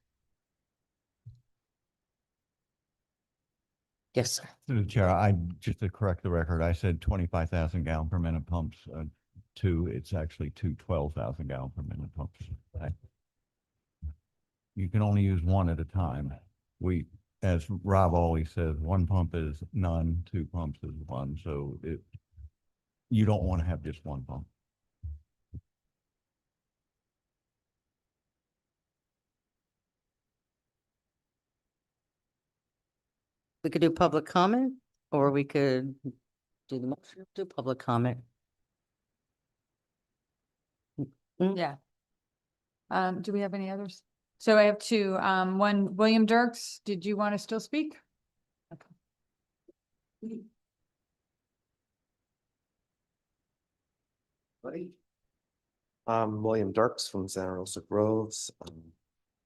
Yes, sir. Through the chair, just to correct the record, I said 25,000 gallon per minute pumps, it's actually two 12,000 gallon per minute pumps. You can only use one at a time. As Rob always says, one pump is none, two pumps is one, so you don't want to have just one pump. We could do public comment, or we could do the motion, do public comment. Mm. Yeah. Do we have any others? So I have two, one, William Dirks, did you want to still speak? Okay. I'm William Dirks from Santa Rosa Groves.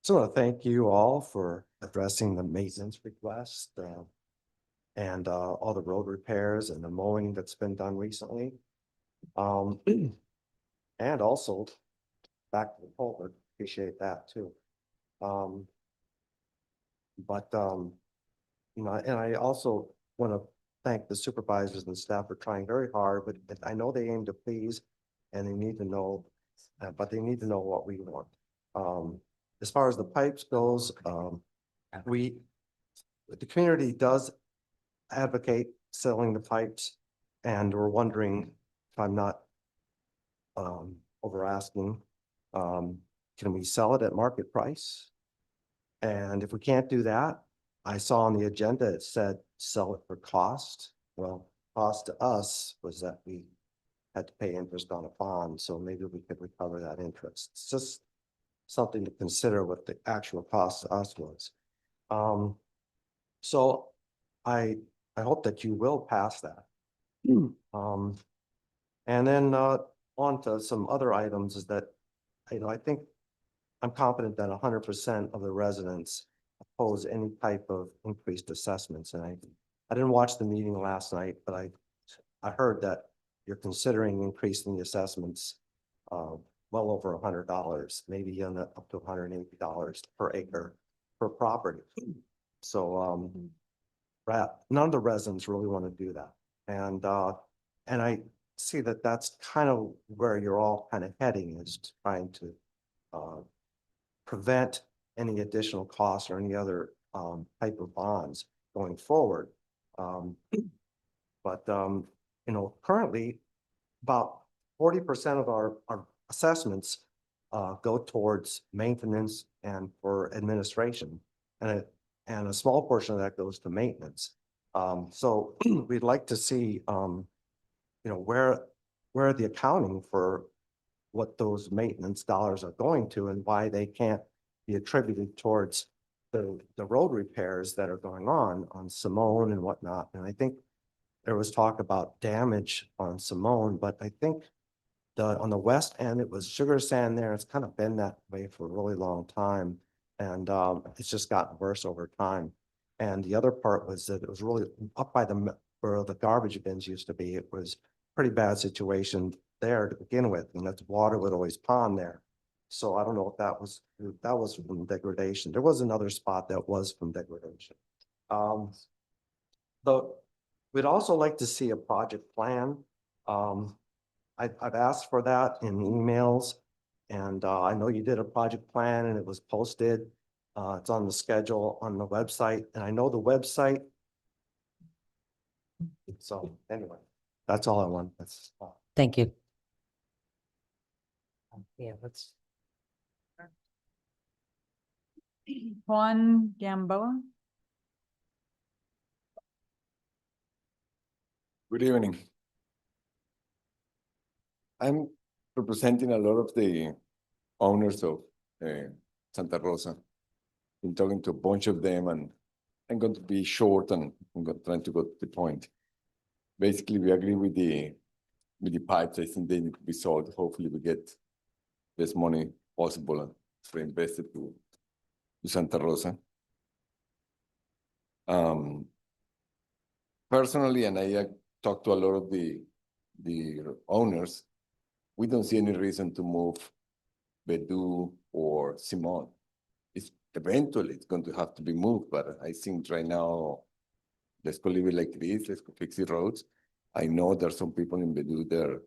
So I want to thank you all for addressing the maintenance request. and all the road repairs and the mowing that's been done recently. And also back to the culvert, appreciate that too. You know, and I also want to thank the supervisors and staff for trying very hard, but I know they aim to please and they need to know, but they need to know what we want. As far as the pipes goes, the community does advocate selling the pipes, and we're wondering if I'm not over asking, can we sell it at market price? And if we can't do that, I saw on the agenda, it said sell it for cost. Well, cost to us was that we had to pay interest on a bond, so maybe we could recover that interest. It's just something to consider what the actual cost to us was. So I hope that you will pass that. And then on to some other items is that, you know, I think I'm confident that 100% of the residents oppose any type of increased assessments. And I didn't watch the meeting last night, but I heard that you're considering increasing the assessments well over $100, maybe up to $180 per acre per property. So none of the residents really want to do that. And I see that that's kind of where you're all kind of heading, is trying to prevent any additional costs or any other type of bonds going forward. But you know, currently about 40% of our assessments go towards maintenance and for administration, and a small portion of that goes to maintenance. So we'd like to see you know, where the accounting for what those maintenance dollars are going to and why they can't be attributed towards the road repairs that are going on Simone and whatnot. And I think there was talk about damage on Simone, but I think on the west end, it was sugar sand there. It's kind of been that way for a really long time. And it's just gotten worse over time. And the other part was that it was really up by where the garbage bins used to be. It was pretty bad situation there to begin with, and that's water would always pond there. So I don't know if that was from degradation. There was another spot that was from degradation. But we'd also like to see a project plan. I've asked for that in emails, and I know you did a project plan and it was posted. It's on the schedule on the website, and I know the website. So anyway, that's all I want. That's Thank you. Yeah, let's. Juan Gamboa. Good evening. I'm representing a lot of the owners of Santa Rosa. Been talking to a bunch of them, and I'm going to be short and trying to go to the point. Basically, we agree with the pipes. I think they need to be sold. Hopefully, we get this money possible and reinvested to Santa Rosa. Personally, and I talked to a lot of the owners, we don't see any reason to move Bedu or Simon. Eventually it's going to have to be moved, but I think right now, let's go leave it like this, let's go fix the roads. I know there's some people in Bedu that are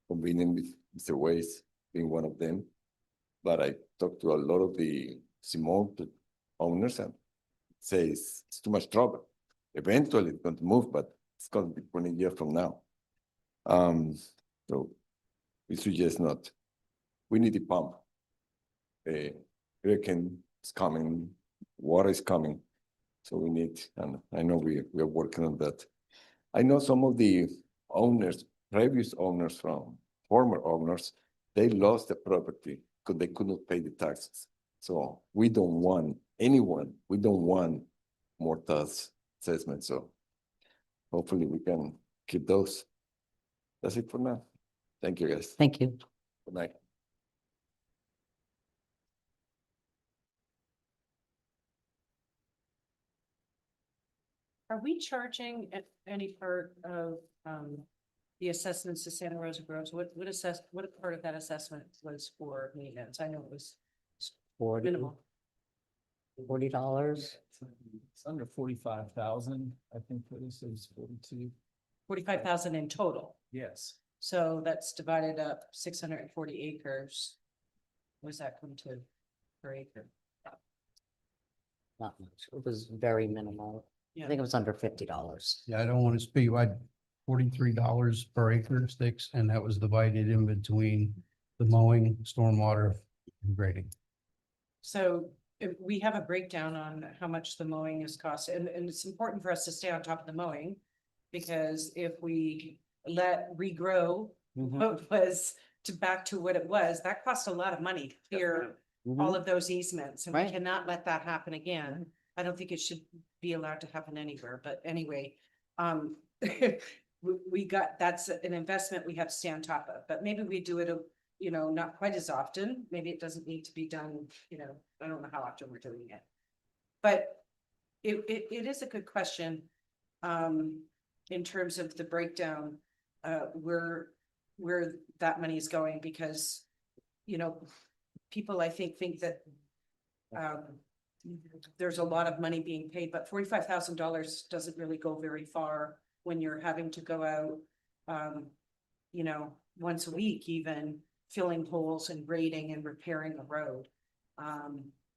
convenient with Mr. Ways being one of them, but I talked to a lot of the Simon owners and say it's too much trouble. Eventually it's going to move, but it's going to be 20 years from now. So we suggest not. We need a pump. Hurricane is coming, water is coming. So we need, and I know we are working on that. I know some of the owners, previous owners from former owners, they lost the property because they could not pay the taxes. So we don't want anyone, we don't want more tax assessment. So hopefully we can keep those. That's it for now. Thank you, guys. Thank you. Good night. Are we charging any part of, the assessments to Santa Rosa Groves? What part of that assessment was for maintenance? I know it was minimal. $40. It's under 45,000. I think for this is 42. 45,000 in total. Yes. So that's divided up 640 acres. What does that come to per acre? Not much. It was very minimal. I Yeah. think it was under $50. Yeah, I don't want to speak, I had $43 per acre sticks, and that was divided in between the mowing, stormwater, and grading. So if we have a breakdown on how much the mowing is cost, and it's important for us to stay on top of the mowing. Because if we let regrow what was to back to what it was, that cost a lot of money to clear all of those easements, and we Right. cannot let that happen again. I don't think it should be allowed to happen anywhere, but anyway, we got, that's an investment we have to stay on top of, but maybe we do it, not quite as often. Maybe it doesn't need to be done, I don't know how often we're doing it. But it is a good question, in terms of the breakdown, where that money is going, because, people, I think that, there's a lot of money being paid, but $45,000 doesn't really go very far when you're having to go out, once a week, even filling holes and grading and repairing a road.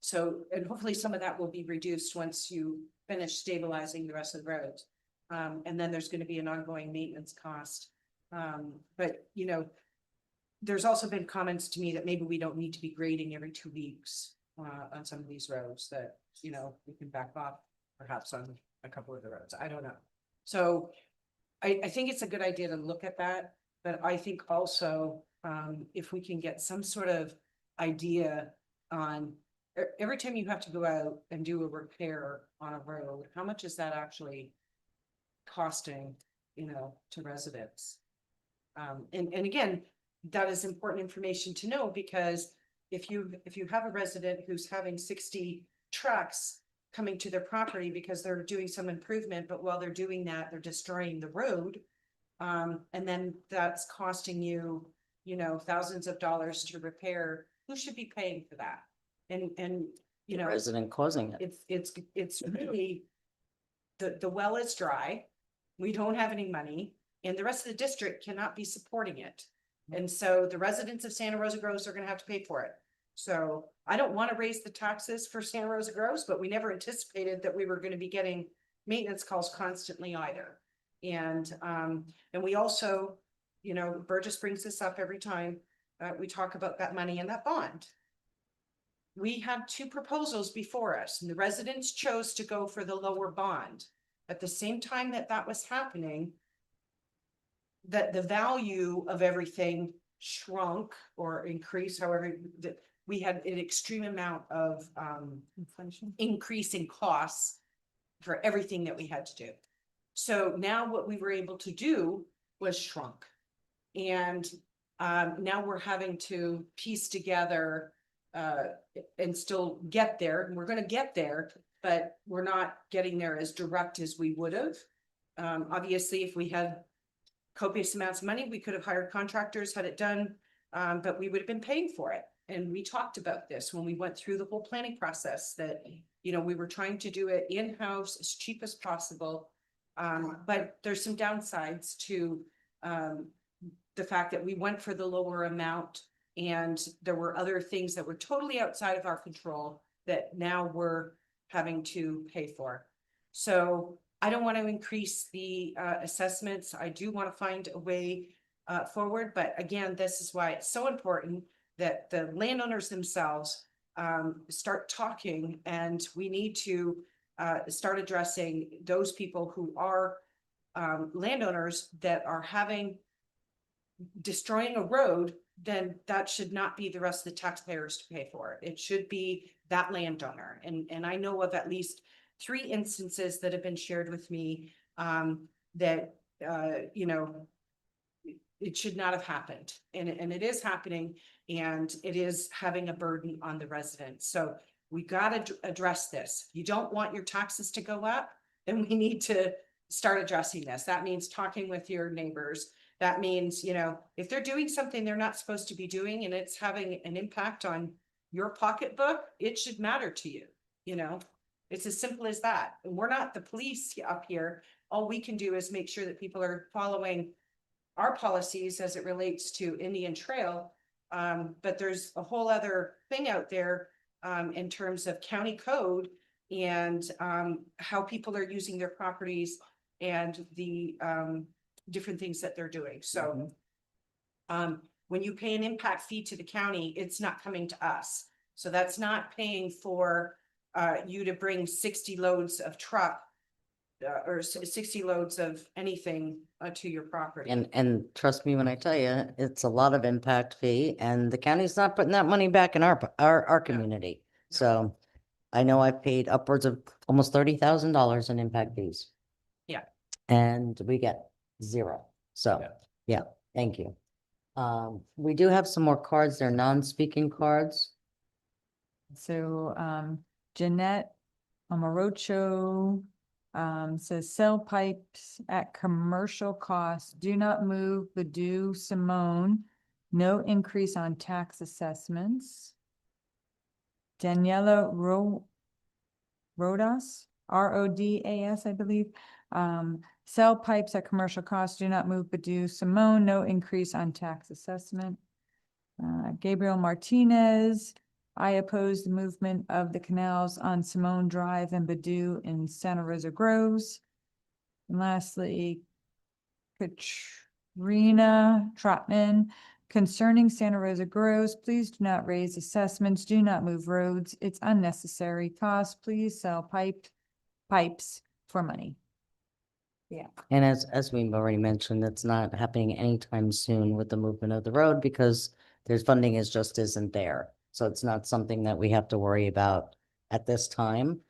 So, and hopefully some of that will be reduced once you finish stabilizing the rest of the roads. And then there's gonna be an ongoing maintenance cost. But, there's also been comments to me that maybe we don't need to be grading every 2 weeks, on some of these roads, that, we can back off perhaps on a couple of the roads. I don't know. So I think it's a good idea to look at that, but I think also, if we can get some sort of idea on every time you have to go out and do a repair on a road, how much is that actually costing, to residents? And again, that is important information to know, because if you have a resident who's having 60 trucks coming to their property because they're doing some improvement, but while they're doing that, they're destroying the road. And then that's costing you, thousands of dollars to repair. Who should be paying for that? And The resident causing it. it's really, the well is dry. We don't have any money, and the rest of the district cannot be supporting it. And so the residents of Santa Rosa Groves are gonna have to pay for it. So I don't want to raise the taxes for Santa Rosa Groves, but we never anticipated that we were gonna be getting maintenance calls constantly either. And we also, Burgess brings this up every time we talk about that money and that bond. We had 2 proposals before us, and the residents chose to go for the lower bond. At the same time that that was happening, that the value of everything shrunk or increased, however, that we had an extreme amount of inflation, increase in costs for everything that we had to do. So now what we were able to do was shrunk. And now we're having to piece together and still get there, and we're gonna get there, but we're not getting there as direct as we would have. Obviously, if we had copious amounts of money, we could have hired contractors, had it done, but we would have been paying for it. And we talked about this when we went through the whole planning process, that, we were trying to do it in-house as cheap as possible. But there's some downsides to the fact that we went for the lower amount, and there were other things that were totally outside of our control that now we're having to pay for. So I don't want to increase the assessments. I do want to find a way forward, but again, this is why it's so important that the landowners themselves start talking, and we need to start addressing those people who are landowners that are destroying a road. Then that should not be the rest of the taxpayers to pay for it. It should be that landowner. And I know of at least 3 instances that have been shared with me that, it should not have happened. And it is happening, and it is having a burden on the residents. So we got to address this. You don't want your taxes to go up. then we need to start addressing this. That means talking with your neighbors. That means, you know, if they're doing something they're not supposed to be doing and it's having an impact on your pocketbook, it should matter to you, you know? It's as simple as that. And we're not the police up here. All we can do is make sure that people are following our policies as it relates to Indian Trail. But there's a whole other thing out there in terms of county code and how people are using their properties and the different things that they're doing. So when you pay an impact fee to the county, it's not coming to us. So that's not paying for you to bring 60 loads of truck or 60 loads of anything to your property. And trust me when I tell you, it's a lot of impact fee and the county's not putting that money back in our community. No. So I know I've paid upwards of almost $30,000 in impact fees. Yeah. And we get zero. So, yeah, thank you. We do have some more cards. They're non-speaking cards. So, Jeanette Amorocho, says sell pipes at commercial cost. Do not move Badoo Simone. No increase on tax assessments. Daniela Rodas, Rodas, I believe. Sell pipes at commercial cost. Do not move Badoo Simone. No increase on tax assessment. Gabriel Martinez. I oppose the movement of the canals on Simone Drive and Badoo in Santa Rosa Groves. And lastly, Katrina Trotman, concerning Santa Rosa Groves, please do not raise assessments, do not move roads. It's unnecessary cost. Please sell pipes for money. Yeah. And as we've already mentioned, it's not happening anytime soon with the movement of the road because there's funding just isn't there. So it's not something that we have to worry about at this time.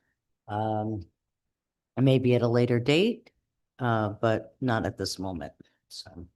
Maybe at a later date, but not at this moment. So.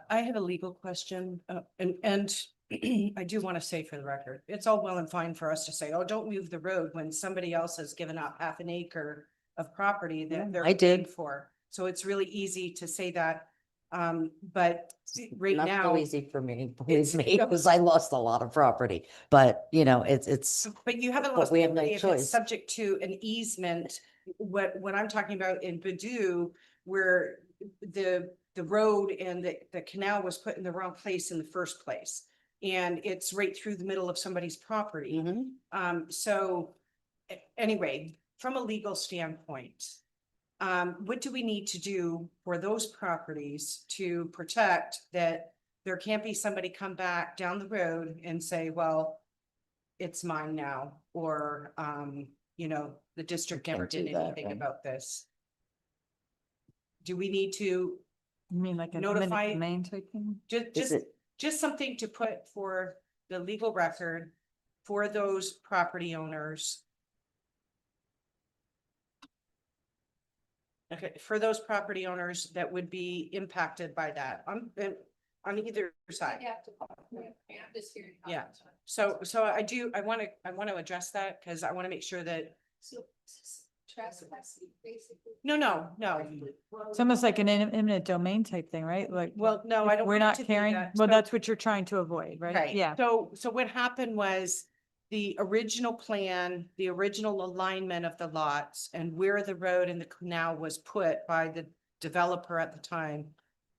I have a legal question, and I do want to say for the record, it's all well and fine for us to say, oh, don't move the road when somebody else has given up half an acre of property that they're I paying did. for. So it's really easy to say that. But right Not now. so easy for me, believe it's- me, because I lost a lot of property, but you know, it's. But you haven't But lost, we have no if it's choice. subject to an easement, what I'm talking about in Badoo, where the road and the canal was put in the wrong place in the first place. And it's right through the middle of somebody's property. So anyway, from a legal standpoint, what do we need to do for those properties to protect that there can't be somebody come back down the road and say, well, it's mine now, or, you know, the district never can't do did that, anything right? about this. Do we need to You mean like a Notify- eminent domain type thing? just something to put for the legal record for those property owners? Okay, for those property owners that would be impacted by that, on either side. Yeah, so I want to address that because I want to make sure that. No. It's almost like an eminent domain type thing, right? Like, Well, no, I don't. we're want it not to be caring. that. Well, So- that's what you're trying to avoid, right? Right. Yeah. So what happened was the original plan, the original alignment of the lots and where the road and the canal was put by the developer at the time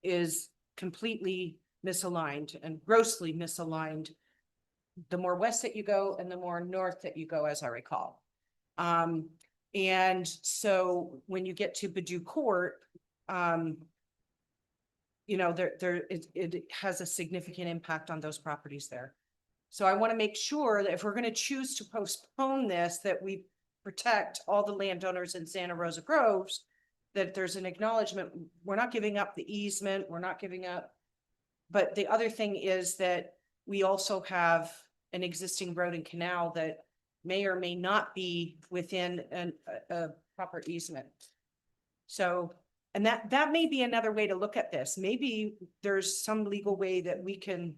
is completely misaligned and grossly misaligned. The more west that you go and the more north that you go, as I recall. And so when you get to Badoo Court, you know, it has a significant impact on those properties there. So I want to make sure that if we're going to choose to postpone this, that we protect all the landowners in Santa Rosa Groves, that there's an acknowledgement, we're not giving up the easement, we're not giving up. But the other thing is that we also have an existing road and canal that may or may not be within a proper easement. So, and that may be another way to look at this. Maybe there's some legal way that we can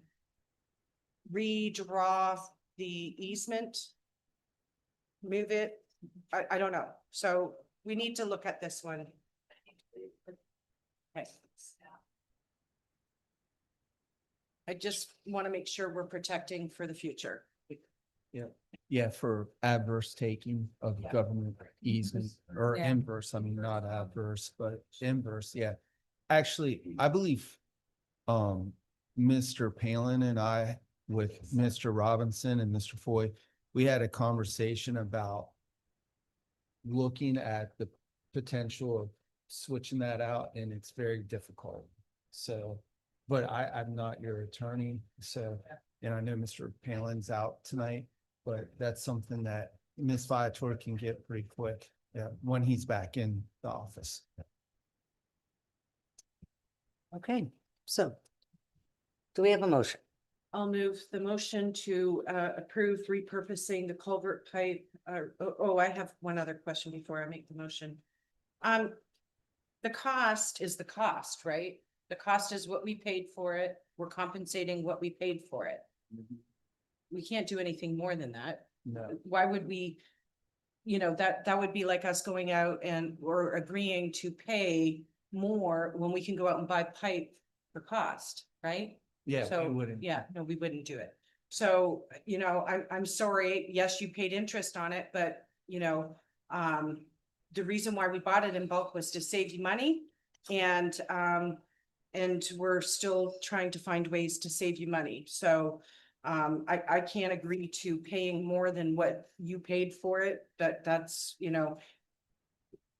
redraw the easement, move it. I don't know. So we need to look at this one. Okay. I just want to make sure we're protecting for the future. Yeah, for adverse taking of Yeah. government easement or Yeah. inverse, I mean, not adverse, but inverse, yeah. Actually, I believe, Mr. Palin and I with Mr. Robinson and Mr. Foy, we had a conversation about looking at the potential of switching that out, and it's very difficult. So, but I'm not your attorney, so, and I know Mr. Palin's out tonight, but that's something that Ms. Viator can get pretty quick, yeah, when he's back in the office. Okay, so do we have a motion? I'll move the motion to approve repurposing the culvert pipe. I have one other question before I make the motion. The cost is the cost, right? The cost is what we paid for it. We're compensating what we paid for it. We can't do anything more than that. No. Why would we? That would be like us going out and we're agreeing to pay more when we can go out and buy pipe for cost, right? Yeah, So, we wouldn't. yeah, no, we wouldn't do it. So, I'm sorry, yes, you paid interest on it, but, the reason why we bought it in bulk was to save you money. And we're still trying to find ways to save you money. So, I can't agree to paying more than what you paid for it. That's,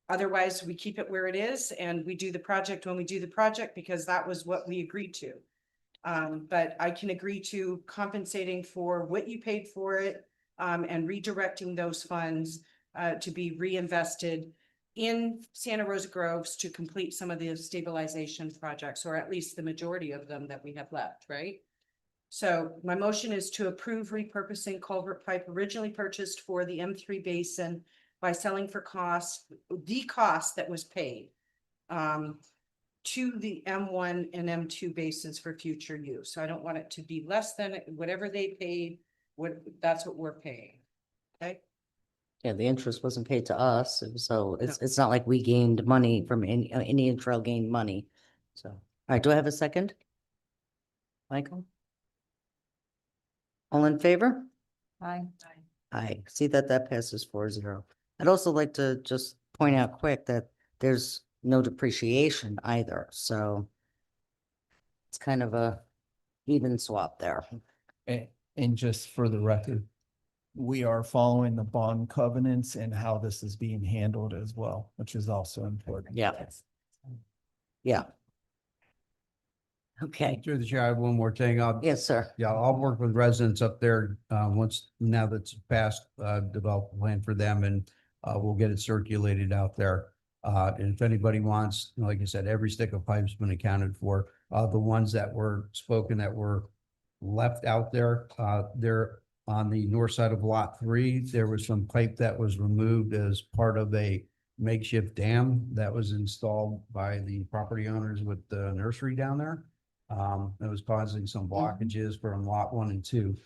otherwise we keep it where it is and we do the project when we do the project because that was what we agreed to. But I can agree to compensating for what you paid for it, and redirecting those funds, to be reinvested in Santa Rosa Groves to complete some of the stabilization projects, or at least the majority of them that we have left, right? So my motion is to approve repurposing culvert pipe originally purchased for the M3 basin by selling for the cost that was paid, to the M1 and M2 basins for future use. So I don't want it to be less than whatever they paid, that's what we're paying. Okay? Yeah, the interest wasn't paid to us, so it's not like we gained money from Indian Trail gained money. So, all right, do I have a second? Michael? All in favor? Aye. I see that passes 4-0. I'd also like to just point out quick that there's no depreciation either, so it's kind of a even swap there. And just for the record, we are following the bond covenants and how this is being handled as well, which is also important. Yeah. Yeah. Okay, Through the chair, I have one more thing. yes, sir. Yeah, I'll work with residents up there, now that's passed, develop a plan for them and, we'll get it circulated out there. And if anybody wants, like I said, every stick of pipe's been accounted for. The ones that were spoken that were left out there, they're on the north side of lot 3. There was some pipe that was removed as part of a makeshift dam that was installed by the property owners with the nursery down there. It was causing some blockages from lot 1 and 2.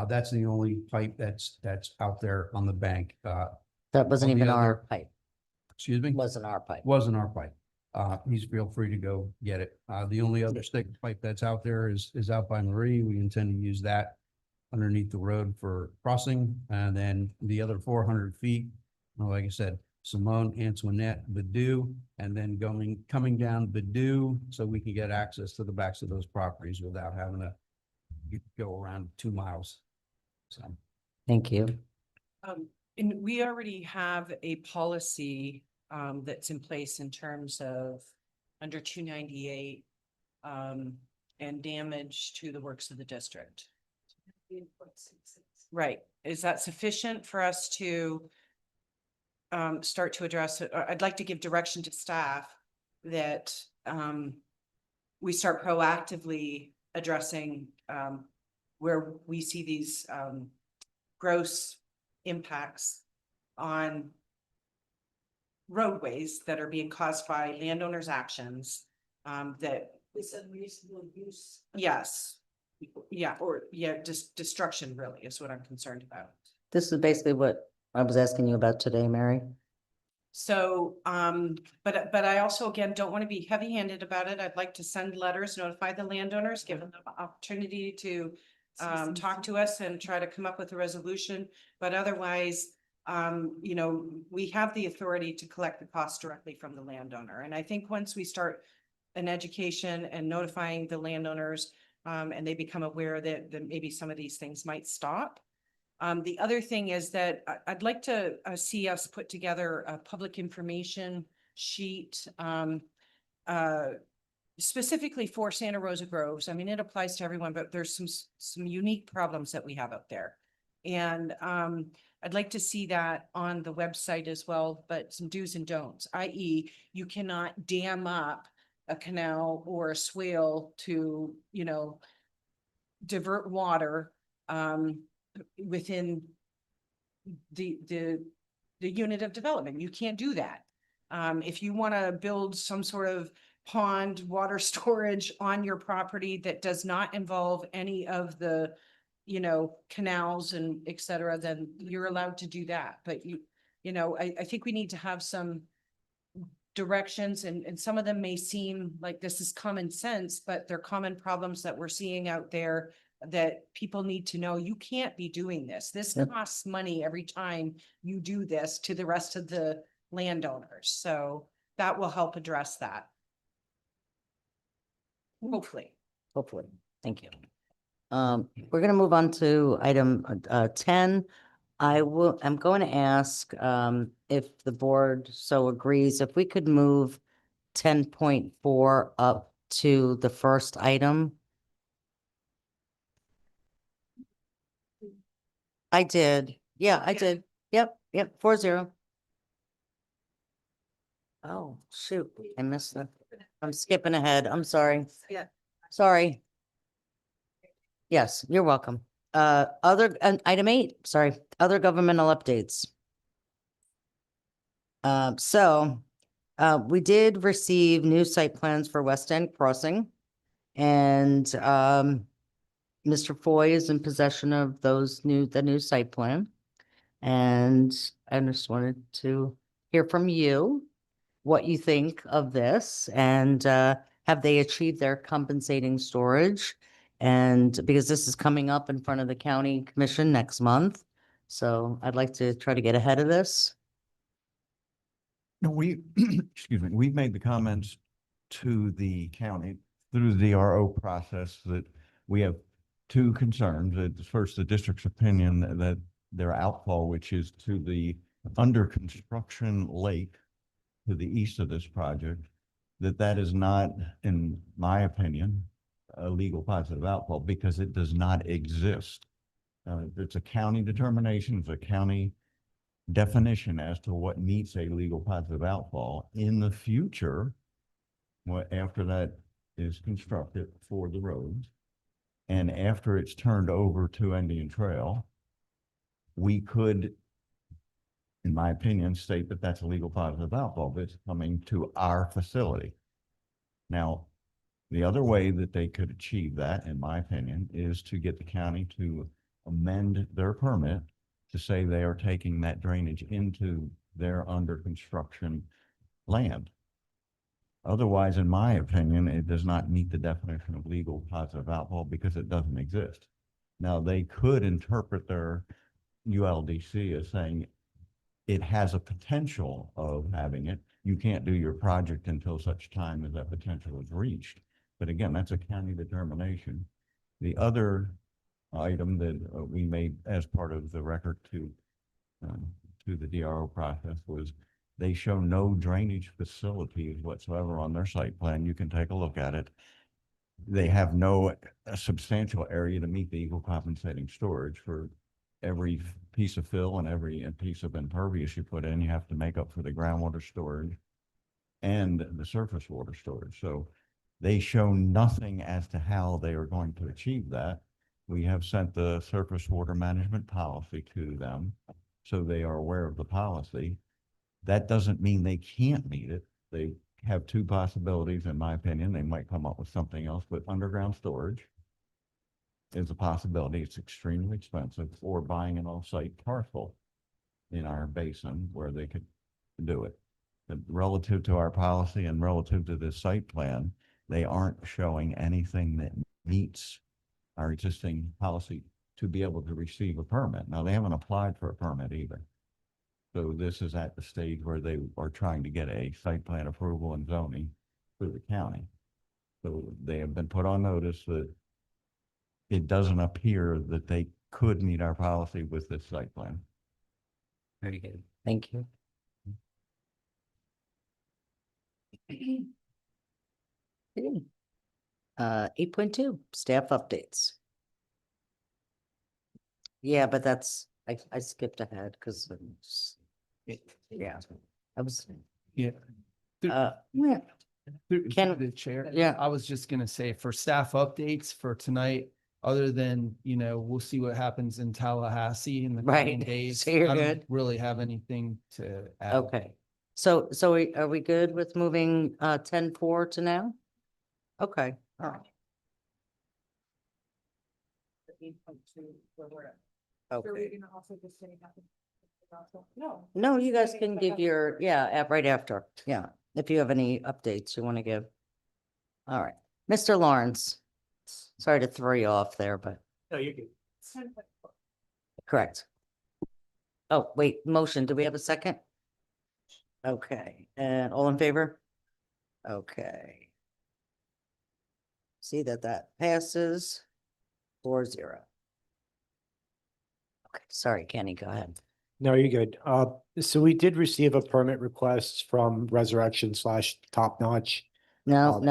That's the only pipe that's out there on the bank. That wasn't all the even our other- pipe. Excuse me? Wasn't our pipe. Wasn't our pipe. He's feel free to go get it. The only other stick pipe that's out there is out by Marie. We intend to use that underneath the road for crossing. And then the other 400 feet, well, like I said, Simone, Antoinette, Badoo, and then coming down Badoo so we can get access to the backs of those properties without having to go around 2 miles. So. Thank you. And we already have a policy that's in place in terms of under 298 and damage to the works of the district. Right. Is that sufficient for us to start to address it? I'd like to give direction to staff that we start proactively addressing where we see these gross impacts on roadways that are being caused by landowners' actions, that. It's unreasonable use. Yes. Yeah, or just destruction really is what I'm concerned about. This is basically what I was asking you about today, Mary. So, but I also, again, don't want to be heavy-handed about it. I'd like to send letters, notify the landowners, give them the opportunity to talk to us and try to come up with a resolution. But otherwise, you know, we have the authority to collect the cost directly from the landowner. And I think once we start an education and notifying the landowners, and they become aware that maybe some of these things might stop. The other thing is that I'd like to see us put together a public information sheet, specifically for Santa Rosa Groves. I mean, it applies to everyone, but there's some unique problems that we have out there. And I'd like to see that on the website as well, but some do's and don'ts, i.e. you cannot dam up a canal or a swale to, you know, divert water within the unit of development. You can't do that. If you want to build some sort of pond water storage on your property that does not involve any of the, you know, canals and et cetera, then you're allowed to do that. But you know, I think we need to have some directions, and some of them may seem like this is common sense, but they're common problems that we're seeing out there that people need to know. You can't be doing this. This Yep. costs money every time you do this to the rest of the landowners. So that will help address that. Hopefully. Hopefully. Thank you. We're gonna move on to item 10. I'm going to ask if the board so agrees, if we could move 10.4 up to the first item. I did. Yeah, I did. Yep, 4-0. Oh, shoot, I missed that. I'm skipping ahead. I'm sorry. Yeah. Sorry. Yes, you're welcome. Item 8, sorry, other governmental updates. We did receive new site plans for West End Crossing. And Mr. Foy is in possession of the new site plan. And I just wanted to hear from you what you think of this, and have they achieved their compensating storage? And because this is coming up in front of the county commission next month, so I'd like to try to get ahead of this. No, excuse me, we've made the comments to the county through the DRO process that we have two concerns. First, the district's opinion that their outfall, which is to the under construction lake to the east of this project, that is not, in my opinion, a legal positive outfall because it does not exist. It's a county determination, it's a county definition as to what meets a legal positive outfall. In the future, after that is constructed for the roads, and after it's turned over to Indian Trail, we could, in my opinion, state that that's a legal positive outfall that's coming to our facility. Now, the other way that they could achieve that, in my opinion, is to get the county to amend their permit to say they are taking that drainage into their under construction land. Otherwise, in my opinion, it does not meet the definition of legal positive outfall because it doesn't exist. Now, they could interpret their ULDC as saying it has a potential of having it. You can't do your project until such time as that potential is reached. But again, that's a county determination. The other item that we made as part of the record to the DRO process was they show no drainage facilities whatsoever on their site plan. You can take a look at it. They have no substantial area to meet the equal compensating storage. For every piece of fill and every piece of impervious you put in, you have to make up for the groundwater storage and the surface water storage. So they show nothing as to how they are going to achieve that. We have sent the surface water management policy to them, so they are aware of the policy. That doesn't mean they can't meet it. They have two possibilities, in my opinion. They might come up with something else, but underground storage is a possibility. It's extremely expensive, or buying an off-site parcel in our basin where they could to do it. But relative to our policy and relative to this site plan, they aren't showing anything that meets our existing policy to be able to receive a permit. Now, they haven't applied for a permit either. So this is at the stage where they are trying to get a site plan approval and zoning through the county. So they have been put on notice that it doesn't appear that they could meet our policy with this site plan. Very good. Thank you. 8.2, staff updates. Yeah, but that's, I skipped ahead because yeah, I was, Yeah. yeah. Through Can- the chair. yeah. I was just gonna say for staff updates for tonight, other than, we'll see what happens in Tallahassee in the coming Right. days. So you're I don't good? really have anything to add. Okay. So are we good with moving 10-4 to now? Okay, all right. Okay. No, you guys can give your, right after, yeah, if you have any updates you want to give. All right, Mr. Lawrence, sorry to throw you off there, but No, you're good. correct. Oh, wait, motion, do we have a second? Okay, and all in favor? Okay. See that passes 4-0. Okay, sorry, Kenny, go ahead. No, you're good. So we did receive a permit request from Resurrection / Top Notch. No,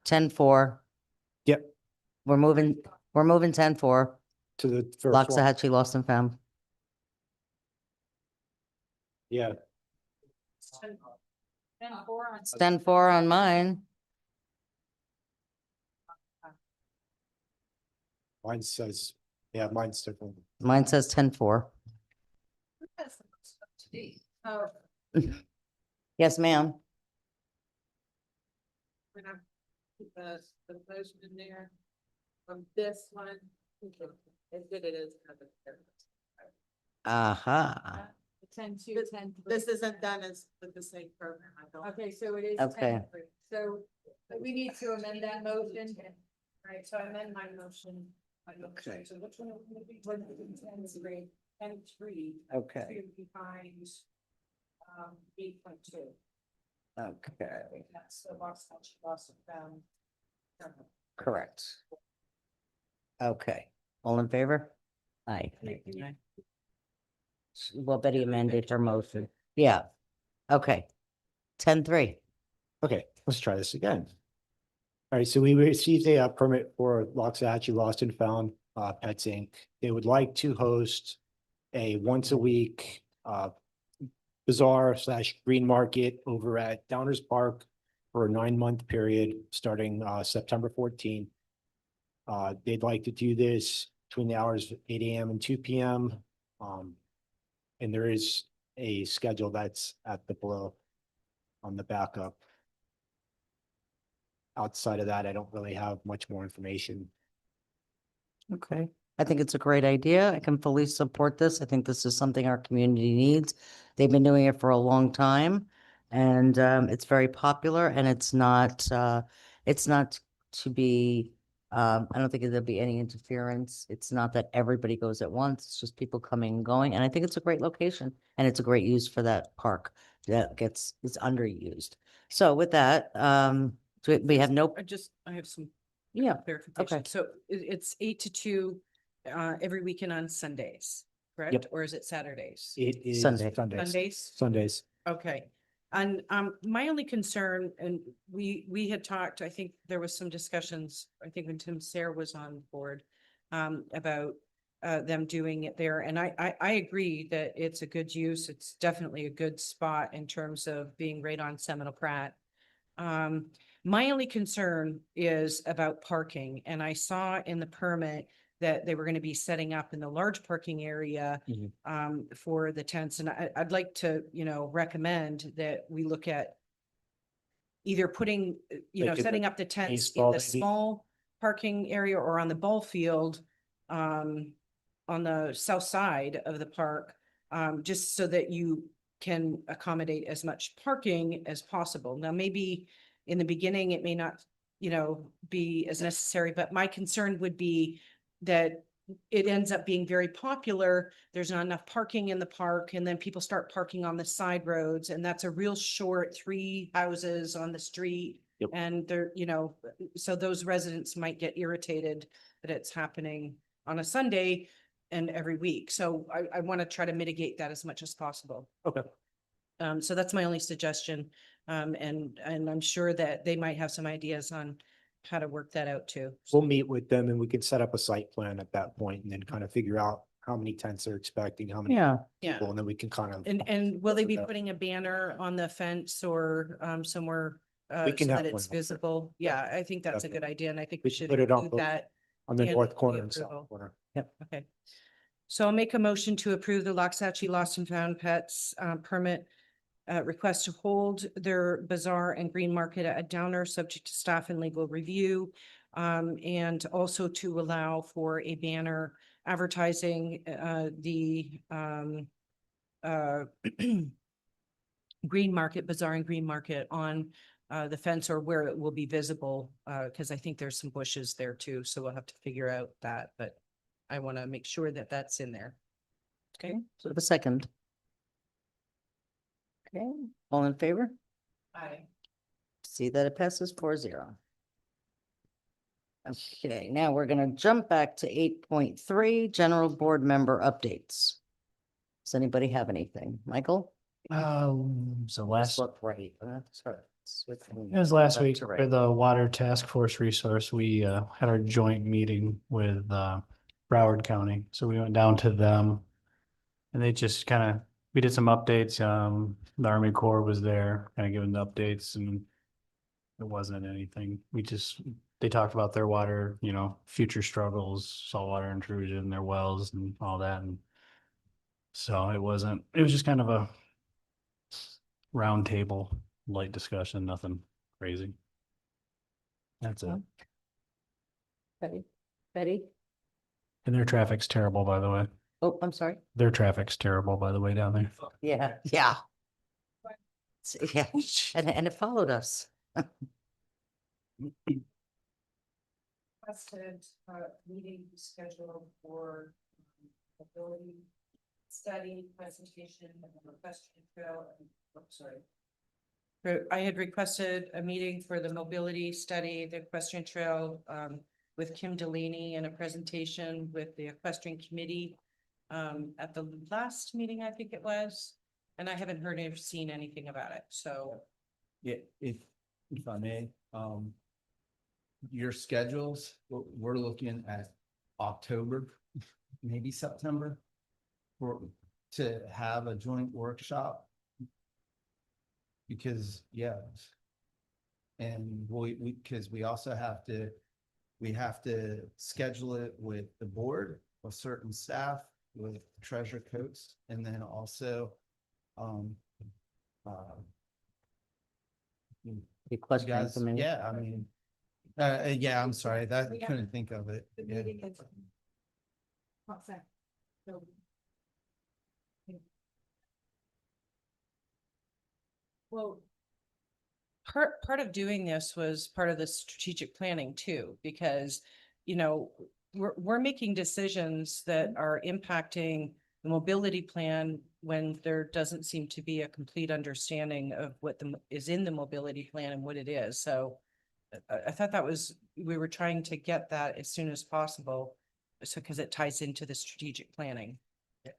10-4. Yep, We're moving 10-4. to the first one. Loxahatchee lost and found. Yeah, It's 10-4 on mine. mine says, mine's different. Mine says 10-4. Yes, ma'am. We're gonna put the motion in there from this one. As good it is. Aha. 10-2, 10. This isn't done as with the same program, I don't. Okay, so it is. Okay. 10-3. So we need to amend that motion. Right, so I amend my motion. Okay. So which one would be 10-3? 10-3. Okay. To defines 8.2. Okay, That's the lost and found. correct. Okay, all in favor? Aye. Well, Betty amended her motion. Yeah. Okay. 10-3. Okay, let's try this again. All right, so we received a permit for Loxahatchee Lost and Found Pets Inc. They would like to host a once a week bazaar / green market over at Downers Park for a 9-month period starting September 14th. They'd like to do this between the hours of 8 a.m. and 2 p.m. And there is a schedule that's at the below on the backup. Outside of that, I don't really have much more information. Okay, I think it's a great idea. I can fully support this. I think this is something our community needs. They've been doing it for a long time. And it's very popular and it's not to be, I don't think there'll be any interference. It's not that everybody goes at once. It's just people coming and going. And I think it's a great location and it's a great use for that park that is underused. So with that, we have no, I have some yeah, clarification. okay. So it's 8 to 2 every weekend on Sundays, correct? Yep. Or is it Saturdays? It is Sunday. Sundays? Sundays. Okay. And my only concern, and we had talked, I think there was some discussions, I think when Tim Sayre was on board, about them doing it there. And I agree that it's a good use. It's definitely a good spot in terms of being right on Seminole Pratt. My only concern is about parking, and I saw in the permit that they were going to be setting up in the large parking area for the tents. And I'd like to, recommend that we look at either putting, Like in setting the up the tents in baseball, the maybe? small parking area or on the ball field on the south side of the park, just so that you can accommodate as much parking as possible. Now, maybe in the beginning, it may not, be as necessary, but my concern would be that it ends up being very popular. There's not enough parking in the park, and then people start parking on the side roads, and that's a real short 3 houses on the street. Yep. And they're, so those residents might get irritated that it's happening on a Sunday and every week. So I want to try to mitigate that as much as possible. Okay. So that's my only suggestion. And I'm sure that they might have some ideas on how to work that out too. We'll meet with them and we can set up a site plan at that point and then kind of figure out how many tents they're expecting, how many Yeah. Yeah. people, and then we can kind of. And will they be Yeah. putting a banner on the fence or somewhere We so can that have it's one. visible? Yeah, I think that's a good idea, and I think we We should put it on include that. on the in north corner and approval. south corner. Okay. So I'll make a motion to approve the Loxahatchee Lost and Found Pets permit request to hold their bazaar and green market at Downer, subject to staff and legal review. And also to allow for a banner advertising the green market, bazaar and green market on the fence or where it will be visible, because I think there's some bushes there too, so we'll have to figure out that, but I want to make sure that that's in there. Okay. So the second. Okay, all in favor? Aye. See that it passes 4-0. Okay, now we're gonna jump back to 8.3, general board member updates. Does anybody have anything? Michael? So last, Look right. Sorry. it was last week for the Water Task Force resource, we had our joint meeting with Broward County. So we went down to them. And they just kind of, we did some updates. The Army Corps was there, kind of giving the updates, and it wasn't anything. They talked about their water, future struggles, saltwater intrusion, their wells and all that. And so it was just kind of a round table, light discussion, nothing crazy. That's it. Betty? And their traffic's terrible, by the way. Oh, I'm sorry. Their traffic's terrible, by the way, down there. Yeah, yeah. Yeah, and it followed us. Requested meeting scheduled for ability study presentation and equestrian trail. Sorry. I had requested a meeting for the mobility study, the equestrian trail, with Kim Delaney and a presentation with the equestrian committee at the last meeting, I think it was, and I haven't heard or seen anything about it, so. Yeah, if I may, your schedules, we're looking at October, maybe September, to have a joint workshop. Because, yeah. And because we also have to schedule it with the board, with certain staff, with Treasurer Coates, and then also, The question guys, from me. yeah, I mean, yeah, I'm sorry, that I couldn't think of it. The Yeah. meeting is. What's that? So. Well. Part of doing this was part of the strategic planning too, because, we're making decisions that are impacting the mobility plan when there doesn't seem to be a complete understanding of what is in the mobility plan and what it is. So I thought we were trying to get that as soon as possible. So, because it ties into the strategic planning.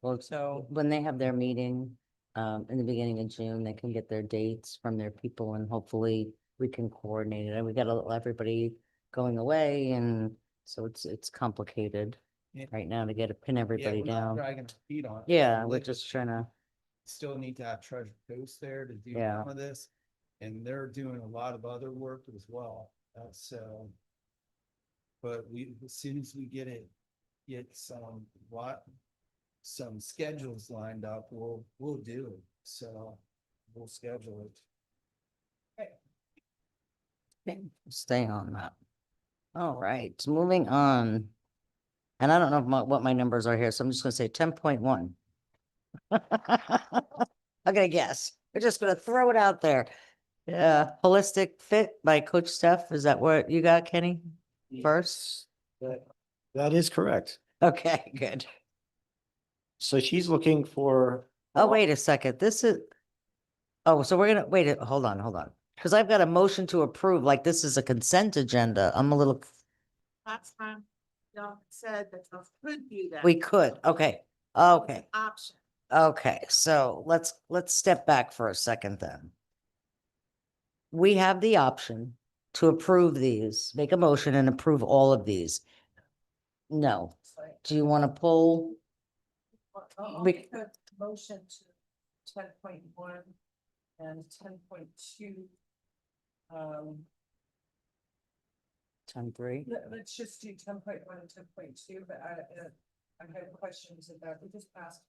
Well, So, when they have their meeting, in the beginning of June, they can get their dates from their people and hopefully we can coordinate it. And we got everybody going away, and so it's complicated Yeah. right now to pin Yeah, everybody we're not down. dragging our feet on it. Yeah, we're Like, just trying to, still need to have Treasurer Coates there to do Yeah. some of this. And they're doing a lot of other work as well. So. But as soon as we get some schedules lined up, we'll do it. So we'll schedule it. stay on that. All right, moving on. And I don't know what my numbers are here, so I'm just gonna say 10.1. I'm gonna guess. We're just gonna throw it out there. Yeah, Holistic Fit by Coach Steph. Is that what you got, Kenny? First? That is correct. Okay, good. So she's looking for. Oh, wait a second. This is, oh, so we're gonna, wait, hold on. Because I've got a motion to approve, like this is a consent agenda. I'm a little, Last time, y'all said that y'all could do that. we could, okay, okay. Option. Okay, so let's step back for a second then. We have the option to approve these, make a motion and approve all of these. No. Do you want to pull? I'll We- make a motion to 10.1 and 10.2. 10.3? Let's just do 10.1 and 10.2, but I have questions about, we just passed.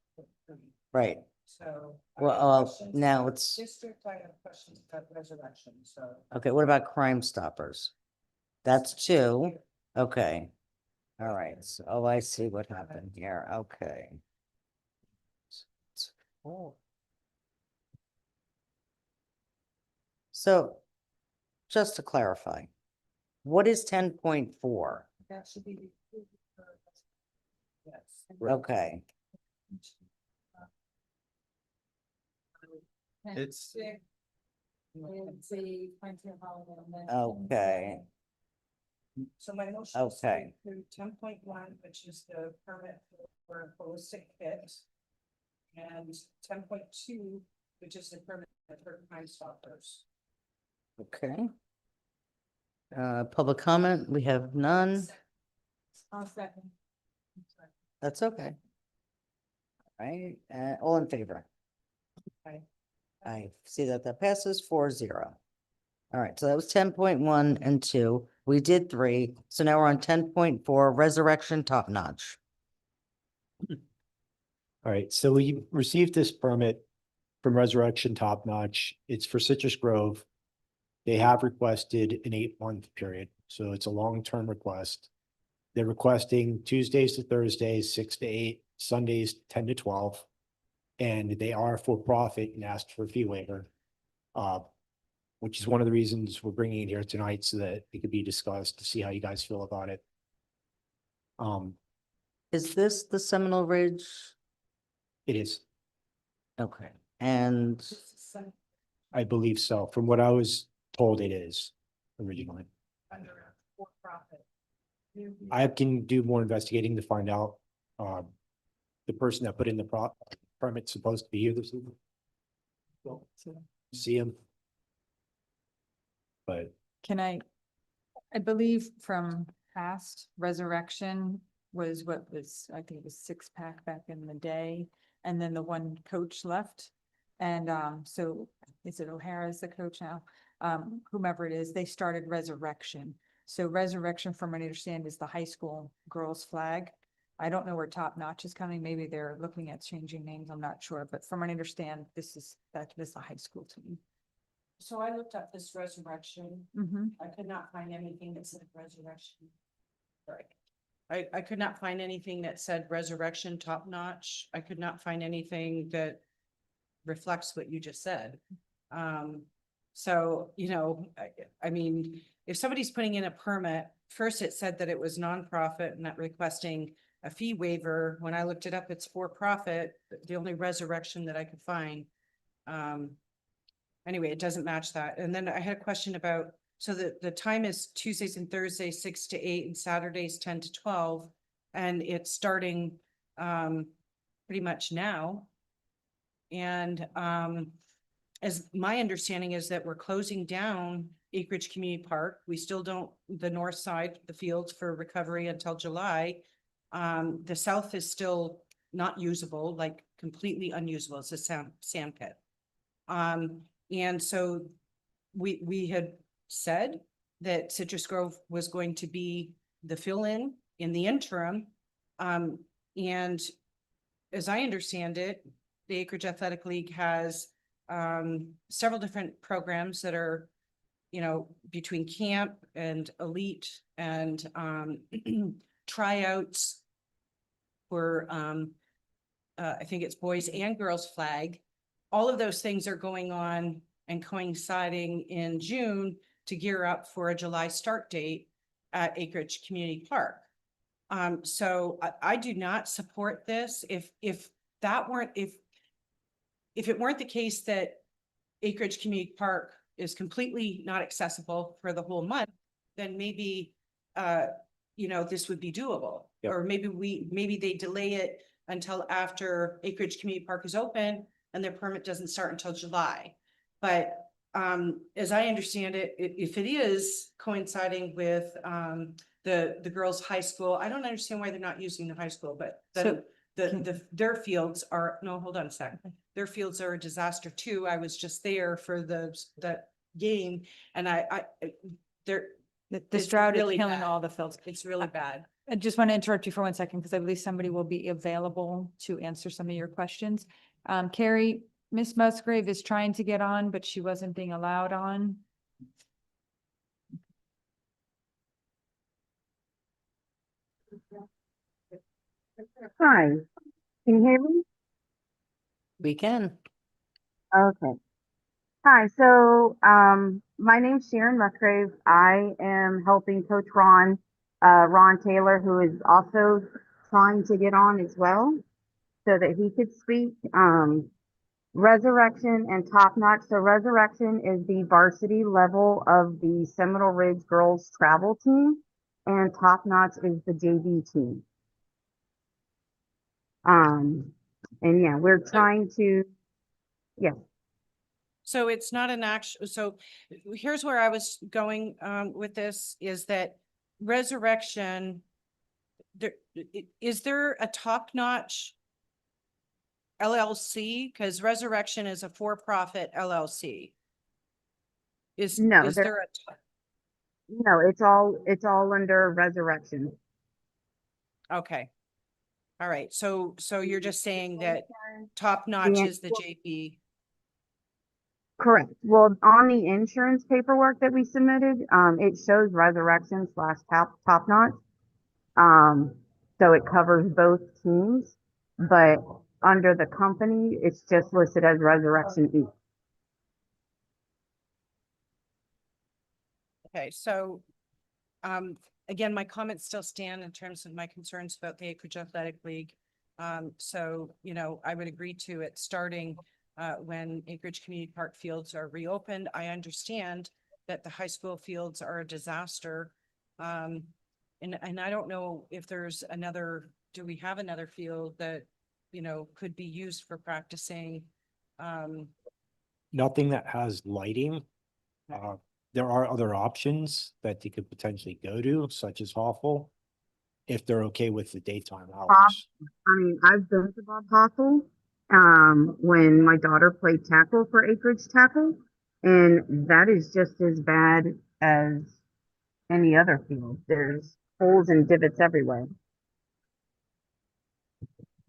Right. So. I Well, have questions now about it's, District, I have questions about resurrection, so. okay, what about Crime Stoppers? That's 2. Okay. All right, so, oh, I see what happened here, okay. Oh. So, just to clarify, what is 10.4? That should be. Yes. Okay, It's- okay, So my motion is to Okay. approve 10.1, which is the permit for a holistic fit. And 10.2, which is the permit for Crime Stoppers. okay. Public comment, we have none, I'll second. that's okay. All right, all in favor? Aye. I see that passes 4-0. All right, so that was 10.1 and 2. We did 3, so now we're on 10.4, Resurrection Top Notch. All right, so we received this permit from Resurrection Top Notch. It's for Citrus Grove. They have requested an 8-month period, so it's a long-term request. They're requesting Tuesdays to Thursdays, 6 to 8, Sundays, 10 to 12. And they are for profit and asked for a fee waiver. Which is one of the reasons we're bringing it here tonight so that it could be discussed to see how you guys feel about it. Is this the Seminole Ridge? It is, Okay, and I believe so. From what I was told, it is originally. Under a for-profit. I can do more investigating to find out, the person that put in the permit's supposed to be here this evening. See him. But Can I believe from past Resurrection was what was, I think it was 6-pack back in the day. And then the one coach left. And so is it O'Hara's the coach now? Whomever it is, they started Resurrection. So Resurrection, from what I understand, is the high school girls flag. I don't know where Top Notch is coming. Maybe they're looking at changing names. I'm not sure, but from what I understand, this is a high school team. So I looked up this resurrection. Mm-hmm. I could not find anything that said resurrection. Sorry. I could not find anything that said resurrection top notch. I could not find anything that reflects what you just said. So, you know, I mean, if somebody's putting in a permit, first it said that it was nonprofit and not requesting a fee waiver. When I looked it up, it's for profit, the only resurrection that I could find. Anyway, it doesn't match that. And then I had a question about, so the time is Tuesdays and Thursdays, 6 to 8, and Saturdays, 10 to 12. And it's starting pretty much now. And as my understanding is that we're closing down Acreage Community Park. We still don't, the north side, the fields for recovery until July. The south is still not usable, like completely unusable. It's a sand pit. And so we had said that Citrus Grove was going to be the fill-in the interim. And as I understand it, the Acreage Athletic League has several different programs that are, you know, between camp and elite and tryouts for I think it's boys and girls flag. all of those things are going on and coinciding in June to gear up for a July start date at Acreage Community Park. So I do not support this. If it weren't the case that Acreage Community Park is completely not accessible for the whole month, then maybe, this would be doable. Yep. Or maybe they delay it until after Acreage Community Park is open and their permit doesn't start until July. But as I understand it, if it is coinciding with the girls' high school, I don't understand why they're not using the high school, but then their fields are, no, hold on a second. Their fields are a disaster too. I was just there for that game and they're. The it's drought is really killing bad. all the fields. It's really bad. I just want to interrupt you for 1 second because I believe somebody will be available to answer some of your questions. Carrie, Miss Musgrave is trying to get on, but she wasn't being allowed on. Hi, can you hear me? We can. Okay. Hi, so my name's Sharon Musgrave. I am helping Coach Ron Taylor, who is also trying to get on as well so that he could speak. Resurrection and Top Notch. So Resurrection is the varsity level of the Seminole Ridge girls travel team, and Top Notch is the JV team. And yeah, we're trying to, yeah. So it's not an actual, so here's where I was going with this is that Resurrection, is there a top-notch LLC? Because Resurrection is a for-profit LLC. Is there a? No, it's all under Resurrection. Okay. All right. So you're just saying that Top Notch Yeah. is the JP. Correct. Well, on the insurance paperwork that we submitted, it shows Resurrection / Top Notch. So it covers both teams, but under the company, it's just listed as Resurrection Inc. Okay, so again, my comments still stand in terms of my concerns about the Acreage Athletic League. So, I would agree to it starting when Acreage Community Park fields are reopened. I understand that the high school fields are a disaster. And I don't know if there's do we have another field that, could be used for practicing? Nothing that has lighting. There are other options that they could potentially go to, such as Hawful, if they're okay with the daytime hours. I mean, I've been to Bob Hoffel, when my daughter played tackle for Acreage Tackle, and that is just as bad as any other field. There's holes and divots everywhere.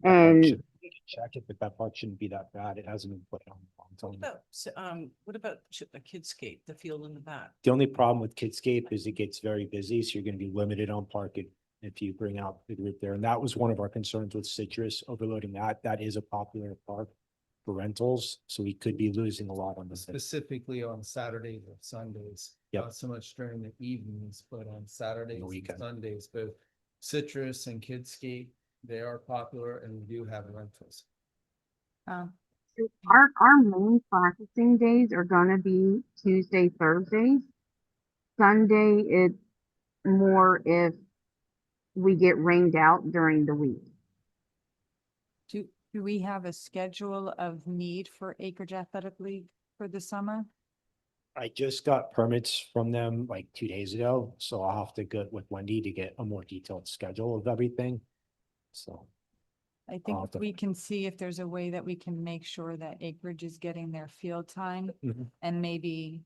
And Check it, but that part shouldn't be that bad. It hasn't been put on. What about the Kidscape, the field in the back? The only problem with Kidscape is it gets very busy, so you're gonna be limited on parking if you bring out the group there. And that was one of our concerns with Citrus, overloading that. That is a popular park for rentals, so we could be losing a lot on this. Specifically on Saturdays and Sundays. Yep. Not so much during the evenings, but on Saturdays and weekend. Sundays, both Citrus and Kidscape, they are popular and we do have rentals. our main practicing days are gonna be Tuesday, Thursdays. Sunday, it's more if we get rained out during the week. Do we have a schedule of need for Acreage Athletic League for the summer? I just got permits from them like 2 days ago, so I'll have to go with Wendy to get a more detailed schedule of everything. So. I think if we can see if there's a way that we can make sure that Acreage is getting their field time and maybe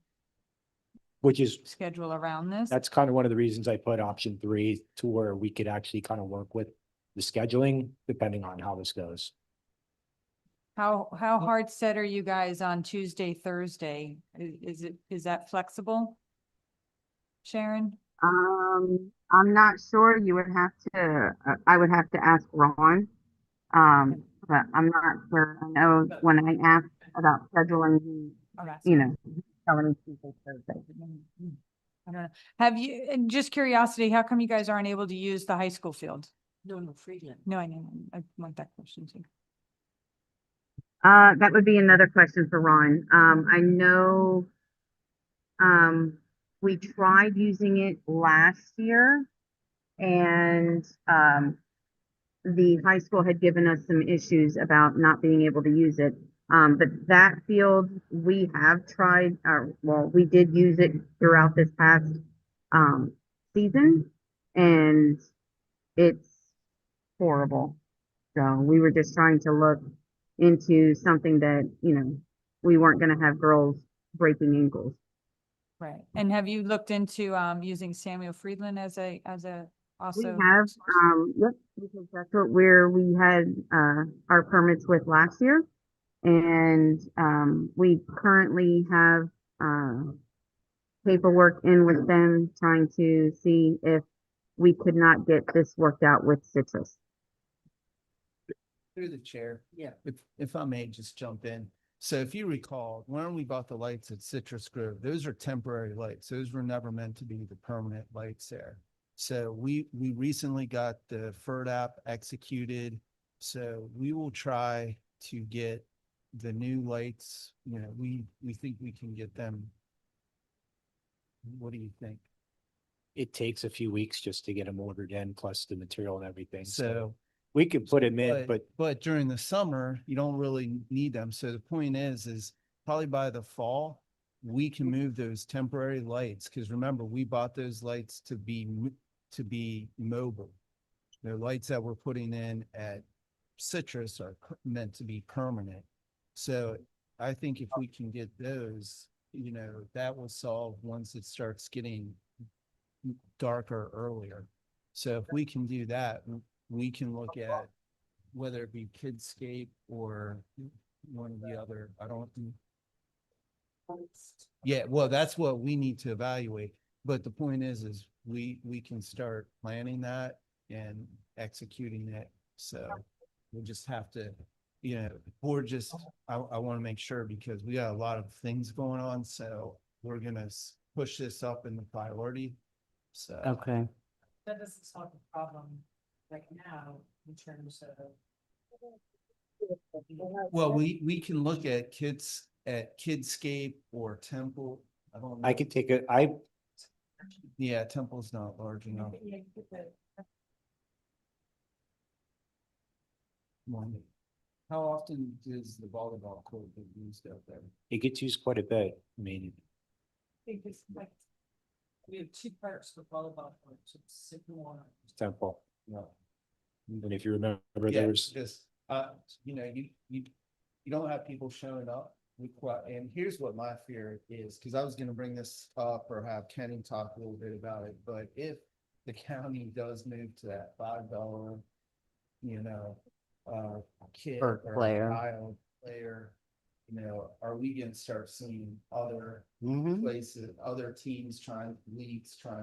Which is, schedule around this. that's kind of one of the reasons I put option 3 to where we could actually kind of work with the scheduling, depending on how this goes. How hard set are you guys on Tuesday, Thursday? Is that flexible? Sharon? I'm not sure. You would have to, I would have to ask Ron. But I'm not sure. I know when I asked about scheduling, who, Oh, that's you know, telling people Thursday. I don't know. Have you, and just curiosity, how come you guys aren't able to use the high school field? No, Freeland. No, I know. I want that question too. That would be another question for Ron. I know, we tried using it last year and, the high school had given us some issues about not being able to use it. But that field, we have tried, well, we did use it throughout this past, season, and it's horrible. So we were just trying to look into something that, you know, we weren't gonna have girls breaking ankles. Right. And have you looked into using Samuel Friedland as a We also? have, yep, because that's what we had, our permits with last year. And, we currently have, paperwork in with them trying to see if we could not get this worked out with Citrus. Through the chair. Yeah. If I may just jump in. So if you recall, when we bought the lights at Citrus Grove, those are temporary lights. Those were never meant to be the permanent lights there. So we recently got the FERDAP executed. So we will try to get the new lights, you know, we think we can get them. What do you think? It takes a few weeks just to get them ordered in, plus the material and everything. So we could put them in, but during the summer, you don't really need them. So the point is probably by the fall, we can move those temporary lights. Cause remember, we bought those lights to be mobile. The lights that we're putting in at Citrus are meant to be permanent. So I think if we can get those, you know, that will solve once it starts getting darker earlier. So if we can do that, we can look at whether it be Kidscape or one of the other, yeah, well, that's what we need to evaluate. But the point is we can start planning that and executing it. So we'll just have to, you know, I want to make sure because we got a lot of things going on. So we're going to push this up in the priority. So. Okay. That doesn't solve the problem right now in terms of. Well, we can look at Kidscape or Temple. I don't know. I could take Yeah, Temple's not large enough. How often does the volleyball court get used out there? it gets used quite a bit. I mean, think it's like, we have two parts for volleyball courts, it's Sycamore. Temple. And if you remember, Yeah, there was, because, you know, you don't have people showing up. And here's what my fear is, because I was gonna bring this up or have Kenny talk a little bit about it, but if the county does move to that $5, you know, kid Per or player. child player, you know, are we gonna start seeing other places, other leagues trying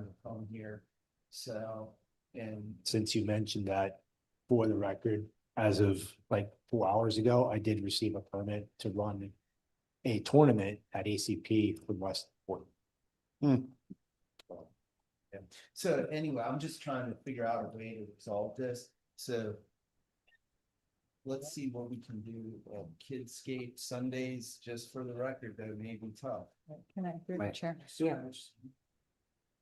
to come here? So, and since you mentioned that, for the record, as of like 4 hours ago, I did receive a permit to run a tournament at ACP from West Portland. yeah. So anyway, I'm just trying to figure out a way to resolve this. So let's see what we can do. Kidscape Sundays, just for the record, though, may be tough. Can I, through the Right. chair?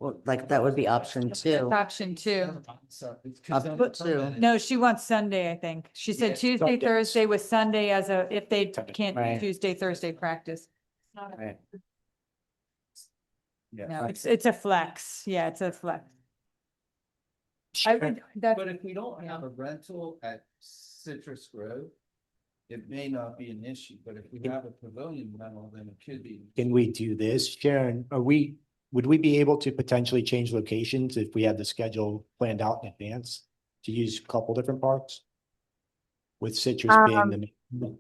Well, like that would be option two. Option two. So, Up to- No, she wants Sunday, I think. She said Yeah, Tuesday, Sundays. Thursday with Sunday as if they can't do Right. Tuesday, Thursday practice. Right. Yeah. No, it's a flex. Yeah, it's a flex. I would, that, But if we don't have a rental at Citrus Grove, it may not be an issue, but if we have a pavilion rental, then it could be. Can we do this, Sharon? Would we be able to potentially change locations if we had the schedule planned out in advance to use a couple different parks? With Citrus being the main.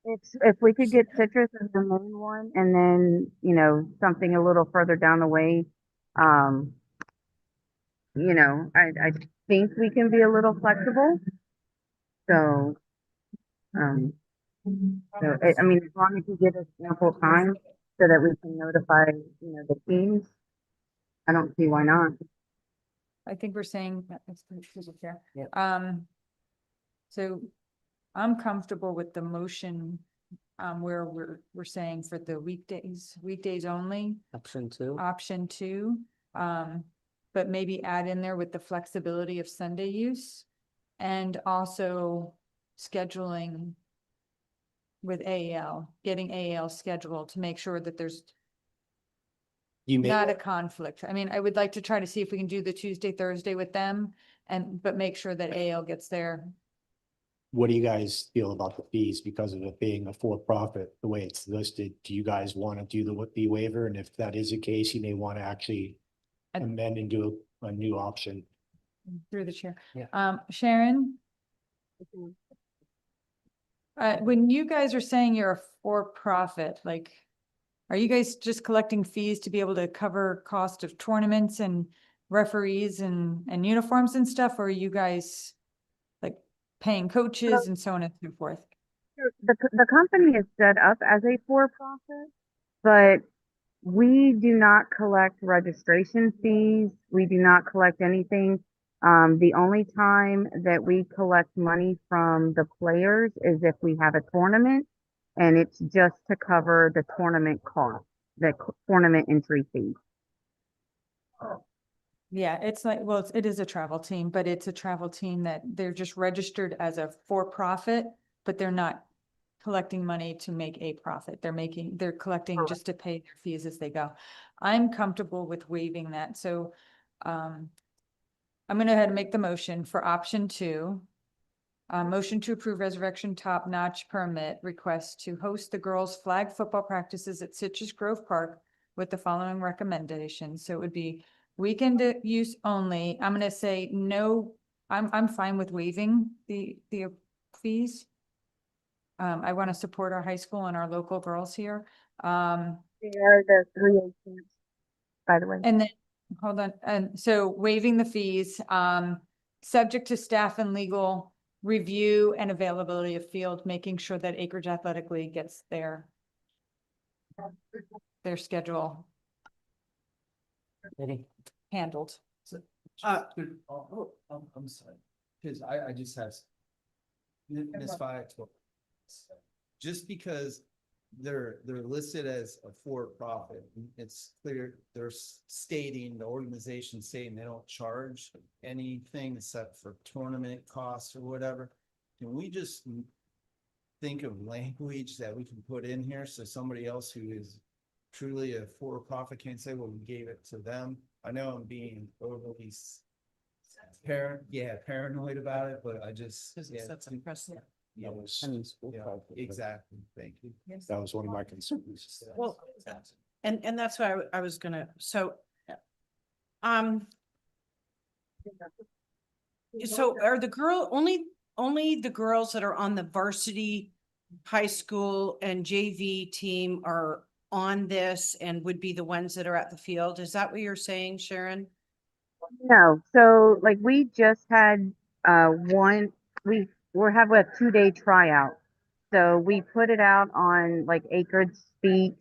If we could get Citrus as the main one and then, you know, something a little further down the way, you know, I think we can be a little flexible. So, So, I mean, as long as you give us ample time so that we can notify, the teams, I don't see why not. I think we're saying, through the chair. Yep. So I'm comfortable with the motion, where we're saying for the weekdays only, Option 2. option 2. But maybe add in there with the flexibility of Sunday use and also scheduling with AAL, getting AAL scheduled to make sure that there's You may, not a conflict. I mean, I would like to try to see if we can do the Tuesday, Thursday with them but make sure that AAL gets there. what do you guys feel about the fees because of it being a for-profit, the way it's listed? Do you guys want to do the fee waiver? And if that is the case, you may want to actually And- amend and do a new option. Through the chair. Yeah. Sharon? When you guys are saying you're a for-profit, like, are you guys just collecting fees to be able to cover cost of tournaments and referees and uniforms and stuff? Or are you guys like paying coaches and so on and so forth? The company is set up as a for-profit, but we do not collect registration fees. We do not collect anything. The only time that we collect money from the players is if we have a tournament, and it's just to cover the tournament cost, the tournament entry fee. Yeah, it's like, well, it is a travel team, but it's a travel team that they're just registered as a for-profit, but they're not collecting money to make a profit. They're collecting just to pay their fees as they go. I'm comfortable with waiving that. So, I'm gonna go ahead and make the motion for option 2. Motion to approve Resurrection Top Notch permit request to host the girls' flag football practices at Citrus Grove Park with the following recommendations. So it would be weekend use only. I'm gonna say no, I'm fine with waiving the fees. I want to support our high school and our local girls here. They are the 3A camps, by the way. And then, hold on, and so waiving the fees, subject to staff and legal review and availability of field, making sure that Acreage Athletic League gets their schedule handled. I'm sorry, because I just have Ms. Fiato. Just because they're listed as a for-profit, it's clear they're stating, the organization saying they don't charge anything except for tournament costs or whatever. Can we just think of language that we can put in here so somebody else who is truly a for-profit can't say, well, we gave it to them? I know I'm being overly paranoid about it, but I just. That was, Exactly, thank you. that was one of my concerns. Well, and that's why I was gonna, so are the only the girls that are on the varsity high school and JV team are on this and would be the ones that are at the field? Is that what you're saying, Sharon? No, so like we just had we have a 2-day tryout. So we put it out on like Acreage Speak.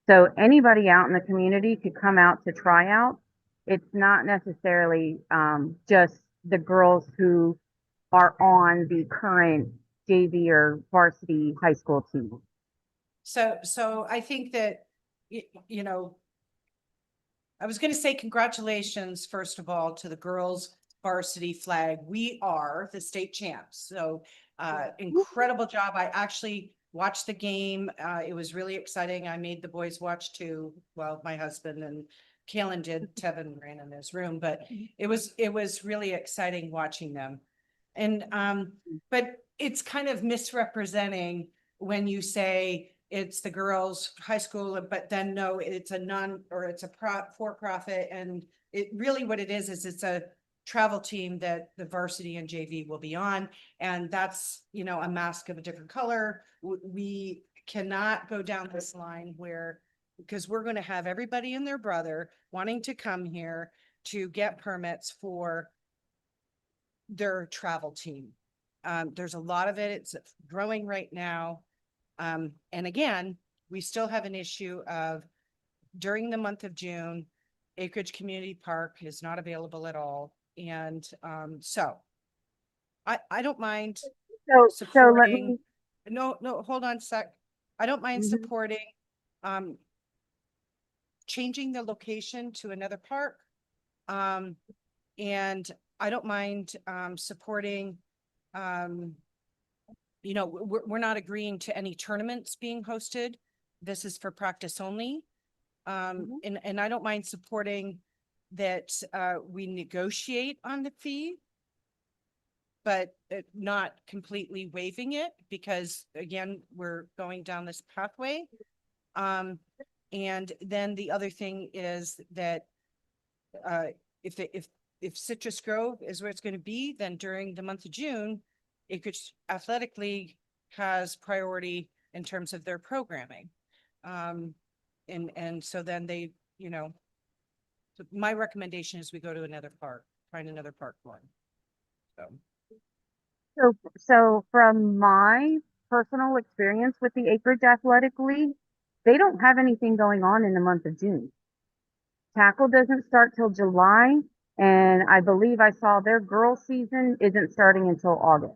So anybody out in the community could come out to try out. It's not necessarily just the girls who are on the current JV or varsity high school team. So I think that, I was going to say congratulations, first of all, to the girls varsity flag. We are the state champs. So incredible job. I actually watched the game. It was really exciting. I made the boys watch too. Well, my husband and Kalen did. Tevin ran in his room, but it was really exciting watching them. And but it's kind of misrepresenting when you say it's the girls' high school, but then no, it's it's a for-profit. And it really what it is it's a travel team that the varsity and JV will be on. And that's, a mask of a different color. We cannot go down this line because we're going to have everybody and their brother wanting to come here to get permits for their travel team. There's a lot of it. It's growing right now. And again, we still have an issue of during the month of June, Acreage Community Park is not available at all. And so I don't mind So let supporting, me, no, hold on a sec. I don't mind Mhm. supporting changing the location to another park. And I don't mind supporting we're not agreeing to any tournaments being hosted. This is for practice only. And I don't mind supporting that we negotiate on the fee, but not completely waiving it because again, we're going down this pathway. And then the other thing is that if Citrus Grove is where it's going to be, then during the month of June, Acreage Athletic League has priority in terms of their programming. And so then they, so my recommendation is we go to another park, find another park for them. so from my personal experience with the Acreage Athletic League, they don't have anything going on in the month of June. Tackle doesn't start till July, and I believe I saw their girls season isn't starting until August.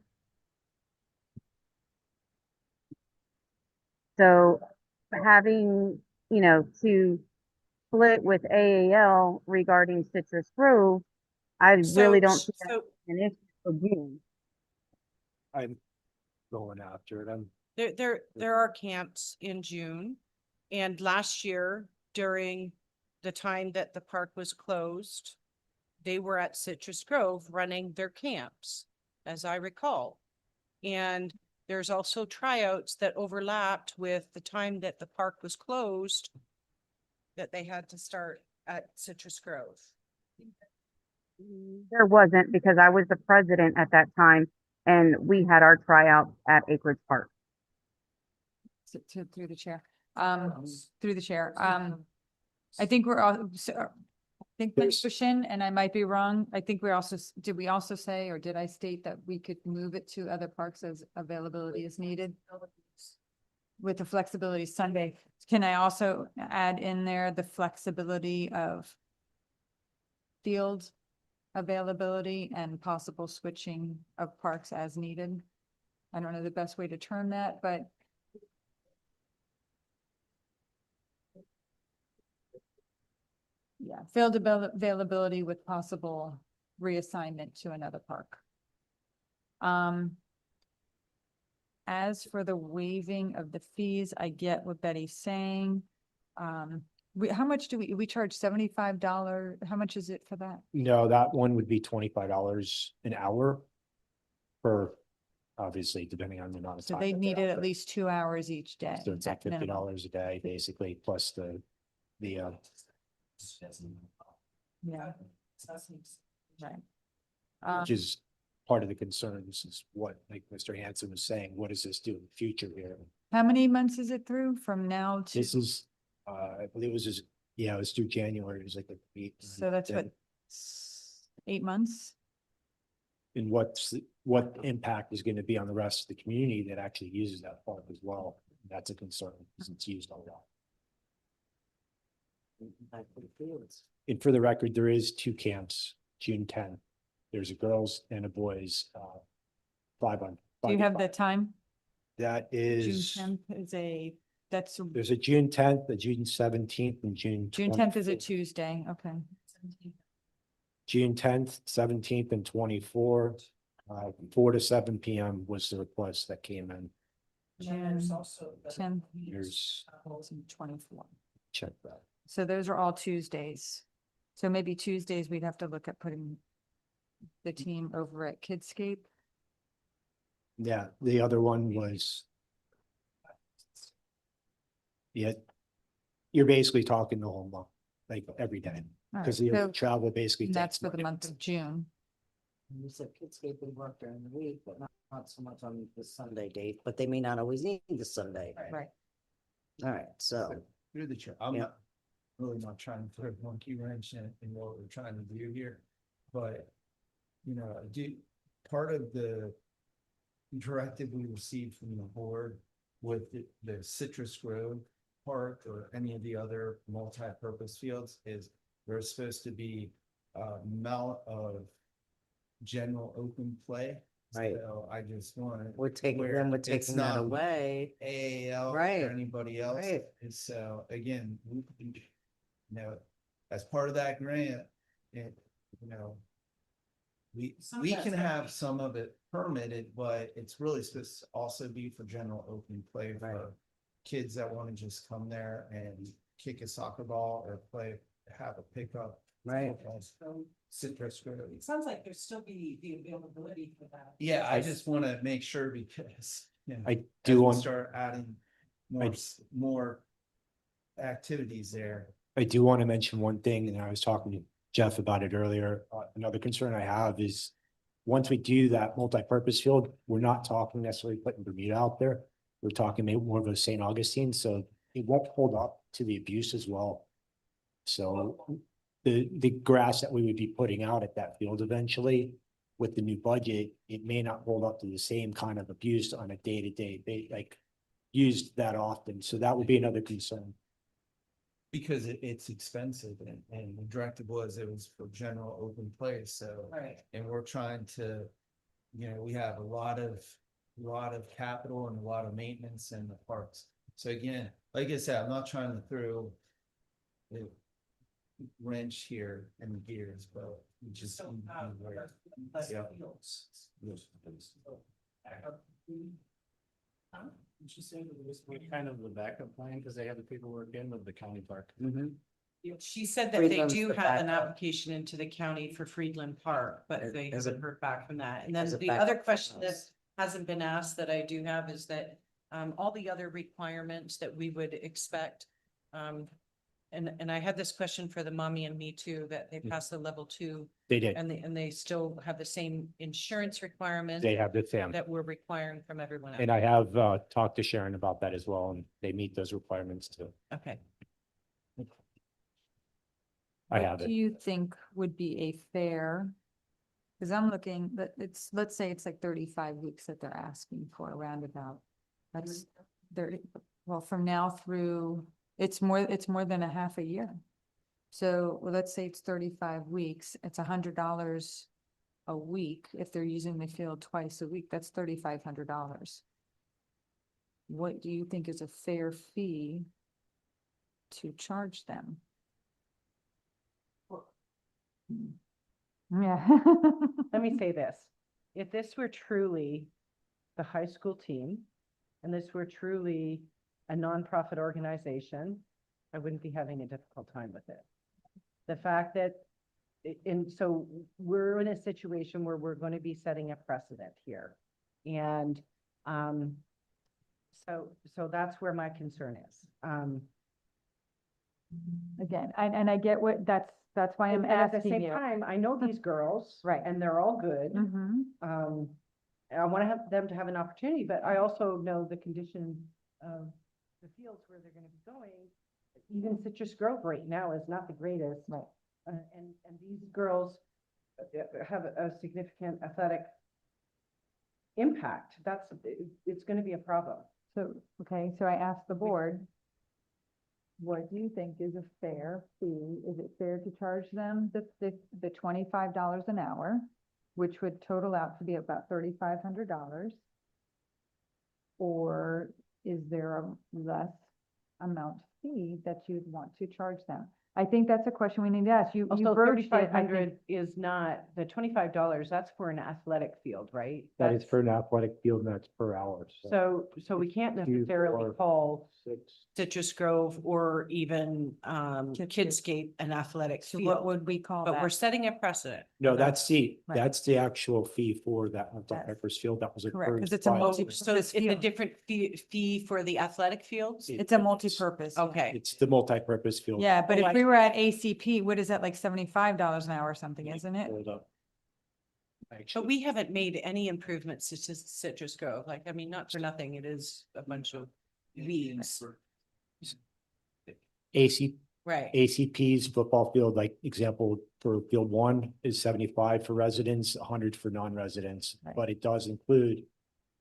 So having, to split with AAL regarding Citrus Grove, I really don't see that So an issue for June. I'm going after them. there are camps in June. And last year, during the time that the park was closed, they were at Citrus Grove running their camps, as I recall. And there's also tryouts that overlapped with the time that the park was closed that they had to start at Citrus Grove. There wasn't, because I was the president at that time and we had our tryout at Acreage Park. Through the chair, through the chair, I think we're all, I think my motion, and I might be wrong, I think we also, did we also say, or did I state that we could move it to other parks as availability is needed? With the flexibility Sunday, can I also add in there the flexibility of field availability and possible switching of parks as needed? I don't know the best way to term that, but yeah, field availability with possible reassignment to another park. As for the waiving of the fees, I get what Betty's saying. How much do we charge $75? How much is it for that? No, that one would be $25 an hour for, obviously, depending on the amount of So time. they that need they're it out at there. least 2 hours each day. So it's like at minimum. $50 a day, basically, plus the Yeah. Right. which is part of the concerns is what, like Mr. Hanson was saying, what does this do in the future here? How many months is it through from now to? This is, I believe it was just, yeah, it was through January, it was like So that's what, 8 months? and what impact is going to be on the rest of the community that actually uses that park as well. That's a concern because it's used a lot. And for the record, there is 2 camps, June 10th. There's a girls and a boys, 5 on. Do you have the time? That June is, 10th is that's, there's a June 10th, a June 17th, and June. June 10th is a 24th. Tuesday, okay. June 10th, 17th, and 24th, 4 to 7 PM was the request that came in. June 10th. There's, 24. check that. So those are all Tuesdays. So maybe Tuesdays, we'd have to look at putting the team over at Kidscape. Yeah, the other one was. Yeah, you're basically talking the whole month, like every day, All because right, the so- travel basically. And that's takes for the Monday. month of June. You said Kidscape would work during the week, but not so much on the Sunday date, but they may not always need the Sunday. Right. All right, so. Through the chair, I'm Yeah. not really not trying to throw a monkey wrench in what we're trying to do here, but part of the directive we received from the board with the Citrus Grove Park or any of the other multi-purpose fields is there's supposed to be a amount of general open play. Right. So I just want. We're taking that away. AAL Right, or anybody else. right. And so again, you know, as part of that grant, it, you know, we can have some of it permitted, but it's really supposed to also be for general open play for kids that want to just come there and kick a soccer ball or play, have a pickup. Right. Citrus Grove. It sounds like there's still be the availability for that. Yeah, I just want to make sure because, you know, I as do we want, start adding more activities there. I do want to mention one thing, and I was talking to Jeff about it earlier. Another concern I have is once we do that multi-purpose field, we're not talking necessarily putting Bermuda out there. We're talking maybe more of a St. Augustine, so it won't hold up to the abuse as well. So the grass that we would be putting out at that field eventually with the new budget, it may not hold up to the same kind of abuse on a day-to-day, like used that often. So that would be another concern. Because it's expensive and the directive was it was for general open place, so. Right. And we're trying to, you know, we have a lot of capital and a lot of maintenance in the parks. So again, like I said, I'm not trying to throw the wrench here in the gears, but we just. So, need to be aware. less Yeah. fields. She said it was kind of the backup plan because they have the paperwork in with the county park. She said that they Friedland's do the have an backup. application into the county for Friedland Park, but they As a- haven't heard back from that. And then as a the other backup question that us. hasn't been asked that I do have is that all the other requirements that we would expect. And I had this question for the mommy and me too, that they passed the level 2 They did. and they still have the same insurance requirements They have the same. that we're requiring from everyone else. And I have talked to Sharon about that as well, and they meet those requirements too. Okay. I What have do it. you think would be a fair? Cause I'm looking, that it's, let's say it's like 35 weeks that they're asking for a roundabout. That's 30, well, from now through, it's more than a half a year. So well, let's say it's 35 weeks, it's $100 a week. If they're using the field twice a week, that's $3,500. What do you think is a fair fee to charge them? Yeah. Let me say this, if this were truly the high school team, and this were truly a nonprofit organization, I wouldn't be having a difficult time with it. The fact that, and so we're in a situation where we're going to be setting a precedent here. And so that's where my concern is. Again, and I get what, that's why I'm And at the asking same you. time, I know these girls. Right. And they're all good. Mhm. And I want to have them to have an opportunity, but I also know the condition of the fields where they're going to be going. Even Citrus Grove right now is not the greatest. Right. And these girls have a significant athletic impact. It's going to be a problem. So, okay, so I asked the board, what do you think is a fair fee? Is it fair to charge them the $25 an hour, which would total out to be about $3,500? Or is there a less amount fee that you'd want to charge them? I think that's a question we need to ask. You Also, broached it, I think. 3,500 is not, the $25, that's for an athletic field, right? That is That's- for an athletic field, and that's per hour. So we can't Two, necessarily four, call 6. Citrus Grove or even Kidscape an athletic So field. what would we call But we're that? setting a precedent. No, that's the Right. actual fee for that multi-purpose field that was Correct, approved. 'cause it's a by- So it's a field. different fee for the athletic fields? It's a multi-purpose. yeah. Okay. It's the multi-purpose field. Yeah, but Oh, if I we were at ACP, what is that, like $75 an hour or something, isn't it? Hold up. But we haven't made any improvements to Citrus Grove. Like, I mean, not for nothing, it is a bunch of weeds. Right. ACP's football field, like example for field 1 is 75 for residents, 100 for non-residents, Right. but it does include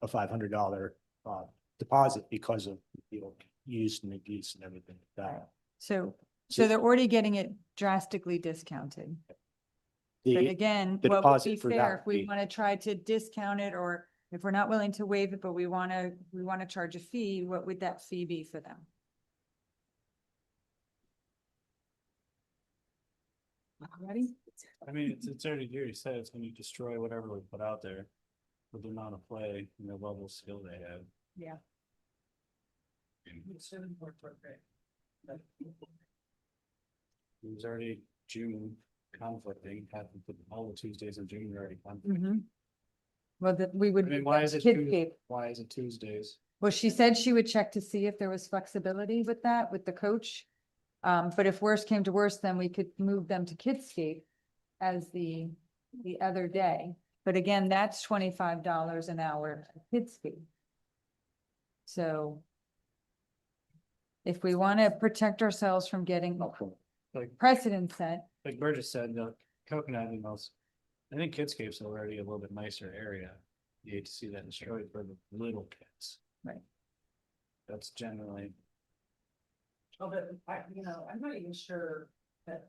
a $500 deposit because of, use and abuse and everything like that. So Just- they're already getting it drastically discounted. But The, again, the what would deposit be for fair that if we fee. want to try to discount it, or if we're not willing to waive it, but we want to charge a fee, what would that fee be for them? Ready? I mean, it's already here. You said it's gonna destroy whatever we put out there with the amount of play and the level of skill they have. Yeah. It was already June conflicting, happened to all the Tuesdays in June already. conflicting. Well, that we I would. mean, why is it, Kidscape. why is it Tuesdays? Well, she said she would check to see if there was flexibility with that, with the coach. But if worse came to worse, then we could move them to Kidscape as the other day. But again, that's $25 an hour Kidscape. So if we want to protect ourselves from getting Like, precedent set, like Burgess said, the Coconut emails, I think Kidscape's already a little bit nicer area. You hate to see that destroyed for the little kids. Right. That's generally. Oh, but I'm not even sure that,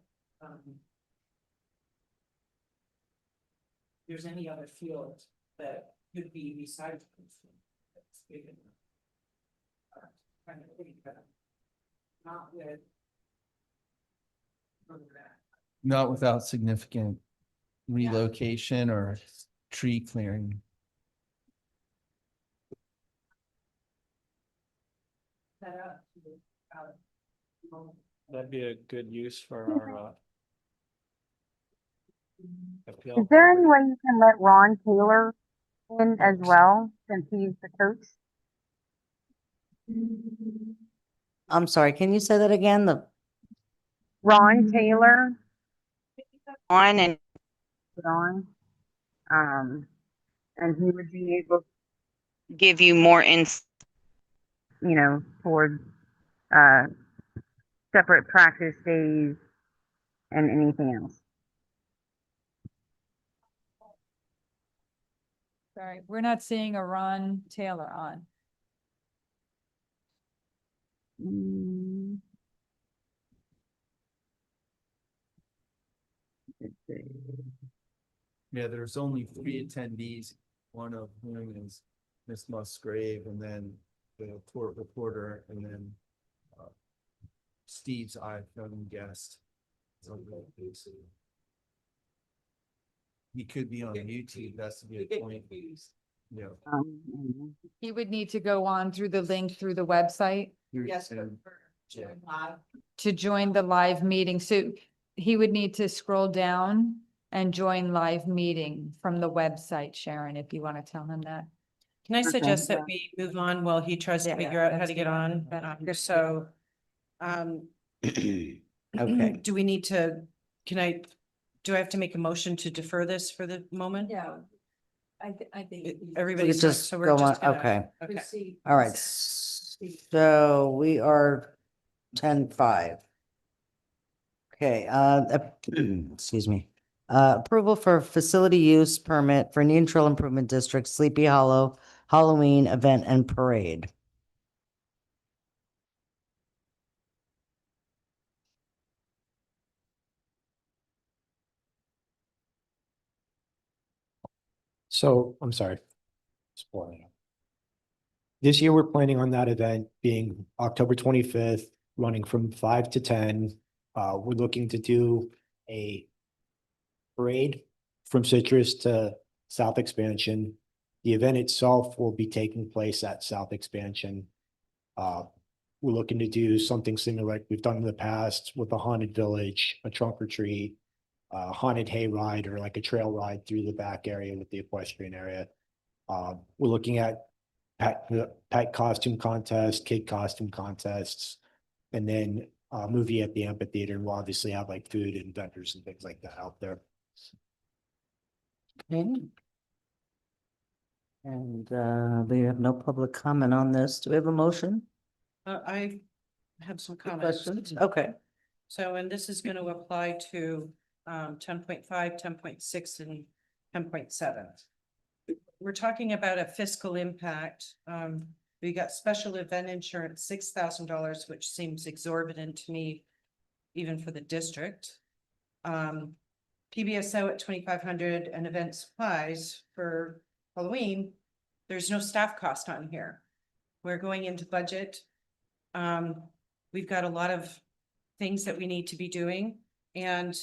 there's any other field that could be besides. That's big enough. Trying to think, but not with. Not without significant relocation or tree clearing. Set up. That'd be a good use for our, appeal. Is there any way you can let Ron Taylor in as well, since he's the coach? I'm sorry, can you say that again? Ron Taylor. On and put on. And he would be able to give you more toward, separate practice days and anything else. sorry, we're not seeing a Ron Taylor on. Yeah, there's only 3 attendees, one of whom is Miss Musgrave, and then the court reporter, and then Steve's iPhone guest. He could be on YouTube, that's to be a point. Yeah. He would need to go on through the link through the website Yes. And- to join the live meeting. So he would need to scroll down and join live meeting from the website, Sharon, if you want to tell him that. Can I Okay. suggest that we move on while he tries to Yeah, figure out how that's to get good. on? So, Okay. do we need to, do I have to make a motion to defer this for the moment? Yeah. I think. Everybody's, just so we're go just on, gonna. okay. Okay. All right, so we are 10-5. Okay, excuse me. Approval for facility use permit for Indian Trail Improvement District, Sleepy Hollow Halloween event and parade. So, I'm sorry. Spoiling it. This year, we're planning on that event being October 25th, running from 5 to 10. We're looking to do a parade from Citrus to South Expansion. The event itself will be taking place at South Expansion. We're looking to do something similar like we've done in the past with a haunted village, a trunk or treat, haunted hayride, or like a trail ride through the back area with the equestrian area. We're looking at pet costume contest, kid costume contests, and then movie at the amphitheater. And we'll obviously have like food and vendors and things like that out there. Okay. And we have no public comment on this. Do we have a motion? I have some comments. Questions? Okay. So, and this is going to apply to 10.5, 10.6, and 10.7. We're talking about a fiscal impact. We got special event insurance, $6,000, which seems exorbitant to me, even for the district. PBSO at 2,500 and event supplies for Halloween. There's no staff cost on here. We're going into budget. We've got a lot of things that we need to be doing. And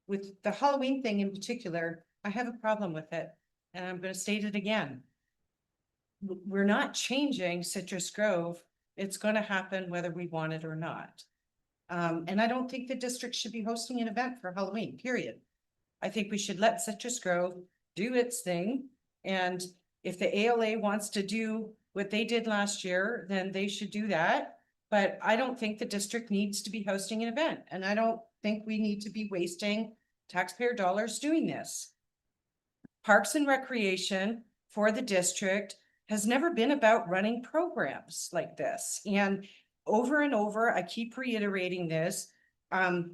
with the Halloween thing in particular, I have a problem with it. And I'm going to state it again. We're not changing Citrus Grove. It's going to happen whether we want it or not. And I don't think the district should be hosting an event for Halloween, period. I think we should let Citrus Grove do its thing. And if the ALA wants to do what they did last year, then they should do that. But I don't think the district needs to be hosting an event. And I don't think we need to be wasting taxpayer dollars doing this. Parks and Recreation for the district has never been about running programs like this. And over, I keep reiterating this. I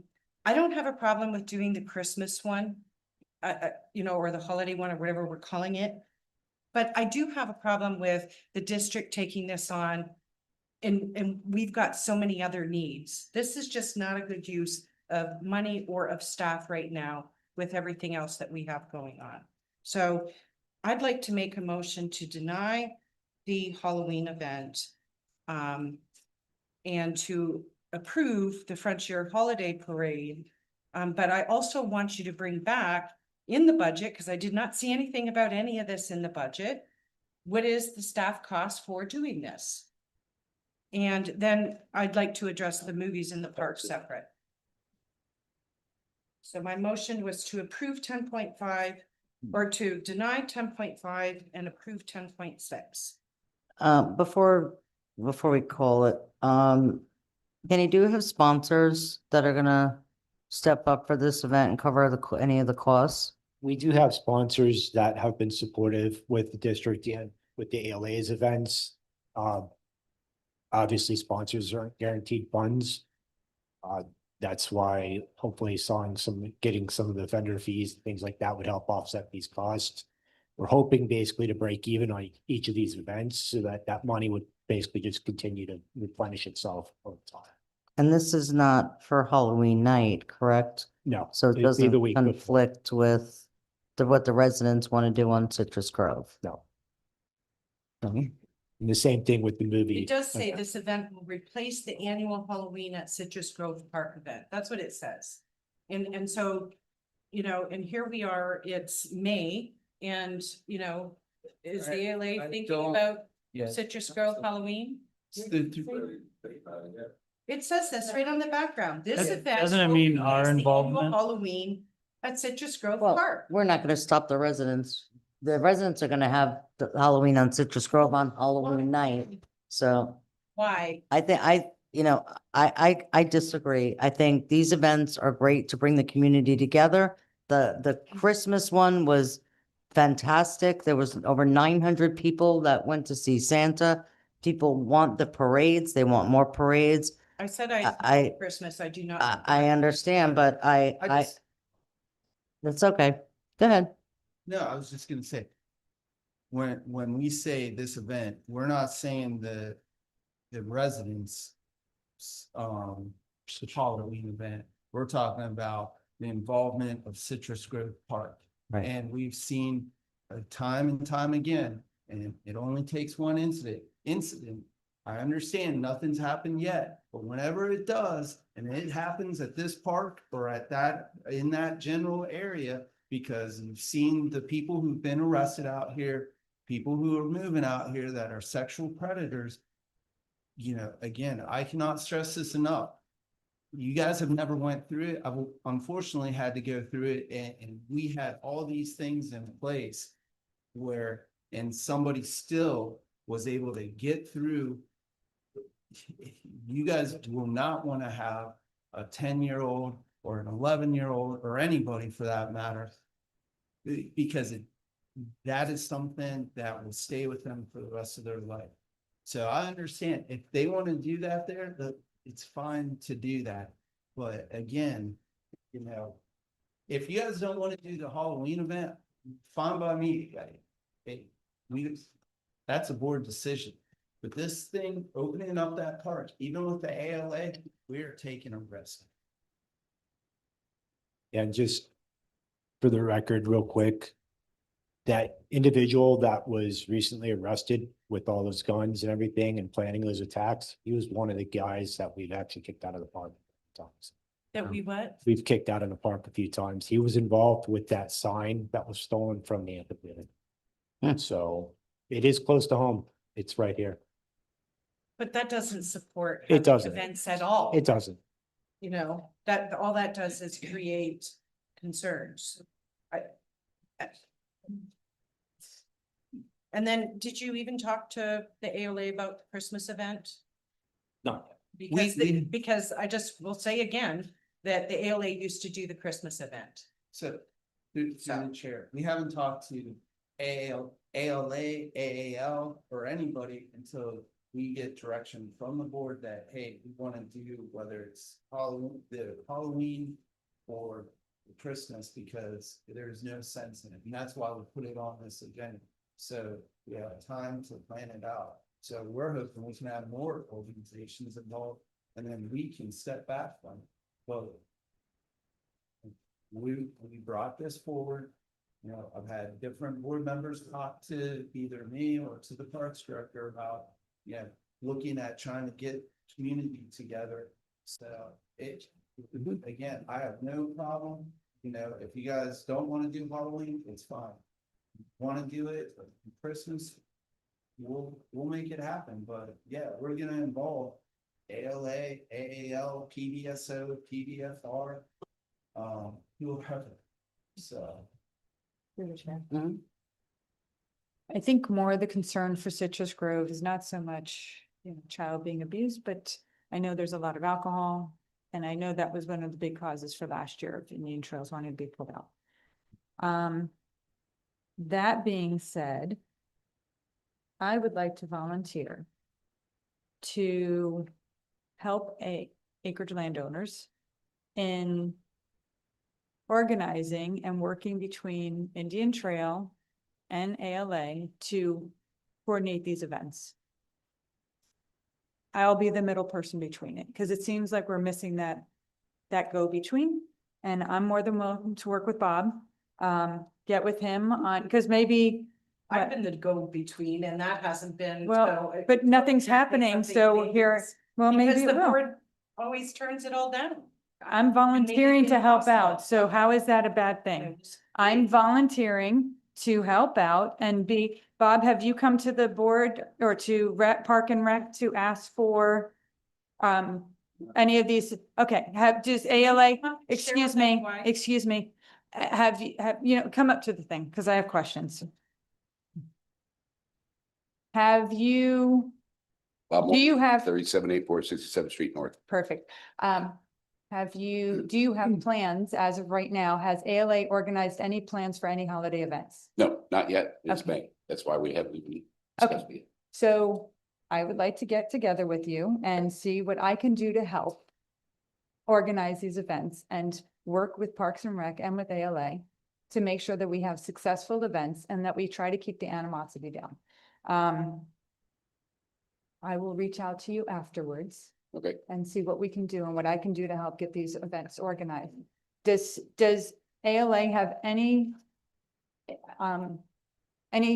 don't have a problem with doing the Christmas one, or the holiday one or whatever we're calling it. But I do have a problem with the district taking this on, and we've got so many other needs. This is just not a good use of money or of staff right now with everything else that we have going on. So I'd like to make a motion to deny the Halloween event and to approve the Frontier Holiday Parade. But I also want you to bring back in the budget, because I did not see anything about any of this in the budget. What is the staff cost for doing this? And then I'd like to address the movies in the park separate. So my motion was to approve 10.5 or to deny 10.5 and approve 10.6. Before we call it, Kenny, do you have sponsors that are gonna step up for this event and cover any of the costs? We do have sponsors that have been supportive with the district and with the ALA's events. Obviously, sponsors aren't guaranteed funds. That's why hopefully getting some of the vendor fees, things like that would help offset these costs. We're hoping basically to break even on each of these events so that that money would basically just continue to replenish itself over time. And this is not for Halloween night, correct? No. So it it'd be doesn't the week before. conflict with what the residents want to do on Citrus Grove? No. And the same thing with the movie. It does say this event will replace the annual Halloween at Citrus Grove Park event. That's what it says. And so, and here we are, it's May, and, is the ALA thinking about Citrus Grove Halloween? It says this right on the background. This event. Doesn't it will mean our replace the annual involvement? Halloween at Citrus Grove Well, Park. we're not gonna stop the residents. The residents are gonna have the Halloween on Citrus Grove on Halloween night, so. Why? I think I disagree. I think these events are great to bring the community together. The Christmas one was fantastic. There was over 900 people that went to see Santa. People want the parades. They want more parades. I said I- Christmas, I do not. I understand, but I that's okay. Go ahead. No, I was just gonna say, when we say this event, we're not saying the residents Halloween event. We're talking about the involvement of Citrus Grove Park. Right. And we've seen time and time again, and it only takes one incident. I understand nothing's happened yet, but whenever it does, and it happens at this park or in that general area, because you've seen the people who've been arrested out here, people who are moving out here that are sexual predators. Again, I cannot stress this enough. You guys have never went through it. I've unfortunately had to go through it, and we had all these things in place and somebody still was able to get through. You guys will not want to have a 10-year-old or an 11-year-old or anybody for that matter, because that is something that will stay with them for the rest of their life. So I understand if they want to do that there, it's fine to do that. But again, if you guys don't want to do the Halloween event, fine by me. That's a board decision. But this thing, opening up that park, even with the ALA, we're taking a risk. And just for the record, real quick, that individual that was recently arrested with all those guns and everything and planning those attacks, he was one of the guys that we've actually kicked out of the park times. That we what? We've kicked out of the park a few times. He was involved with that sign that was stolen from the amphitheater. So it is close to home. It's right here. But that doesn't support. It doesn't. Events at all. It doesn't. You know, that, all that does is create concerns. And then, did you even talk to the ALA about the Christmas event? No. Because, We- because I just will say again, that the ALA used to do the Christmas event. So, through the chair, we haven't talked to ALA, AAL, or anybody until we get direction from the board that, hey, we want to do, whether it's Halloween or Christmas, because there's no sense in it. And that's why we put it on this agenda. So we have time to plan it out. So we're hoping we can have more organizations involved, and then we can step back from it. But we brought this forward. You know, I've had different board members talk to either me or to the parks director about, yeah, looking at trying to get community together. So again, I have no problem, you know, if you guys don't want to do Halloween, it's fine. Want to do it for Christmas, we'll make it happen, but yeah, we're gonna involve ALA, AAL, PDSO, PDFR, whoever, so. I think more the concern for Citrus Grove is not so much, you know, child being abused, but I know there's a lot of alcohol. And I know that was one of the big causes for last year of Indian Trails wanting to be pulled out. That being said, I would like to volunteer to help acreage landowners in organizing and working between Indian Trail and ALA to coordinate these events. I'll be the middle person between it, because it seems like we're missing that go-between. And I'm more than welcome to work with Bob, get with him on, because maybe. I've been the go-between and that hasn't been. Well, so- but nothing's happening, so Maybe here, it's- well, maybe Because it the will. board always turns it all down. I'm volunteering to help impossible. out, so how is that a bad thing? I'm volunteering to help out and be, Bob, have you come to the board or to Park and Rec to ask for any of these? Okay, just ALA, excuse me, excuse me. Have you, come up to the thing, because I have questions. Have you, do you have? 3784 Street North. Perfect. Do you have plans as of right now? Has ALA organized any plans for any holiday events? No, not yet. It's Okay. May. That's why we haven't even. Okay. discussed it. So I would like to get together with you and see what I can do to help organize these events and work with Parks and Rec and with ALA to make sure that we have successful events and that we try to keep the animosity down. I will reach out to you afterwards. Okay. And see what we can do and what I can do to help get these events organized. Does ALA have any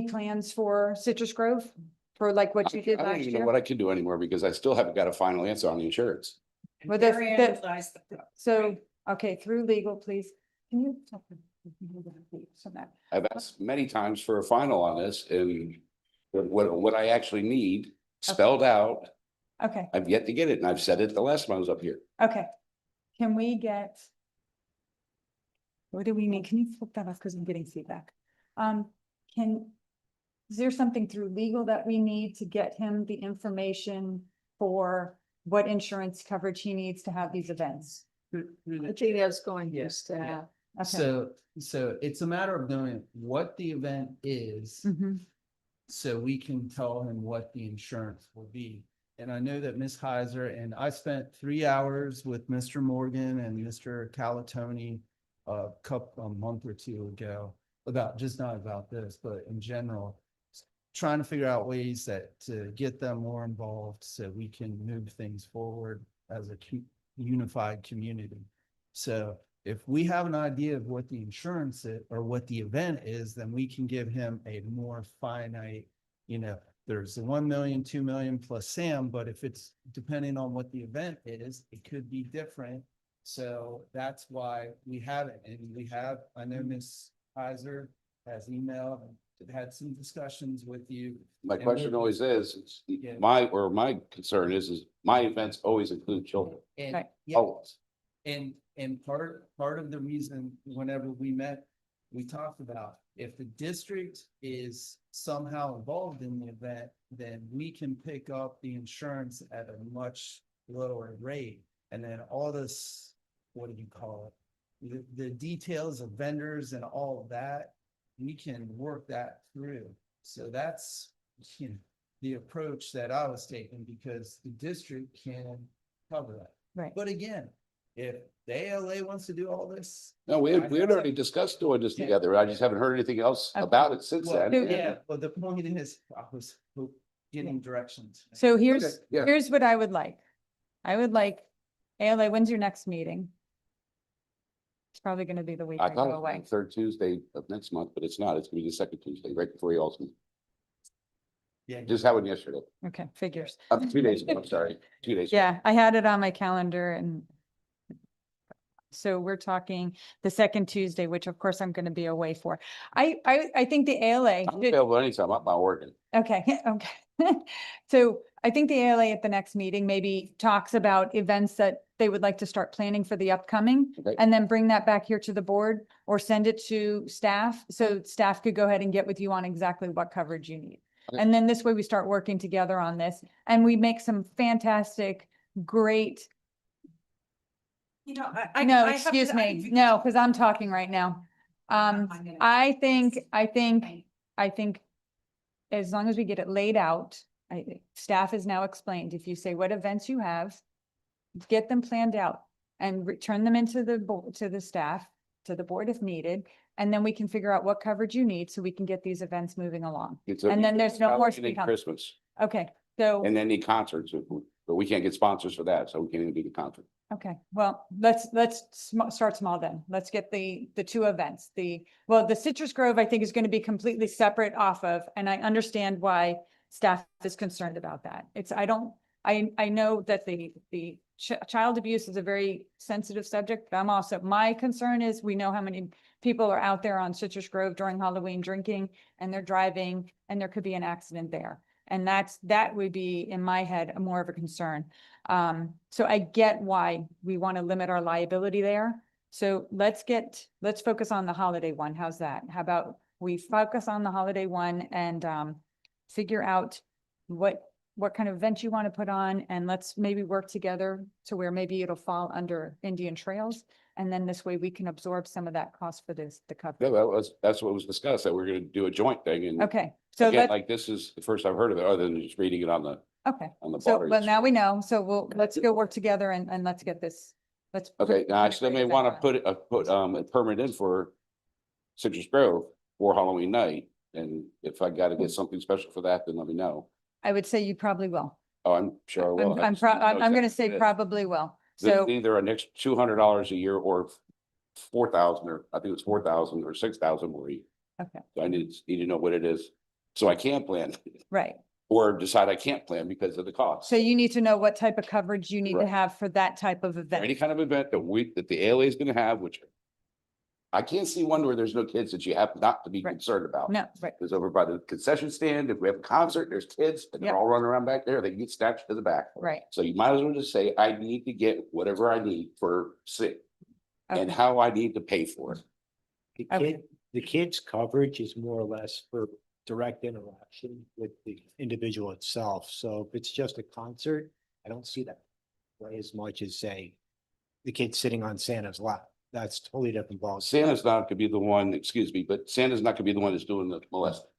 plans for Citrus Grove? For like what you did I don't last even know year? what I can do anymore because I still haven't got a final answer on the insurance. Well, so, okay, through legal, please, can you? So that- I've asked many times for a final on this and what I actually need spelled out. Okay, I've yet to get it and I've said it the last time I was up here. okay. Can we get? What do we need? Can you flip that off? Because I'm getting feedback. Is there something through legal that we need to get him the information for what insurance coverage he needs to have these events? I think that's going, yes. Okay. So it's a matter of knowing what the event is. Mhm. So we can tell him what the insurance will be. And I know that Ms. Heiser, and I spent 3 hours with Mr. Morgan and Mr. Calatoni a month or two ago about, just not about this, but in general, trying to figure out ways to get them more involved so we can move things forward as a unified community. So if we have an idea of what the insurance is or what the event is, then we can give him a more finite, there's the 1 million, 2 million plus Sam, but if it's depending on what the event is, it could be different. So that's why we have it. And I know Ms. Heiser has emailed and had some discussions with you. My And question we're- always is, Yeah. my concern is my events always include children. And, Right. yeah, Always. and part of the reason, whenever we met, we talked about if the district is somehow involved in the event, then we can pick up the insurance at a much lower rate. And then all this, what do you call it? The details of vendors and all of that, we can work that through. So that's, the approach that I was taking because the district can cover that. Right. But again, if the ALA wants to do all this. No, we I had know. already discussed doing this Yeah. together. I just haven't heard anything else Okay. about it since Well, then. yeah, but the point is, I was getting directions. So Okay, here's, yeah. here's what I would like. I would like, ALA, when's your next meeting? It's probably gonna be the week I I thought go it was away. the third Tuesday of next month, but it's not. It's gonna be the second Tuesday, right before y'all's meeting. Yeah. Just happened yesterday. Okay, figures. 2 days ago, I'm sorry, 2 days. ago. Yeah, I had it on my calendar and so we're talking the second Tuesday, which of course I'm gonna be away for. I think the ALA. I'm available anytime. I'm not working. Okay, okay. So I think the ALA at the next meeting maybe talks about events that they would like to start planning for the upcoming. Okay. And then bring that back here to the board or send it to staff. So staff could go ahead and get with you on exactly what coverage you need. Okay. And then this way we start working together on this and we make some fantastic, great. No, excuse me. No, because I'm talking right now. I think as long as we get it laid out, staff has now explained, if you say what events you have, get them planned out and return them into the board, to the staff, to the board if needed. And then we can figure out what coverage you need so we can get these events moving along. And then there's no more Halloween speed and hump. Christmas, Okay, so, and then the concerts, but we can't get sponsors for that, so we can't even do the concert. okay, well, let's start small then. Let's get the two events. The Citrus Grove, I think, is going to be completely separate off of, and I understand why staff is concerned about that. I know that the child abuse is a very sensitive subject, but my concern is we know how many people are out there on Citrus Grove during Halloween drinking and they're driving and there could be an accident there. And that would be, in my head, more of a concern. So I get why we want to limit our liability there. So let's focus on the holiday one. How's that? How about we focus on the holiday one and figure out what kind of event you want to put on, and let's maybe work together to where maybe it'll fall under Indian Trails. And then this way we can absorb some of that cost for the Yeah, coverage. that's what was discussed, that we're gonna do a joint thing, and Okay, so again, let's, like, this is the first I've heard of it, other than just reading it on the okay. bar. So, but now we know, so let's go work together and let's get this, let's. Okay, now I still may integrate wanna that. put a permit in for Citrus Grove for Halloween night, and if I gotta get something special for that, then let me know. I would say you probably will. Oh, I'm sure I will. I'm gonna say probably will. So, Either an extra $200 a year or 4,000, or I think it's 4,000 or 6,000 more. okay, So I need to know what it is, so I can plan, right. or decide I can't plan because of the cost. So you need to know what type of coverage you need to Right. have for that type of Or event. any kind of event that the ALA is gonna have, which I can't see one where there's no kids that you have not to be Right. concerned about. No, right, Because over by the concession stand, if we have a concert, there's kids and they're Yep. all running around back there, they can get snatched to the back. right. So you might as well just say, I need to get whatever I need for sick and Okay. how I need to pay for it. Okay. The kids' coverage is more or less for direct interaction with the individual itself. So if it's just a concert, I don't see that quite as much as, say, the kid sitting on Santa's lap. That's totally different ball. Santa's not gonna be the one, excuse me, but Santa's not gonna be the one that's doing the molesting.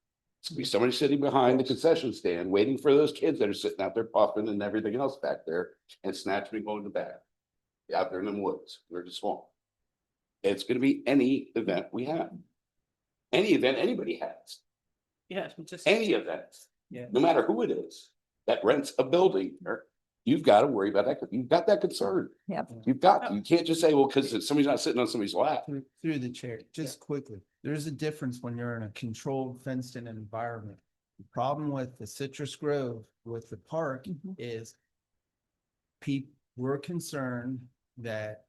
It's gonna be somebody sitting behind the concession stand, waiting for those kids that are sitting out there puffing and everything else back there and snatching and going to bed. Out there in the woods, or the swamp. It's gonna be any event we have. Any event anybody has. Yeah, just. Any event, Yeah. no matter who it is, that rents a building, or you've got to worry about that. You've got that concern. Yep. You've got, you can't just say, well, because somebody's not sitting on somebody's lap. Through the chair, just quickly, there's a difference when you're in a controlled fenced-in environment. The problem with the Citrus Grove, with the park, is we're concerned that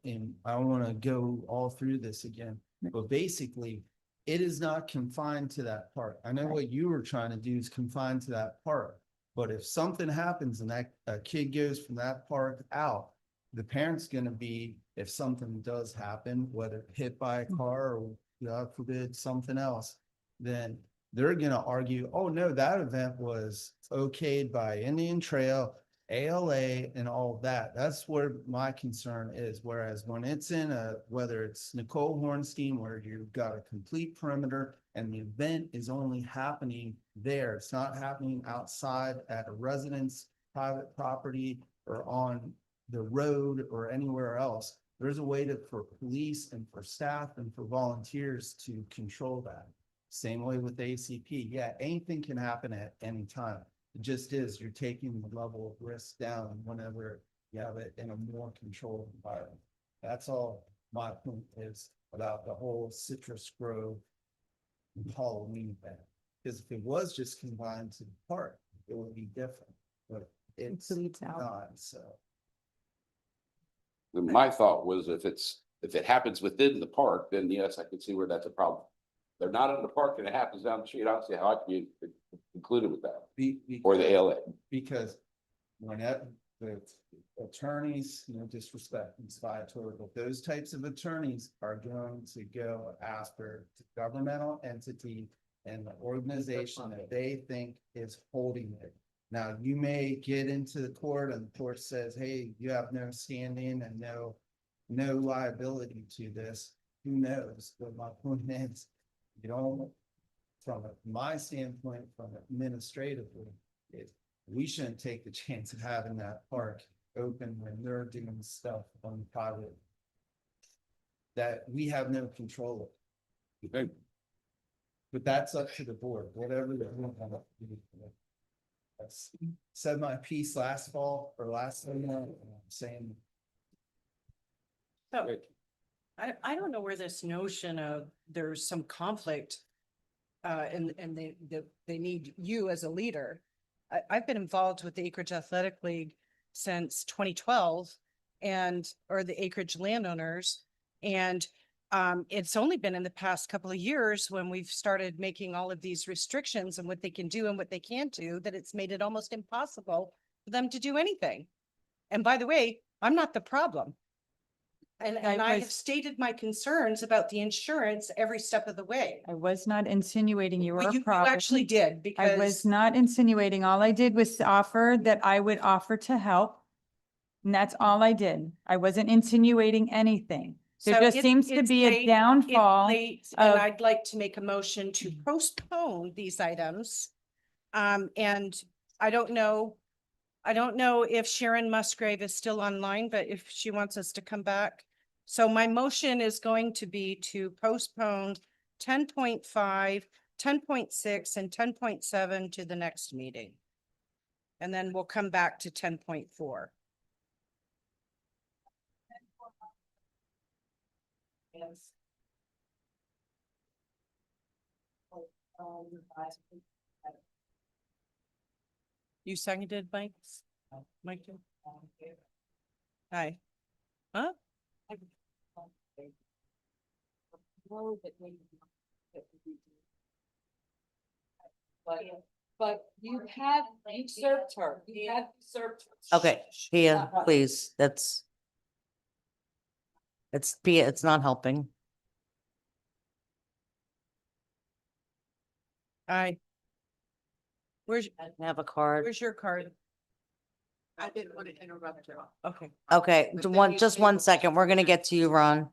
and I don't want to go all through this again, but basically, it is not confined to that park. I know what you were trying to do is confined to that park. But if something happens and that a kid goes from that park out, the parent's gonna be, if something does happen, whether hit by a car or God forbid, something else, then they're gonna argue, oh no, that event was okayed by Indian Trail, ALA and all of that. That's where my concern is. Whereas when it's in whether it's Nicole Hornstein, where you've got a complete perimeter and the event is only happening there, it's not happening outside at a residence, private property, or on the road or anywhere else. There's a way for police and for staff and for volunteers to control that. Same way with ACP. Yeah, anything can happen at any time. It just is, you're taking the level of risk down whenever you have it in a more controlled environment. That's all my point is about the whole Citrus Grove Halloween event. Because if it was just confined to the park, it would be different, but it's not, so. My thought was if it happens within the park, then yes, I could see where that's a problem. They're not in the park and it happens down the street. I don't see how I can be included with that. Or the ALA. Because when the attorneys, no disrespect, inspiratorial, but those types of attorneys are going to go after the governmental entity and the organization that they think is holding it. Now, you may get into the court and the court says, hey, you have no standing and no liability to this. Who knows? But my point is, you don't, from my standpoint, from administratively, we shouldn't take the chance of having that park open when they're doing stuff on private that we have no control of. Okay. But that's up to the board, whatever they want to do. I said my piece last fall or last summer, and I'm saying. So, I don't know where this notion of there's some conflict, and they need you as a leader. I've been involved with the Acreage Athletic League since 2012 or the Acreage landowners. And it's only been in the past couple of years when we've started making all of these restrictions and what they can do and what they can't do, that it's made it almost impossible for them to do anything. And by the way, I'm not the problem. And I have stated my concerns about the insurance every step of the way. I was not insinuating you were But a you problem. actually did, I was because not insinuating. All I did was offer that I would offer to help. And that's all I did. I wasn't insinuating anything. There so just seems to it's be late, a it's downfall. late, And of- I'd like to make a motion to postpone these items. And I don't know if Sharon Musgrave is still online, but if she wants us to come back. So my motion is going to be to postpone 10.5, 10.6, and 10.7 to the next meeting. And then we'll come back to 10.4. Yes. You seconded, Mike? Mike? Hi. Huh? But you served her. You have served her. Okay, Pia, please, it's Pia, it's not helping. Hi. I have a card. Where's your card? I didn't want to interrupt her. Okay. Okay, But then you just say one the- second. We're gonna get to you, Ron.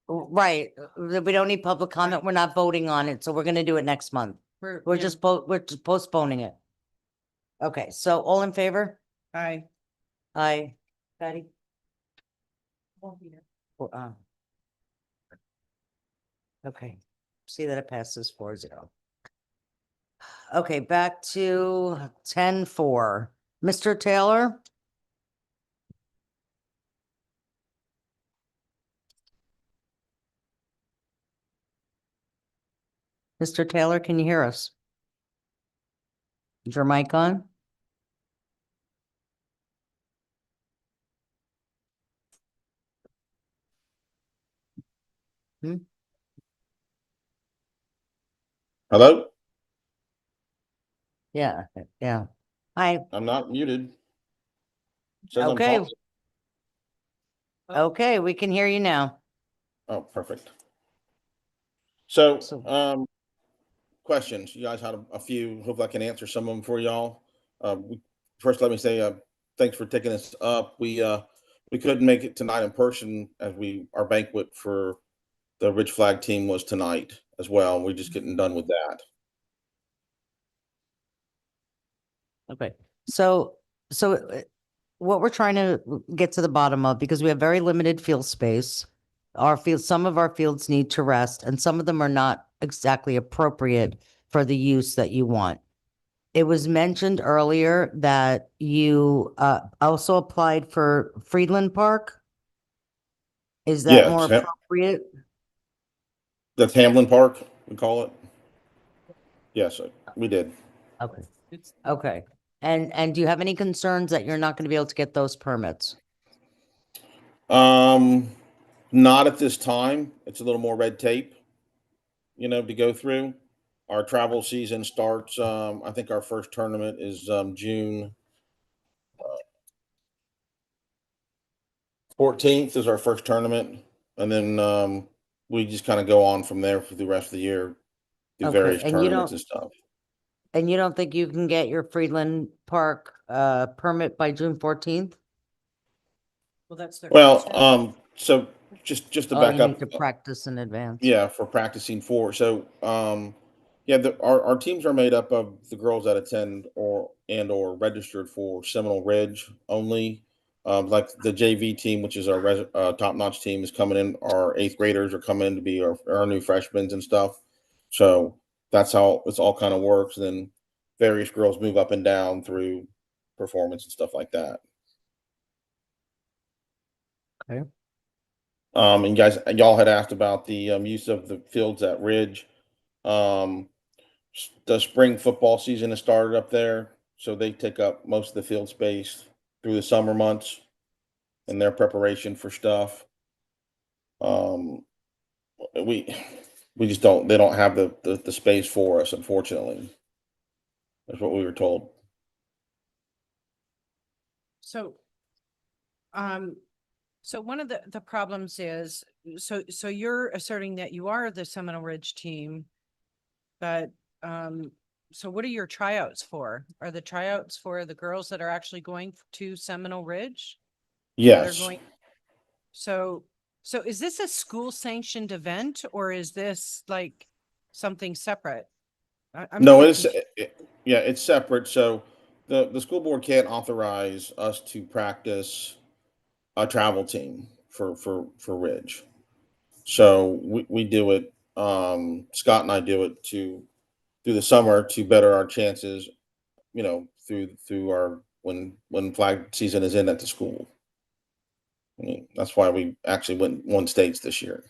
Right, we don't need public comment. We're not voting on it, so we're gonna do it next month. We're yeah. just postponing it. Okay, so all in favor? Hi. Aye. Patty? Or, Okay. See that it passes 4-0. Okay, back to 10-4. Mr. Taylor? Mr. Taylor, can you hear us? Is your mic on? Hello? Yeah, yeah. Hi, I'm not muted. Says I'm okay, talking. okay, we can hear you now. Oh, perfect. So, So- questions. You guys had a few. Hopefully I can answer some of them for y'all. First, let me say, thanks for taking this up. We couldn't make it tonight in person as our banquet for the Ridge Flag team was tonight as well. We're just getting done with that. Okay, so what we're trying to get to the bottom of, because we have very limited field space, some of our fields need to rest, and some of them are not exactly appropriate for the use that you want. It was mentioned earlier that you also applied for Friedland Park. Is that Yeah, more appropriate? that's Hamlin Park, we call it. Yes, we did. Okay. Okay. And do you have any concerns that you're not going to be able to get those permits? Not at this time. It's a little more red tape, to go through. Our travel season starts, I think our first tournament is June 14th is our first tournament. And then we just kind of go on from there for the rest of the year, do Okay, various and you tournaments don't- and stuff. And you don't think you can get your Friedland Park permit by June 14th? Well, that's their. Well, concern. so just to Oh, back you up. need to practice in advance. Yeah, for practicing for. So, yeah, our teams are made up of the girls that attend or registered for Seminole Ridge only. Like the JV team, which is our top-notch team, is coming in. Our eighth graders are coming in to be our new freshmen and stuff. So that's how it's all kind of works. And then various girls move up and down through performance and stuff like that. Okay. And y'all had asked about the use of the fields at Ridge. Um, the spring football season has started up there, so they take up most of the field space through the summer months in their preparation for stuff. We just don't. They don't have the space for us, unfortunately. That's what we were told. So, so one of the problems is, so you're asserting that you are the Seminole Ridge team, but, so what are your tryouts for? Are the tryouts for the girls that are actually going to Seminole Ridge? They're Yes. going, so is this a school sanctioned event or is this like something separate? I'm No, really it's yeah, it's separate. So the school board can't authorize us to practice a travel team for Ridge. So we do it. Scott and I do it through the summer to better our chances, through our when flag season is in at the school. I mean, that's why we actually won states this year.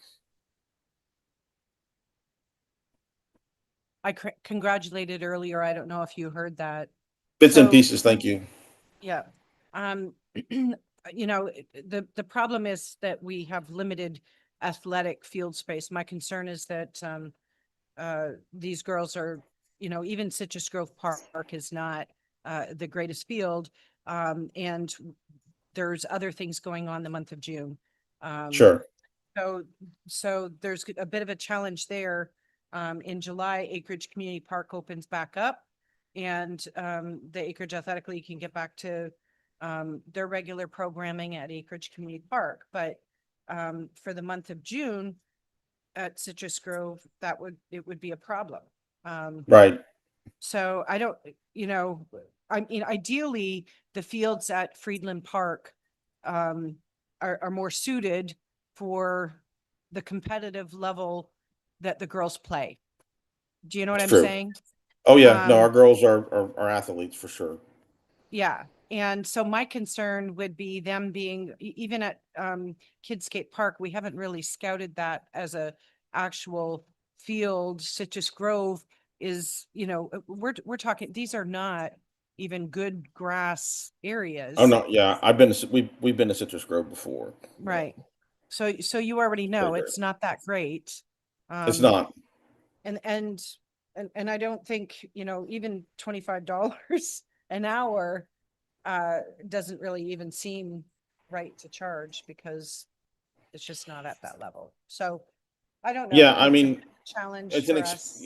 I congratulated earlier. I don't know if you heard that. Bits and So- pieces. Thank you. Yeah. The problem is that we have limited athletic field space. My concern is that these girls are, even Citrus Grove Park is not the greatest field. And there's other things going on the month of June. Sure. So there's a bit of a challenge there. In July, Acreage Community Park opens back up and the Acreage Athletic League can get back to their regular programming at Acreage Community Park. But for the month of June at Citrus Grove, it would be a problem. Right. So I don't, I mean, ideally, the fields at Friedland Park are more suited for the competitive level that the girls play. Do you know what It's I'm true. saying? Oh, yeah, no, Um, our girls are athletes for sure. Yeah, and so my concern would be them being, even at Kidscape Park, we haven't really scouted that as a actual field. Citrus Grove is, we're talking, these are not even good grass areas. Oh, no, yeah, we've been to Citrus Grove before. Right. So you already know Very it's not that great. It's not. And I don't think, even $25 an hour doesn't really even seem right to charge because it's just not at that level. So I don't know. Yeah, I It's a mean, challenge it's for us.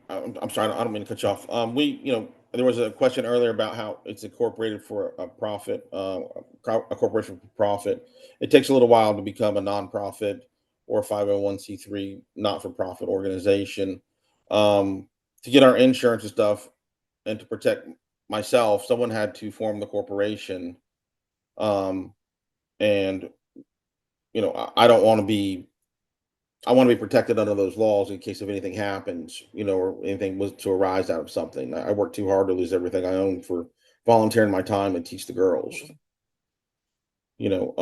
I'm sorry, I don't mean to cut you off. There was a question earlier about how it's incorporated for a profit, a corporation for profit. It takes a little while to become a nonprofit or a 501c3 not-for-profit organization. To get our insurance and stuff and to protect myself, someone had to form the corporation. And I don't want to be I want to be protected under those laws in case if anything happens, or anything was to arise out of something. I worked too hard to lose everything I own for volunteering my time and teach the girls. You know,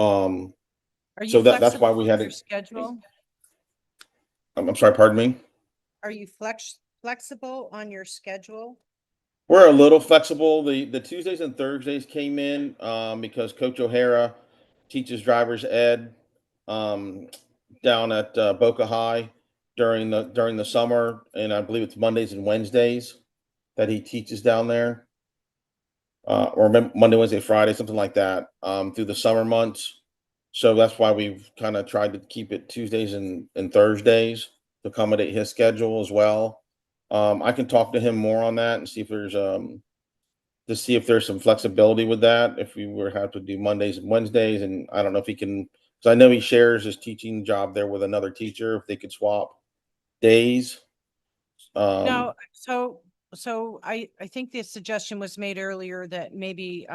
Are you so that's why flexible we on had your to. schedule? I'm sorry, pardon me. Are you flexible on your schedule? We're a little flexible. The Tuesdays and Thursdays came in because Coach O'Hara teaches driver's ed um, down at Boca High during the summer, and I believe it's Mondays and Wednesdays that he teaches down there, or Monday, Wednesday, Friday, something like that, through the summer months. So that's why we've kind of tried to keep it Tuesdays and Thursdays to accommodate his schedule as well. I can talk to him more on that and see if there's some flexibility with that. If we were have to do Mondays and Wednesdays, and I don't know if he can, because I know he shares his teaching job there with another teacher. If they could swap days. No, so I think the suggestion was made earlier that maybe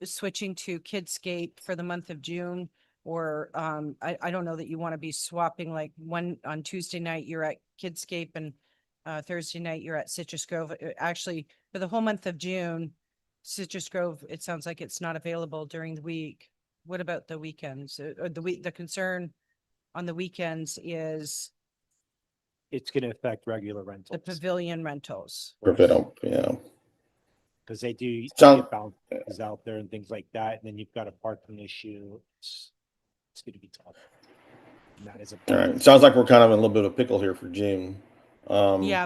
switching to Kidscape for the month of June, or I don't know that you want to be swapping, like one on Tuesday night you're at Kidscape and Thursday night you're at Citrus Grove. Actually, for the whole month of June, Citrus Grove, it sounds like it's not available during the week. What about the weekends? Or the concern on the weekends is It's gonna affect regular the rentals, pavilion rentals. If they don't, yeah. because they do Sound- get bounces out there and things like that, and then you've got a parking issue. It's gonna be tough. And that is a. All right. Sounds like we're kind of in a little bit of a pickle here for June. Yeah,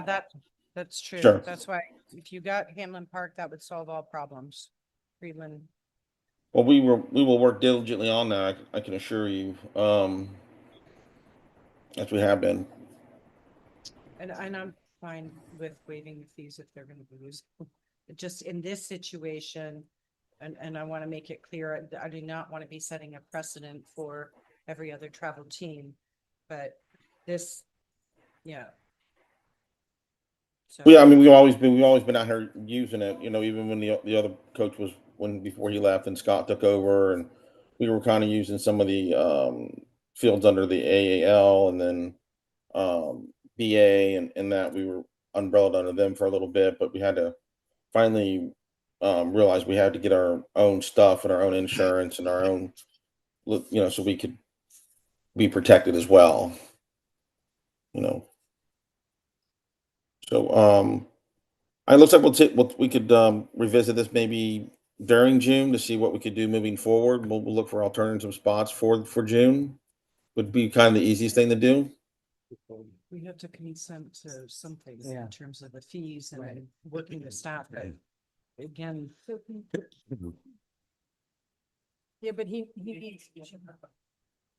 that's true. Sure. That's why if you got Hamlin Park, that would solve all problems. Freeland. Well, we will work diligently on that. I can assure you, as we have been. And I'm fine with waiving the fees if they're gonna be used. Just in this situation, and I want to make it clear, I do not want to be setting a precedent for every other travel team, but this, yeah. So. Well, yeah, I mean, we've always been out here using it, even when the other coach was, before he left and Scott took over, and we were kind of using some of the fields under the AAL and then BA and that we were umbrellaed under them for a little bit, but we had to finally realize we had to get our own stuff and our own insurance and our own, so we could be protected as well. So it looks like we could revisit this maybe during June to see what we could do moving forward. We'll look for alternative spots for June. Would be kind of the easiest thing to do. We have to consent to something Yeah. in terms of the fees and then working the staff. But again. Yeah, but he needs.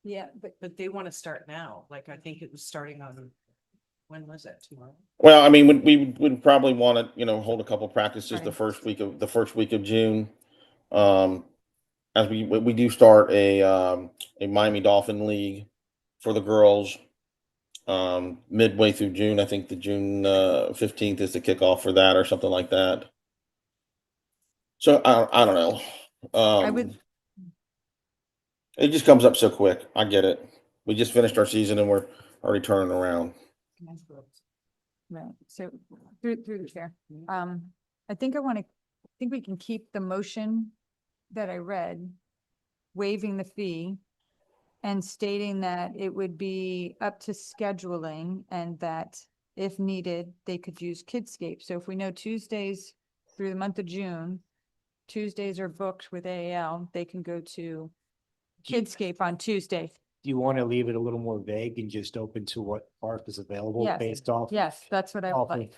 Yeah, but they want to start now. Like, I think it was starting on, when was that, tomorrow? Well, I mean, we would probably want to, hold a couple practices the Right. first week of June. As we do start a Miami Dolphin League for the girls midway through June. I think the June 15th is the kickoff for that or something like that. So I don't know. I would, It just comes up so quick. I get it. We just finished our season and we're already turning around. Right, so through the chair, I think we can keep the motion that I read, waiving the fee and stating that it would be up to scheduling and that if needed, they could use Kidscape. So if we know Tuesdays through the month of June, Tuesdays are booked with AAL, they can go to Kidscape on Tuesday. Do you want to leave it a little more vague and just open to what park is available Yes. based off? Yes, that's what I would off of like.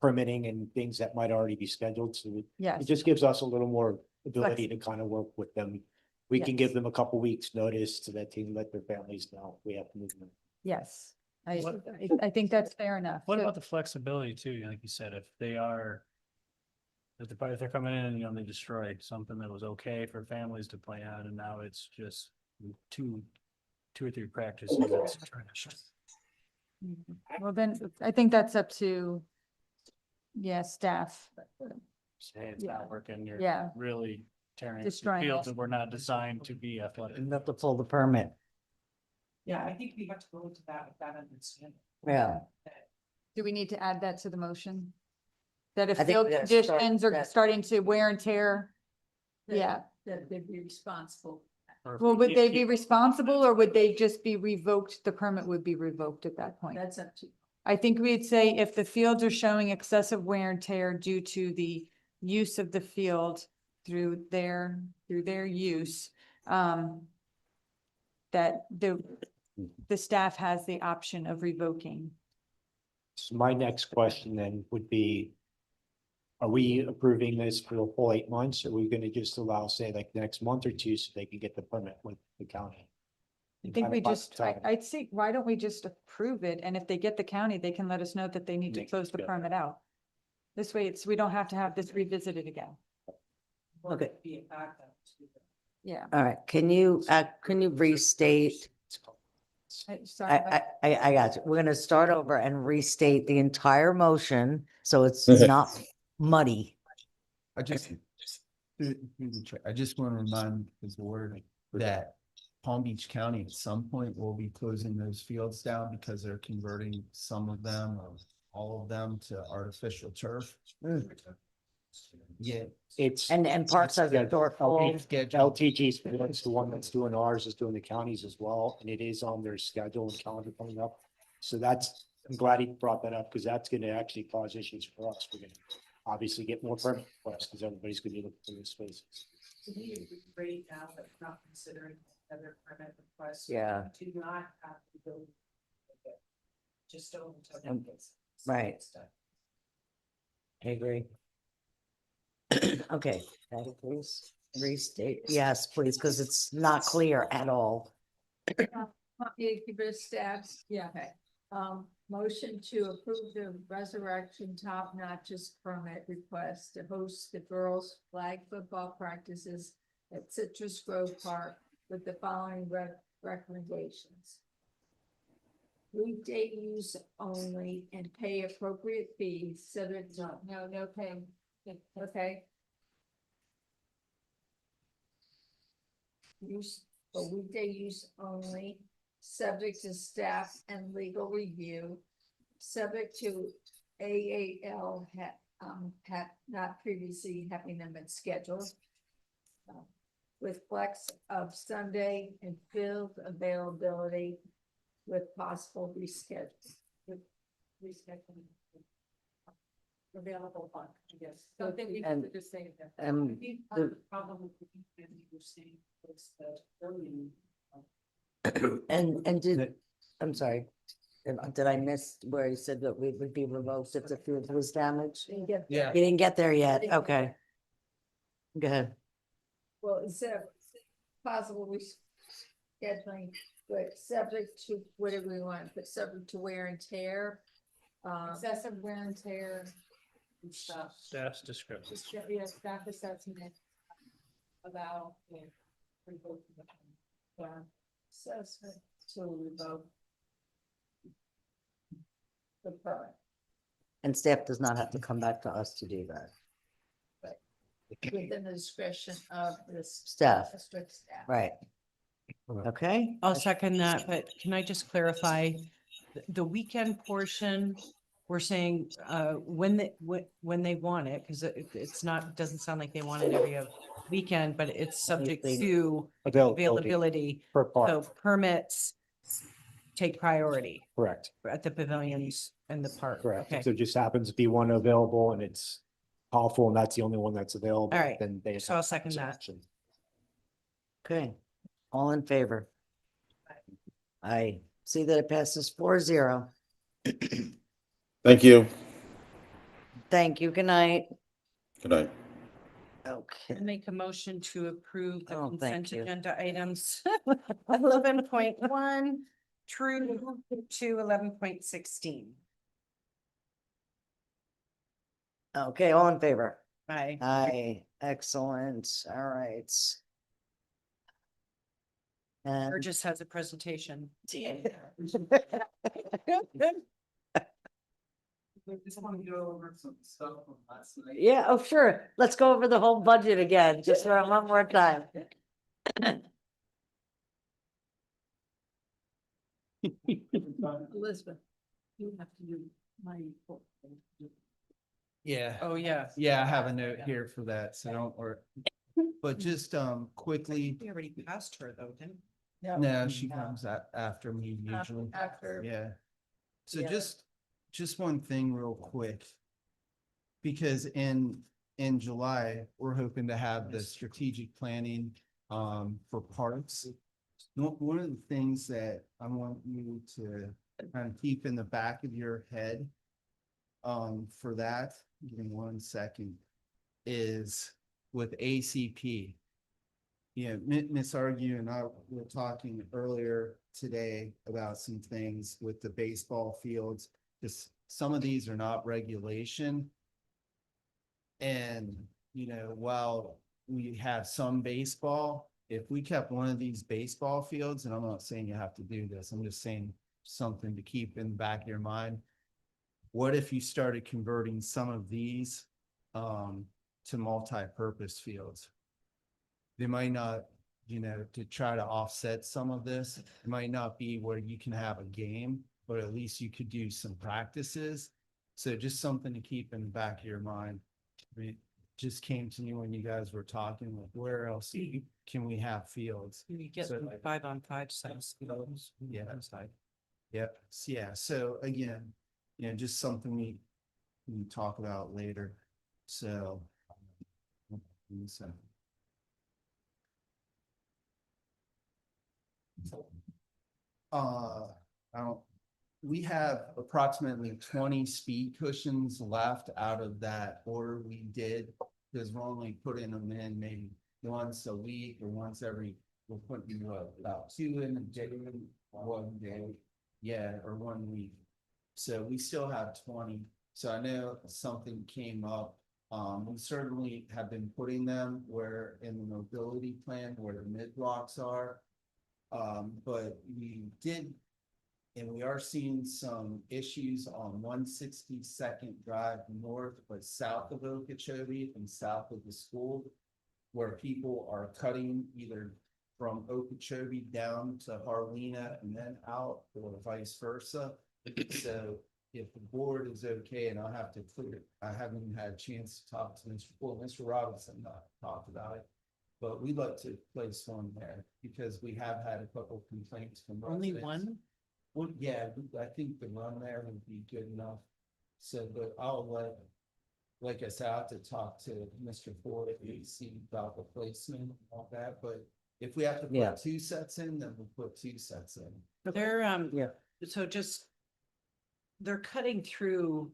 Permitting and things that might already be scheduled, so Yes. it just gives us a little more ability to kind of work with them. We can give Yes. them a couple weeks notice so that they can let their families know we have to move them. Yes, I What- think that's fair enough. What So- about the flexibility too? Like you said, if they are, if they're coming in and, you know, they destroy something that was okay for families to play on, and now it's just two or three practices that's trash. Well, then I think that's up to, staff. Say it's Yeah. not working, you're Yeah. really tearing Destroying fields it. that were not designed to be athletic. You have to pull the permit. Yeah, I think we have to go into that with that understanding. Yeah. Do we need to add that to the motion? That if I think field we gotta start conditions are that- starting to wear and tear, yeah. That they'd be responsible. Or if Well, we would can't they keep- be responsible or would they just be revoked? The permit would be revoked at that point. That's up to you. I think we'd say if the fields are showing excessive wear and tear due to the use of the field through their use, that the staff has the option of revoking. So my next question then would be, are we approving this for the whole 8 months? Or are we gonna just allow, say, like the next month or two so they can get the permit with the county? I think we Kind of just, time. I'd say, why don't we just approve it? And if they get the county, they can let us know that they need to Next close the step. permit out. This way we don't have to have this revisited again. Okay. Be a backup to the- Yeah. All right, can you restate? Sorry, but- I got you. We're gonna start over and restate the entire motion, so it's not muddy. I just, through the chair, I just want to remind the board that Palm Beach County at some point will be closing those fields down because they're converting some of them or all of them to artificial turf. Yeah. It's. And parks has a door full. LTG's, the one that's doing ours, is doing the counties as well, and it is on their schedule and calendar coming up. So that's, I'm glad he brought that up, because that's gonna actually cause issues for us. We're gonna obviously get more permit requests, because everybody's gonna be looking for these spaces. To me, it would be great now that we're not considering other permit requests. Yeah. To not have to go. Just don't. Right. I agree. Okay, Patty, please restate. Yes, please, because it's not clear at all. Staff, yeah, okay. Motion to approve the Resurrection Top Notches permit request to host the girls' flag football practices at Citrus Grove Park with the following recommendations. Weekday use only and pay appropriate fees, so that, no pay, okay? Use, for weekday use only, subject to staff and legal review, subject to AAL not previously having them been scheduled. With flex of Sunday and field availability with possible reschedule. Rescheduling. Available fund, I guess. So I think we And- could just say that. and I think the- probably, as you were saying, was the early. And did, I'm sorry, did I miss where you said that we would be revoked if the field was damaged? You Yeah. didn't get there yet, okay. Go ahead. Well, instead of possible rescheduling, but subject to, whatever we want, but subject to wear and tear. Excessive wear and tear. Stuff. Staff's description. Yeah, staff assessment. About. Assessment to revoke. The permit. And staff does not have to come back to us to do that. Within the discretion of this. Staff. District staff. Right. Okay, I'll second that, but can I just clarify? the weekend portion, we're saying, when they want it, because it's not, doesn't sound like they want it every other weekend, but it's subject to availability. Per park, So permits take priority correct, at the pavilions and the park. correct. Okay. If there just happens to be one available and it's powerful and that's the only one that's available, All right, then they. so I'll second that. Okay, all in favor? I see that it passes 4-0. Thank you. Thank you, good night. Good night. Okay. I make a motion to approve the Oh, thank consent you. agenda items 11.1 through to 11.16. Okay, all in favor? Aye. Aye, excellent, all right. And Burgess has a presentation. yeah, oh, sure, let's go over the whole budget again, just for one more time. Elizabeth, you have to do my. Yeah. Oh, yeah. Yeah, I have a note here for that, so don't worry. But just quickly, We already passed her though, didn't? no, she comes after me usually. After. Yeah. So Yeah. just one thing real quick. Because in July, we're hoping to have the strategic planning for parks. One of the things that I want you to kind of keep in the back of your head for that, give me 1 second, is with ACP. Yeah, Miss Argue and I were talking earlier today about some things with the baseball fields. Just some of these are not regulation. And, while we have some baseball, if we kept one of these baseball fields, and I'm not saying you have to do this, I'm just saying something to keep in the back of your mind. What if you started converting some of these to multi-purpose fields? They might not, to try to offset some of this, it might not be where you can have a game, but at least you could do some practices. So just something to keep in the back of your mind. It just came to me when you guys were talking, like, where else can we have fields? You get So, 5-on-5 sites. yeah, yep, yeah, so again, just something we can talk about later, so. I don't, we have approximately 20 speed cushions left out of that order we did. Because we're only putting them in maybe once a week or once every, we're putting about 2 in a day, 1 day. Yeah, or 1 week. So we still have 20. So I know something came up. We certainly have been putting them where in the mobility plan where the mid blocks are. But we did, and we are seeing some issues on 162nd Drive North, but south of Okeechobee and south of the school, where people are cutting either from Okeechobee down to Harlina and then out, or vice versa. So if the board is okay, and I'll have to clear it, I haven't even had a chance to talk to Mr. Robinson, talked about it. But we'd like to place one there because we have had a couple complaints from Only residents. one? Well, yeah, I think the run there would be good enough. So, but I'll like I said, I have to talk to Mr. Ford and see about the placement and all that, but if we have to Yeah. put 2 sets in, then we'll put 2 sets in. They're, Yeah. so just, they're cutting through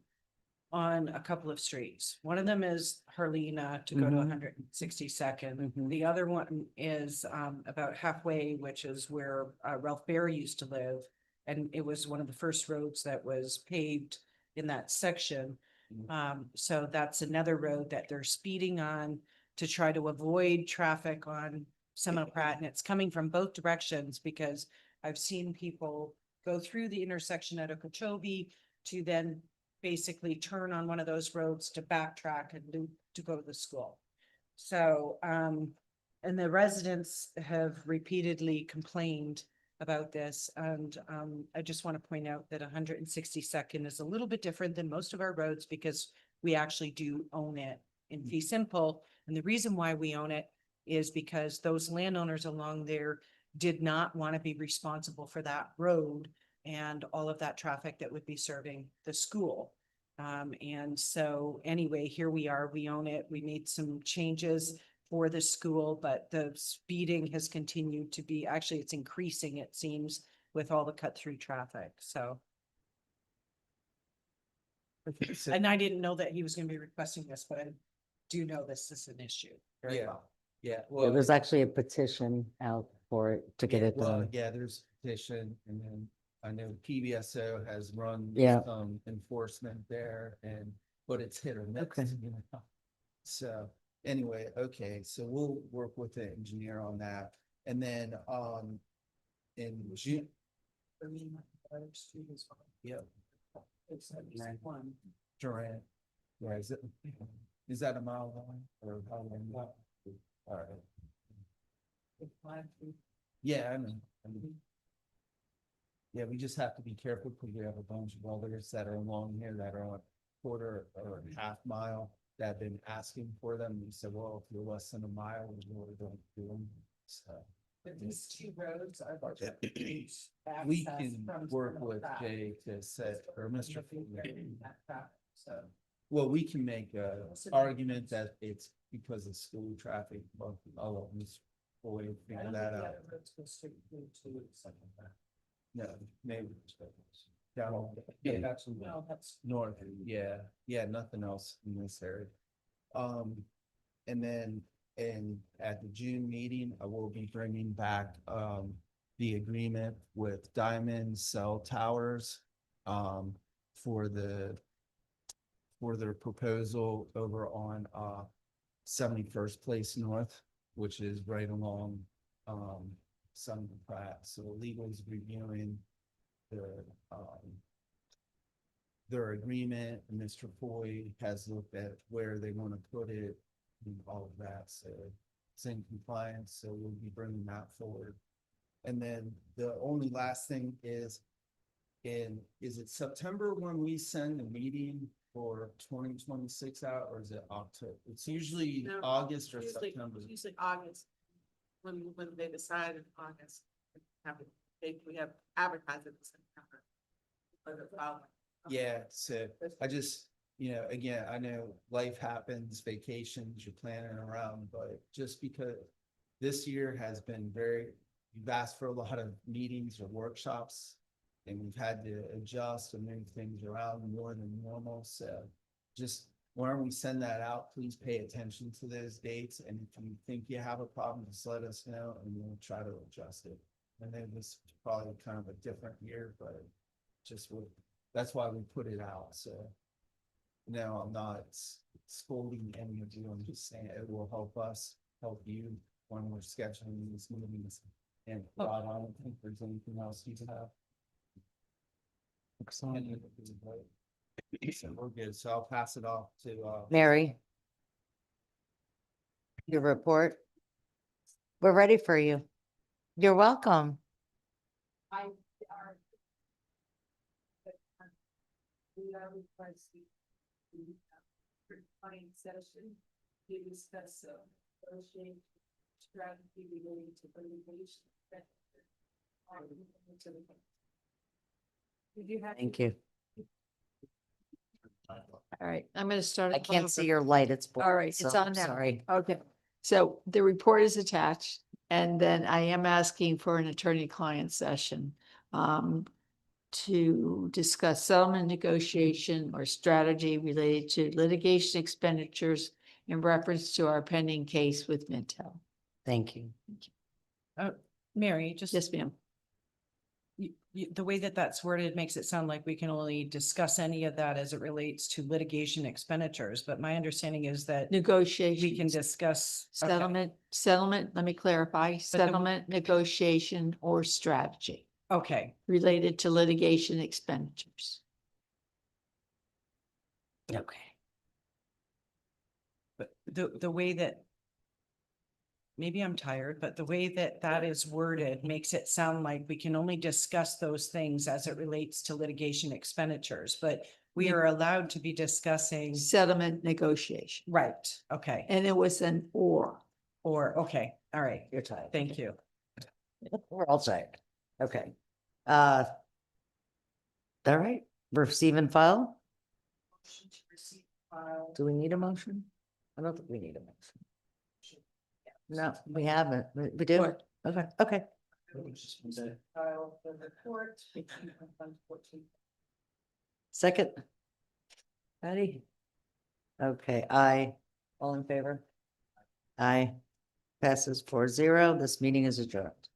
on a couple of streets. One of them is Harlina to go to Mhm. 162nd. Mhm. The other one is about halfway, which is where Ralph Bear used to live. And it was one of the first roads that was paved in that section. So that's another road that they're speeding on to try to avoid traffic on Seminole Pratt. And it's coming from both directions because I've seen people go through the intersection at Okeechobee to then basically turn on one of those roads to backtrack and to go to the school. So, and the residents have repeatedly complained about this. And I just want to point out that 162nd is a little bit different than most of our roads because we actually do own it in fee simple. And the reason why we own it is because those landowners along there did not want to be responsible for that road and all of that traffic that would be serving the school. And so anyway, here we are, we own it. We made some changes for the school, but the speeding has continued to be, actually it's increasing, it seems, with all the cut through traffic. So. And I didn't know that he was going to be requesting this, but I do know this is an issue very Yeah. well. Yeah, Yeah, there's actually a petition out for it to get yeah, it well, done. yeah, there's a petition, and then I know PBSO has run Yeah. some enforcement there, but it's hit or miss, Okay. you know? So, anyway, okay, so we'll work with the engineer on that, and then, in June. Yep. It's one. Durant, yeah, is that a mile long, or how long? All right. Yeah, I mean. Yeah, we just have to be careful because we have a bunch of others that are along here that are on quarter or half mile that have been asking for them. We said, well, if you're less than a mile, we really don't do them. So. But these two roads are. We can work with Jay to set, or Mr. So. Well, we can make a argument that it's because of school traffic, but I'll let Ms. Boyd figure that out. No, maybe. Down, yeah, that's No, that's. north, yeah, nothing else in this area. And then, at the June meeting, I will be bringing back, the agreement with Diamond Cell Towers, for their proposal over on, 71st Place North, which is right along, Sun Pratt. So legal's reviewing their agreement, and Mr. Foy has looked at where they want to put it and all of that. So it's in compliance, so we'll be bringing that forward. And then the only last thing is it September when we send the meeting for 2026 out, or is it October? It's usually No, August or usually- September. Usually August, when they decide in August, we have advertised it in September. For the following. Yeah, so I just, again, I know life happens, vacations, you're planning around, but just because this year has been you've asked for a lot of meetings or workshops, and we've had to adjust and move things around more than normal. So just whenever we send that out, please pay attention to those dates. And if you think you have a problem, just let us know and we'll try to adjust it. And then this is probably kind of a different year, but that's why we put it out. So no, I'm not scolding any of you. I'm just saying it will help us, help you when we're scheduling these meetings. And Rod, I don't think there's anything else you have. Excellent. So we're good. So I'll pass it off to Mary. Your report. We're ready for you. You're welcome. We are requesting the planning session to discuss negotiation strategy relating to litigation. Thank you. All right, I'm gonna start. I can't see your light. It's. All right, so it's on now. Sorry. Okay, so the report is attached, and then I am asking for an attorney-client session to discuss settlement negotiation or strategy related to litigation expenditures in reference to our pending case with Mintel. Thank you. Mary, just. Yes, ma'am. The way that that's worded makes it sound like we can only discuss any of that as it relates to litigation expenditures, but my understanding is that Negotiation. we can discuss. Okay. Settlement, let me clarify, settlement, negotiation, or strategy Okay, related to litigation expenditures. okay. But the way that maybe I'm tired, but the way that that is worded makes it sound like we can only discuss those things as it relates to litigation expenditures, but we are allowed to be discussing. Settlement negotiation. Right, okay, And it was an or. okay, all right, You're tired. thank you. We're all tired. Okay. All right, receive and file. Do we need a motion? I don't think we need a motion. No, we haven't. We do? What? Okay, okay. File the report. Second. Patty? Okay, aye. All in favor? Aye. Passes 4-0. This meeting is adjourned.